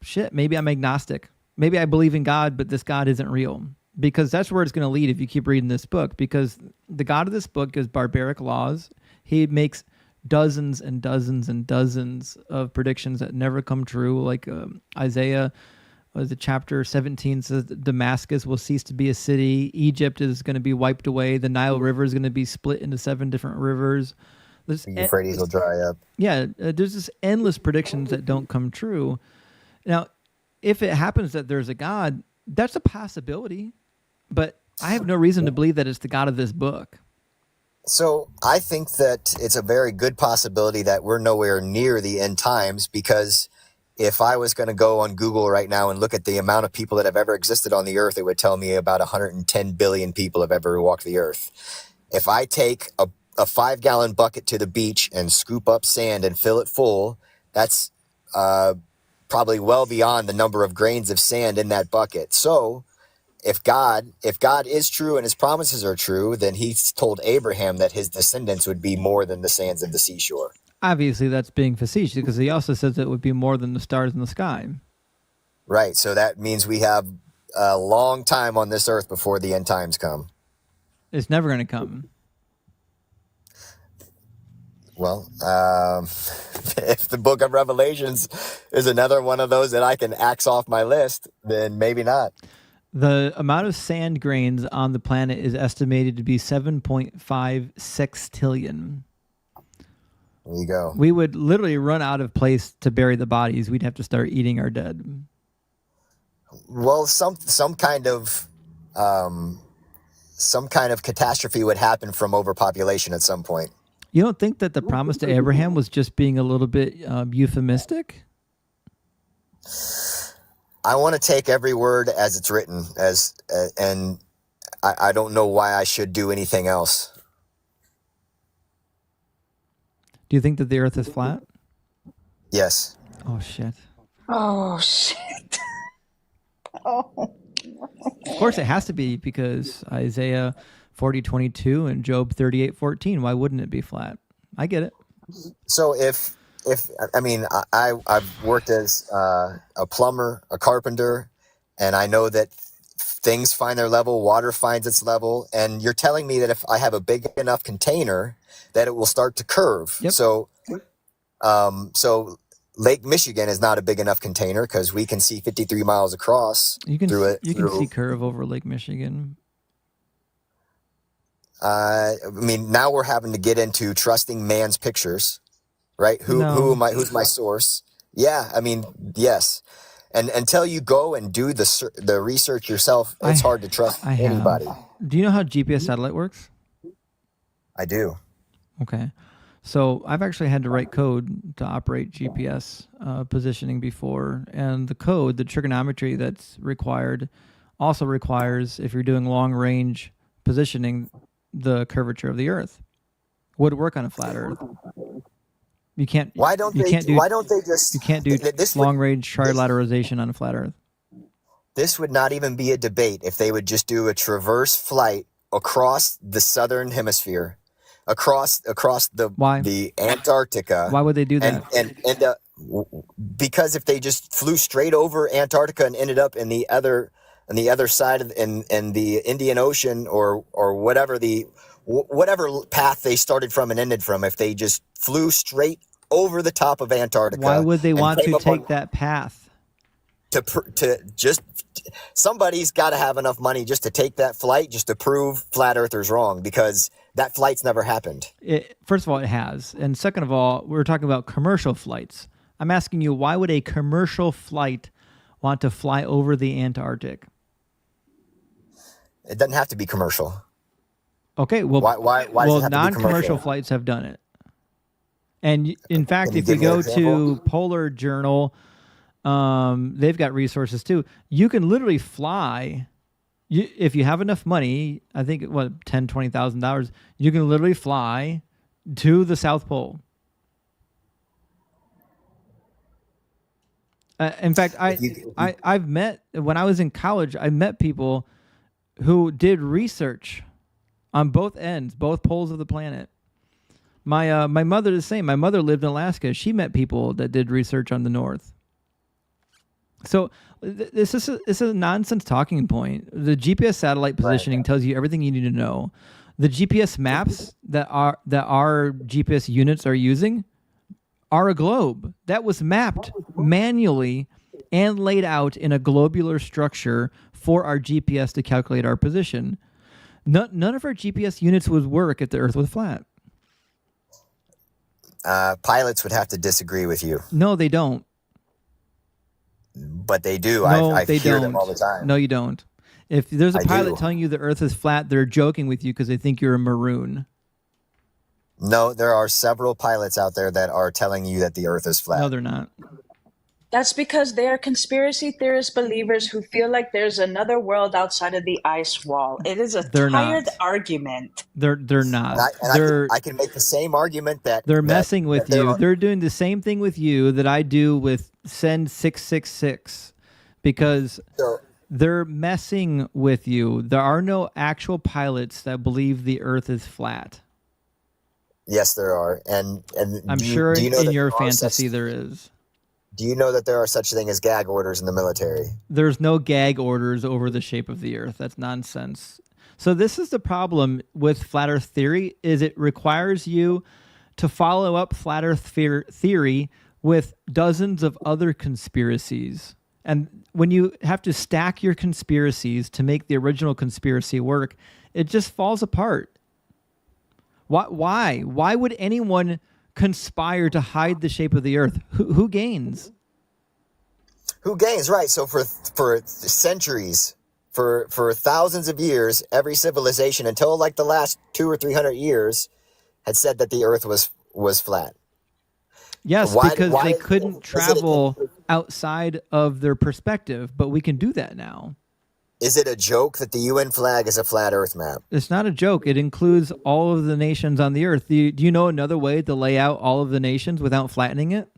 shit, maybe I'm agnostic. Maybe I believe in God, but this God isn't real. Because that's where it's going to lead if you keep reading this book. Because the God of this book is barbaric laws. He makes dozens and dozens and dozens of predictions that never come true. Like Isaiah, was it chapter 17 says that Damascus will cease to be a city. Egypt is going to be wiped away. The Nile River is going to be split into 7 different rivers. The Euphrates will dry up. Yeah, there's just endless predictions that don't come true. Now, if it happens that there's a God, that's a possibility. But I have no reason to believe that it's the God of this book. So I think that it's a very good possibility that we're nowhere near the end times, because if I was going to go on Google right now and look at the amount of people that have ever existed on the earth, it would tell me about 110 billion people have ever walked the earth. If I take a 5-gallon bucket to the beach and scoop up sand and fill it full, that's probably well beyond the number of grains of sand in that bucket. So if God is true and his promises are true, then he's told Abraham that his descendants would be more than the sands of the seashore. Obviously, that's being facetious because he also says it would be more than the stars in the sky. Right. So that means we have a long time on this earth before the end times come. It's never going to come. Well, if the book of Revelations is another one of those that I can axe off my list, then maybe not. The amount of sand grains on the planet is estimated to be 7.5 sextillion. There you go. We would literally run out of place to bury the bodies. We'd have to start eating our dead. Well, some kind of catastrophe would happen from overpopulation at some point. You don't think that the promise to Abraham was just being a little bit euphemistic? I want to take every word as it's written, and I don't know why I should do anything else. Do you think that the earth is flat? Yes. Oh, shit. Oh, shit. Oh. Of course it has to be, because Isaiah 40:22 and Job 38:14. Why wouldn't it be flat? I get it. So if I mean, I've worked as a plumber, a carpenter, and I know that things find their level, water finds its level, and you're telling me that if I have a big enough container, that it will start to curve. Yep. So Lake Michigan is not a big enough container because we can see 53 miles across. You can through it. you can see curve over Lake Michigan. I mean, now we're having to get into trusting man's pictures, right? Who am I? Who's my source? Yeah, I mean, yes. And until you go and do the research yourself, it's hard to trust anybody. Do you know how GPS satellite works? I do. Okay. So I've actually had to write code to operate GPS positioning before. And the code, the trigonometry that's required, also requires, if you're doing long range positioning, the curvature of the Earth. Would work on a flat Earth. You can't. Why don't they just? You can't do long range trilateralization on a flat Earth. This would not even be a debate if they would just do a traverse flight across the southern hemisphere, across the Antarctica. Why would they do that? Because if they just flew straight over Antarctica and ended up on the other side of in the Indian Ocean or whatever path they started from and ended from, if they just flew straight over the top of Antarctica, why would they want to take that path? Somebody's got to have enough money just to take that flight, just to prove flat earthers wrong, because that flight's never happened. First of all, it has. And second of all, we're talking about commercial flights. I'm asking you, why would a commercial flight want to fly over the Antarctic? It doesn't have to be commercial. Okay, well, why does it have to be non-commercial commercial? flights have done it. And in fact, if you go to Polar Journal, they've got resources too. You can literally fly. If you have enough money, I think $10,000, $20,000, you can literally fly to the South Pole. In fact, I've met, when I was in college, I met people who did research on both ends, both poles of the planet. My mother the same. My mother lived in Alaska. She met people that did research on the North. So this is a nonsense talking point. The GPS satellite positioning tells you everything you need to know. The GPS maps that our GPS units are using are a globe that was mapped manually and laid out in a globular structure for our GPS to calculate our position. None of our GPS units would work if the Earth was flat. Pilots would have to disagree with you. No, they don't. But they do. No, I they hear don't. them all the time. No, you don't. If there's a I pilot do. telling you the Earth is flat, they're joking with you because they think you're a maroon. No, there are several pilots out there that are telling you that the Earth is flat. No, they're not. That's because they are conspiracy theorist believers who feel like there's another world outside of the ice wall. It is a They're tired not. argument. They're not. I can make the same argument that They're messing with there you. are- They're doing the same thing with you that I do with Send 666 because they're messing with you. There are no actual pilots that believe the Earth is flat. Yes, there are, and I'm do you- sure do you know in that your there are fantasy such- there is. Do you know that there are such thing as gag orders in the military? There's no gag orders over the shape of the Earth. That's nonsense. So this is the problem with flat Earth theory, is it requires you to follow up flat Earth theory with dozens of other conspiracies. And when you have to stack your conspiracies to make the original conspiracy work, it just falls apart. Why? Why would anyone conspire to hide the shape of the earth, who gains? Who gains? Right. So for centuries, for thousands of years, every civilization until like the last 200 or 300 years had said that the earth was flat. Yes, because they couldn't travel outside of their perspective, but we can do that now. Is it a joke that the UN flag is a flat earth map? It's not a joke. It includes all of the nations on the earth. Do you know another way to lay out all of the nations without flattening it?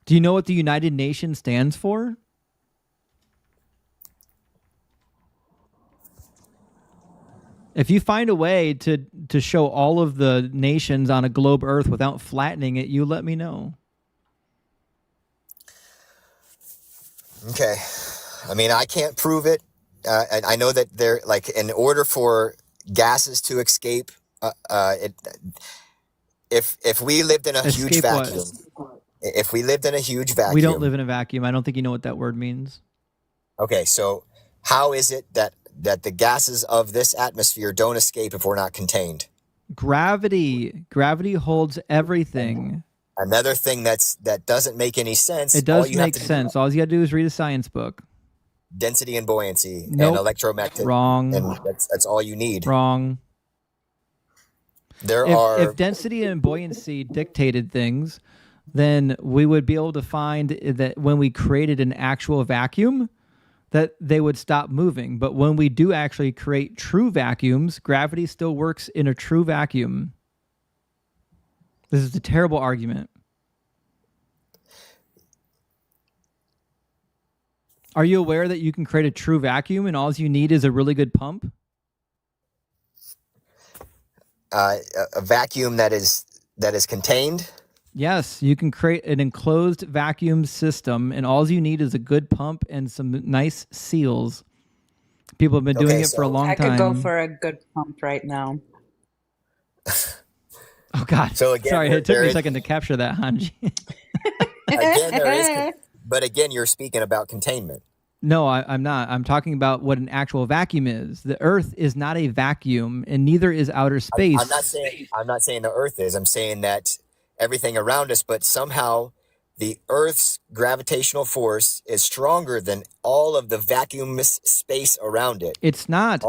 Do you know what the United Nations stands for? If you find a way to show all of the nations on a globe earth without flattening it, you let me know. Okay. I mean, I can't prove it. And I know that they're like, in order for gases to escape, if we lived in a huge vacuum, if we lived in a huge vacuum, we don't live in a vacuum. I don't think you know what that word means. Okay, so how is it that the gases of this atmosphere don't escape if we're not contained? Gravity holds everything. Another thing that doesn't make any sense. It does make sense. All you got to do is read a science book. Density and buoyancy and electromagnetic. Wrong. And that's all you need. Wrong. If density and buoyancy dictated things, then we would be able to find that when we created an actual vacuum, that they would stop moving. But when we do actually create true vacuums, gravity still works in a true vacuum. This is a terrible argument. Are you aware that you can create a true vacuum and all you need is a really good pump? A vacuum that is contained? Yes, you can create an enclosed vacuum system and all you need is a good pump and some nice seals. People have been doing it for a long time. I could go for a good pump right now. Oh, God. So again, sorry, it took me a second to capture that, Hanji. Again, there is, but again, you're speaking about containment. No, I'm not. I'm talking about what an actual vacuum is. The Earth is not a vacuum, and neither is outer space. I'm not saying the Earth is. I'm saying that everything around us, but somehow the Earth's gravitational force is stronger than all of the vacuumous space around it. It's not.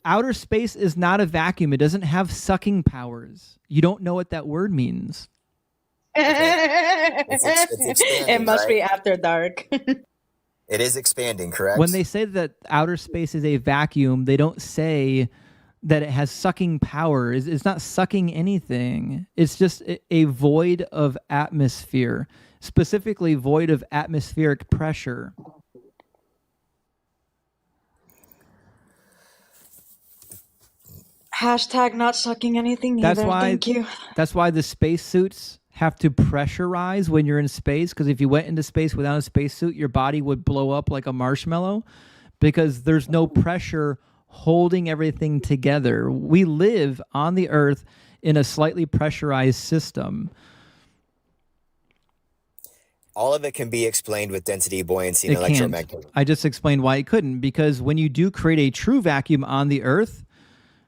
Outer space is not a vacuum. It doesn't have sucking powers. You don't know what that word means. It's expanding, it must be right? after dark. It is expanding, correct? When they say that outer space is a vacuum, they don't say that it has sucking power. It's not sucking anything. It's just a void of atmosphere, specifically void of atmospheric pressure. Hashtag not sucking anything either. Thank you. That's why the spacesuits have to pressurize when you're in space, because if you went into space without a spacesuit, your body would blow up like a marshmallow because there's no pressure holding everything together. We live on the Earth in a slightly pressurized system. All of it can be explained with density, buoyancy, and electromagnetism. I just explained why it couldn't, because when you do create a true vacuum on the Earth,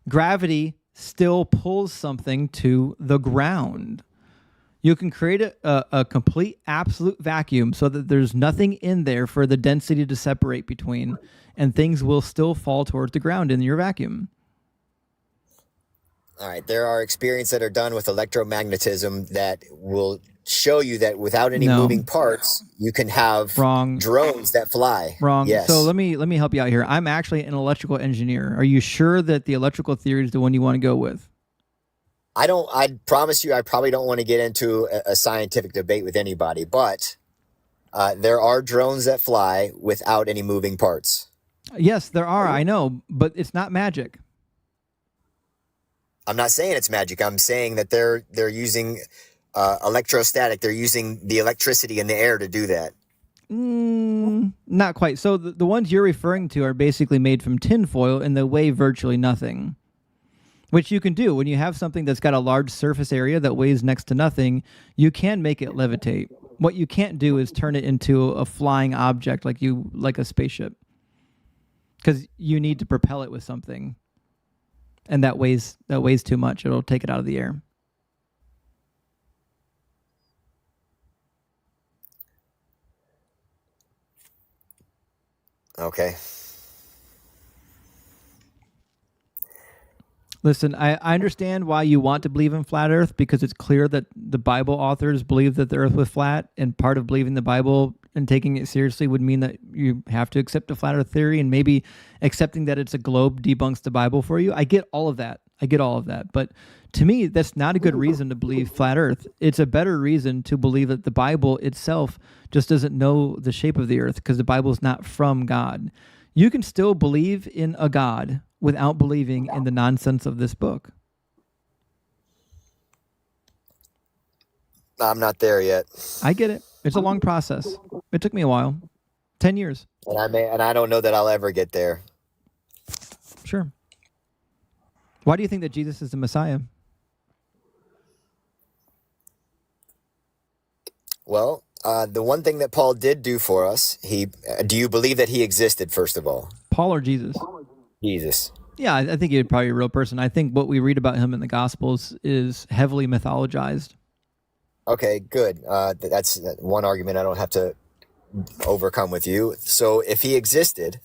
gravity still pulls something to the ground. You can create a complete absolute vacuum so that there's nothing in there for the density to separate between, and things will still fall towards the ground in your vacuum. All right. There are experiments that are done with electromagnetism that will show you that without any moving parts, you can have drones that fly. Wrong. Yes. So let me help you out here. I'm actually an electrical engineer. Are you sure that the electrical theory is the one you want to go with? I promise you, I probably don't want to get into a scientific debate with anybody, but there are drones that fly without any moving parts. Yes, there are. I know, but it's not magic. I'm not saying it's magic. I'm saying that they're using electrostatic. They're using the electricity in the air to do that. Not quite. So the ones you're referring to are basically made from tinfoil and they weigh virtually nothing. Which you can do when you have something that's got a large surface area that weighs next to nothing. You can make it levitate. What you can't do is turn it into a flying object like a spaceship, because you need to propel it with something. and that weighs too much. It'll take it out of the air. Okay. Listen, I understand why you want to believe in flat Earth, because it's clear that the Bible authors believe that the Earth was flat, and part of believing the Bible and taking it seriously would mean that you have to accept a flat Earth theory, and maybe accepting that it's a globe debunks the Bible for you. I get all of that. But to me, that's not a good reason to believe flat Earth. It's a better reason to believe that the Bible itself just doesn't know the shape of the Earth, because the Bible is not from God. You can still believe in a God without believing in the nonsense of this book. I'm not there yet. I get it. It's a long process. It took me a while. 10 years. And I don't know that I'll ever get there. Sure. Why do you think that Jesus is the Messiah? Well, the one thing that Paul did do for us, do you believe that he existed, first of all? Paul or Jesus? Jesus. Yeah, I think he's probably a real person. I think what we read about him in the Gospels is heavily mythologized. Okay, good. That's one argument I don't have to overcome with you. So if he existed,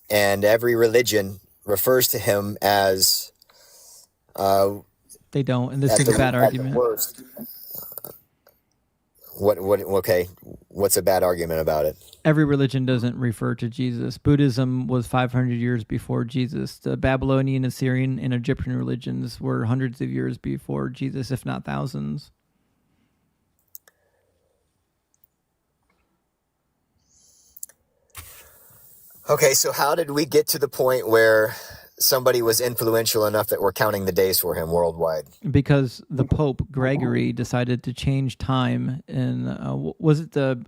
and every religion refers to him as... they don't, and this is a bad argument. Okay, what's a bad argument about it? Every religion doesn't refer to Jesus. Buddhism was 500 years before Jesus. The Babylonian, Assyrian, and Egyptian religions were hundreds of years before Jesus, if not thousands. Okay, so how did we get to the point where somebody was influential enough that we're counting the days for him worldwide? Because the Pope, Gregory, decided to change time in, was it the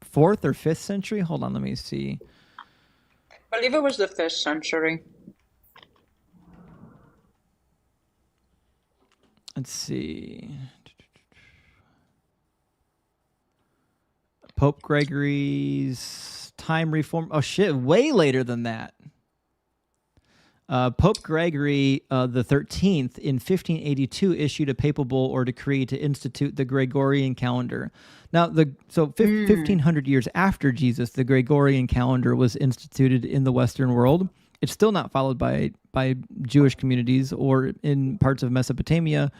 4th or 5th century? Hold on, let me see. I believe it was the 5th century. Let's see. Pope Gregory's time reform. Oh, shit, way later than that. Pope Gregory the 13th in 1582 issued a papal bull or decree to institute the Gregorian calendar. Now, 1,500 years after Jesus, the Gregorian calendar was instituted in the Western world. It's still not followed by Jewish communities or in parts of Mesopotamia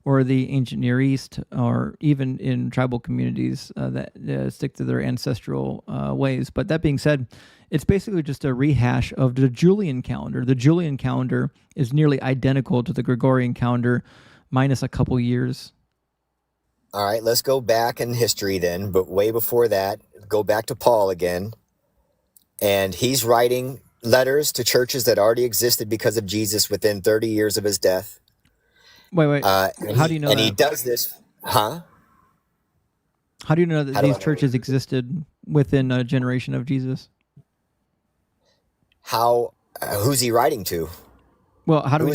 or the ancient Near East, or even in tribal communities that stick to their ancestral ways. But that being said, it's basically just a rehash of the Julian calendar. The Julian calendar is nearly identical to the Gregorian calendar, minus a couple years. All right, let's go back in history then, but way before that, go back to Paul again. And he's writing letters to churches that already existed because of Jesus within 30 years of his death. Wait. How do you know that? And he does this, huh? How do you know that these churches existed within a generation of Jesus? How? Who's he writing to? Well, how do we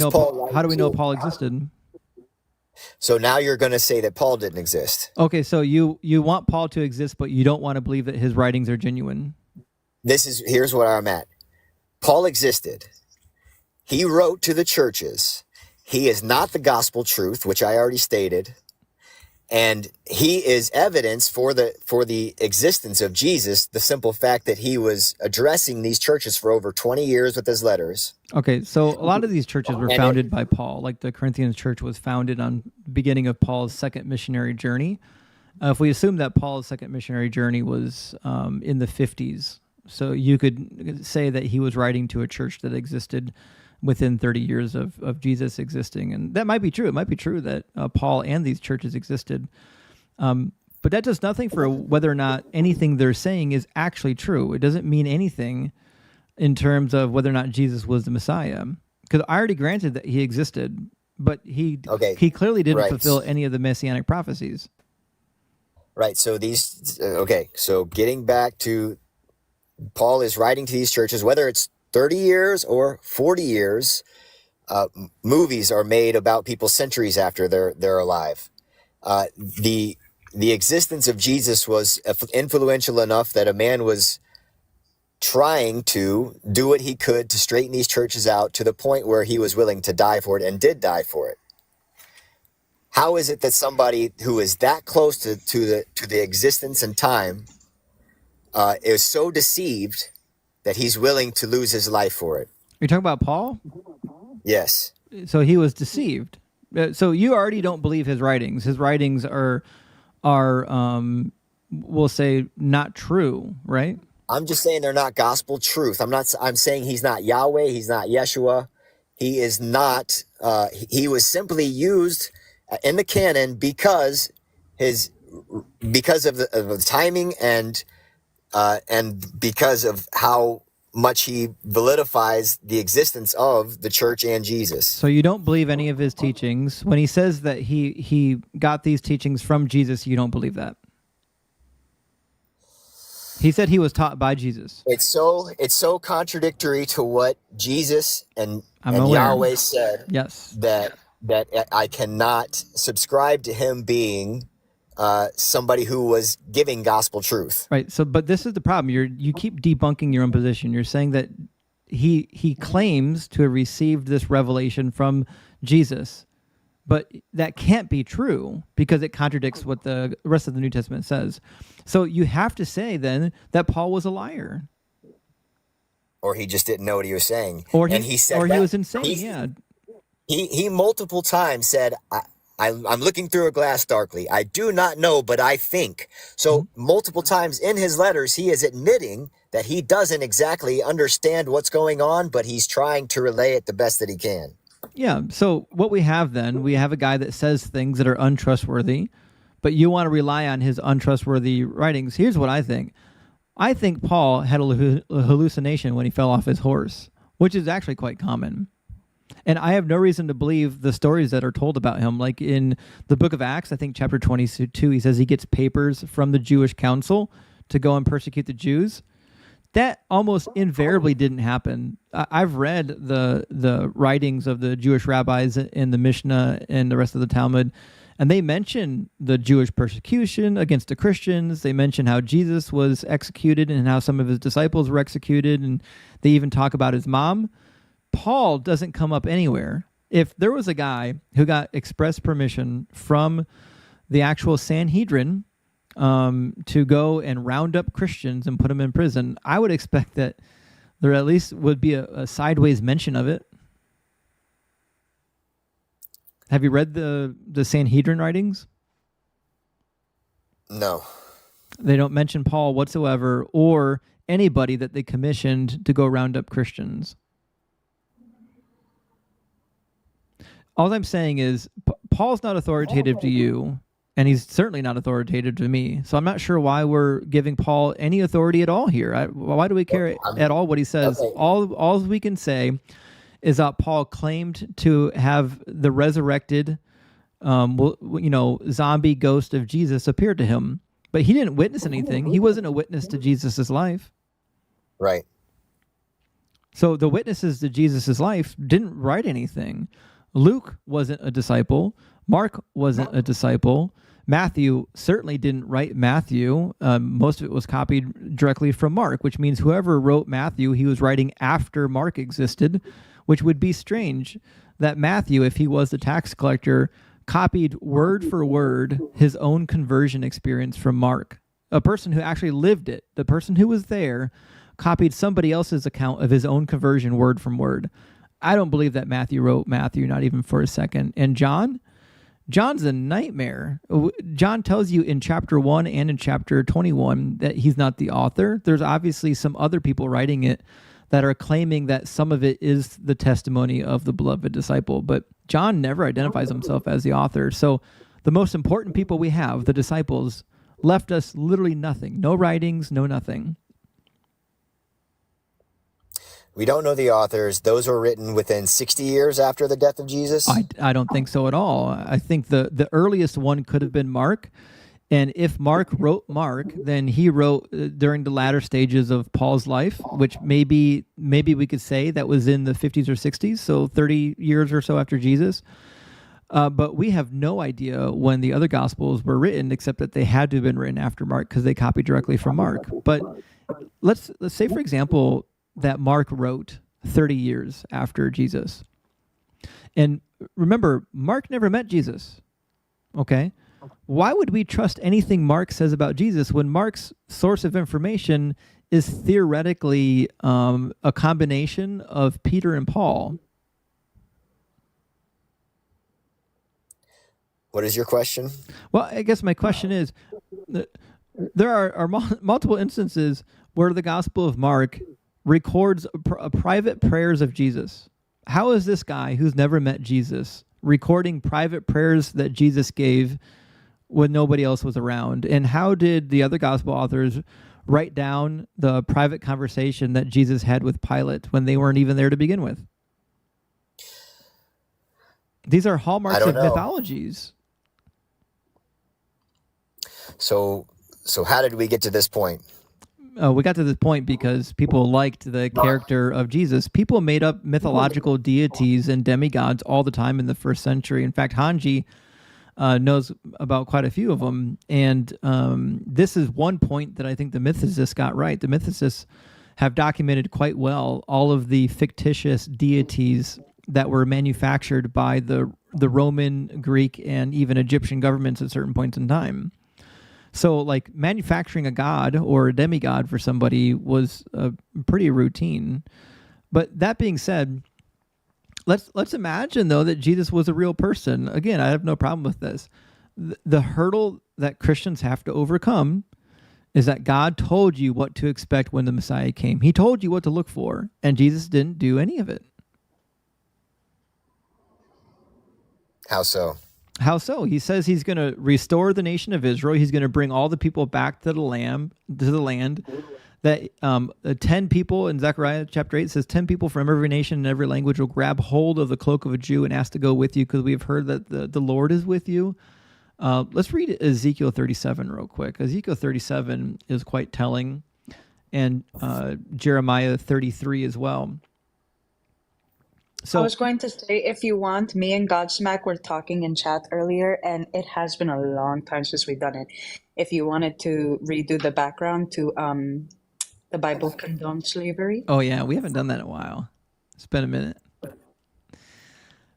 know Paul existed? So now you're going to say that Paul didn't exist. Okay, so you want Paul to exist, but you don't want to believe that his writings are genuine. Here's where I'm at. Paul existed. He wrote to the churches. He is not the gospel truth, which I already stated. And he is evidence for the existence of Jesus, the simple fact that he was addressing these churches for over 20 years with his letters. Okay, so a lot of these churches were founded by Paul. Like the Corinthian church was founded on the beginning of Paul's second missionary journey. If we assume that Paul's second missionary journey was in the 50s, so you could say that he was writing to a church that existed within 30 years of Jesus existing. And that might be true. It might be true that Paul and these churches existed. But that does nothing for whether or not anything they're saying is actually true. It doesn't mean anything in terms of whether or not Jesus was the Messiah. Because I already granted that he existed, but he clearly didn't fulfill any of the Messianic prophecies. Right. So so getting back to Paul is writing to these churches, whether it's 30 years or 40 years, movies are made about people centuries after they're alive. The existence of Jesus was influential enough that a man was trying to do what he could to straighten these churches out to the point where he was willing to die for it and did die for it. How is it that somebody who is that close to the existence and time is so deceived that he's willing to lose his life for it? You're talking about Paul? Yes. So he was deceived. So you already don't believe his writings. His writings are we'll say not true, right? I'm just saying they're not gospel truth. I'm saying he's not Yahweh. He's not Yeshua. He is not. He was simply used in the canon because of the timing and because of how much he validifies the existence of the church and Jesus. So you don't believe any of his teachings. When he says that he got these teachings from Jesus, you don't believe that. He said he was taught by Jesus. It's so contradictory to what Jesus and aware. Yahweh said. Yes. That I cannot subscribe to him being somebody who was giving gospel truth. Right. So, but this is the problem. You keep debunking your own position. You're saying that he claims to have received this revelation from Jesus, but that can't be true because it contradicts what the rest of the New Testament says. So you have to say then that Paul was a liar, Or he just didn't know what he was saying. or And he said he that. was insane. He multiple times said, I'm looking through a glass darkly. I do not know, but I think. So multiple times in his letters, he is admitting that he doesn't exactly understand what's going on, but he's trying to relay it the best that he can. Yeah. So what we have then, we have a guy that says things that are untrustworthy, but you want to rely on his untrustworthy writings. Here's what I think. I think Paul had a hallucination when he fell off his horse, which is actually quite common. And I have no reason to believe the stories that are told about him. Like in the book of Acts, I think chapter 22, he says he gets papers from the Jewish council to go and persecute the Jews. That almost invariably didn't happen. I've read the writings of the Jewish rabbis in the Mishnah and the rest of the Talmud, and they mention the Jewish persecution against the Christians. They mention how Jesus was executed and how some of his disciples were executed, and they even talk about his mom. Paul doesn't come up anywhere. If there was a guy who got express permission from the actual Sanhedrin to go and round up Christians and put them in prison, I would expect that there at least would be a sideways mention of it. Have you read the Sanhedrin writings? No. They don't mention Paul whatsoever or anybody that they commissioned to go round up Christians. All I'm saying is Paul's not authoritative to you, and he's certainly not authoritative to me. So I'm not sure why we're giving Paul any authority at all here. Why do we care at all what he says? Okay. All we can say is that Paul claimed to have the resurrected, zombie ghost of Jesus appear to him, but he didn't witness anything. He wasn't a witness to Jesus's life. Right. So the witnesses to Jesus's life didn't write anything. Luke wasn't a disciple. Mark wasn't a disciple. Matthew certainly didn't write Matthew. Most of it was copied directly from Mark, which means whoever wrote Matthew, he was writing after Mark existed, which would be strange that Matthew, if he was the tax collector, copied word for word his own conversion experience from Mark. A person who actually lived it, the person who was there, copied somebody else's account of his own conversion word from word. I don't believe that Matthew wrote Matthew, not even for a second. And John's a nightmare. John tells you in chapter 1 and in chapter 21 that he's not the author. There's obviously some other people writing it that are claiming that some of it is the testimony of the beloved disciple, but John never identifies himself as the author. So the most important people we have, the disciples, left us literally nothing. No writings, no nothing. We don't know the authors. Those were written within 60 years after the death of Jesus. I don't think so at all. I think the earliest one could have been Mark. And if Mark wrote Mark, then he wrote during the latter stages of Paul's life, which maybe we could say that was in the 50s or 60s, so 30 years or so after Jesus. But we have no idea when the other Gospels were written, except that they had to have been written after Mark because they copied directly from Mark. But let's say, for example, that Mark wrote 30 years after Jesus. And remember, Mark never met Jesus. Okay? Why would we trust anything Mark says about Jesus when Mark's source of information is theoretically a combination of Peter and Paul? What is your question? Well, I guess my question is, there are multiple instances where the Gospel of Mark records private prayers of Jesus. How is this guy who's never met Jesus recording private prayers that Jesus gave when nobody else was around? And how did the other Gospel authors write down the private conversation that Jesus had with Pilate when they weren't even there to begin with? These are hallmarks of mythologies. So how did we get to this point? We got to this point because people liked the character of Jesus. People made up mythological deities and demigods all the time in the first century. In fact, Hanji knows about quite a few of them. And this is one point that I think the mythicists got right. The mythicists have documented quite well all of the fictitious deities that were manufactured by the Roman, Greek, and even Egyptian governments at certain points in time. So, like, manufacturing a god or a demigod for somebody was pretty routine. But that being said, let's imagine, though, that Jesus was a real person. Again, I have no problem with this. The hurdle that Christians have to overcome is that God told you what to expect when the Messiah came. He told you what to look for, and Jesus didn't do any of it. How so? How so? He says he's going to restore the nation of Israel. He's going to bring all the people back to the land. That 10 people in Zechariah chapter 8 says 10 people from every nation and every language will grab hold of the cloak of a Jew and ask to go with you because we have heard that the Lord is with you. Let's read Ezekiel 37 real quick. Ezekiel 37 is quite telling, and Jeremiah 33 as well. So I was going to say, if you want, me and Godsmack were talking in chat earlier, and it has been a long time since we've done it. If you wanted to redo the background to the Bible condones slavery. Oh yeah, we haven't done that in a while. It's been a minute.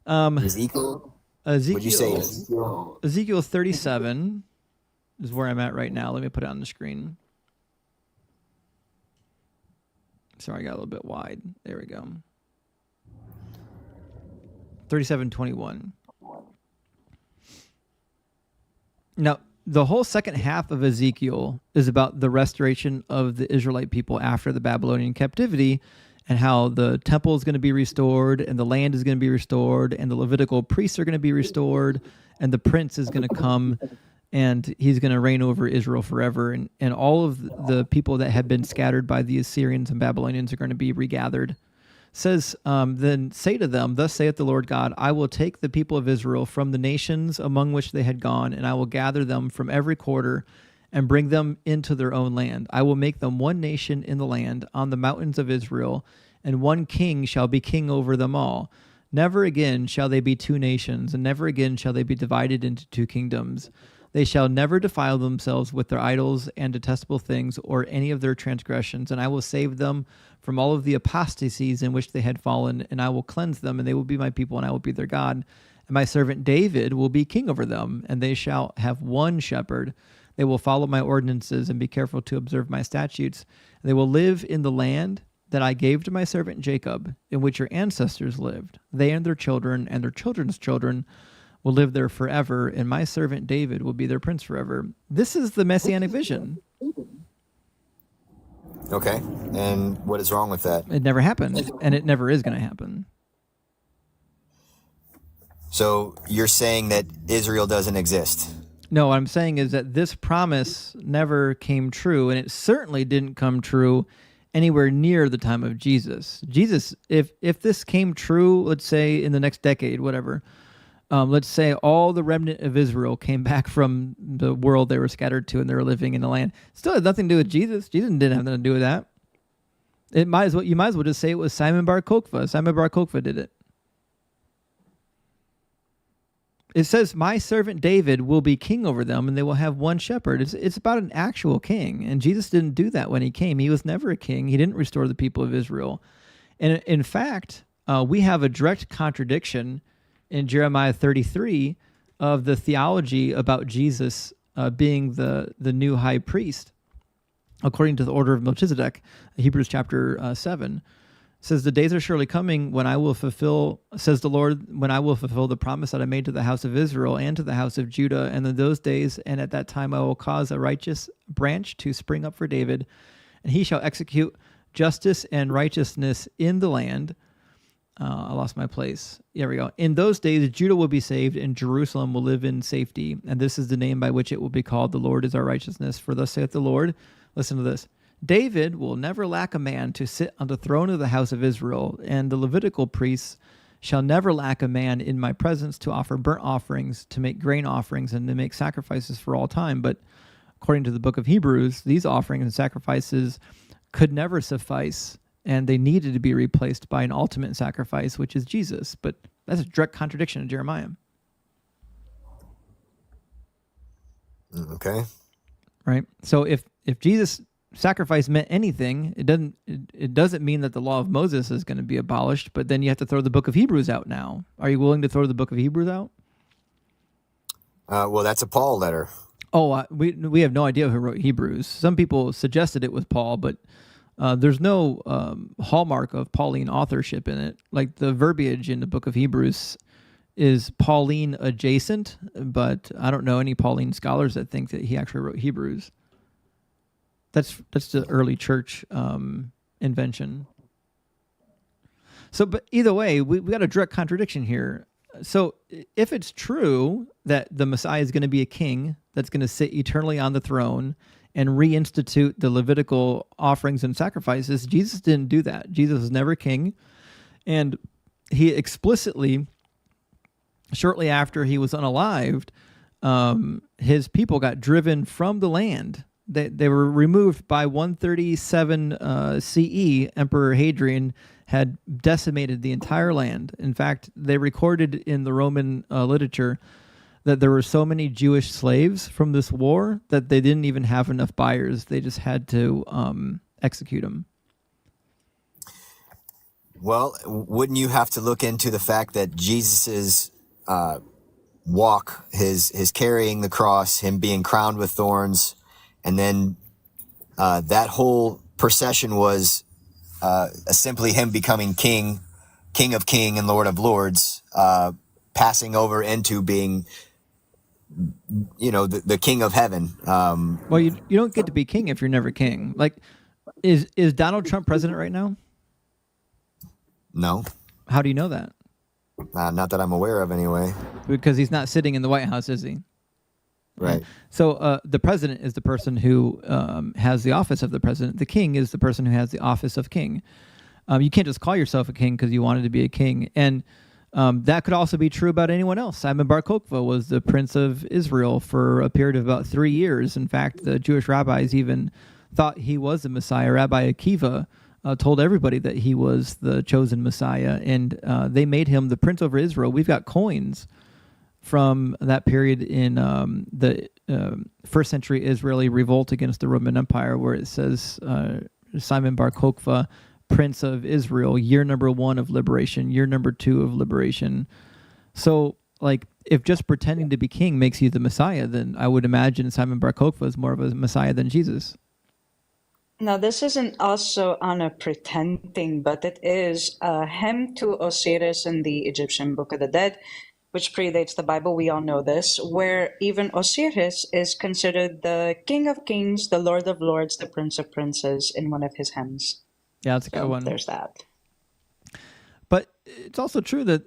Ezekiel? What'd you say, Ezekiel? Ezekiel 37 is where I'm at right now. Let me put it on the screen. Sorry, I got a little bit wide. There we go. 37:21. Now, the whole second half of Ezekiel is about the restoration of the Israelite people after the Babylonian captivity and how the temple is going to be restored and the land is going to be restored and the Levitical priests are going to be restored and the prince is going to come and he's going to reign over Israel forever. And all of the people that had been scattered by the Assyrians and Babylonians are going to be regathered. Says, then say to them, thus saith the Lord God, I will take the people of Israel from the nations among which they had gone, and I will gather them from every quarter and bring them into their own land. I will make them one nation in the land on the mountains of Israel, and one king shall be king over them all. Never again shall they be two nations, and never again shall they be divided into two kingdoms. They shall never defile themselves with their idols and detestable things or any of their transgressions, and I will save them from all of the apostasies in which they had fallen, and I will cleanse them, and they will be my people, and I will be their God. And my servant David will be king over them, and they shall have one shepherd. They will follow my ordinances and be careful to observe my statutes. And they will live in the land that I gave to my servant Jacob, in which your ancestors lived. They and their children's children will live there forever, and my servant David will be their prince forever. This is the Messianic vision. Okay, and what is wrong with that? It never happened, and it never is going to happen. So you're saying that Israel doesn't exist? No, what I'm saying is that this promise never came true, and it certainly didn't come true anywhere near the time of Jesus. Jesus, if this came true, let's say in the next decade, whatever, let's say all the remnant of Israel came back from the world they were scattered to and they were living in the land. Still had nothing to do with Jesus. Jesus didn't have nothing to do with that. You might as well just say it was Simon Bar Kokhba. Simon Bar Kokhba did it. It says, "My servant David will be king over them, and they will have one shepherd." It's about an actual king, and Jesus didn't do that when he came. He was never a king. He didn't restore the people of Israel. And in fact, we have a direct contradiction in Jeremiah 33 of the theology about Jesus being the new high priest, according to the order of Melchizedek. Hebrews chapter 7 says, "The days are surely coming when I will fulfill, says the Lord, when I will fulfill the promise that I made to the house of Israel and to the house of Judah. And in those days and at that time I will cause a righteous branch to spring up for David, and he shall execute justice and righteousness in the land." I lost my place. Here we go. "In those days, Judah will be saved, and Jerusalem will live in safety. And this is the name by which it will be called: The Lord is our righteousness. For thus saith the Lord," listen to this, "David will never lack a man to sit on the throne of the house of Israel, and the Levitical priests shall never lack a man in my presence to offer burnt offerings, to make grain offerings, and to make sacrifices for all time." But according to the book of Hebrews, these offerings and sacrifices could never suffice, and they needed to be replaced by an ultimate sacrifice, which is Jesus. But that's a direct contradiction of Jeremiah. Okay. Right? So if Jesus' sacrifice meant anything, it doesn't mean that the law of Moses is going to be abolished, but then you have to throw the book of Hebrews out now. Are you willing to throw the book of Hebrews out? Well, that's a Paul letter. Oh, we have no idea who wrote Hebrews. Some people suggested it was Paul, but there's no hallmark of Pauline authorship in it. Like the verbiage in the book of Hebrews is Pauline adjacent, but I don't know any Pauline scholars that think that he actually wrote Hebrews. That's the early church invention. So, but either way, we got a direct contradiction here. So if it's true that the Messiah is going to be a king that's going to sit eternally on the throne and reinstitute the Levitical offerings and sacrifices, Jesus didn't do that. Jesus was never king. And he explicitly, shortly after he was unalived, his people got driven from the land. They were removed by 137 CE. Emperor Hadrian had decimated the entire land. In fact, they recorded in the Roman literature that there were so many Jewish slaves from this war that they didn't even have enough buyers. They just had to execute them. Well, wouldn't you have to look into the fact that Jesus's walk, his carrying the cross, him being crowned with thorns, and then that whole procession was simply him becoming king of king and Lord of lords, passing over into being, the king of heaven. Well, you don't get to be king if you're never king. Like, is Donald Trump president right now? No. How do you know that? Not that I'm aware of, anyway. Because he's not sitting in the White House, is he? Right. So the president is the person who has the office of the president. The king is the person who has the office of king. You can't just call yourself a king because you wanted to be a king. And that could also be true about anyone else. Simon Bar Kokhba was the prince of Israel for a period of about 3 years. In fact, the Jewish rabbis even thought he was the Messiah. Rabbi Akiva told everybody that he was the chosen Messiah, and they made him the prince over Israel. We've got coins from that period in the first century Israeli revolt against the Roman Empire, where it says Simon Bar Kokhba, Prince of Israel, year number 1 of liberation, year number 2 of liberation. So, like, if just pretending to be king makes you the Messiah, then I would imagine Simon Bar Kokhba is more of a Messiah than Jesus. Now, this isn't also on a pretending, but it is a hymn to Osiris in the Egyptian Book of the Dead, which predates the Bible. We all know this, where even Osiris is considered the King of Kings, the Lord of Lords, the Prince of Princes in one of his hymns. Yeah, that's a good one. There's that. But it's also true that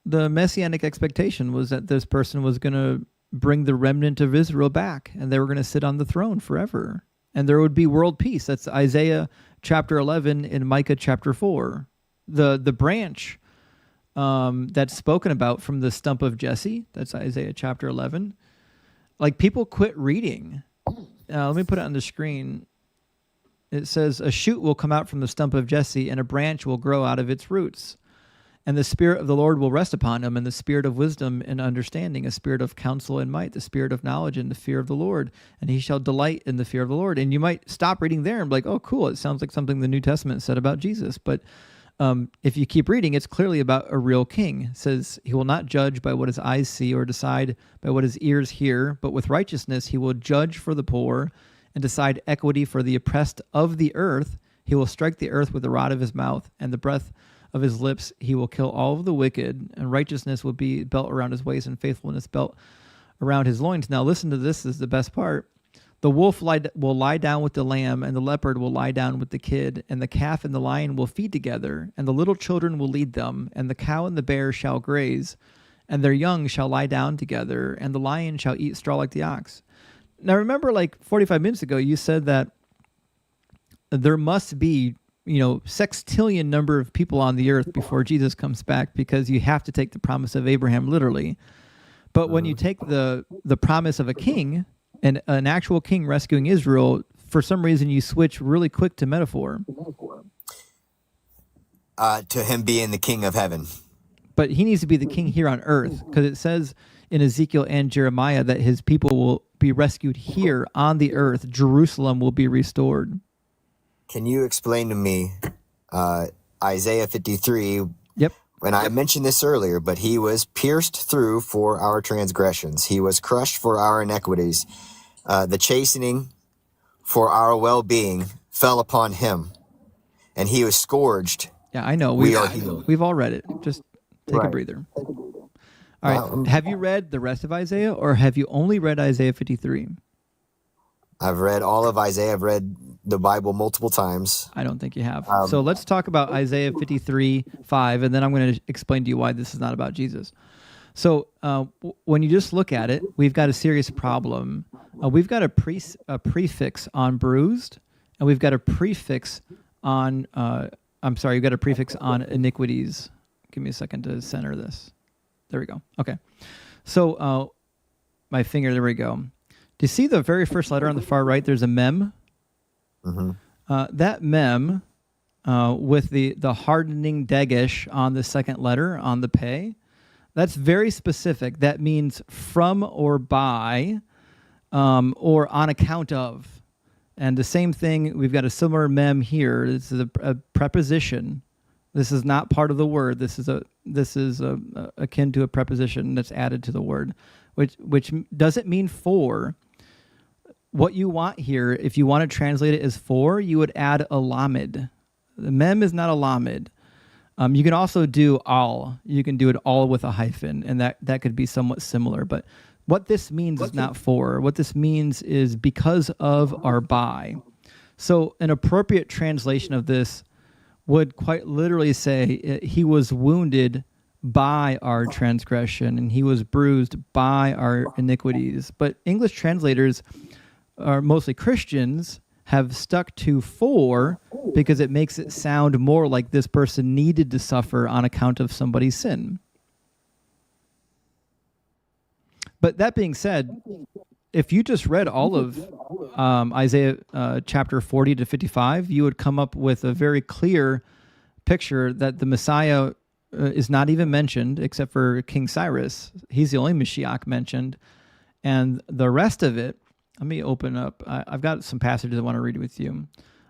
the Messianic expectation was that this person was going to bring the remnant of Israel back, and they were going to sit on the throne forever. And there would be world peace. That's Isaiah chapter 11 and Micah chapter 4. The branch that's spoken about from the stump of Jesse, that's Isaiah chapter 11. Like, people quit reading. Let me put it on the screen. It says, "A shoot will come out from the stump of Jesse, and a branch will grow out of its roots. And the Spirit of the Lord will rest upon him, and the Spirit of wisdom and understanding, a spirit of counsel and might, the Spirit of knowledge and the fear of the Lord. And he shall delight in the fear of the Lord. And you might stop reading there and be like, oh, cool, it sounds like something the New Testament said about Jesus. But if you keep reading, it's clearly about a real king. It says he will not judge by what his eyes see or decide by what his ears hear, but with righteousness he will judge for the poor and decide equity for the oppressed of the earth. He will strike the earth with the rod of his mouth, and the breath of his lips he will kill all of the wicked, and righteousness will be belt around his waist, and faithfulness belt around his loins. Now listen to this, is the best part. The wolf will lie down with the lamb, and the leopard will lie down with the kid, and the calf and the lion will feed together, and the little children will lead them, and the cow and the bear shall graze, and their young shall lie down together, and the lion shall eat straw like the ox. Now remember, like 45 minutes ago, you said that there must be, sextillion number of people on the earth before Jesus comes back, because you have to take the promise of Abraham literally. But when you take the promise of a king, and an actual king rescuing Israel, for some reason you switch really quick to metaphor. To him being the king of heaven. But he needs to be the king here on earth, because it says in Ezekiel and Jeremiah that his people will be rescued here on the earth. Jerusalem will be restored. Can you explain to me Isaiah 53? Yep. And I mentioned this earlier, but he was pierced through for our transgressions. He was crushed for our iniquities. The chastening for our well-being fell upon him, and he was scourged. Yeah, I know. We are healed. We've all read it. Just take a breather. All right. Have you read the rest of Isaiah, or have you only read Isaiah 53? I've read all of Isaiah. I've read the Bible multiple times. I don't think you have. So let's talk about Isaiah 53:5, and then I'm going to explain to you why this is not about Jesus. So when you just look at it, we've got a serious problem. We've got a prefix on bruised, and we've got a prefix on, you've got a prefix on iniquities. Give me a second to center this. There we go. Okay. So my finger, there we go. Do you see the very first letter on the far right? There's a mem. Mm-hmm. That mem with the hardening dagesh on the second letter on the pay, that's very specific. That means from or by or on account of. And the same thing, we've got a similar mem here. This is a preposition. This is not part of the word. This is akin to a preposition that's added to the word, which doesn't mean for. What you want here, if you want to translate it as for, you would add a lamed. The mem is not a lamed. You can also do all. You can do it all with a hyphen, and that could be somewhat similar. But what this means is not for. What this means is because of or by. So an appropriate translation of this would quite literally say he was wounded by our transgression, and he was bruised by our iniquities. But English translators, are mostly Christians, have stuck to for because it makes it sound more like this person needed to suffer on account of somebody's sin. But that being said, if you just read all of Isaiah chapter 40 to 55, you would come up with a very clear picture that the Messiah is not even mentioned except for King Cyrus. He's the only Mashiach mentioned. And the rest of it, let me open up. I've got some passages I want to read with you.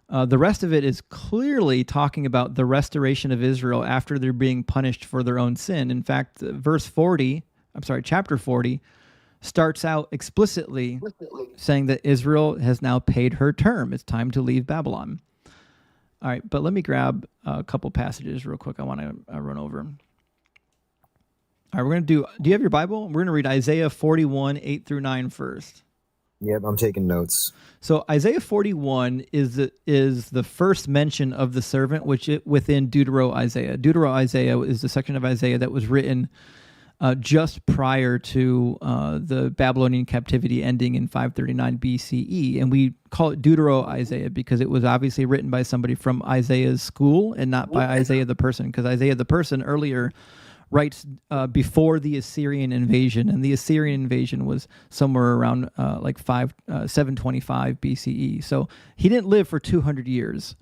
The rest of it is clearly talking about the restoration of Israel after they're being punished for their own sin. In fact, chapter 40 starts out explicitly saying that Israel has now paid her term. It's time to leave Babylon. All right, but let me grab a couple passages real quick I want to run over. All right, we're going to do you have your Bible? We're going to read Isaiah 41, 8 through 9 first. Yep, I'm taking notes. So Isaiah 41 is the first mention of the servant, within Deutero-Isaiah. Deutero-Isaiah is the section of Isaiah that was written just prior to the Babylonian captivity ending in 539 BCE. And we call it Deutero-Isaiah because it was obviously written by somebody from Isaiah's school and not by Isaiah the person, because Isaiah the person earlier writes before the Assyrian invasion, and the Assyrian invasion was somewhere around 725 BCE. So he didn't live for 200 years.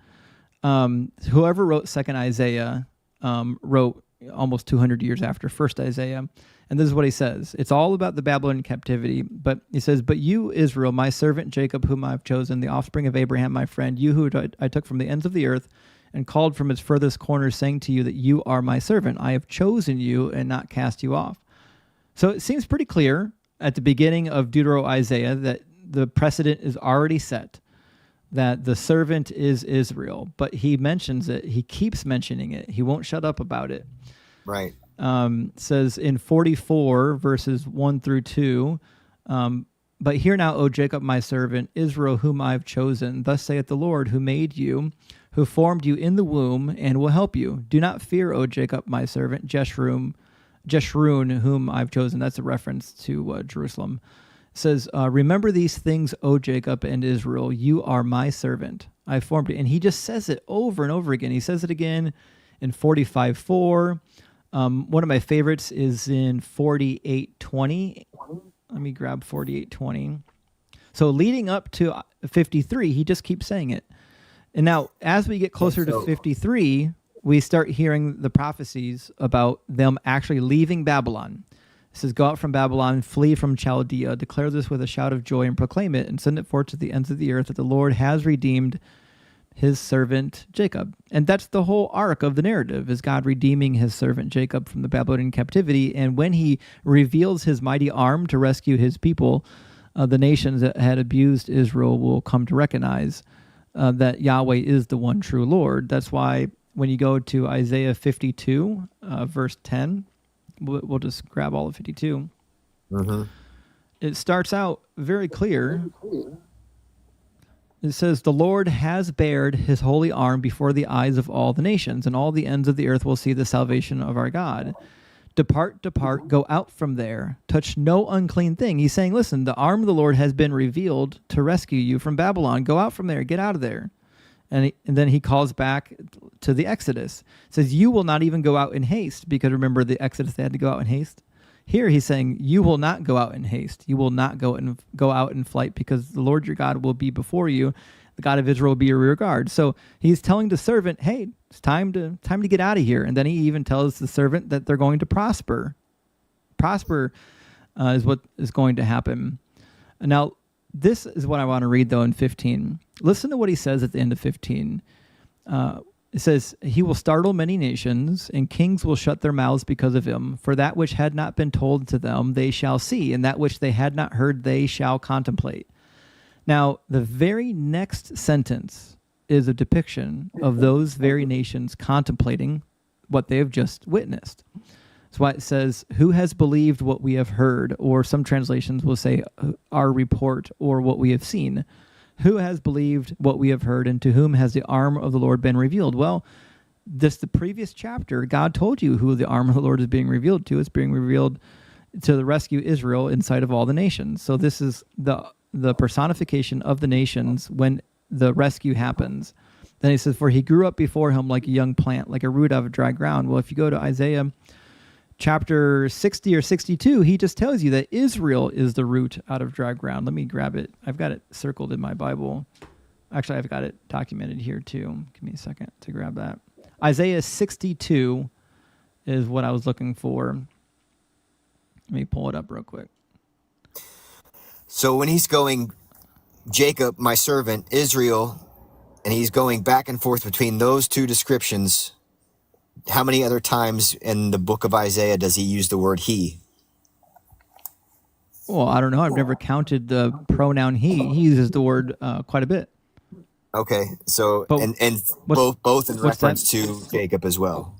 Whoever wrote Second Isaiah wrote almost 200 years after first Isaiah. And this is what he says. It's all about the Babylonian captivity. But he says, but you, Israel, my servant Jacob, whom I've chosen, the offspring of Abraham, my friend, you who I took from the ends of the earth and called from its furthest corners, saying to you that you are my servant. I have chosen you and not cast you off. So it seems pretty clear at the beginning of Deutero-Isaiah that the precedent is already set, that the servant is Israel, but he mentions it. He keeps mentioning it. He won't shut up about it. Right. Says in 44 verses 1 through 2, but hear now, O Jacob, my servant, Israel, whom I have chosen. Thus saith the Lord, who made you, who formed you in the womb, and will help you. Do not fear, O Jacob, my servant, Jeshurun, whom I've chosen. That's a reference to Jerusalem. It says, remember these things, O Jacob and Israel, you are my servant. I formed you. And he just says it over and over again. He says it again in 45:4. One of my favorites is in 48:20. Let me grab 48:20. So leading up to 53, he just keeps saying it. And now, as we get closer to 53, we start hearing the prophecies about them actually leaving Babylon. It says, go out from Babylon, flee from Chaldea, declare this with a shout of joy and proclaim it, and send it forth to the ends of the earth that the Lord has redeemed his servant Jacob. And that's the whole arc of the narrative, is God redeeming his servant Jacob from the Babylonian captivity. And when he reveals his mighty arm to rescue his people, the nations that had abused Israel will come to recognize that Yahweh is the one true Lord. That's why when you go to Isaiah 52, verse 10, we'll just grab all of 52. Mm-hmm. It starts out very clear. It says, the Lord has bared his holy arm before the eyes of all the nations, and all the ends of the earth will see the salvation of our God. Depart, depart, go out from there. Touch no unclean thing. He's saying, listen, the arm of the Lord has been revealed to rescue you from Babylon. Go out from there. Get out of there. And then he calls back to the Exodus. It says, you will not even go out in haste, because remember the Exodus, they had to go out in haste. Here he's saying, you will not go out in haste. You will not go out in flight, because the Lord your God will be before you. The God of Israel will be your rear guard. So he's telling the servant, hey, it's time to get out of here. And then he even tells the servant that they're going to prosper. Prosper is what is going to happen. And now, this is what I want to read, though, in 15. Listen to what he says at the end of 15. It says, he will startle many nations, and kings will shut their mouths because of him. For that which had not been told to them, they shall see, and that which they had not heard, they shall contemplate. Now, the very next sentence is a depiction of those very nations contemplating what they have just witnessed. That's why it says, who has believed what we have heard? Or some translations will say, our report, or what we have seen. Who has believed what we have heard, and to whom has the arm of the Lord been revealed? Well, the previous chapter, God told you who the arm of the Lord is being revealed to. It's being revealed to the rescue Israel in sight of all the nations. So this is the personification of the nations when the rescue happens. Then he says, for he grew up before him like a young plant, like a root out of dry ground. Well, if you go to Isaiah chapter 60 or 62, he just tells you that Israel is the root out of dry ground. Let me grab it. I've got it circled in my Bible. Actually, I've got it documented here too. Give me a second to grab that. Isaiah 62 is what I was looking for. Let me pull it up real quick. So when he's going, Jacob, my servant, Israel, and he's going back and forth between those two descriptions, how many other times in the book of Isaiah does he use the word he? Well, I don't know. I've never counted the pronoun he. He uses the word quite a bit. Okay, so and both in reference to Jacob as well.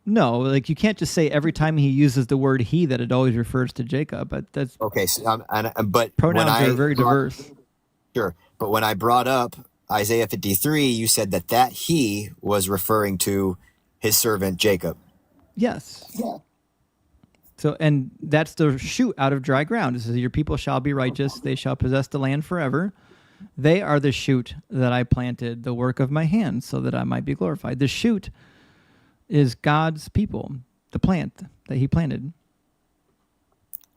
No, like you can't just say every time he uses the word he that it always refers to Jacob. But that's okay. So, but pronouns are very diverse. Sure, but when I brought up Isaiah 53, you said that he was referring to his servant Jacob. Yes. Yeah. So, and that's the shoot out of dry ground. It says, your people shall be righteous. They shall possess the land forever. They are the shoot that I planted, the work of my hands, so that I might be glorified. The shoot is God's people, the plant that he planted.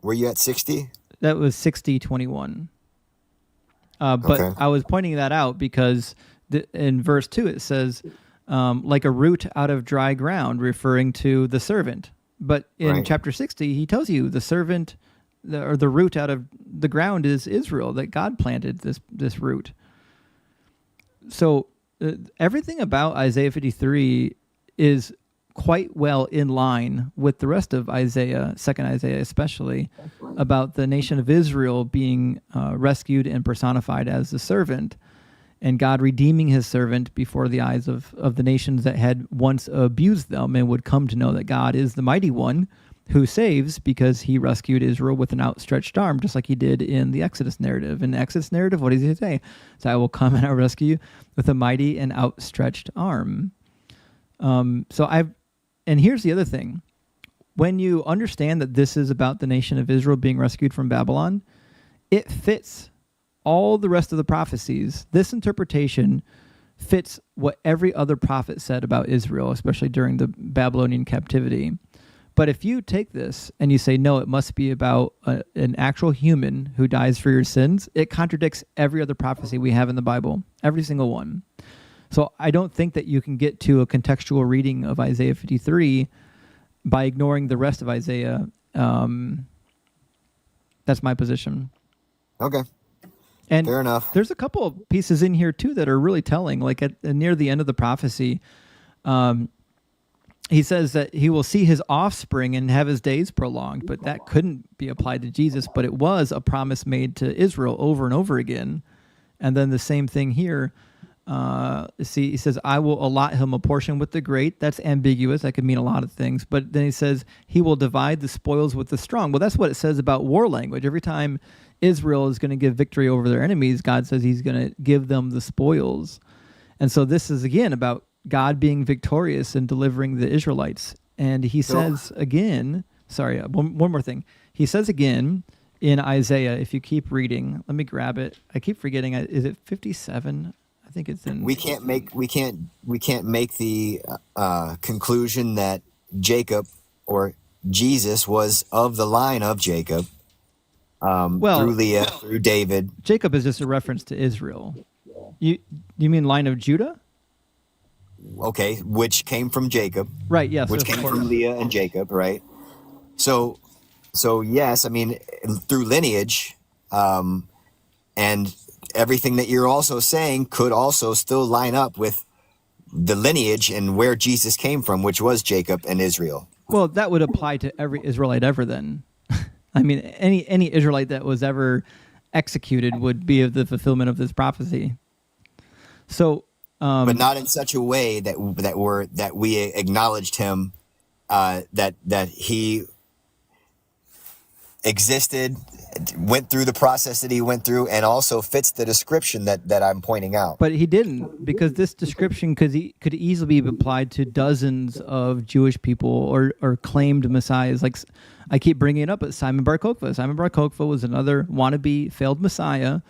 Were you at 60? That was 60:21. But okay. I was pointing that out because in verse 2 it says, like a root out of dry ground, referring to the servant. But in chapter 60, he tells you the servant, or the root out of the ground is Israel, that God planted this root. So everything about Isaiah 53 is quite well in line with the rest of Isaiah, 2nd Isaiah especially, about the nation of Israel being rescued and personified as the servant, and God redeeming his servant before the eyes of the nations that had once abused them and would come to know that God is the mighty one who saves because he rescued Israel with an outstretched arm, just like he did in the Exodus narrative. In the Exodus narrative, what does he say? So I will come and I'll rescue you with a mighty and outstretched arm. And here's the other thing. When you understand that this is about the nation of Israel being rescued from Babylon, it fits all the rest of the prophecies. This interpretation fits what every other prophet said about Israel, especially during the Babylonian captivity. But if you take this and you say, no, it must be about an actual human who dies for your sins, it contradicts every other prophecy we have in the Bible, every single one. So I don't think that you can get to a contextual reading of Isaiah 53 by ignoring the rest of Isaiah. That's my position. Okay. And fair enough. There's a couple of pieces in here too that are really telling. Like near the end of the prophecy, he says that he will see his offspring and have his days prolonged, but that couldn't be applied to Jesus, but it was a promise made to Israel over and over again. And then the same thing here. He says, I will allot him a portion with the great. That's ambiguous. That could mean a lot of things. But then he says, he will divide the spoils with the strong. Well, that's what it says about war language. Every time Israel is going to give victory over their enemies, God says he's going to give them the spoils. And so this is, again, about God being victorious and delivering the Israelites. And he says again, one more thing. He says again in Isaiah, if you keep reading, let me grab it. I keep forgetting. Is it 57? I think it's in. We can't make the conclusion that Jacob or Jesus was of the line of Jacob. Through Leah, through David. Jacob is just a reference to Israel. You mean line of Judah? Okay, which came from Jacob. Right, yes. Which came from Leah and Jacob, right? So yes, I mean, through lineage, and everything that you're also saying could also still line up with the lineage and where Jesus came from, which was Jacob and Israel. Well, that would apply to every Israelite ever then. I mean, any Israelite that was ever executed would be of the fulfillment of this prophecy. So, but not in such a way that we acknowledged him, that he existed, went through the process that he went through, and also fits the description that I'm pointing out. But he didn't, because this description could easily be applied to dozens of Jewish people or claimed messiahs. Like I keep bringing it up, but Simon Bar Kokhba. Simon Bar Kokhba was another wannabe failed messiah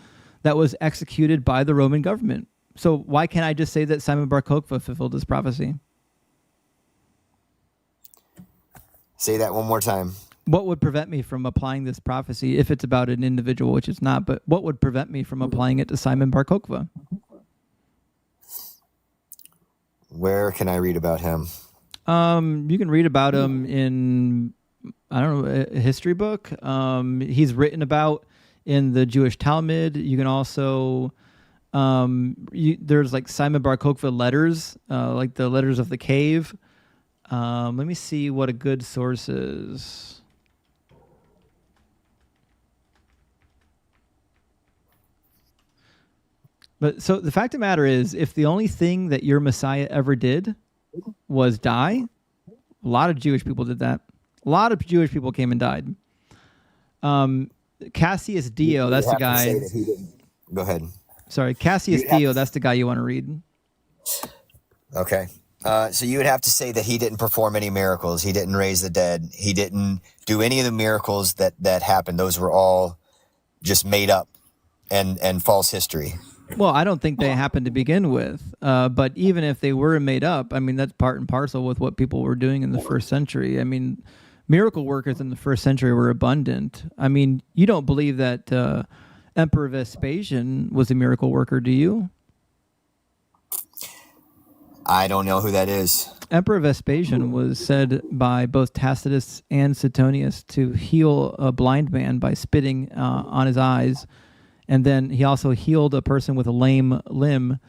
that was executed by the Roman government. So why can't I just say that Simon Bar Kokhba fulfilled this prophecy? Say that one more time. What would prevent me from applying this prophecy if it's about an individual, which it's not, but what would prevent me from applying it to Simon Bar Kokhba? Where can I read about him? You can read about him in, I don't know, a history book. He's written about in the Jewish Talmud. You can also, there's like Simon Bar Kokhba letters, like the letters of the cave. Let me see what a good source is. But so the fact of the matter is, if the only thing that your Messiah ever did was die, a lot of Jewish people did that. A lot of Jewish people came and died. Cassius Dio, that's the guy. Go ahead. Sorry, Cassius Dio, that's the guy you want to read. Okay. So you would have to say that he didn't perform any miracles. He didn't raise the dead. He didn't do any of the miracles that happened. Those were all just made up and false history. Well, I don't think they happened to begin with. But even if they were made up, I mean, that's part and parcel with what people were doing in the first century. I mean, miracle workers in the first century were abundant. I mean, you don't believe that Emperor Vespasian was a miracle worker, do you? I don't know who that is. Emperor Vespasian was said by both Tacitus and Suetonius to heal a blind man by spitting on his eyes. And then he also healed a person with a lame limb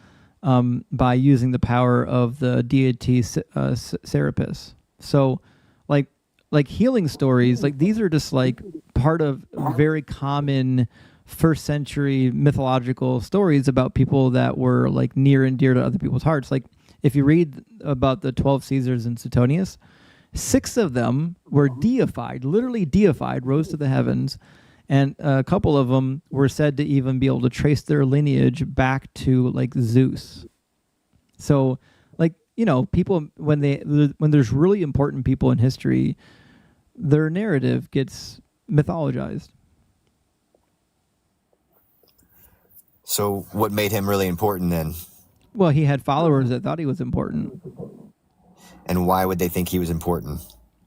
by using the power of the deity Serapis. So like healing stories, like these are just like part of very common first century mythological stories about people that were like near and dear to other people's hearts. Like if you read about the 12 Caesars and Suetonius, 6 of them were deified, literally deified, rose to the heavens. And a couple of them were said to even be able to trace their lineage back to like Zeus. So like, you know, people, when there's really important people in history, their narrative gets mythologized. So what made him really important then? Well, he had followers that thought he was important. And why would they think he was important?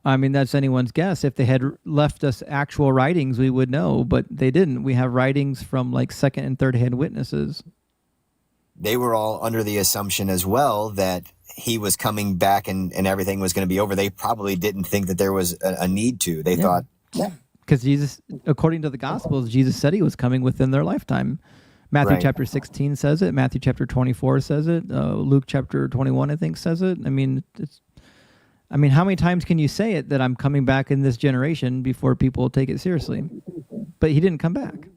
I mean, that's anyone's guess. If they had left us actual writings, we would know, but they didn't. We have writings from like second and third hand witnesses. They were all under the assumption as well that he was coming back and everything was going to be over. They probably didn't think that there was a need to. They thought... Because Jesus, according to the Gospels, Jesus said he was coming within their lifetime. Matthew chapter 16 says it. Matthew chapter 24 says it. Luke chapter 21, I think, says it. I mean, how many times can you say it that I'm coming back in this generation before people take it seriously? But he didn't come back.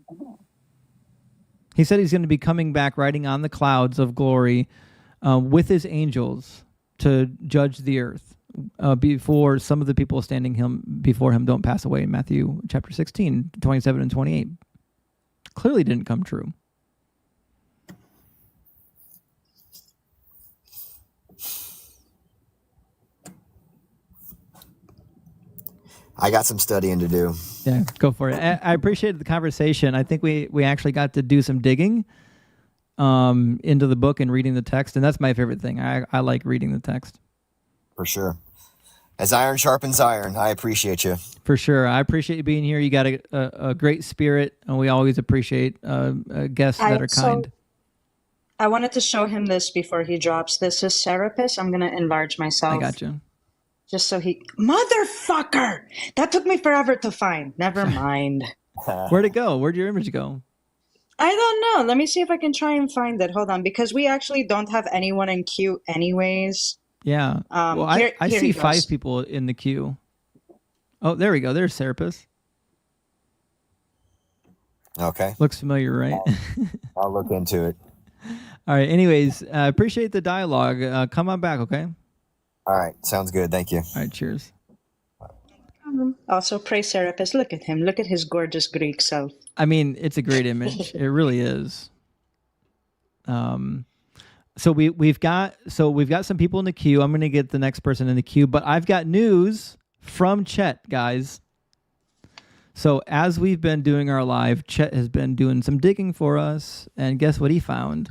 He said he's going to be coming back riding on the clouds of glory with his angels to judge the earth before some of the people standing before him don't pass away in Matthew chapter 16, 27 and 28. Clearly didn't come true. I got some studying to do. Yeah, go for it. I appreciated the conversation. I think we actually got to do some digging into the book and reading the text, and that's my favorite thing. I like reading the text. For sure. As iron sharpens iron, I appreciate you. For sure. I appreciate you being here. You got a great spirit, and we always appreciate guests that are kind. I wanted to show him this before he drops. This is Serapis. I'm going to enlarge myself. I got you. Just so he... Motherfucker! That took me forever to find. Never mind. Where'd it go? Where'd your image go? I don't know. Let me see if I can try and find it. Hold on. Because we actually don't have anyone in queue anyways. Yeah. Well, I see 5 people in the queue. Oh, there we go. There's Serapis. Okay. Looks familiar, right? I'll look into it. All right. Anyways, I appreciate the dialogue. Come on back, okay? All right. Sounds good. Thank you. All right. Cheers. Also, praise Serapis. Look at him. Look at his gorgeous Greek self. I mean, it's a great image. It really is. So we've got some people in the queue. I'm going to get the next person in the queue, but I've got news from Chet, guys. So as we've been doing our live, Chet has been doing some digging for us, and guess what he found?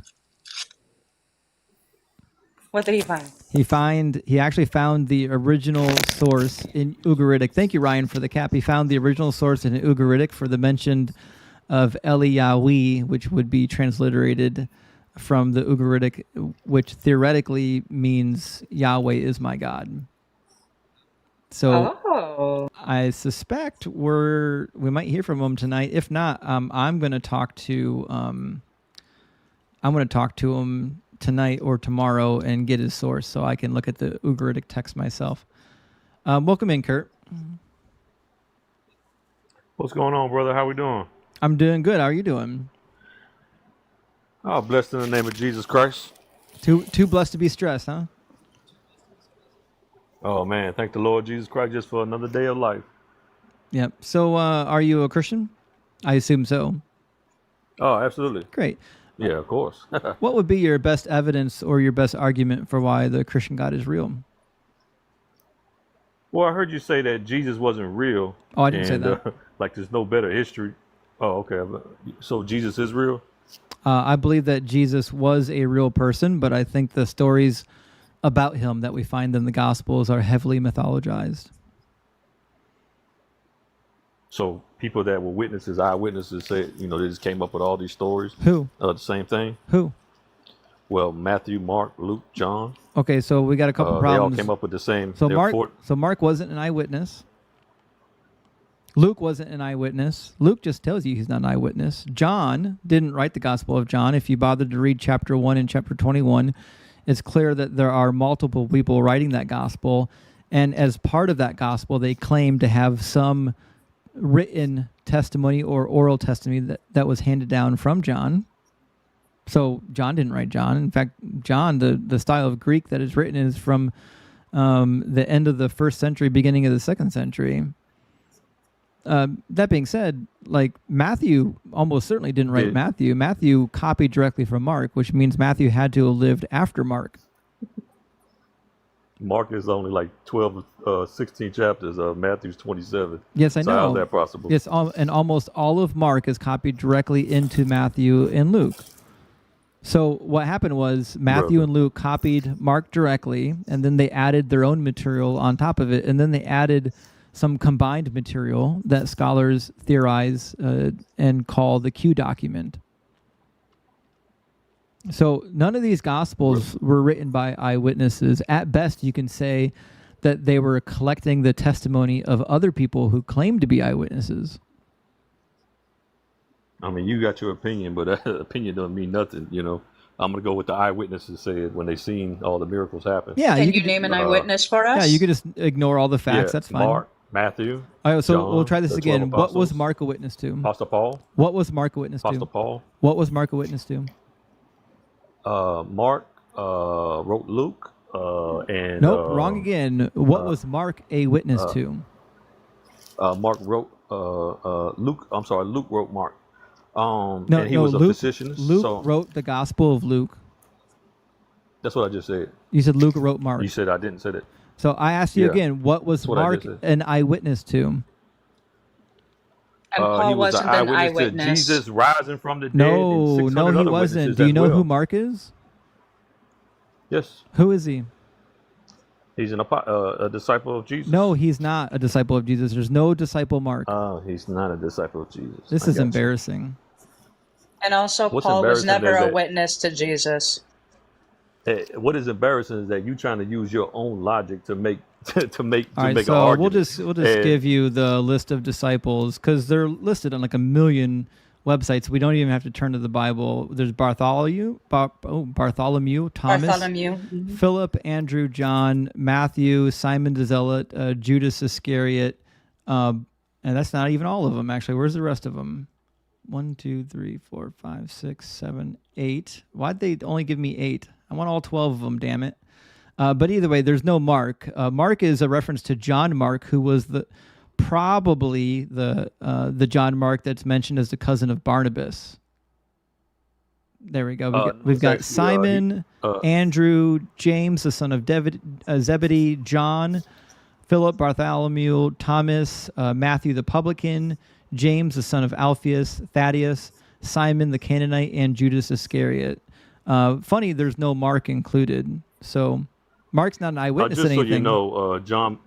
What did he find? He actually found the original source in Ugaritic. Thank you, Ryan, for the cap. He found the original source in Ugaritic for the mention of Eliyahu, which would be transliterated from the Ugaritic, which theoretically means Yahweh is my God. So I suspect we might hear from him tonight. If not, I'm going to talk to him tonight or tomorrow and get his source so I can look at the Ugaritic text myself. Welcome in, Kurt. What's going on, brother? How we doing? I'm doing good. How are you doing? Oh, blessed in the name of Jesus Christ. Too blessed to be stressed, huh? Oh, man. Thank the Lord Jesus Christ just for another day of life. Yep. So are you a Christian? I assume so. Oh, absolutely. Great. Yeah, of course. What would be your best evidence or your best argument for why the Christian God is real? Well, I heard you say that Jesus wasn't real. Oh, I didn't say that. Like there's no better history. Oh, okay. So Jesus is real? I believe that Jesus was a real person, but I think the stories about him that we find in the Gospels are heavily mythologized. So people that were witnesses, eyewitnesses, say, they just came up with all these stories? Who? The same thing? Who? Well, Matthew, Mark, Luke, John. Okay, so we got a couple They all problems. came up with the same. So they're Mark wasn't an eyewitness. Luke wasn't an eyewitness. Luke just tells you he's not an eyewitness. John didn't write the Gospel of John. If you bothered to read chapter 1 and chapter 21, it's clear that there are multiple people writing that gospel. And as part of that gospel, they claim to have some written testimony or oral testimony that was handed down from John. So John didn't write John. In fact, John, the style of Greek that is written is from the end of the 1st century, beginning of the 2nd century. That being said, like Matthew almost certainly didn't write Matthew. Matthew copied directly from Mark, which means Matthew had to have lived after Mark. Mark is only like 12, 16 chapters. Matthew's 27. Yes, I know. So how's that possible? Yes, and almost all of Mark is copied directly into Matthew and Luke. So what happened was Matthew and Luke copied Mark directly, and then they added their own material on top of it, and then they added some combined material that scholars theorize and call the Q document. So none of these gospels were written by eyewitnesses. At best, you can say that they were collecting the testimony of other people who claimed to be eyewitnesses. I mean, you got your opinion, but that opinion doesn't mean nothing. You know, I'm gonna go with the eyewitnesses said when they seen all the miracles happen. Yeah, Can you name an eyewitness for us? Yeah, you could just ignore all the facts. That's fine. Mark, Matthew. All right, so John, we'll try this the again. 12 What was apostles. Mark a witness to? Apostle Paul. What was Mark a witness to? Apostle Paul. What was Mark a witness to? Mark wrote Luke. And Nope, wrong again. What was Mark a witness to? Mark wrote Luke. I'm sorry, Luke wrote Mark. No, and he was a Luke, physician. Luke so wrote the Gospel of Luke. that's what I just said. You said Luke wrote Mark. You said I didn't say that. So I asked you Yeah. again, what was That's what I Mark just said. an eyewitness to? And He Paul was wasn't an an eyewitness to eyewitness. Jesus rising from the dead. No, and 600 no, he other wasn't. witnesses Do you as know well. who Mark is? Yes, Who is he? he's a disciple of Jesus. No, he's not a disciple of Jesus. There's no disciple Mark. He's not a disciple of Jesus. This I is got you. embarrassing. And also, What's Paul was embarrassing never is a that- witness to Jesus. What is embarrassing is that you trying to use your own logic to make All right, an so argument. we'll just And- give you the list of disciples because they're listed on like a million websites. We don't even have to turn to the Bible. There's Bartholomew, Thomas, Bartholomew. Mhm. Philip, Andrew, John, Matthew, Simon the Zealot, Judas Iscariot, and that's not even all of them. Actually, where's the rest of them? 1, 2, 3, 4, 5, 6, 7, 8. Why'd they only give me 8? I want all 12 of them, damn it. But either way, there's no Mark. Mark is a reference to John Mark, who was probably the John Mark that's mentioned as the cousin of Barnabas. There we go. We've got Simon, Andrew, James, the son of Zebedee, John, Philip, Bartholomew, Thomas, Matthew the publican, James, the son of Alphaeus, Thaddeus, Simon the Canaanite, and Judas Iscariot. Funny, there's no Mark included. So Mark's not an eyewitness just to so anything. you know, John.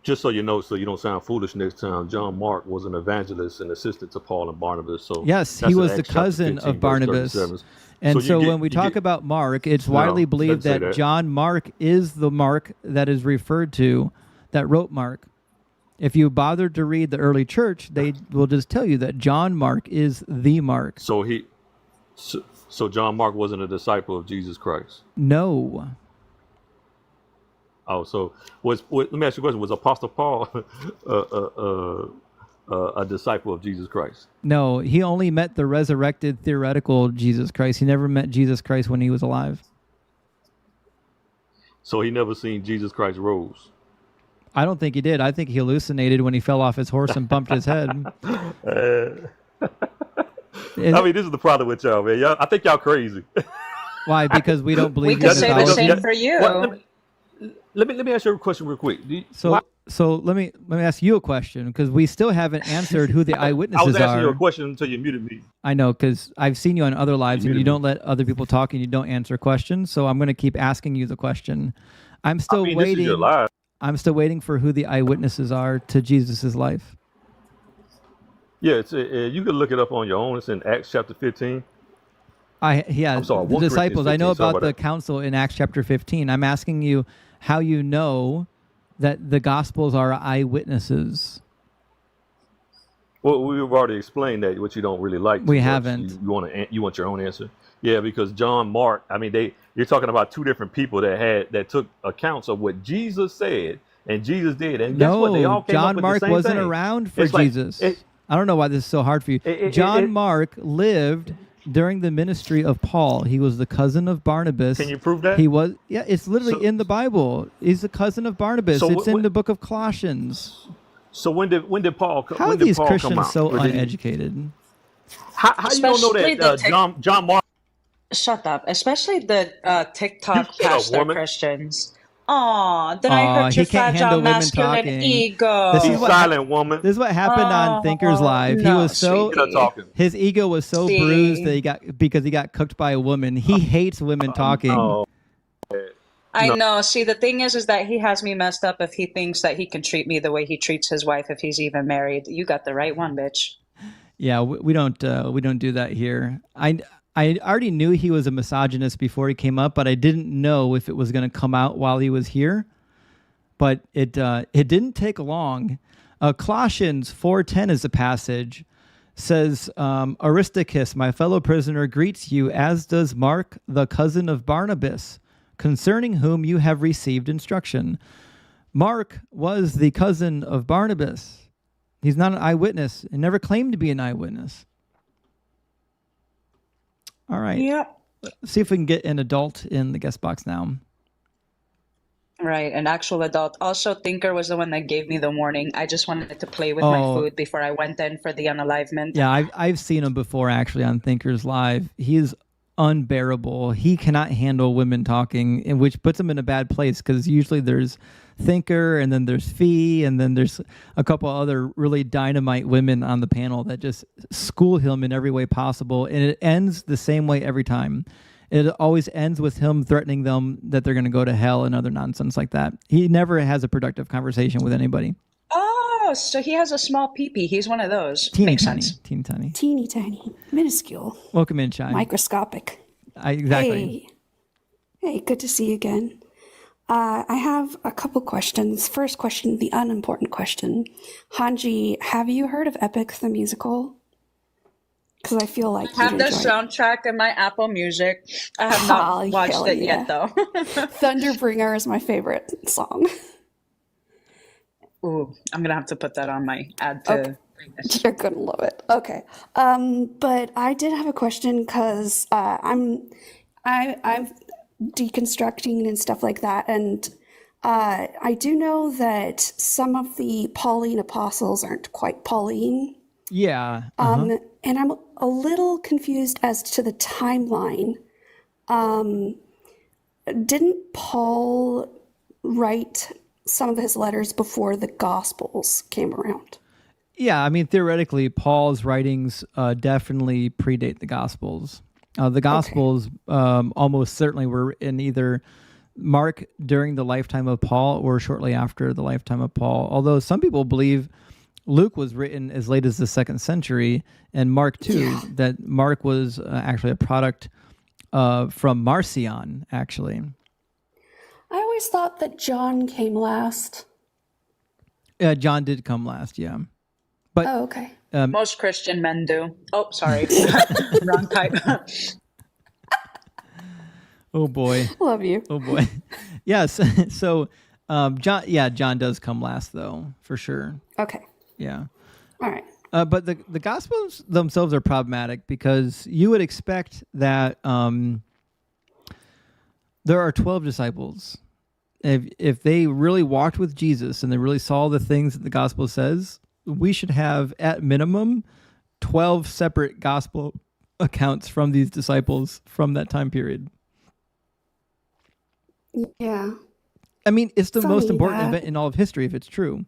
Just so you know, so you don't sound foolish next time. John Mark was an evangelist and assistant to Paul and Barnabas. So Yes, that's he in was the Acts chapter cousin 15, of verse Barnabas. 37. And so you when we talk about Mark, it's widely believed doesn't say that that. John Mark is the Mark that is referred to that wrote Mark. If you bothered to read the early church, they will just tell you that John Mark is the Mark. So John Mark wasn't a disciple of Jesus Christ. No. Oh, so let me ask you a question: was Apostle Paul a disciple of Jesus Christ? No, he only met the resurrected theoretical Jesus Christ. He never met Jesus Christ when he was alive. So he never seen Jesus Christ rose. I don't think he did. I think he hallucinated when he fell off his horse and bumped his head. I mean, this is the problem with y'all, man. I think y'all crazy. Why? Because we don't believe We could in say the mythology? same for you. Let me ask you a question real quick. So let me ask you a question because we still haven't answered who the I eyewitnesses was asking are. you a question until you muted me. I know because I've seen you on other lives and you muted don't let other people talk and you don't answer questions. So I'm going to keep asking you the question. I'm still This is waiting. your life. I'm still waiting for who the eyewitnesses are to Jesus's life. Yeah, you can look it up on your own. It's in Acts chapter 15. I'm sorry, the 1 Corinthians disciples. I know 15, sorry about the that. council in Acts chapter 15. I'm asking you how you know that the Gospels are eyewitnesses. Well, we've already explained that, what you don't really like too We much. haven't. You want your own answer? Yeah, because John, Mark, I mean, you're talking about two different people that took accounts of what Jesus said and Jesus did, and guess what? They all No, came up John with Mark the same wasn't thing. around for It's like Jesus. I don't know why this is so hard for you. John Mark lived during the ministry of Paul. He was the cousin of Barnabas. Can you prove that? He was. Yeah, it's literally in the Bible. He's the cousin of Barnabas. So it's in the book of Colossians. So when did Paul? How when are did these Paul Christians come out? so Or did he- uneducated? How you don't know Especially that the John Mark? Shut up. Especially the TikTok shut up, pastor woman. Christians. Aw, did I hurt He your can't fragile handle women masculine talking. ego? This is Be what silent, woman. This is what happened on Thinkers Live. He no, was so sweetie. talking. his ego was so See? bruised that because he got cooked by a woman. He hates women talking. Oh, I No. know. See, the thing is that he has me messed up if he thinks that he can treat me the way he treats his wife if he's even married. You got the right one, bitch. Yeah, we don't do that here. I already knew he was a misogynist before he came up, but I didn't know if it was going to come out while he was here. But it didn't take long. Colossians 4:10 is the passage. Says Aristarchus, my fellow prisoner, greets you, as does Mark, the cousin of Barnabas, concerning whom you have received instruction. Mark was the cousin of Barnabas. He's not an eyewitness and never claimed to be an eyewitness. All right. Yep. See if we can get an adult in the guest box now. Right, an actual adult. Also, Thinker was the one that gave me the warning. I just wanted to play with my food before I went in for the unalivement. Yeah, I've seen him before actually on Thinkers Live. He is unbearable. He cannot handle women talking, and which puts him in a bad place because usually there's Thinker and then there's Fee and then there's a couple other really dynamite women on the panel that just school him in every way possible, and it ends the same way every time. It always ends with him threatening them that they're going to go to hell and other nonsense like that. He never has a productive conversation with anybody. Oh, so he has a small peepee. He's one of those. Teeny Makes tiny, sense. teeny tiny. Teeny tiny, minuscule, Welcome in, Shine. microscopic. Exactly. Hey, good to see you again. I have a couple questions. First question, the unimportant question. Hanji, have you heard of Epic the musical? Because I feel like I have you'd the enjoy it. soundtrack in my Apple Music. I have not watched hell it yeah. yet, though. Thunderbringer is my favorite song. Ooh, I'm gonna have to put that on my add to. Okay. You're gonna love it. Okay. But I did have a question because I'm deconstructing and stuff like that, and I do know that some of the Pauline apostles aren't quite Pauline. Yeah. And I'm a little confused as to the timeline. Didn't Paul write some of his letters before the Gospels came around? Yeah, I mean, theoretically, Paul's writings definitely predate the Gospels. The Gospels almost certainly were in either Mark during the lifetime of Paul or shortly after the lifetime of Paul. Although some people believe Luke was written as late as the 2nd century, and Mark too, that Mark was actually a product from Marcion, actually. I always thought that John came last. John did come last, yeah. But Oh, okay. Most Christian men do. Oh, sorry. Wrong type. Oh boy. Love you. Oh boy. Yes. So John does come last though, for sure. Okay. Yeah. All right. But the Gospels themselves are problematic because you would expect that there are 12 disciples. If they really walked with Jesus and they really saw the things that the Gospel says, we should have at minimum 12 separate Gospel accounts from these disciples from that time period. Yeah. I mean, it's the most Funny important that. event in all of history if it's true.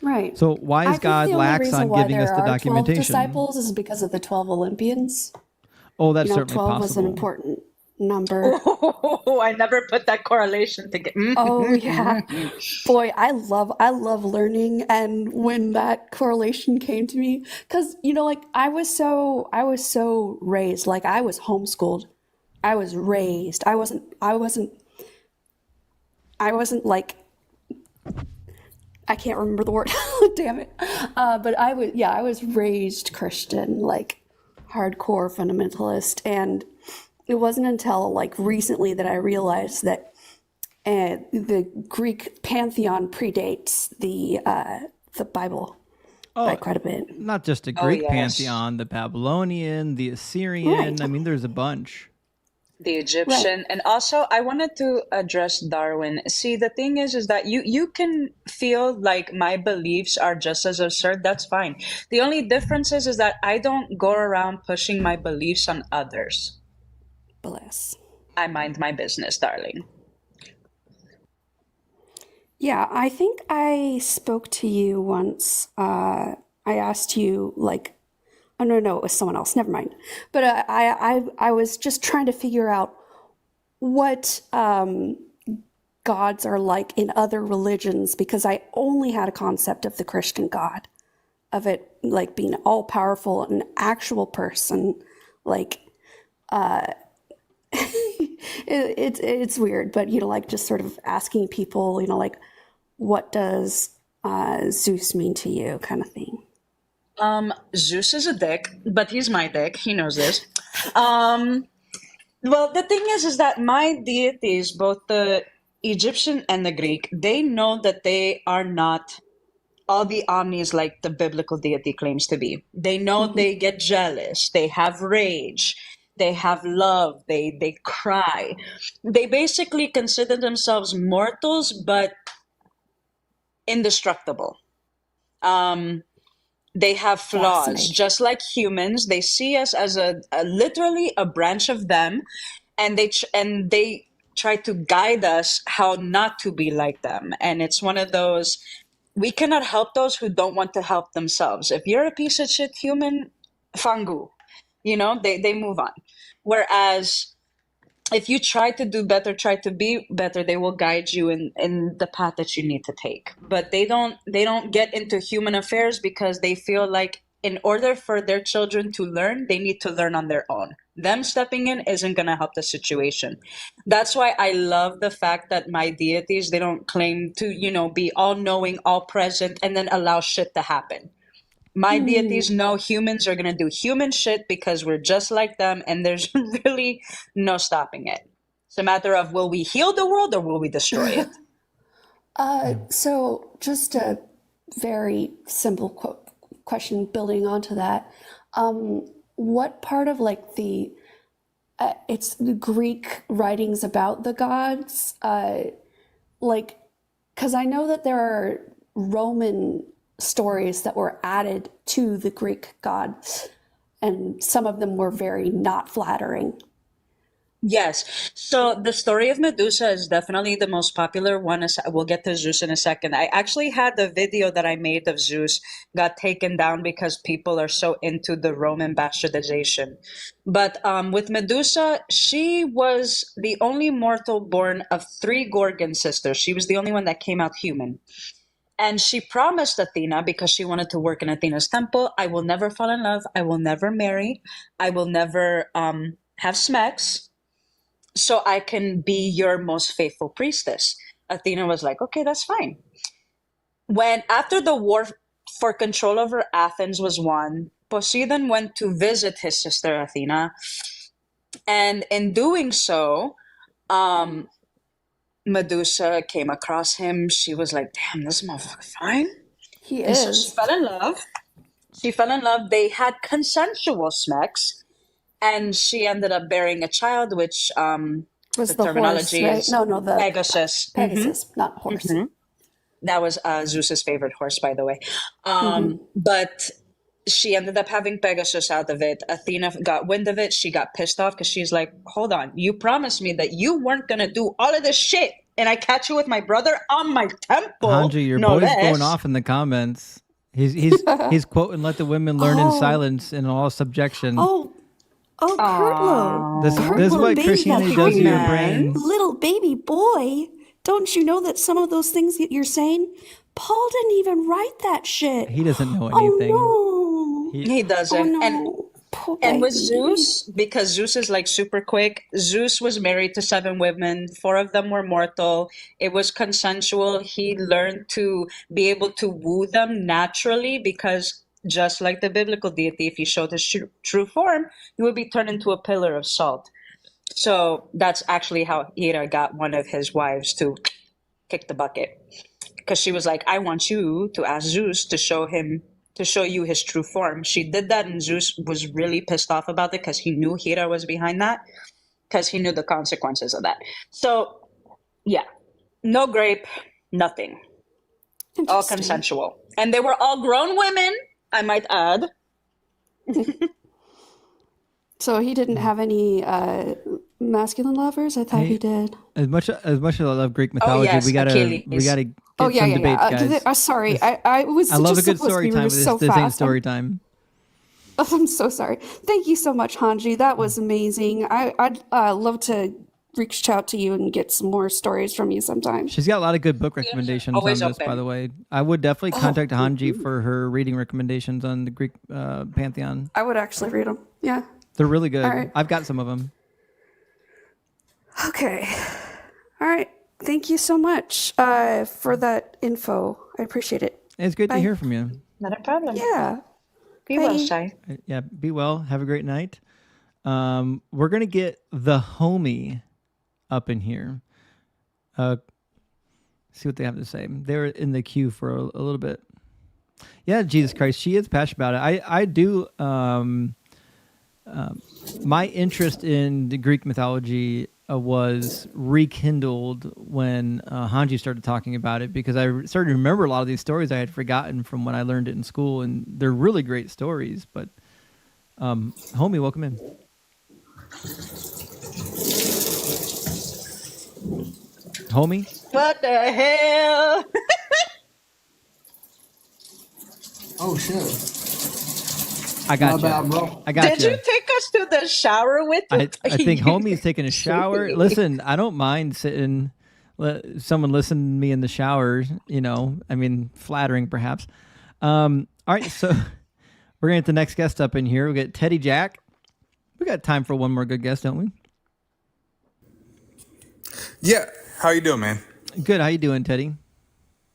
Right. So why I is think God the only lax reason on why giving us there the are 12 documentation? disciples is because of the 12 Olympians. Oh, that's you know, certainly 12 was an possible. important number. Oh, I never put that correlation together. Oh yeah. Boy, I love learning, and when that correlation came to me, cuz like I was so raised, like I was homeschooled. I was raised. I wasn't like, I can't remember the word. Damn it. But I was raised Christian, like hardcore fundamentalist, and it wasn't until like recently that I realized that the Greek pantheon predates the Bible by quite a bit. Not just a Greek pantheon, the Babylonian, the Assyrian. Right. I mean, there's a bunch. The Egyptian. And also I wanted to address Darwin. See, the thing is that you can feel like my beliefs are just as absurd. That's fine. The only difference is that I don't go around pushing my beliefs on others. Bless. I mind my business, darling. Yeah, I think I spoke to you once. I asked you like, oh no, it was someone else. Never mind. But I was just trying to figure out what gods are like in other religions, because I only had a concept of the Christian God, of it like being all powerful, an actual person, like it's weird, but like just sort of asking people, like, what does Zeus mean to you, kind of thing. Zeus is a dick, but he's my dick. He knows this. Well, the thing is that my deities, both the Egyptian and the Greek, they know that they are not all the omnis like the biblical deity claims to be. They know they get jealous, they have rage, they have love, they cry. They basically consider themselves mortals, but indestructible. They have flaws, just like humans. They see us as a literally a branch of them, and they try to guide us how not to be like them. And it's one of those, we cannot help those who don't want to help themselves. If you're a piece of shit human, fangu, they move on. Whereas if you try to do better, try to be better, they will guide you in the path that you need to take. But they don't get into human affairs because they feel like in order for their children to learn, they need to learn on their own. Them stepping in isn't going to help the situation. That's why I love the fact that my deities, they don't claim to, be all knowing, all present, and then allow shit to happen. My deities know humans are going to do human shit because we're just like them, and there's really no stopping it. It's a matter of, will we heal the world or will we destroy it? So just a very simple question building onto that. What part of like it's the Greek writings about the gods, because I know that there are Roman stories that were added to the Greek gods, and some of them were very not flattering. Yes. So the story of Medusa is definitely the most popular one. We'll get to Zeus in a second. I actually had the video that I made of Zeus got taken down because people are so into the Roman bastardization. But with Medusa, she was the only mortal born of 3 Gorgon sisters. She was the only one that came out human. And she promised Athena, because she wanted to work in Athena's temple, I will never fall in love, I will never marry, I will never have sex, so I can be your most faithful priestess. Athena was like, okay, that's fine. When after the war for control over Athens was won, Poseidon went to visit his sister Athena. And in doing so, Medusa came across him. She was like, damn, this motherfucker fine. He and is. So she fell in love. They had consensual sex. And she ended up bearing a child, which was the the terminology horse, right? is No, the Pegasus. Pegasus, not horse. That was Zeus's favorite horse, by the way. But she ended up having Pegasus out of it. Athena got wind of it. She got pissed off because she's like, hold on, you promised me that you weren't going to do all of this shit, and I catch you with my brother on my temple. Hanji, your no boy's less. going off in the comments. He's quoting, "Let the women learn in silence in all subjection." Oh, Kurtlo. This is Kurtlo, what baby, Christianity does to your brain. little baby boy. Don't you know that some of those things that you're saying, Paul didn't even write that shit. He doesn't know anything. Oh no. He doesn't. Oh no. And with Zeus, because Zeus is like super quick, Zeus was married to 7 women. 4 of them were mortal. It was consensual. He learned to be able to woo them naturally because just like the biblical deity, if he showed his true form, he would be turned into a pillar of salt. So that's actually how Hera got one of his wives to kick the bucket. Because she was like, I want you to ask Zeus to show you his true form. She did that, and Zeus was really pissed off about it because he knew Hera was behind that, because he knew the consequences of that. So, yeah, no grape, nothing. All consensual. And they were all grown women, I might add. So he didn't have any masculine lovers? I thought he did. As much as I love Greek mythology, yes, we gotta Achilles. get Oh yeah, some yeah, debates, guys. Sorry, I was. I love a just good supposed to story be time, moved but so this ain't fast. story time. I'm so sorry. Thank you so much, Hanji. That was amazing. I'd love to reach out to you and get some more stories from you sometime. She's got a lot of good book recommendations on Always this, by open. the way. I would definitely contact Hanji for her reading recommendations on the Greek pantheon. I would actually read them. Yeah. They're really good. All right. I've got some of them. Okay. All right. Thank you so much for that info. I appreciate it. It's good Bye. to hear from you. Not a problem. Yeah. Be well, Shai. Yeah, be well. Have a great night. We're going to get the homie up in here. See what they have to say. They're in the queue for a little bit. Yeah, Jesus Christ, she is passionate about it. I do. My interest in the Greek mythology was rekindled when Hanji started talking about it, because I started to remember a lot of these stories I had forgotten from when I learned it in school, and they're really great stories. But homie, welcome in. Homie? What the hell? Oh shit! I got My you. bad, bro. I got Did you. you take us to the shower with you? I think homie's taking a shower. Listen, I don't mind sitting, someone listen to me in the shower, you know, I mean, flattering perhaps. All right, so we're going to get the next guest up in here. We got Teddy Jack. We got time for one more good guest, don't we? Yeah. How you doing, man? Good. How you doing, Teddy?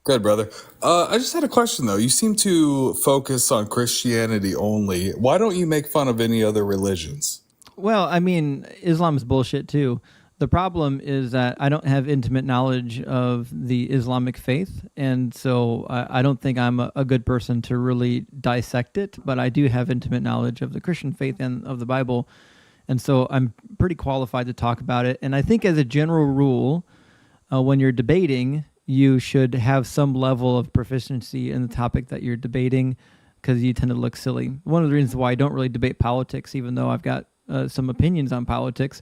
Good, brother. I just had a question, though. You seem to focus on Christianity only. Why don't you make fun of any other religions? Well, I mean, Islam is bullshit too. The problem is that I don't have intimate knowledge of the Islamic faith, and so I don't think I'm a good person to really dissect it, but I do have intimate knowledge of the Christian faith and of the Bible, and so I'm pretty qualified to talk about it. And I think as a general rule, when you're debating, you should have some level of proficiency in the topic that you're debating, because you tend to look silly. One of the reasons why I don't really debate politics, even though I've got some opinions on politics,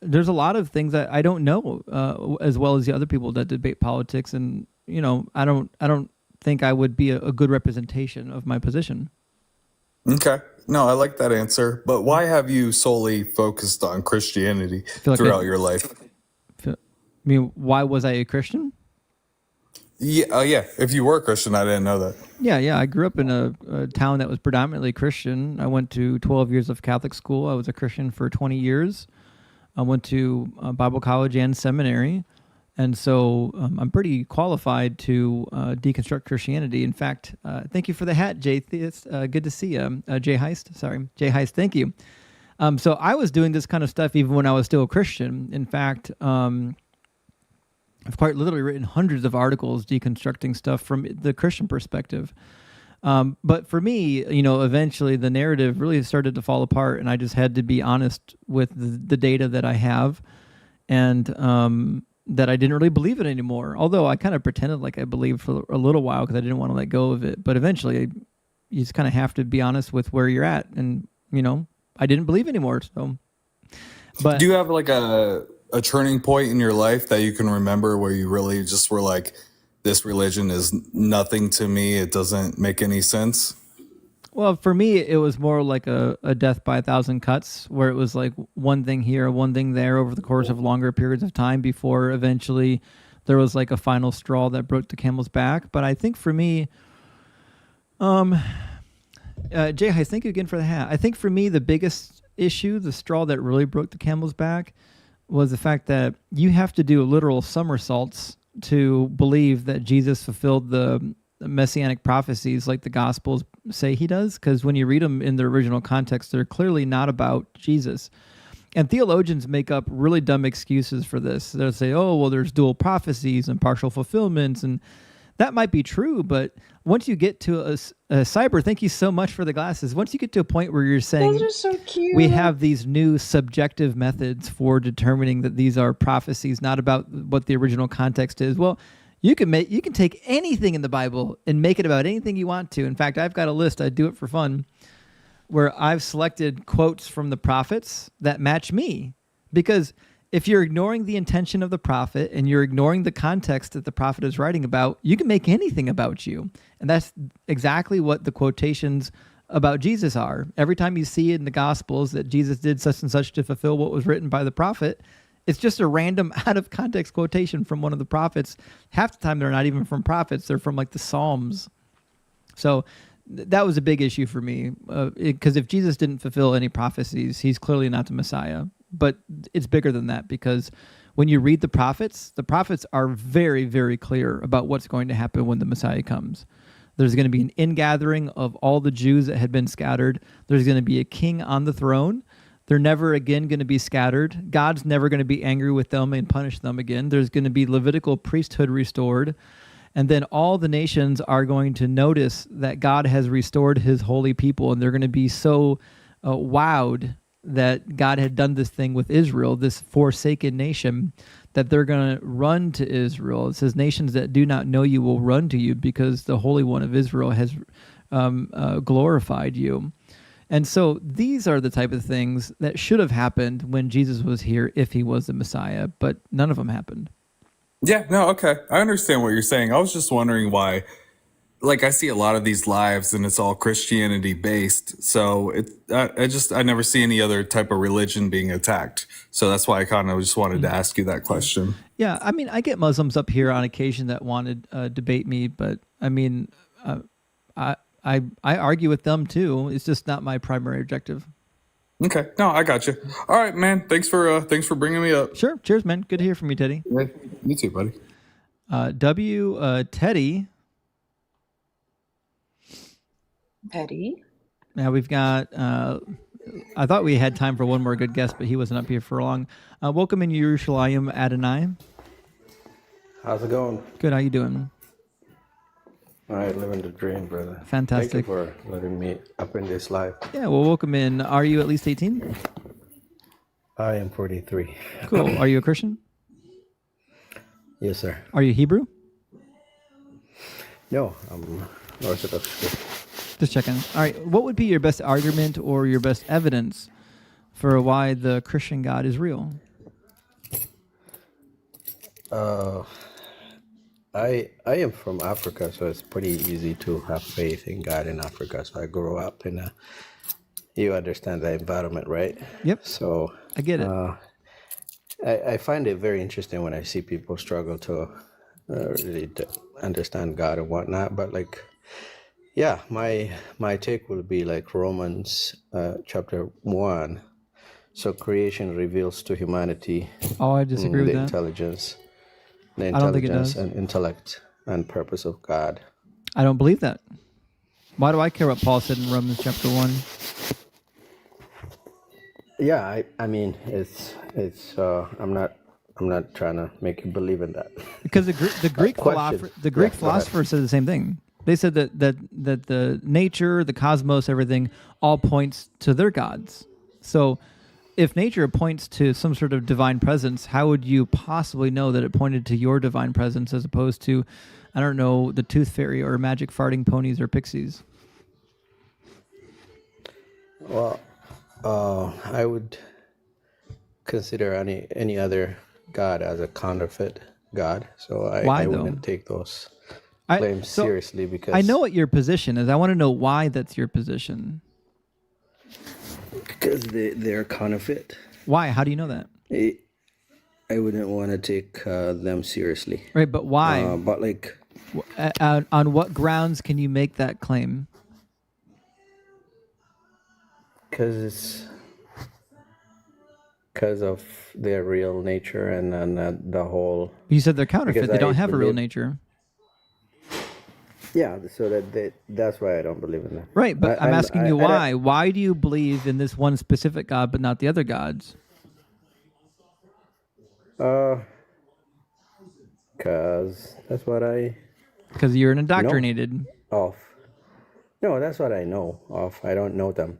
there's a lot of things that I don't know as well as the other people that debate politics, and you know, I don't think I would be a good representation of my position. Okay. No, I like that answer. But why have you solely focused on Christianity like throughout your life? I mean, why was I a Christian? Yeah, yeah. If you were a Christian, I didn't know that. Yeah. I grew up in a town that was predominantly Christian. I went to 12 years of Catholic school. I was a Christian for 20 years. I went to Bible college and seminary. And so I'm pretty qualified to deconstruct Christianity. In fact, thank you for the hat, Jay. It's good to see you. Jay Heist. Sorry, Jay Heist. Thank you. So I was doing this kind of stuff even when I was still a Christian. In fact, I've quite literally written hundreds of articles deconstructing stuff from the Christian perspective. But for me, you know, eventually the narrative really started to fall apart, and I just had to be honest with the data that I have, and that I didn't really believe it anymore. Although I kind of pretended like I believed for a little while because I didn't want to let go of it. But eventually, you just kind of have to be honest with where you're at, and you know, I didn't believe anymore. So, but do you have like a turning point in your life that you can remember where you really just were like, this religion is nothing to me, it doesn't make any sense? Well, for me, it was more like a death by a thousand cuts, where it was like one thing here, one thing there over the course of longer periods of time before eventually there was like a final straw that broke the camel's back. But I think for me, Jay Heiss, thank you again for the hat. I think for me, the biggest issue, the straw that really broke the camel's back, was the fact that you have to do literal somersaults to believe that Jesus fulfilled the Messianic prophecies like the Gospels say he does, because when you read them in their original context, they're clearly not about Jesus. And theologians make up really dumb excuses for this. They'll say, oh, well, there's dual prophecies and partial fulfillments, and that might be true, but once you get to a Cyber, thank you so much for the glasses. Once you get to a point where you're saying, Those are so cute. we have these new subjective methods for determining that these are prophecies, not about what the original context is. Well, you can take anything in the Bible and make it about anything you want to. In fact, I've got a list, I do it for fun, where I've selected quotes from the prophets that match me. Because if you're ignoring the intention of the prophet and you're ignoring the context that the prophet is writing about, you can make anything about you. And that's exactly what the quotations about Jesus are. Every time you see in the Gospels that Jesus did such and such to fulfill what was written by the prophet, it's just a random out of context quotation from one of the prophets. Half the time they're not even from prophets, they're from like the Psalms. So that was a big issue for me, because if Jesus didn't fulfill any prophecies, he's clearly not the Messiah. But it's bigger than that, because when you read the prophets are very, very clear about what's going to happen when the Messiah comes. There's going to be an ingathering of all the Jews that had been scattered. There's going to be a king on the throne. They're never again going to be scattered. God's never going to be angry with them and punish them again. There's going to be Levitical priesthood restored. And then all the nations are going to notice that God has restored his holy people, and they're going to be so wowed that God had done this thing with Israel, this forsaken nation, that they're going to run to Israel. It says, nations that do not know you will run to you because the Holy One of Israel has glorified you. And so these are the type of things that should have happened when Jesus was here if he was the Messiah, but none of them happened. Yeah, no, okay. I understand what you're saying. I was just wondering why, like, I see a lot of these lives and it's all Christianity based. So I never see any other type of religion being attacked. So that's why I kind of just wanted to ask you that question. Yeah, I mean, I get Muslims up here on occasion that want to debate me, but I mean, I argue with them too. It's just not my primary objective. Okay, no, I got you. All right, man. Thanks for bringing me up. Sure. Cheers, man. Good to hear from you, Teddy. Yeah, you too, buddy. Teddy. Petty. Now we've got. I thought we had time for one more good guest, but he wasn't up here for long. Welcome in Yerushalayim, Adonai. How's it going? Good. How you doing? All right, living the dream, brother. Fantastic. Thank you for letting me up in this live. Yeah, well, welcome in. Are you at least 18? I am 43. Cool. Are you a Christian? Yes, sir. Are you Hebrew? No, I'm Orthodox. Just checking. All right. What would be your best argument or your best evidence for why the Christian God is real? I am from Africa, so it's pretty easy to have faith in God in Africa. So I grew up in a, you understand the environment, right? Yep. So I get it. I find it very interesting when I see people struggle to really understand God and whatnot. But like, yeah, my take will be like Romans chapter 1. So creation reveals to humanity I disagree with the that. intelligence. The I don't think it intelligence does. and intellect and purpose of God. I don't believe that. Why do I care what Paul said in Romans chapter 1? Yeah, I mean it's I'm not trying to make you believe in that. Because the Greek Question. philosophers said the same thing. They said that the nature, the cosmos, everything all points to their gods. So if nature points to some sort of divine presence, how would you possibly know that it pointed to your divine presence as opposed to, I don't know, the tooth fairy or magic farting ponies or pixies? Well, I would consider any other god as a counterfeit god. So I Why, though? wouldn't take those claims seriously because I know what your position is. I want to know why that's your position. Because they're counterfeit. Why? How do you know that? I wouldn't want to take them seriously. Right, but why? But like, on what grounds can you make that claim? Because of their real nature and the whole. You said they're counterfeit. because They don't I have a real believe- nature. Yeah, so that's why I don't believe in them. Right, but I'm asking you I don't- why. Why do you believe in this one specific God but not the other gods? Because that's what I Because you're an indoctrinated. of. No, that's what I know of. I don't know them.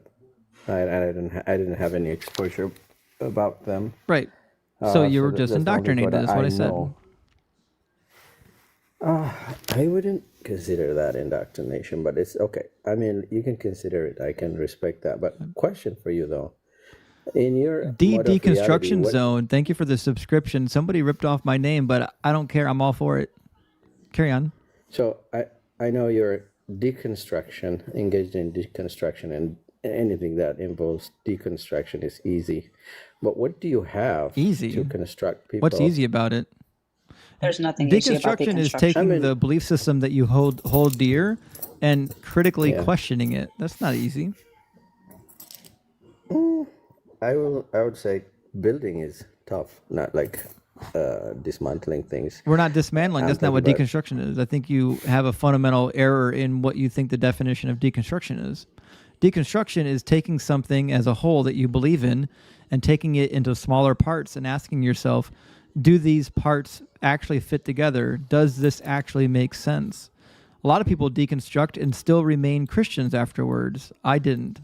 I didn't have any exposure about them. Right. So you were that- just that's only indoctrinated. That's what I said. know. I wouldn't consider that indoctrination, but it's okay. I mean, you can consider it. I can respect that. But question for you though, in your mode of reality, Deconstruction what- Zone. Thank you for the subscription. Somebody ripped off my name, but I don't care. I'm all for it. Carry on. So I know you're deconstruction, engaged in deconstruction, and anything that involves deconstruction is easy. But what do you have Easy to construct people? What's easy about it? There's nothing easy about Deconstruction is deconstruction. taking the belief system that you hold dear and critically Yeah. questioning it. That's not easy. I would say building is tough, not like dismantling things. We're not dismantling. That's not what deconstruction is. I think you have a fundamental error in what you think the definition of deconstruction is. Deconstruction is taking something as a whole that you believe in and taking it into smaller parts and asking yourself, do these parts actually fit together? Does this actually make sense? A lot of people deconstruct and still remain Christians afterwards. I didn't.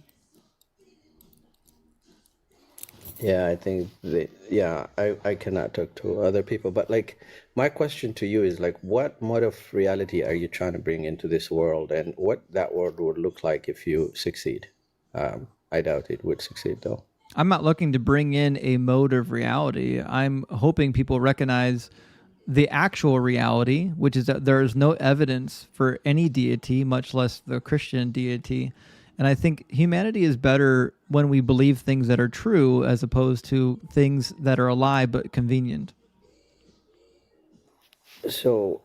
Yeah, I think I cannot talk to other people, but like my question to you is like, what mode of reality are you trying to bring into this world, and what that world would look like if you succeed? I doubt it would succeed though. I'm not looking to bring in a mode of reality. I'm hoping people recognize the actual reality, which is that there is no evidence for any deity, much less the Christian deity. And I think humanity is better when we believe things that are true as opposed to things that are a lie but convenient. So,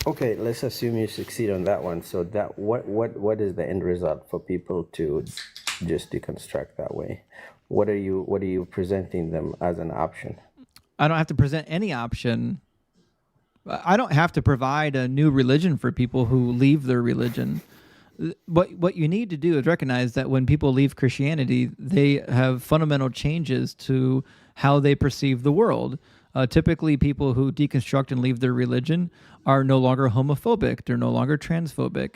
okay, let's assume you succeed on that one. So that what is the end result for people to just deconstruct that way? What are you presenting them as an option? I don't have to present any option. I don't have to provide a new religion for people who leave their religion. What you need to do is recognize that when people leave Christianity, they have fundamental changes to how they perceive the world. Typically, people who deconstruct and leave their religion are no longer homophobic. They're no longer transphobic.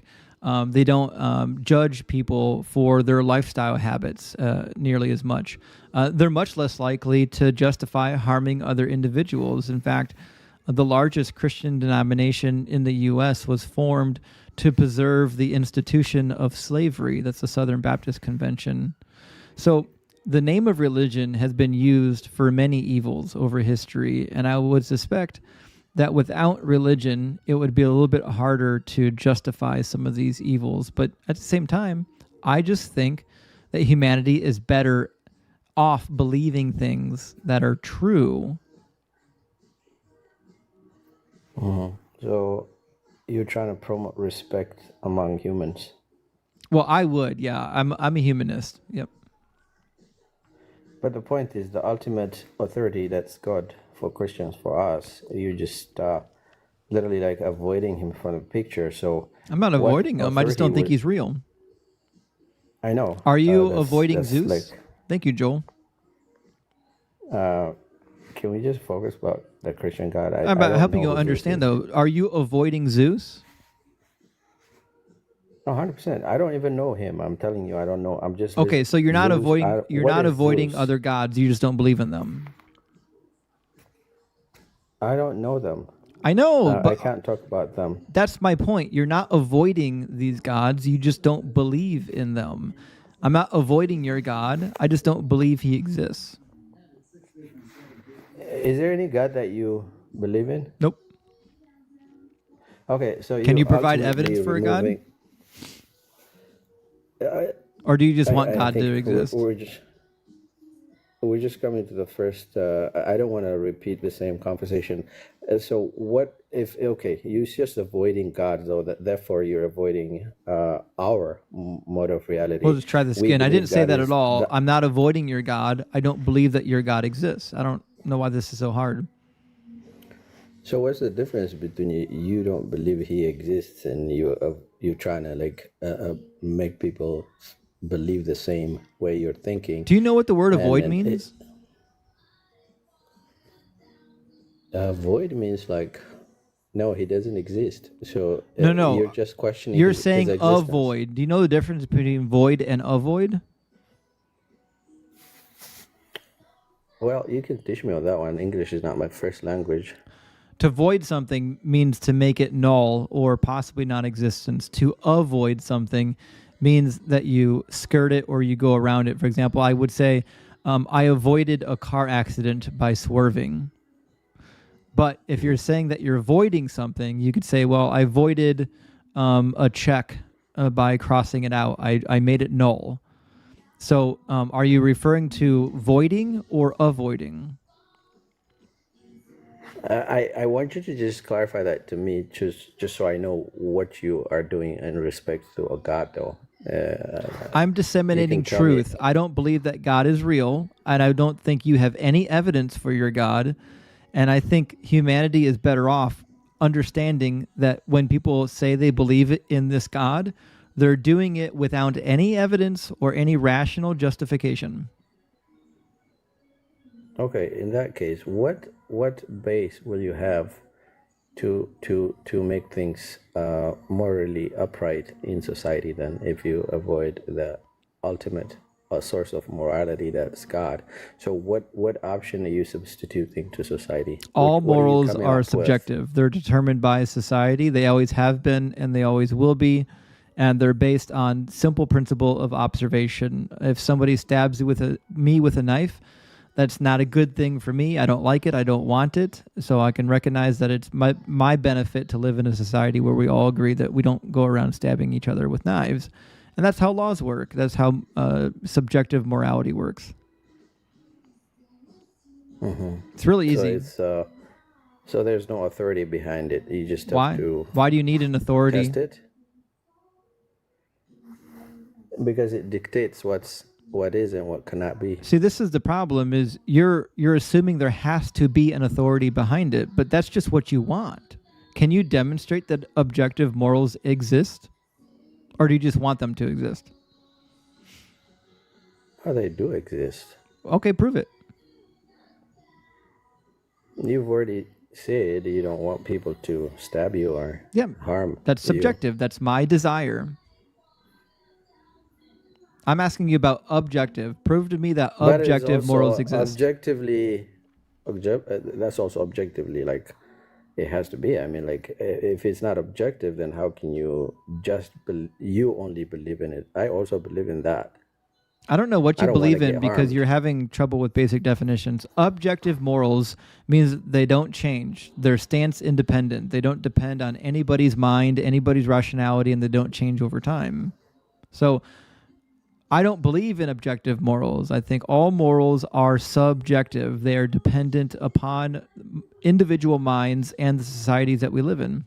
They don't judge people for their lifestyle habits nearly as much. They're much less likely to justify harming other individuals. In fact, the largest Christian denomination in the U.S. was formed to preserve the institution of slavery. That's the Southern Baptist Convention. So the name of religion has been used for many evils over history, and I would suspect that without religion, it would be a little bit harder to justify some of these evils. But at the same time, I just think that humanity is better off believing things that are true. Mm-hmm. So you're trying to promote respect among humans. Well, I would, yeah. I'm a humanist. Yep. But the point is, the ultimate authority, that's God for Christians, for us. You just literally like avoiding him from the picture. So I'm not avoiding him. I just don't think he's real. I know. Are you avoiding Zeus? Like, Thank you, Joel. can we just focus about the Christian God? I'm about helping you understand, though. Are you avoiding Zeus? No, 100%. I don't even know him. I'm telling you, I don't know. I'm just Okay, so you're not Zeus, avoiding. You're what not is avoiding Zeus? other gods. You just don't believe in them. I don't know them. I know, I but can't talk about them. that's my point. You're not avoiding these gods. You just don't believe in them. I'm not avoiding your God. I just don't believe he exists. Is there any God that you believe in? Nope. Okay, so Can you provide ultimately evidence for a God? removing. Or do you just want I God think to exist? we're just coming to the first. I don't want to repeat the same conversation. So what if okay? You're just avoiding God, though. That therefore you're avoiding our mode of reality. We'll just try this We again. I believe didn't say God that is at all. the, I'm not avoiding your God. I don't believe that your God exists. I don't know why this is so hard. So what's the difference between you don't believe he exists and you're trying to make people believe the same way you're thinking? Do you know what the word And avoid then means? void means like no, he doesn't exist. So No. you're just questioning You're his saying existence. avoid. Do you know the difference between void and avoid? Well, you can teach me on that one. English is not my first language. To void something means to make it null or possibly non-existence. To avoid something means that you skirt it or you go around it. For example, I would say, I avoided a car accident by swerving. But if you're saying that you're avoiding something, you could say, well, I avoided a check by crossing it out. I made it null. So are you referring to voiding or avoiding? I want you to just clarify that to me, just so I know what you are doing in respect to a God, though. I'm disseminating tell me- truth. I don't believe that God is real, and I don't think you have any evidence for your God. And I think humanity is better off understanding that when people say they believe in this God, they're doing it without any evidence or any rational justification. Okay, in that case, what base will you have to make things morally upright in society then, if you avoid the ultimate source of morality, that's God? So what option are you substituting to society? All What are you morals coming are up with? subjective. They're determined by society. They always have been, and they always will be. And they're based on simple principle of observation. If somebody stabs me with a knife, that's not a good thing for me. I don't like it. I don't want it. So I can recognize that it's my benefit to live in a society where we all agree that we don't go around stabbing each other with knives. And that's how laws work. That's how subjective morality works. Mm-hmm. It's really easy. So there's no authority behind it. You just have Why? to Why do you need an authority? test it. Because it dictates what is and what cannot be. See, this is the problem: is you're assuming there has to be an authority behind it, but that's just what you want. Can you demonstrate that objective morals exist, or do you just want them to exist? Oh, they do exist. Okay, prove it. You've already said you don't want people to stab you or harm. That's you. subjective. That's my desire. I'm asking you about objective. Prove to me that But it's objective also morals exist. That's also objectively, like, it has to be. I mean, like, if it's not objective, then how can you you only believe in it? I also believe in that. I don't know what I you don't wanna believe in get because harmed. you're having trouble with basic definitions. Objective morals means they don't change. They're stance independent. They don't depend on anybody's mind, anybody's rationality, and they don't change over time. So I don't believe in objective morals. I think all morals are subjective. They are dependent upon individual minds and the societies that we live in.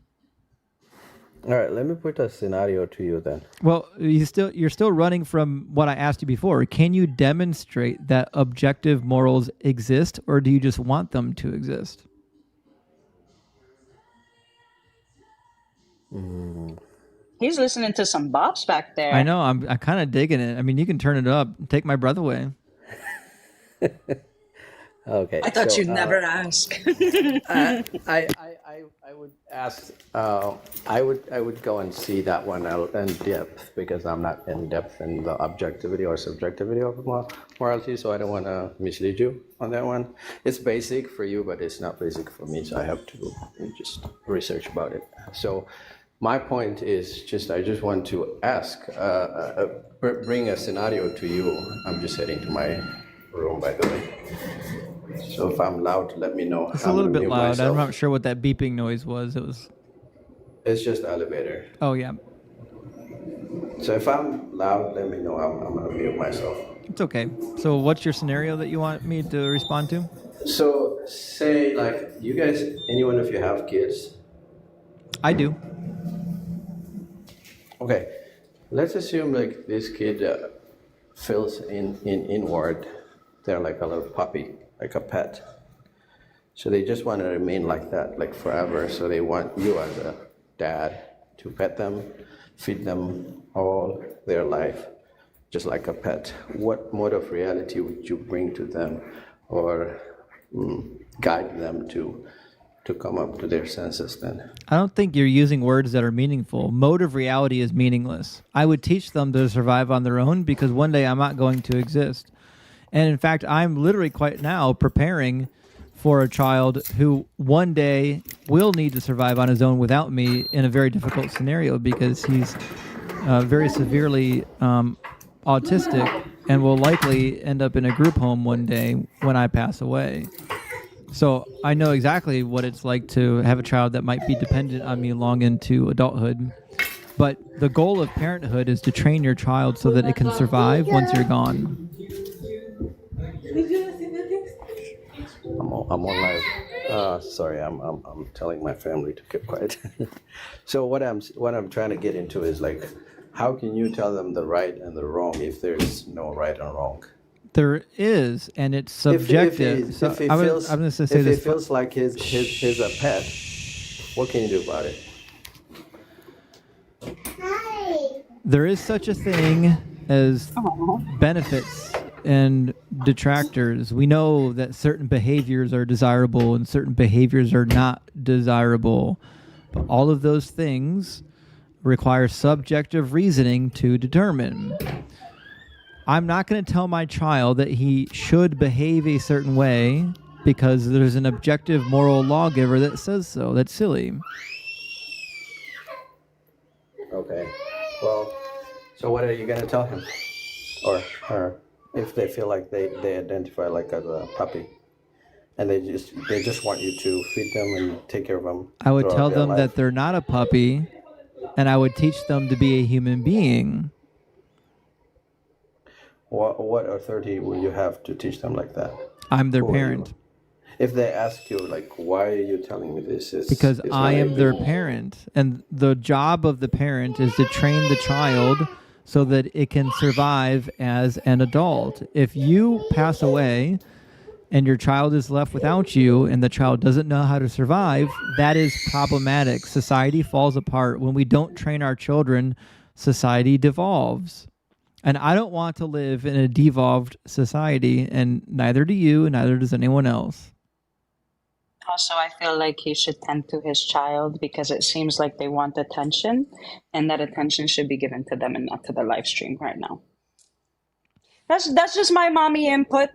All right, let me put a scenario to you then. Well, you're still running from what I asked you before. Can you demonstrate that objective morals exist, or do you just want them to exist? He's listening to some bops back there. I know. I'm kind of digging it. I mean, you can turn it up. Take my breath away. Okay. I thought so, you'd never ask. I would ask. I would go and see that one out in depth, because I'm not in depth in the objectivity or subjectivity of morality, so I don't want to mislead you on that one. It's basic for you, but it's not basic for me, so I have to just research about it. So my point is I just want to ask, bring a scenario to you. I'm just heading to my room, by the way. So if I'm loud, let me know. It's a little bit loud. I'm not sure what that beeping noise was. It was. It's just the elevator. Oh, yeah. So if I'm loud, let me know. I'm gonna mute myself. It's okay. So what's your scenario that you want me to respond to? So say like you guys, anyone of you have kids? I do. Okay, let's assume like this kid feels inward. They're like a little puppy, like a pet. So they just want to remain like that, like forever. So they want you as a dad to pet them, feed them all their life, just like a pet. What mode of reality would you bring to them, or guide them to come up to their senses then? I don't think you're using words that are meaningful. Mode of reality is meaningless. I would teach them to survive on their own because one day I'm not going to exist. And in fact, I'm literally quite now preparing for a child who one day will need to survive on his own without me in a very difficult scenario because he's very severely autistic and will likely end up in a group home one day when I pass away. So I know exactly what it's like to have a child that might be dependent on me long into adulthood. But the goal of parenthood is to train your child so that it can survive once you're gone. I'm on live. Sorry, I'm telling my family to keep quiet. So what I'm trying to get into is like, how can you tell them the right and the wrong if there's no right and wrong? There is, and it's subjective. If he feels like he's a pet, what can you do about it? There is such a thing as benefits and detractors. We know that certain behaviors are desirable and certain behaviors are not desirable. But all of those things require subjective reasoning to determine. I'm not going to tell my child that he should behave a certain way because there's an objective moral lawgiver that says so. That's silly. Okay. Well, so what are you going to tell him? Or her, if they feel like they identify like as a puppy and they just want you to feed them and take care of them? I would tell them life? that they're not a puppy, and I would teach them to be a human being. What authority will you have to teach them like that? I'm their Who are parent. you? If they ask you, like, why are you telling me this? Because I am their parent. And the job of the parent is to train the child so that it can survive as an adult. If you pass away and your child is left without you and the child doesn't know how to survive, that is problematic. Society falls apart. When we don't train our children, society devolves. And I don't want to live in a devolved society, and neither do you, and neither does anyone else. Also, I feel like he should tend to his child because it seems like they want attention, and that attention should be given to them and not to the live stream right now. That's just my mommy input.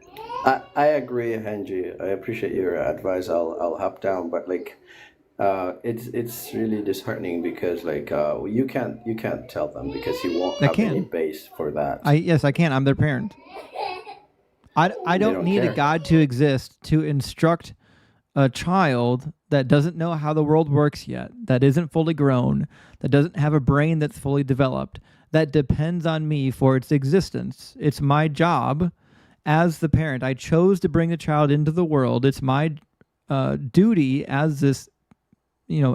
I agree, Angie. I appreciate your advice. I'll hop down, but like, it's really disheartening because like you can't tell them because you won't have any base for that. Yes, I can. I'm their parent. I don't need a God to exist to instruct a child that doesn't know how the world works yet, that isn't fully grown, that doesn't have a brain that's fully developed, that depends on me for its existence. It's my job as the parent. I chose to bring the child into the world. It's my duty as this,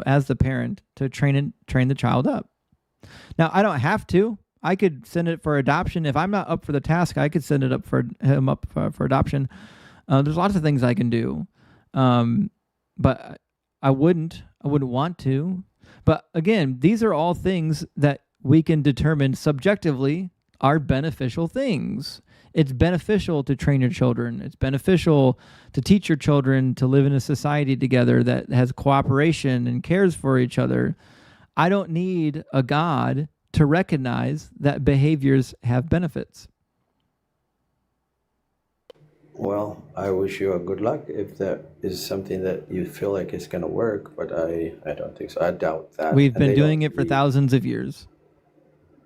as the parent to train the child up. Now, I don't have to. I could send it for adoption. If I'm not up for the task, I could send it up for him for adoption. There's lots of things I can do. But I wouldn't want to. But again, these are all things that we can determine subjectively are beneficial things. It's beneficial to train your children. It's beneficial to teach your children to live in a society together that has cooperation and cares for each other. I don't need a God to recognize that behaviors have benefits. Well, I wish you a good luck if that is something that you feel like it's going to work, but I don't think so. I doubt that. We've been doing it for thousands of years.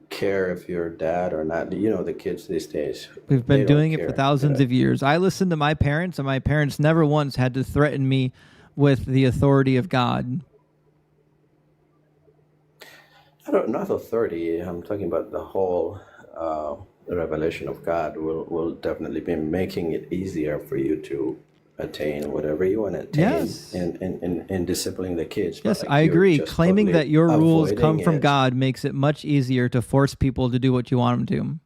Care if you're dad or not. The kids these days. We've been doing it for thousands of years. I listened to my parents, and my parents never once had to threaten me with the authority of God. I don't, not authority. I'm talking about the whole revelation of God will definitely be making it easier for you to attain whatever you want to attain Yes. in disciplining the kids. But Yes, like I you're agree. just Claiming totally that your rules come avoiding from it. God makes it much easier to force people to do what you want them to.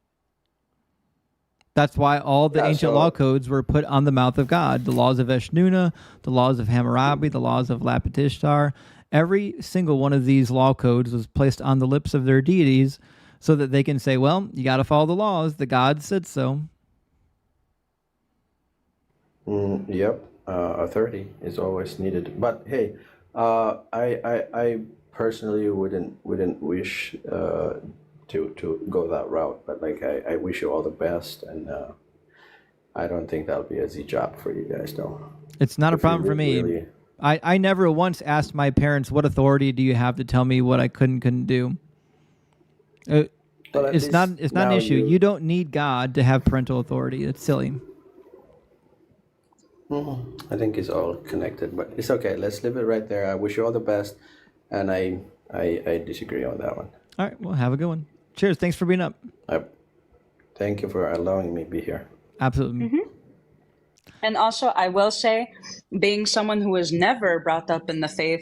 That's why all the Yeah, ancient so- law codes were put on the mouth of God. The laws of Eshnuna, the laws of Hammurabi, the laws of Lapitishtar. Every single one of these law codes was placed on the lips of their deities so that they can say, well, you got to follow the laws. The God said so. Yep, authority is always needed. But hey, I personally wouldn't wish to go that route. But like I wish you all the best, and I don't think that'll be an easy job for you guys, though. It's not a If you problem for me. really- I never once asked my parents, what authority do you have to tell me what I couldn't do? Well, at It's not least an now issue. You don't need God to have parental authority. It's silly. I think it's all connected, but it's okay. Let's leave it right there. I wish you all the best, and I disagree on that one. All right, well, have a good one. Cheers. Thanks for being up. Thank you for allowing me to be here. Absolutely. And also, I will say, being someone who was never brought up in the faith,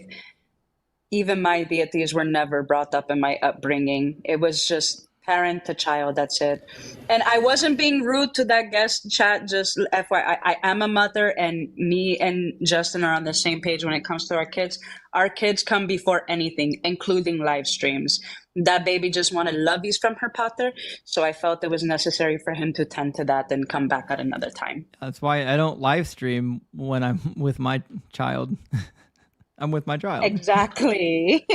even my deities were never brought up in my upbringing. It was just parent to child, that's it. And I wasn't being rude to that guest chat, just FYI. I am a mother, and me and Justin are on the same page when it comes to our kids. Our kids come before anything, including live streams. That baby just wanted lovies from her pater, so I felt it was necessary for him to tend to that and come back at another time. That's why I don't live stream when I'm with my child. I'm with my child. Exactly.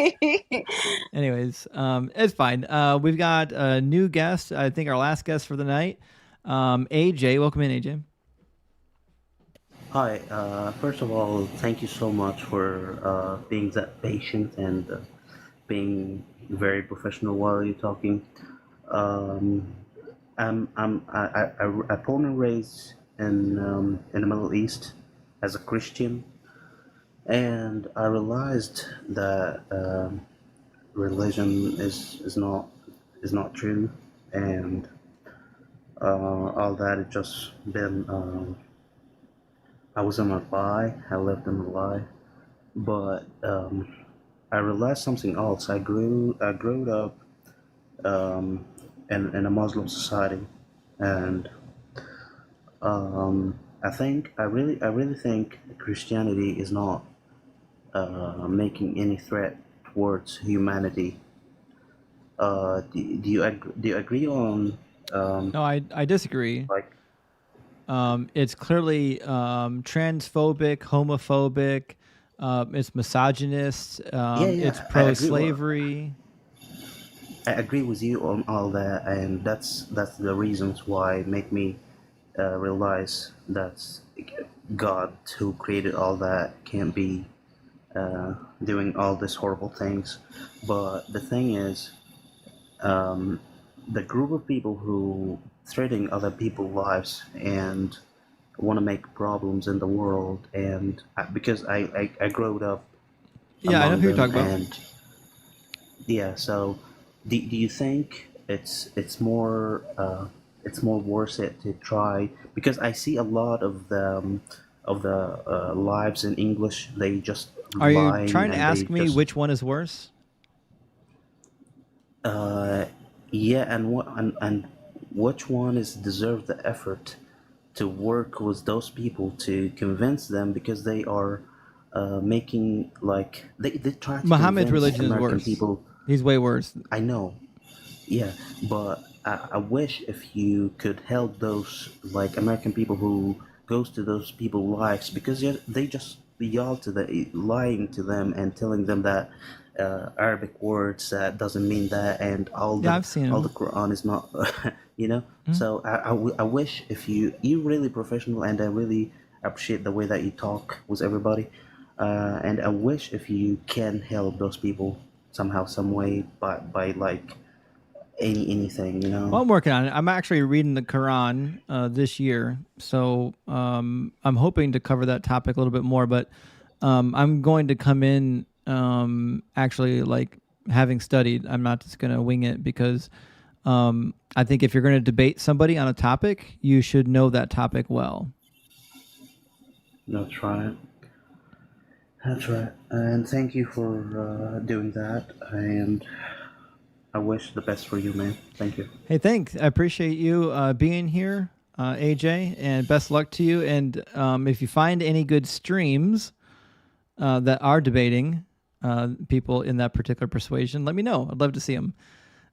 Anyways, it's fine. We've got a new guest. I think our last guest for the night, AJ. Welcome in, AJ. Hi. First of all, thank you so much for being that patient and being very professional while you're talking. I born and raised in the Middle East as a Christian, and I realized that religion is not true, and all that had just been. I was in a lie. I lived in a lie, but I realized something else. I grew up in a Muslim society, and I really think Christianity is not making any threat towards humanity. Do you agree on? No, I disagree. It's clearly transphobic, homophobic. It's misogynist. It's pro-slavery. I agree with you on all that, and that's the reasons why make me realize that God, who created all that, can't be doing all these horrible things. But the thing is, the group of people who threaten other people's lives and want to make problems in the world, and because I grew up Yeah, I know among who you're them, talking about. and yeah, so do you think it's more worth it to try? Because I see a lot of the lives in English, they just Are you lying trying to and ask they me just, which one is worse? yeah, and which one is deserve the effort to work with those people to convince them, because they are making like they try to Muhammad's convince religion is American worse. people. He's way worse. I know, yeah, but I wish if you could help those like American people who goes to those people's lives, because they just lying to them and telling them that Arabic words that doesn't mean that, and all Yeah, I've seen all him. the Quran is not, you know. So I wish if you really professional, and I really appreciate the way that you talk with everybody, and I wish if you can help those people somehow, some way, by like anything, you know. Well, I'm working on it. I'm actually reading the Quran this year, so I'm hoping to cover that topic a little bit more. But I'm going to come in actually like having studied. I'm not just going to wing it because I think if you're going to debate somebody on a topic, you should know that topic well. That's right. That's right. And thank you for doing that. And I wish the best for you, man. Thank you. Hey, thanks. I appreciate you being here, AJ, and best luck to you. And if you find any good streams that are debating people in that particular persuasion, let me know. I'd love to see them.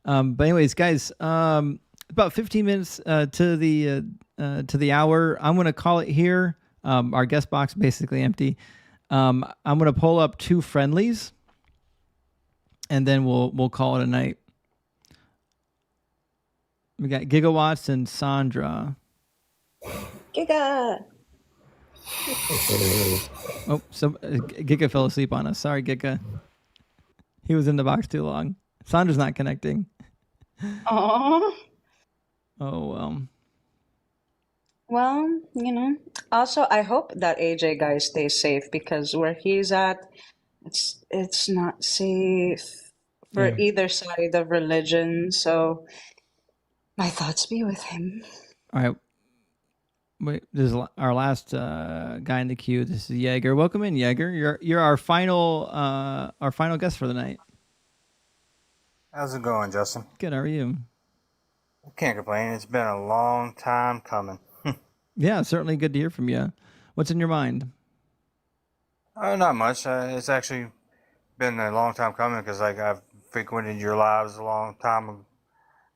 But anyways, guys, about 15 minutes to the hour. I'm going to call it here. Our guest box basically empty. I'm going to pull up 2 friendlies, and then we'll call it a night. We got Gigawatts and Sandra. Giga. Oh, so Giga fell asleep on us. Sorry, Giga. He was in the box too long. Sandra's not connecting. Aww. Oh, well. Well, you know. Also, I hope that AJ guy stays safe because where he's at, it's not safe for Yeah. either side of religion. So my thoughts be with him. All right. Wait, this is our last guy in the queue. This is Jaeger. Welcome in, Jaeger. You're our final guest for the night. How's it going, Justin? Good. How are you? I can't complain. It's been a long time coming. Yeah, certainly good to hear from you. What's in your mind? Not much. It's actually been a long time coming because I've frequented your lives a long time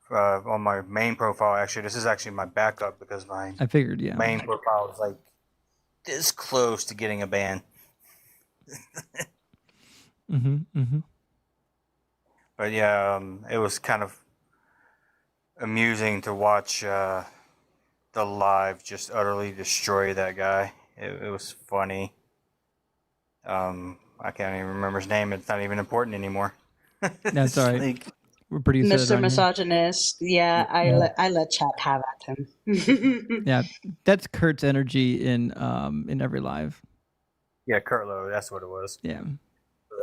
on my main profile. Actually, this is actually my backup because my I figured, yeah. main profile is like this close to getting a ban. But yeah, it was kind of amusing to watch the live just utterly destroy that guy. It was funny. I can't even remember his name. It's not even important anymore. That's all right. Like, We're pretty used to it Mr. around here. Misogynist. Yeah, I let chat have at him. Yeah, that's Kurt's energy in every live. yeah, Kurt Lowe, that's what it was. Yeah.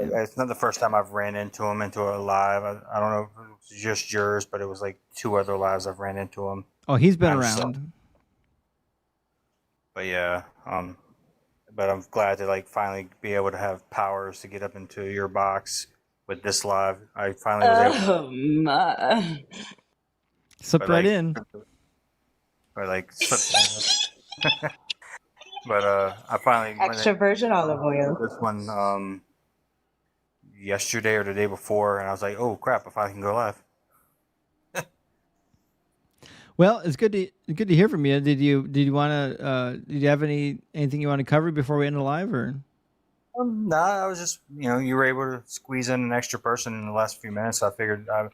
It's not the first time I've ran into him into a live. I don't know if it was just yours, but it was like 2 other lives I've ran into him. Oh, he's been I'm around. But yeah, but I'm glad to like finally be able to have powers to get up into your box with this live. I finally was able. Oh my. Slip But, right like, in. Or like slipped in. But I finally Extra virgin olive oil. this one yesterday or the day before, and I was like, oh crap! If I can go live. Well, it's good to hear from you. Did you want to? Did you have anything you want to cover before we end the live, or? No, I was just you were able to squeeze in an extra person in the last few minutes. So I figured I'd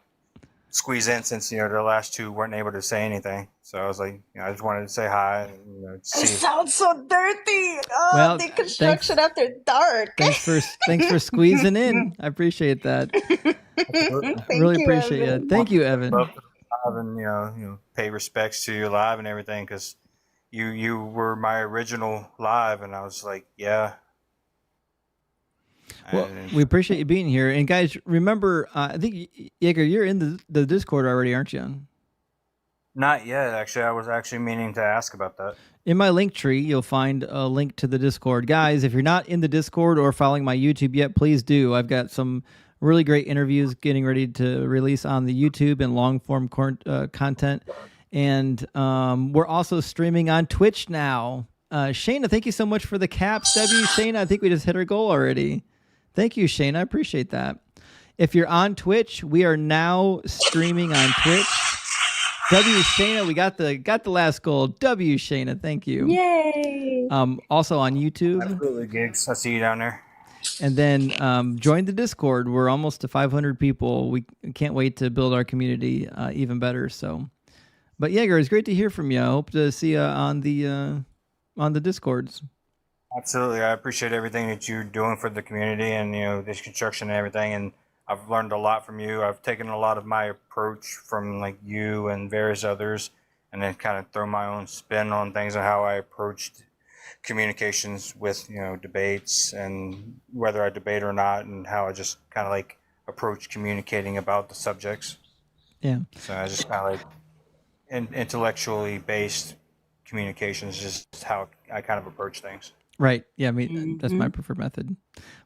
squeeze in since the last 2 weren't able to say anything. So I was like, I just wanted to say hi and It see. sounds so dirty. Oh, Well, deconstruction after dark. Thanks for squeezing in. I appreciate that. Really you, appreciate Evan. it. Thank you, Evan. Love to live and pay respects to your live and everything because you were my original live, and I was like, yeah. Well, we appreciate you being here. And guys, remember, I think Jaeger, you're in the Discord already, aren't you? Not yet, actually. I was actually meaning to ask about that. In my link tree, you'll find a link to the Discord. Guys, if you're not in the Discord or following my YouTube yet, please do. I've got some really great interviews getting ready to release on the YouTube and long-form content. And we're also streaming on Twitch now. Shayna, thank you so much for the caps. Shayna, I think we just hit our goal already. Thank you, Shayna. I appreciate that. If you're on Twitch, we are now streaming on Twitch. Shayna, we got the last goal. Shayna, thank you. Yay! Also on YouTube. Absolutely, Gigs. I see you down there. And then join the Discord. We're almost to 500 people. We can't wait to build our community even better. So, but Jaeger, it's great to hear from you. I hope to see you on the Discords. Absolutely. I appreciate everything that you're doing for the community and, Deconstruction and everything. And I've learned a lot from you. I've taken a lot of my approach from like you and various others and then kind of thrown my own spin on things and how I approached communications with, debates and whether I debate or not and how I just kind of like approach communicating about the subjects. Yeah. So I just kind of like intellectually based communications, just how I kind of approach things. Right. Yeah, I mean, that's my preferred method.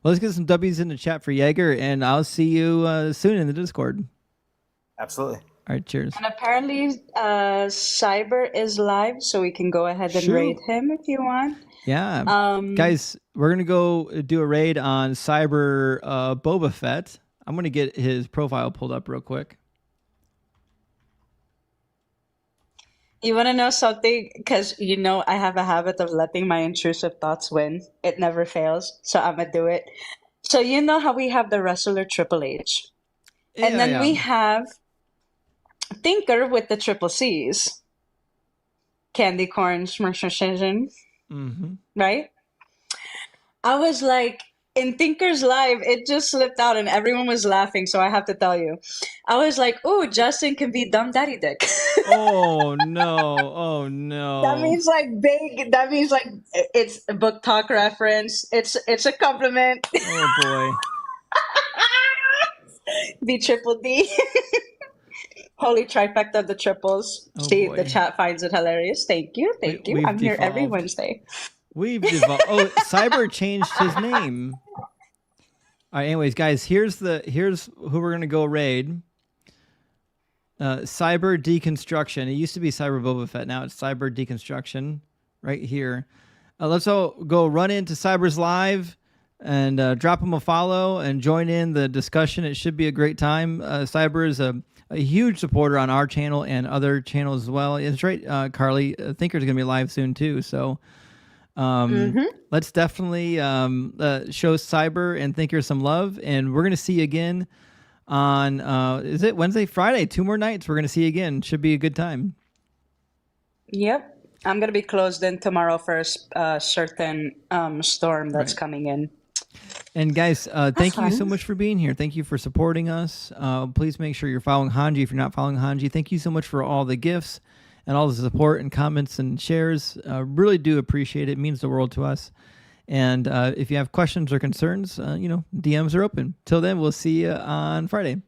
Well, let's get some W's in the chat for Jaeger, and I'll see you soon in the Discord. Absolutely. All right, cheers. And apparently, Cyber is live, so we can go ahead and Shoot. raid him if you want. Yeah. Guys, we're going to go do a raid on Cyber Boba Fett. I'm going to get his profile pulled up real quick. You want to know something? Because you know I have a habit of letting my intrusive thoughts win. It never fails, so I'm going to do it. So you know how we have the wrestler Triple H? And then we have Thinker with the triple C's. Candy corn, smurshation. Right? I was like, in Thinker's Live, it just slipped out and everyone was laughing, so I have to tell you. I was like, ooh, Justin can be dumb daddy dick. Oh, no. Oh, no. That means like big, that means like it's a book talk reference. It's a compliment. Oh, boy. B triple D. Holy trifecta of the triples. Oh, See, boy. the chat finds it hilarious. Thank you. Thank you. we've I'm here every devolved. Wednesday. We've devolved. Oh, Cyber changed his name. All right, anyways, guys, here's who we're going to go raid. Cyber Deconstruction. It used to be Cyber Boba Fett. Now it's Cyber Deconstruction right here. Let's all go run into Cyber's live and drop him a follow and join in the discussion. It should be a great time. Cyber is a huge supporter on our channel and other channels as well. It's right, Carly. Thinker's going to be live soon too. So let's definitely show Cyber and Thinker some love. And we're going to see you again on, is it Wednesday, Friday? 2 more nights. We're going to see you again. Should be a good time. Yep. I'm going to be closed in tomorrow for a certain storm that's coming in. And guys, thank you so fun. much for being here. Thank you for supporting us. Please make sure you're following Hanji if you're not following Hanji. Thank you so much for all the gifts and all the support and comments and shares. Really do appreciate it. It means the world to us. And if you have questions or concerns, DMs are open. Till then, we'll see you on Friday.